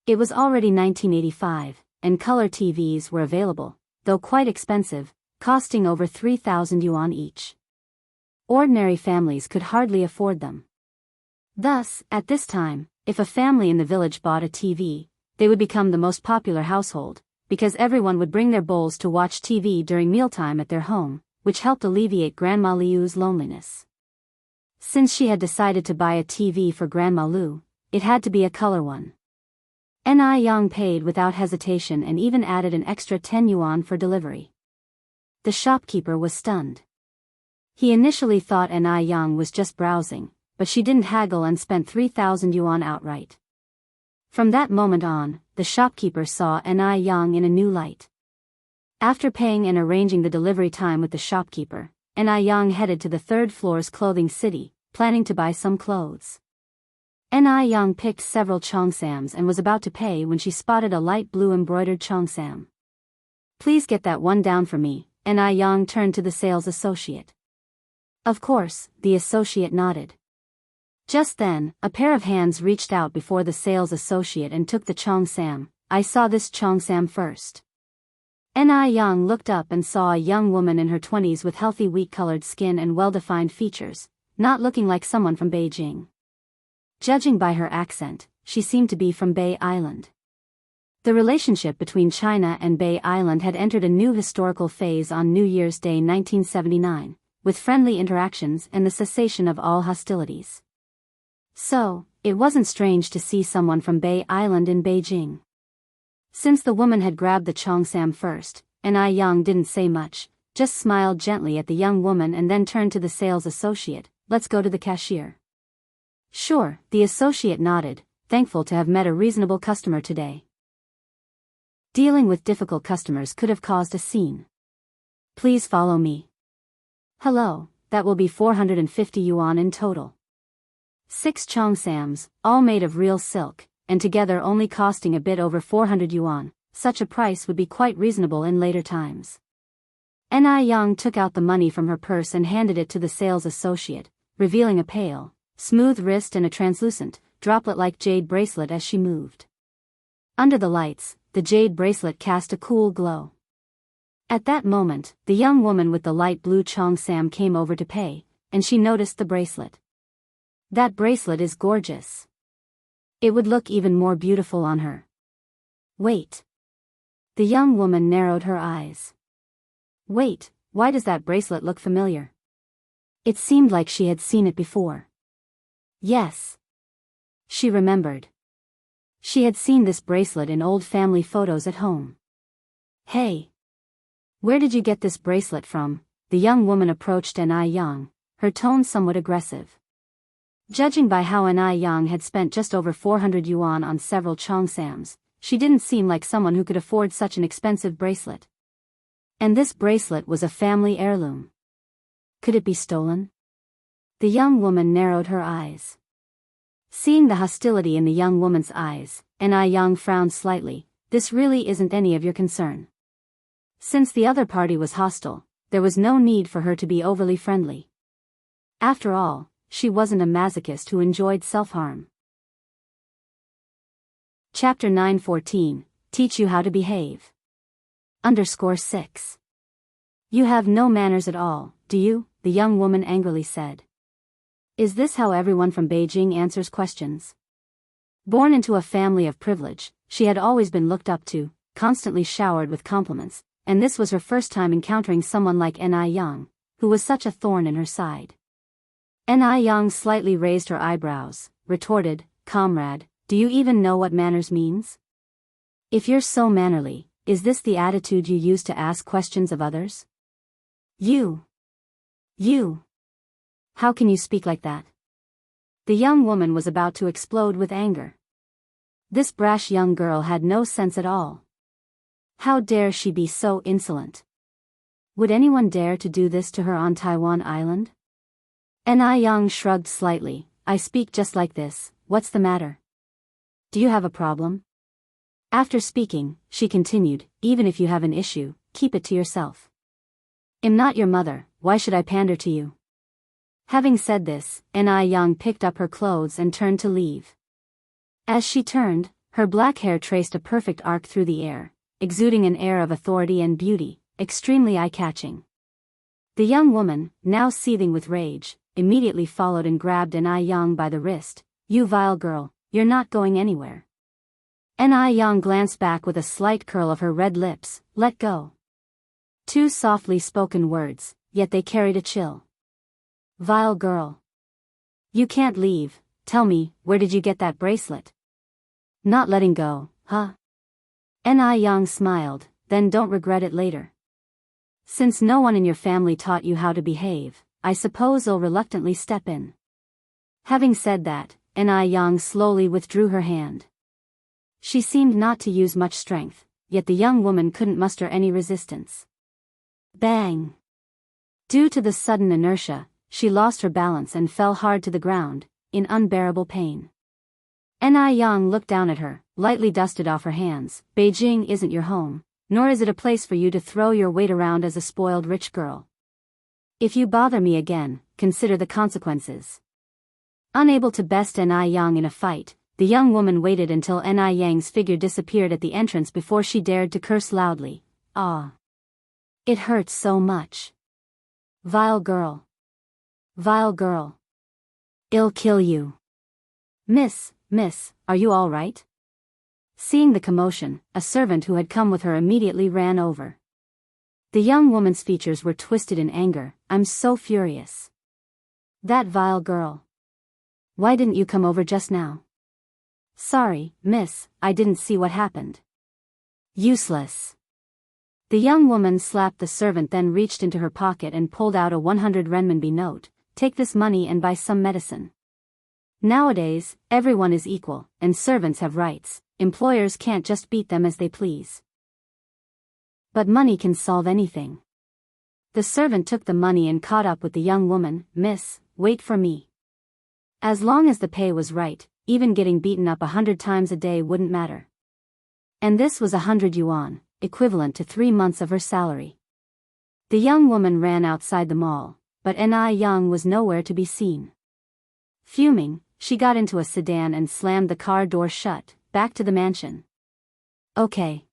It was already 1985, and color TVs were available, though quite expensive, costing over 3,000 yuan each. Ordinary families could hardly afford them. Thus, at this time, if a family in the village bought a TV, they would become the most popular household, because everyone would bring their bowls to watch TV during mealtime at their home, which helped alleviate Grandma Liu's loneliness. Since she had decided to buy a TV for Grandma Liu, it had to be a color one. Ni Yang paid without hesitation and even added an extra 10 yuan for delivery. The shopkeeper was stunned. He initially thought Ni Yang was just browsing, but she didn't haggle and spent 3,000 yuan outright. From that moment on, the shopkeeper saw N.I. Yang in a new light. After paying and arranging the delivery time with the shopkeeper, N.I. Yang headed to the third floor's clothing city, planning to buy some clothes. N.I. Yang picked several cheongsams and was about to pay when she spotted a light blue embroidered cheongsam. "Please get that one down for me," N.I. Yang turned to the sales associate. Of course, the associate nodded. Just then, a pair of hands reached out before the sales associate and took the cheongsam. "I saw this cheongsam first." N.I. Yang looked up and saw a young woman in her 20s with healthy wheat-colored skin and well-defined features, not looking like someone from Beijing. Judging by her accent, she seemed to be from Bay Island. The relationship between China and Bay Island had entered a new historical phase on New Year's Day 1979, with friendly interactions and the cessation of all hostilities. So, it wasn't strange to see someone from Bay Island in Beijing. Since the woman had grabbed the cheongsam first, N.I. Yang didn't say much, just smiled gently at the young woman and then turned to the sales associate. "Let's go to the cashier." "Sure," the associate nodded, thankful to have met a reasonable customer today. Dealing with difficult customers could have caused a scene. "Please follow me." "Hello, that will be 450 yuan in total." 6 cheongsams, all made of real silk, and together only costing a bit over 400 yuan, such a price would be quite reasonable in later times. N.I. Yang took out the money from her purse and handed it to the sales associate, revealing a pale, smooth wrist and a translucent, droplet-like jade bracelet as she moved. Under the lights, the jade bracelet cast a cool glow. At that moment, the young woman with the light blue cheongsam came over to pay, and she noticed the bracelet. "That bracelet is gorgeous. It would look even more beautiful on her." "Wait." The young woman narrowed her eyes. "Wait, why does that bracelet look familiar?" It seemed like she had seen it before. Yes. She remembered. She had seen this bracelet in old family photos at home. "Hey. Where did you get this bracelet from?" The young woman approached N.I. Yang, her tone somewhat aggressive. Judging by how N.I. Yang had spent just over 400 yuan on several cheongsams, she didn't seem like someone who could afford such an expensive bracelet. And this bracelet was a family heirloom. Could it be stolen? The young woman narrowed her eyes. Seeing the hostility in the young woman's eyes, N.I. Yang frowned slightly. "This really isn't any of your concern." Since the other party was hostile, there was no need for her to be overly friendly. After all, she wasn't a masochist who enjoyed self-harm. Chapter 9:14, Teach You How to Behave. _6. "You have no manners at all, do you?" the young woman angrily said. Is this how everyone from Beijing answers questions? Born into a family of privilege, she had always been looked up to, constantly showered with compliments, and this was her first time encountering someone like N.I. Yang, who was such a thorn in her side. N.I. Yang slightly raised her eyebrows, retorted, "Comrade, do you even know what manners means? If you're so mannerly, is this the attitude you use to ask questions of others? You! How can you speak like that?" The young woman was about to explode with anger. This brash young girl had no sense at all. How dare she be so insolent? Would anyone dare to do this to her on Taiwan Island? N.I. Yang shrugged slightly. "I speak just like this, what's the matter? Do you have a problem?" After speaking, she continued, "Even if you have an issue, keep it to yourself. I'm not your mother, why should I pander to you?" Having said this, N.I. Yang picked up her clothes and turned to leave. As she turned, her black hair traced a perfect arc through the air, exuding an air of authority and beauty, extremely eye-catching. The young woman, now seething with rage, immediately followed and grabbed N.I. Yang by the wrist. "You vile girl, you're not going anywhere." N.I. Yang glanced back with a slight curl of her red lips. "Let go." Two softly spoken words, yet they carried a chill. "Vile girl. You can't leave. Tell me, where did you get that bracelet?" "Not letting go, huh?" N.I. Yang smiled, "Then don't regret it later. Since no one in your family taught you how to behave, I suppose you'll reluctantly step in." Having said that, N.I. Yang slowly withdrew her hand. She seemed not to use much strength, yet the young woman couldn't muster any resistance. Bang! Due to the sudden inertia, she lost her balance and fell hard to the ground, in unbearable pain. Yang looked down at her, lightly dusted off her hands. Beijing isn't your home, nor is it a place for you to throw your weight around as a spoiled rich girl. If you bother me again, consider the consequences. Unable to best Yang in a fight, the young woman waited until Yang's figure disappeared at the entrance before she dared to curse loudly. Ah! It hurts so much. Vile girl. Vile girl. I'll kill you. Miss, are you all right? Seeing the commotion, a servant who had come with her immediately ran over. The young woman's features were twisted in anger. I'm so furious. That vile girl. Why didn't you come over just now? Sorry, miss, I didn't see what happened. Useless. The young woman slapped the servant, then reached into her pocket and pulled out a 100 renminbi note. Take this money and buy some medicine. Nowadays, everyone is equal, and servants have rights. Employers can't just beat them as they please. But money can solve anything. The servant took the money and caught up with the young woman. Miss, wait for me. As long as the pay was right, even getting beaten up 100 times a day wouldn't matter. And this was 100 yuan, equivalent to 3 months of her salary. The young woman ran outside the mall, but Yang was nowhere to be seen. Fuming, she got into a sedan and slammed the car door shut. Back to the mansion. Okay.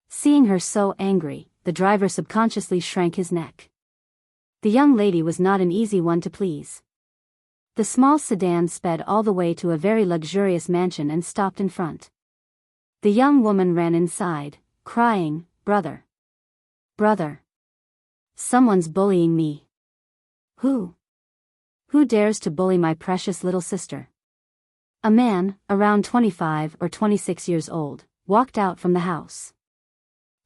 Seeing her so angry, the driver subconsciously shrank his neck. The young lady was not an easy one to please. The small sedan sped all the way to a very luxurious mansion and stopped in front. The young woman ran inside, crying, Brother! Brother! Someone's bullying me. Who? Who dares to bully my precious little sister? A man, around 25 or 26 years old, walked out from the house.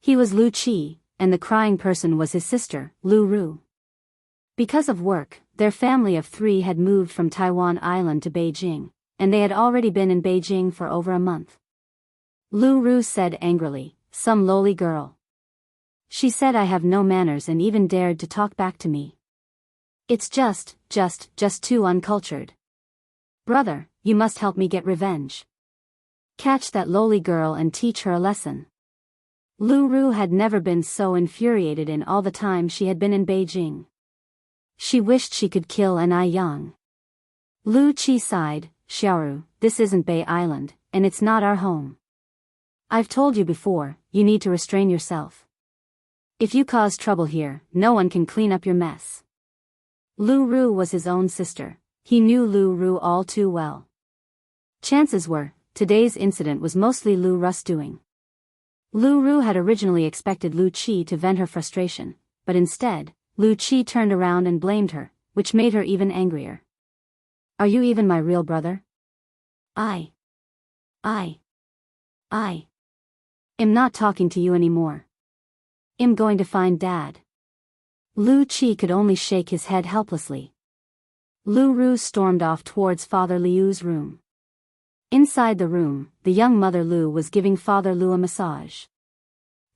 He was Lu Qi, and the crying person was his sister, Lu Ru. Because of work, their family of 3 had moved from Taiwan Island to Beijing, and they had already been in Beijing for over a month. Lu Ru said angrily, Some lowly girl. She said I have no manners and even dared to talk back to me. It's just too uncultured. Brother, you must help me get revenge. Catch that lowly girl and teach her a lesson. Lu Ru had never been so infuriated in all the time she had been in Beijing. She wished she could kill Yang. Lu Qi sighed, Xiaoru, this isn't Bay Island, and it's not our home. I've told you before, you need to restrain yourself. If you cause trouble here, no one can clean up your mess. Lu Ru was his own sister. He knew Lu Ru all too well. Chances were, today's incident was mostly Lu Ru's doing. Lu Ru had originally expected Lu Qi to vent her frustration, but instead, Lu Qi turned around and blamed her, which made her even angrier. Are you even my real brother? I am not talking to you anymore. I'm going to find Dad. Lu Qi could only shake his head helplessly. Lu Ru stormed off towards Father Liu's room. Inside the room, the young mother Lu was giving Father Liu a massage.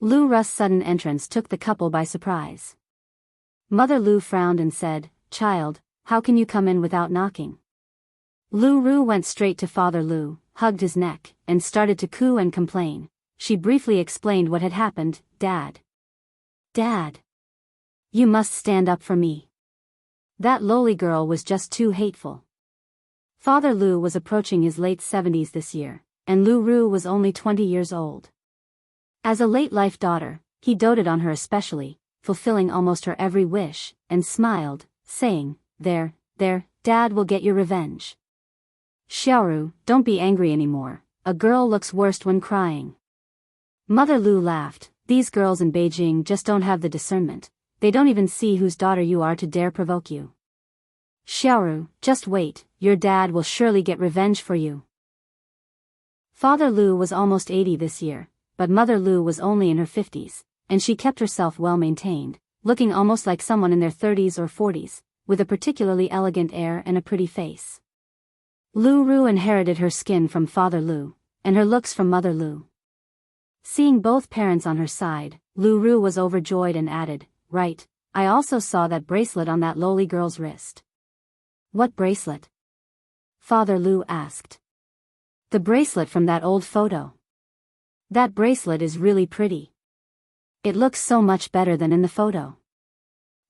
Lu Ru's sudden entrance took the couple by surprise. Mother Lu frowned and said, Child, how can you come in without knocking? Lu Ru went straight to Father Liu, hugged his neck, and started to coo and complain. She briefly explained what had happened. Dad. You must stand up for me. That lowly girl was just too hateful. Father Liu was approaching his late 70s this year, and Lu Ru was only 20 years old. As a late-life daughter, he doted on her especially, fulfilling almost her every wish, and smiled, saying, There, Dad will get your revenge. Xiaoru, don't be angry anymore, a girl looks worst when crying. Mother Lu laughed, These girls in Beijing just don't have the discernment, they don't even see whose daughter you are to dare provoke you. Xiaoru, just wait, your dad will surely get revenge for you. Father Liu was almost 80 this year, but Mother Liu was only in her 50s, and she kept herself well maintained, looking almost like someone in their 30s or 40s, with a particularly elegant air and a pretty face. Lu Ru inherited her skin from Father Liu, and her looks from Mother Lu. Seeing both parents on her side, Lu Ru was overjoyed and added, "Right, I also saw that bracelet on that lowly girl's wrist." "What bracelet?" Father Lu asked. "The bracelet from that old photo. That bracelet is really pretty. It looks so much better than in the photo."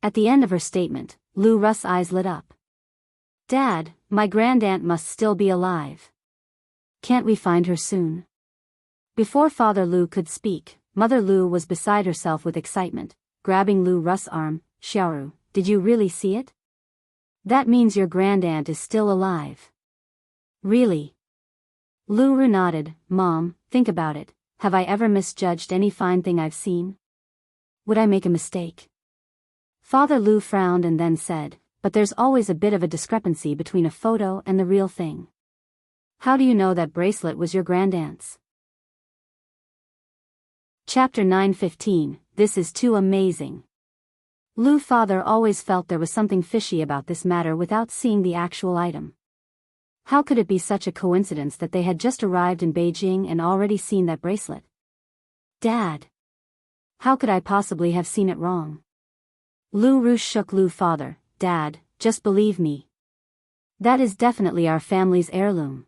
At the end of her statement, Lu Ru's eyes lit up. "Dad, my grandaunt must still be alive. Can't we find her soon?" Before Father Lu could speak, Mother Lu was beside herself with excitement, grabbing Lu Ru's arm. "Xiaoru, did you really see it? That means your grandaunt is still alive." "Really?" Lu Ru nodded. "Mom, think about it. Have I ever misjudged any fine thing I've seen? Would I make a mistake?" Father Lu frowned and then said, "But there's always a bit of a discrepancy between a photo and the real thing. How do you know that bracelet was your grandaunt's?" Chapter 9:15. This is too amazing. Lu father always felt there was something fishy about this matter without seeing the actual item. How could it be such a coincidence that they had just arrived in Beijing and already seen that bracelet? "Dad! How could I possibly have seen it wrong?" Lu Ru shook Lu father. "Dad, just believe me. That is definitely our family's heirloom.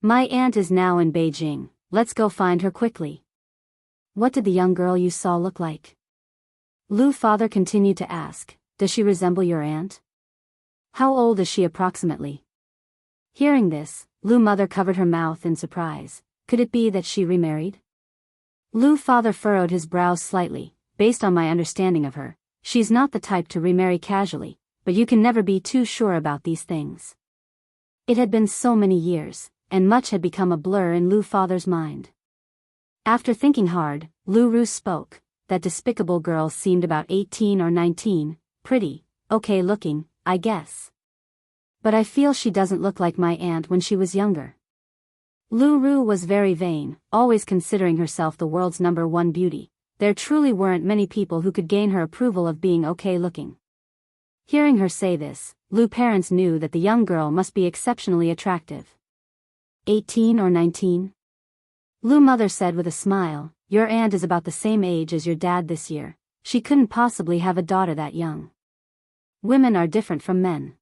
My aunt is now in Beijing, let's go find her quickly." "What did the young girl you saw look like?" Lu father continued to ask. "Does she resemble your aunt? How old is she approximately?" Hearing this, Lu mother covered her mouth in surprise. Could it be that she remarried? Lu father furrowed his brows slightly. "Based on my understanding of her, she's not the type to remarry casually, but you can never be too sure about these things." It had been so many years, and much had become a blur in Lu father's mind. After thinking hard, Lu Ru spoke. "That despicable girl seemed about 18 or 19, pretty, okay looking, I guess. But I feel she doesn't look like my aunt when she was younger." Lu Ru was very vain, always considering herself the world's #1 beauty. There truly weren't many people who could gain her approval of being okay looking. Hearing her say this, Lu parents knew that the young girl must be exceptionally attractive. 18 or 19? Lu mother said with a smile, "Your aunt is about the same age as your dad this year. She couldn't possibly have a daughter that young. Women are different from men.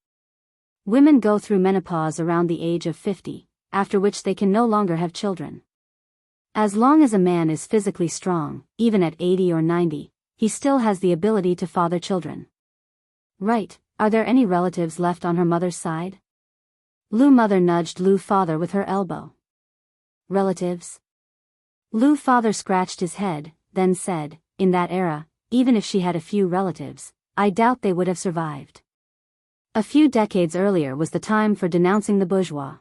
Women go through menopause around the age of 50, after which they can no longer have children. As long as a man is physically strong, even at 80 or 90, he still has the ability to father children." "Right, are there any relatives left on her mother's side?" Lu mother nudged Lu father with her elbow. "Relatives?" Lu father scratched his head, then said, "In that era, even if she had a few relatives, I doubt they would have survived. A few decades earlier was the time for denouncing the bourgeois."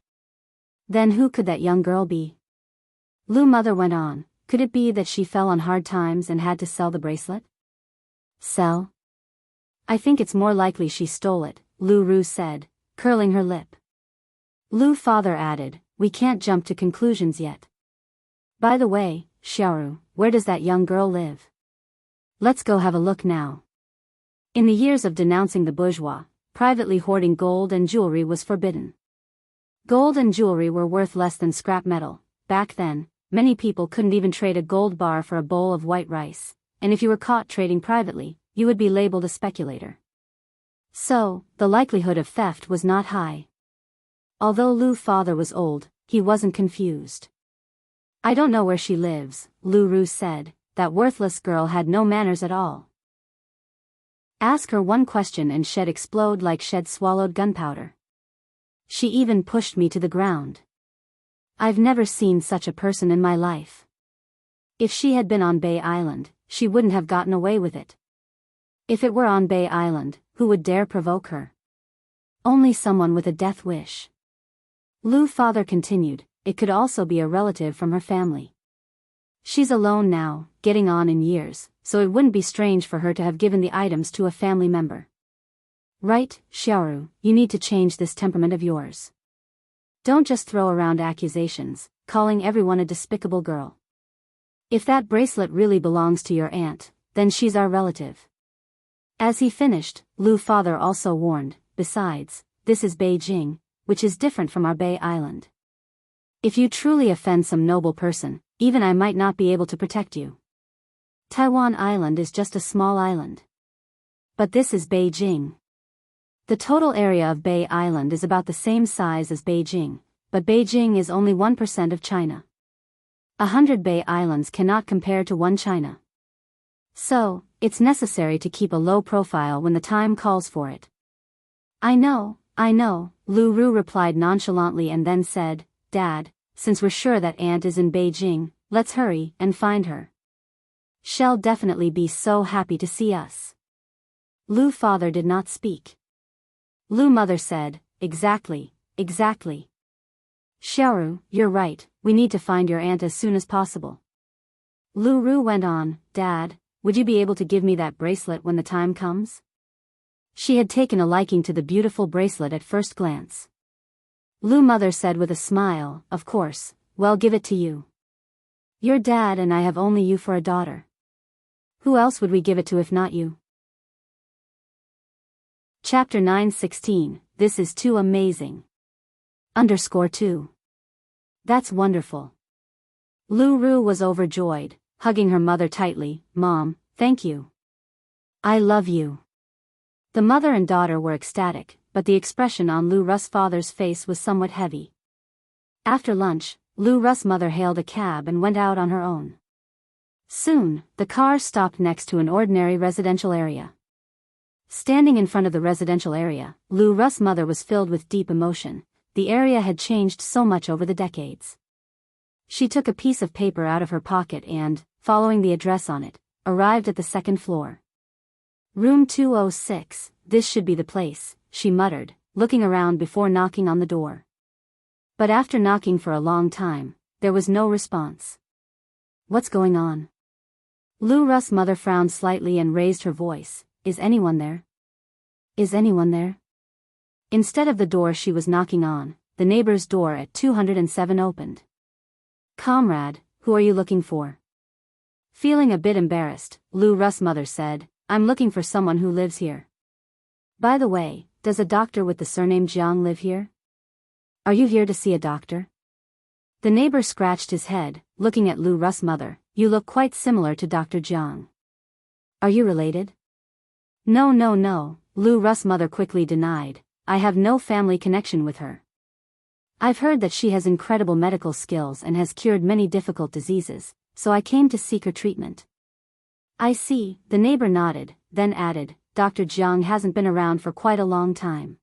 "Then who could that young girl be?" Lu mother went on. "Could it be that she fell on hard times and had to sell the bracelet?" "Sell? I think it's more likely she stole it," Lu Ru said, curling her lip. Lu father added, "We can't jump to conclusions yet. By the way, Xiaoru, where does that young girl live? Let's go have a look now." In the years of denouncing the bourgeois, privately hoarding gold and jewelry was forbidden. Gold and jewelry were worth less than scrap metal. Back then, many people couldn't even trade a gold bar for a bowl of white rice, and if you were caught trading privately, you would be labeled a speculator. So, the likelihood of theft was not high. Although Lu father was old, he wasn't confused. "I don't know where she lives," Lu Ru said. "That worthless girl had no manners at all. Ask her one question and she'd explode like she'd swallowed gunpowder. She even pushed me to the ground. I've never seen such a person in my life. If she had been on Bay Island, she wouldn't have gotten away with it. If it were on Bay Island, who would dare provoke her? Only someone with a death wish." Lu father continued, "It could also be a relative from her family. She's alone now, getting on in years, so it wouldn't be strange for her to have given the items to a family member." "Right, Xiaoru, you need to change this temperament of yours. Don't just throw around accusations, calling everyone a despicable girl. If that bracelet really belongs to your aunt, then she's our relative." As he finished, Lu father also warned, "Besides, this is Beijing, which is different from our Bay Island. If you truly offend some noble person, even I might not be able to protect you. Taiwan Island is just a small island. But this is Beijing. The total area of Bay Island is about the same size as Beijing, but Beijing is only 1% of China. 100 Bay Islands cannot compare to one China. So, it's necessary to keep a low profile when the time calls for it. I know, Lu Ru replied nonchalantly and then said, Dad, since we're sure that Aunt is in Beijing, let's hurry and find her. She'll definitely be so happy to see us. Lu father did not speak. Lu mother said, Exactly. Xiaoru, you're right, we need to find your aunt as soon as possible. Lu Ru went on, Dad, would you be able to give me that bracelet when the time comes? She had taken a liking to the beautiful bracelet at first glance. Lu mother said with a smile, Of course, well give it to you. Your dad and I have only you for a daughter. Who else would we give it to if not you? Chapter 9:16, This is too amazing. _2. That's wonderful. Lu Ru was overjoyed, hugging her mother tightly, Mom, thank you. I love you. The mother and daughter were ecstatic, but the expression on Lu Ru's father's face was somewhat heavy. After lunch, Lu Ru's mother hailed a cab and went out on her own. Soon, the car stopped next to an ordinary residential area. Standing in front of the residential area, Lu Ru's mother was filled with deep emotion. The area had changed so much over the decades. She took a piece of paper out of her pocket and, following the address on it, arrived at the second floor. Room 206, this should be the place, she muttered, looking around before knocking on the door. But after knocking for a long time, there was no response. What's going on? Lu Ru's mother frowned slightly and raised her voice, Is anyone there? Is anyone there? Instead of the door she was knocking on, the neighbor's door at 207 opened. Comrade, who are you looking for? Feeling a bit embarrassed, Lu Ru's mother said, I'm looking for someone who lives here. By the way, does a doctor with the surname Jiang live here? Are you here to see a doctor? The neighbor scratched his head, looking at Lu Ru's mother, You look quite similar to Dr. Jiang. Are you related? No, Lu Ru's mother quickly denied, I have no family connection with her. I've heard that she has incredible medical skills and has cured many difficult diseases, so I came to seek her treatment. I see, the neighbor nodded, then added, Dr. Jiang hasn't been around for quite a long time.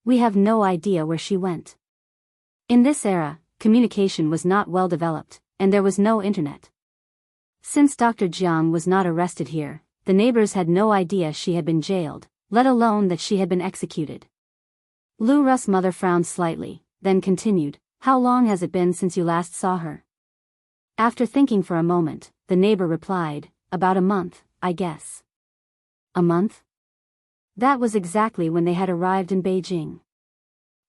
We have no idea where she went. In this era, communication was not well developed, and there was no internet. Since Dr. Jiang was not arrested here, the neighbors had no idea she had been jailed, let alone that she had been executed. Lu Ru's mother frowned slightly, then continued, How long has it been since you last saw her? After thinking for a moment, the neighbor replied, About a month, I guess. A month? That was exactly when they had arrived in Beijing.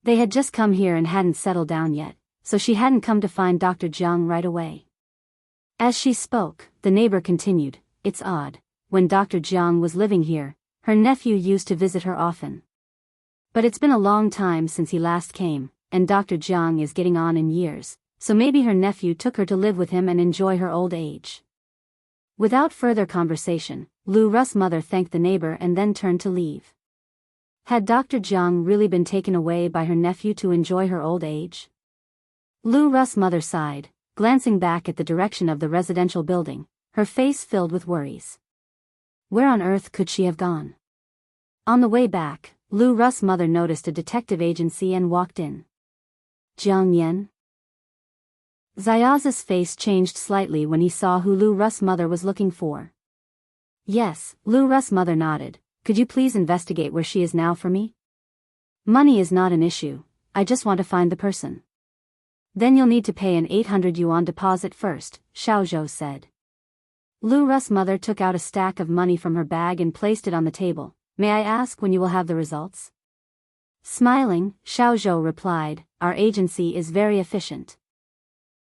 They had just come here and hadn't settled down yet, so she hadn't come to find Dr. Jiang right away. As she spoke, the neighbor continued, It's odd, when Dr. Jiang was living here, her nephew used to visit her often. But it's been a long time since he last came, and Dr. Jiang is getting on in years, so maybe her nephew took her to live with him and enjoy her old age. Without further conversation, Lu Ru's mother thanked the neighbor and then turned to leave. Had Dr. Jiang really been taken away by her nephew to enjoy her old age? Lu Ru's mother sighed, glancing back at the direction of the residential building, her face filled with worries. Where on earth could she have gone? On the way back, Lu Ru's mother noticed a detective agency and walked in. Jiang Yan? Zayaz's face changed slightly when he saw who Lu Ru's mother was looking for. Yes, Lu Ru's mother nodded. Could you please investigate where she is now for me? Money is not an issue, I just want to find the person. Then you'll need to pay an 800 yuan deposit first, Xiaozhou said. Lu Ru's mother took out a stack of money from her bag and placed it on the table. May I ask when you will have the results? Smiling, Xiaozhou replied, Our agency is very efficient.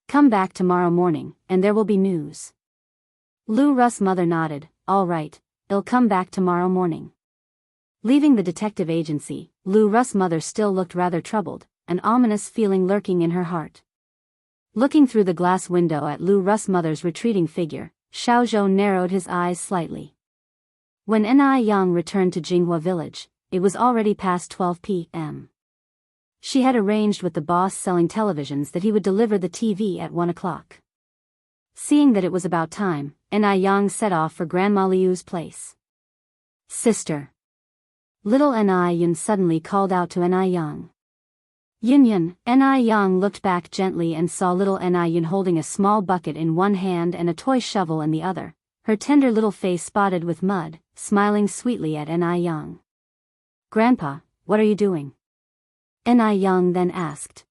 Come back tomorrow morning, and there will be news. Lu Ru's mother nodded, All right, I'll come back tomorrow morning. Leaving the detective agency, Lu Ru's mother still looked rather troubled, an ominous feeling lurking in her heart. Looking through the glass window at Lu Ru's mother's retreating figure, Xiao Zhou narrowed his eyes slightly. When Ni Yang returned to Jinghua village, it was already past 12 p.m. She had arranged with the boss selling televisions that he would deliver the TV at 1 o'clock. Seeing that it was about time, Ni Yang set off for Grandma Liu's place. Sister. Little Ni Yun suddenly called out to Ni Yang. Yun. Ni Yang looked back gently and saw little Ni Yun holding a small bucket in one hand and a toy shovel in the other, her tender little face spotted with mud, smiling sweetly at Ni Yang. Grandpa, what are you doing? Ni Yang then asked.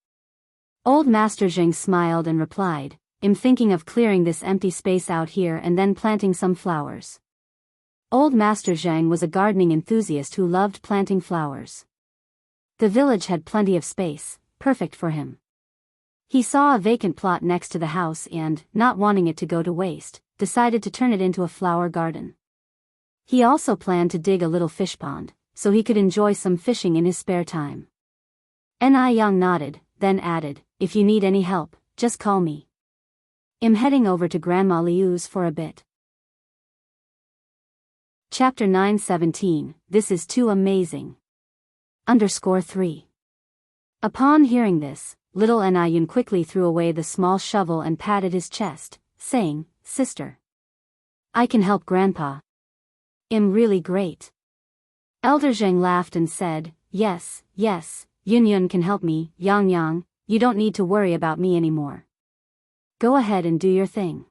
Old Master Zheng smiled and replied, I'm thinking of clearing this empty space out here and then planting some flowers. Old Master Zheng was a gardening enthusiast who loved planting flowers. The village had plenty of space, perfect for him. He saw a vacant plot next to the house and, not wanting it to go to waste, decided to turn it into a flower garden. He also planned to dig a little fish pond, so he could enjoy some fishing in his spare time. Ni Yang nodded, then added, if you need any help, just call me. I'm heading over to Grandma Liu's for a bit. Chapter 9:17, This is Too Amazing. _3. Upon hearing this, little Ni Yun quickly threw away the small shovel and patted his chest, saying, Sister. I can help Grandpa. I'm really great. Elder Zheng laughed and said, Yes, Yun can help me, Yang, you don't need to worry about me anymore. Go ahead and do your thing.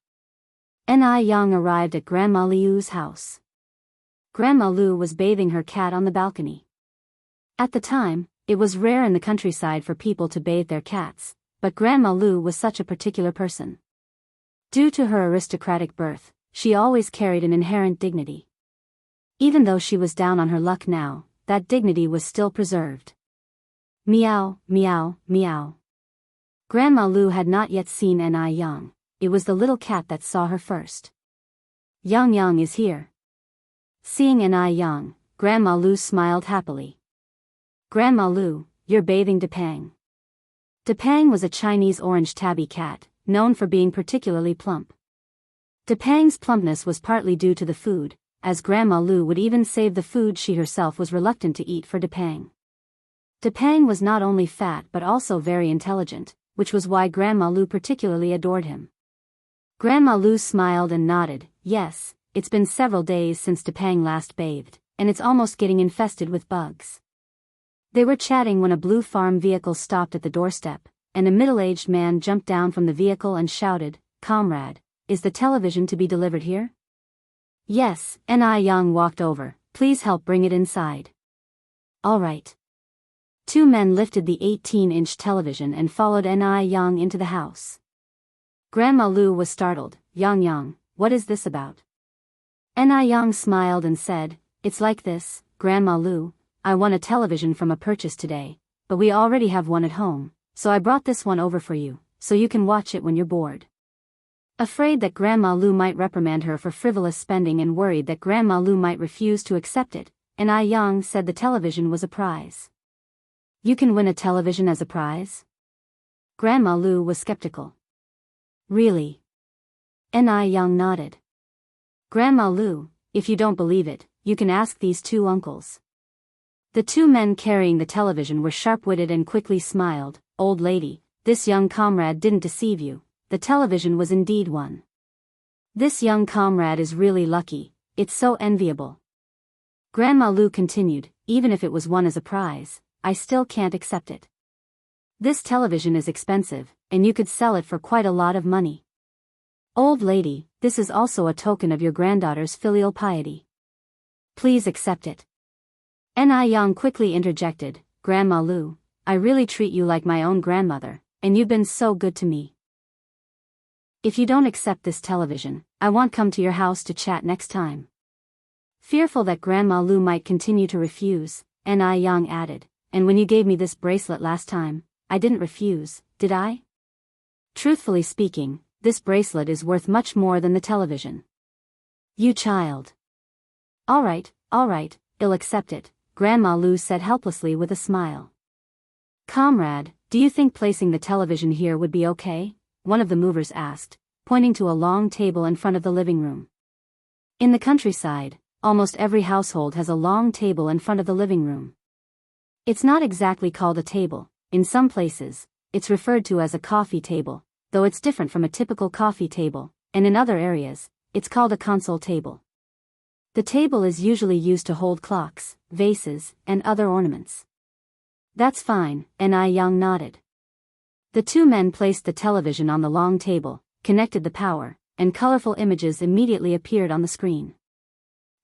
Ni Yang arrived at Grandma Liu's house. Grandma Liu was bathing her cat on the balcony. At the time, it was rare in the countryside for people to bathe their cats, but Grandma Liu was such a particular person. Due to her aristocratic birth, she always carried an inherent dignity. Even though she was down on her luck now, that dignity was still preserved. Meow, meow, meow. Grandma Liu had not yet seen Ni Yang. It was the little cat that saw her first. Yang is here. Seeing Ni Yang, Grandma Liu smiled happily. Grandma Liu, you're bathing Depang. Depang was a Chinese orange tabby cat, known for being particularly plump. Depang's plumpness was partly due to the food, as Grandma Liu would even save the food she herself was reluctant to eat for Depang. Depang was not only fat but also very intelligent, which was why Grandma Liu particularly adored him. Grandma Liu smiled and nodded, yes, it's been several days since Depang last bathed, and it's almost getting infested with bugs. They were chatting when a blue farm vehicle stopped at the doorstep, and a middle-aged man jumped down from the vehicle and shouted, Comrade, is the television to be delivered here? Yes, Ni Yang walked over, please help bring it inside. All right. Two men lifted the 18-inch television and followed Ni Yang into the house. Grandma Liu was startled, Yang, what is this about? Ni Yang smiled and said, it's like this, Grandma Liu, I won a television from a purchase today, but we already have one at home, so I brought this one over for you, so you can watch it when you're bored. Afraid that Grandma Liu might reprimand her for frivolous spending and worried that Grandma Liu might refuse to accept it, Ni Yang said the television was a prize. You can win a television as a prize? Grandma Liu was skeptical. Really? Ni Yang nodded. Grandma Liu, if you don't believe it, you can ask these two uncles. The two men carrying the television were sharp-witted and quickly smiled. Old lady, this young comrade didn't deceive you, the television was indeed one. This young comrade is really lucky, it's so enviable. Grandma Liu continued, even if it was won as a prize, I still can't accept it. This television is expensive, and you could sell it for quite a lot of money. Old lady, this is also a token of your granddaughter's filial piety. Please accept it. Ni Yang quickly interjected, Grandma Liu, I really treat you like my own grandmother, and you've been so good to me. If you don't accept this television, I won't come to your house to chat next time. Fearful that Grandma Liu might continue to refuse, Ni Yang added, and when you gave me this bracelet last time, I didn't refuse, did I? Truthfully speaking, this bracelet is worth much more than the television. You child. All right, I'll accept it, Grandma Liu said helplessly with a smile. Comrade, do you think placing the television here would be okay? one of the movers asked, pointing to a long table in front of the living room. In the countryside, almost every household has a long table in front of the living room. It's not exactly called a table. In some places, it's referred to as a coffee table, though it's different from a typical coffee table, and in other areas, it's called a console table. The table is usually used to hold clocks, vases, and other ornaments. That's fine, Yang nodded. The two men placed the television on the long table, connected the power, and colorful images immediately appeared on the screen.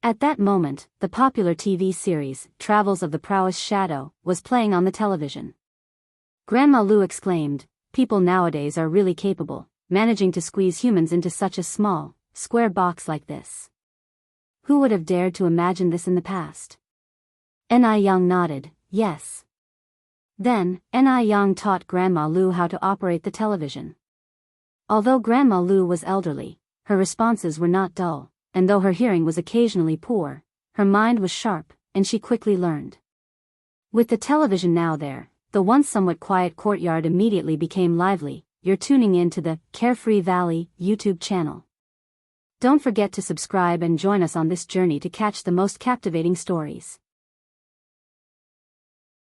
At that moment, the popular TV series, Travels of the Prowess Shadow, was playing on the television. Grandma Lu exclaimed, "People nowadays are really capable, managing to squeeze humans into such a small, square box like this. Who would have dared to imagine this in the past?" Yang nodded, yes. Then, Yang taught Grandma Lu how to operate the television. Although Grandma Lu was elderly, her responses were not dull, and though her hearing was occasionally poor, her mind was sharp, and she quickly learned. With the television now there, the once somewhat quiet courtyard immediately became lively. You're tuning in to the Carefree Valley YouTube channel. Don't forget to subscribe and join us on this journey to catch the most captivating stories.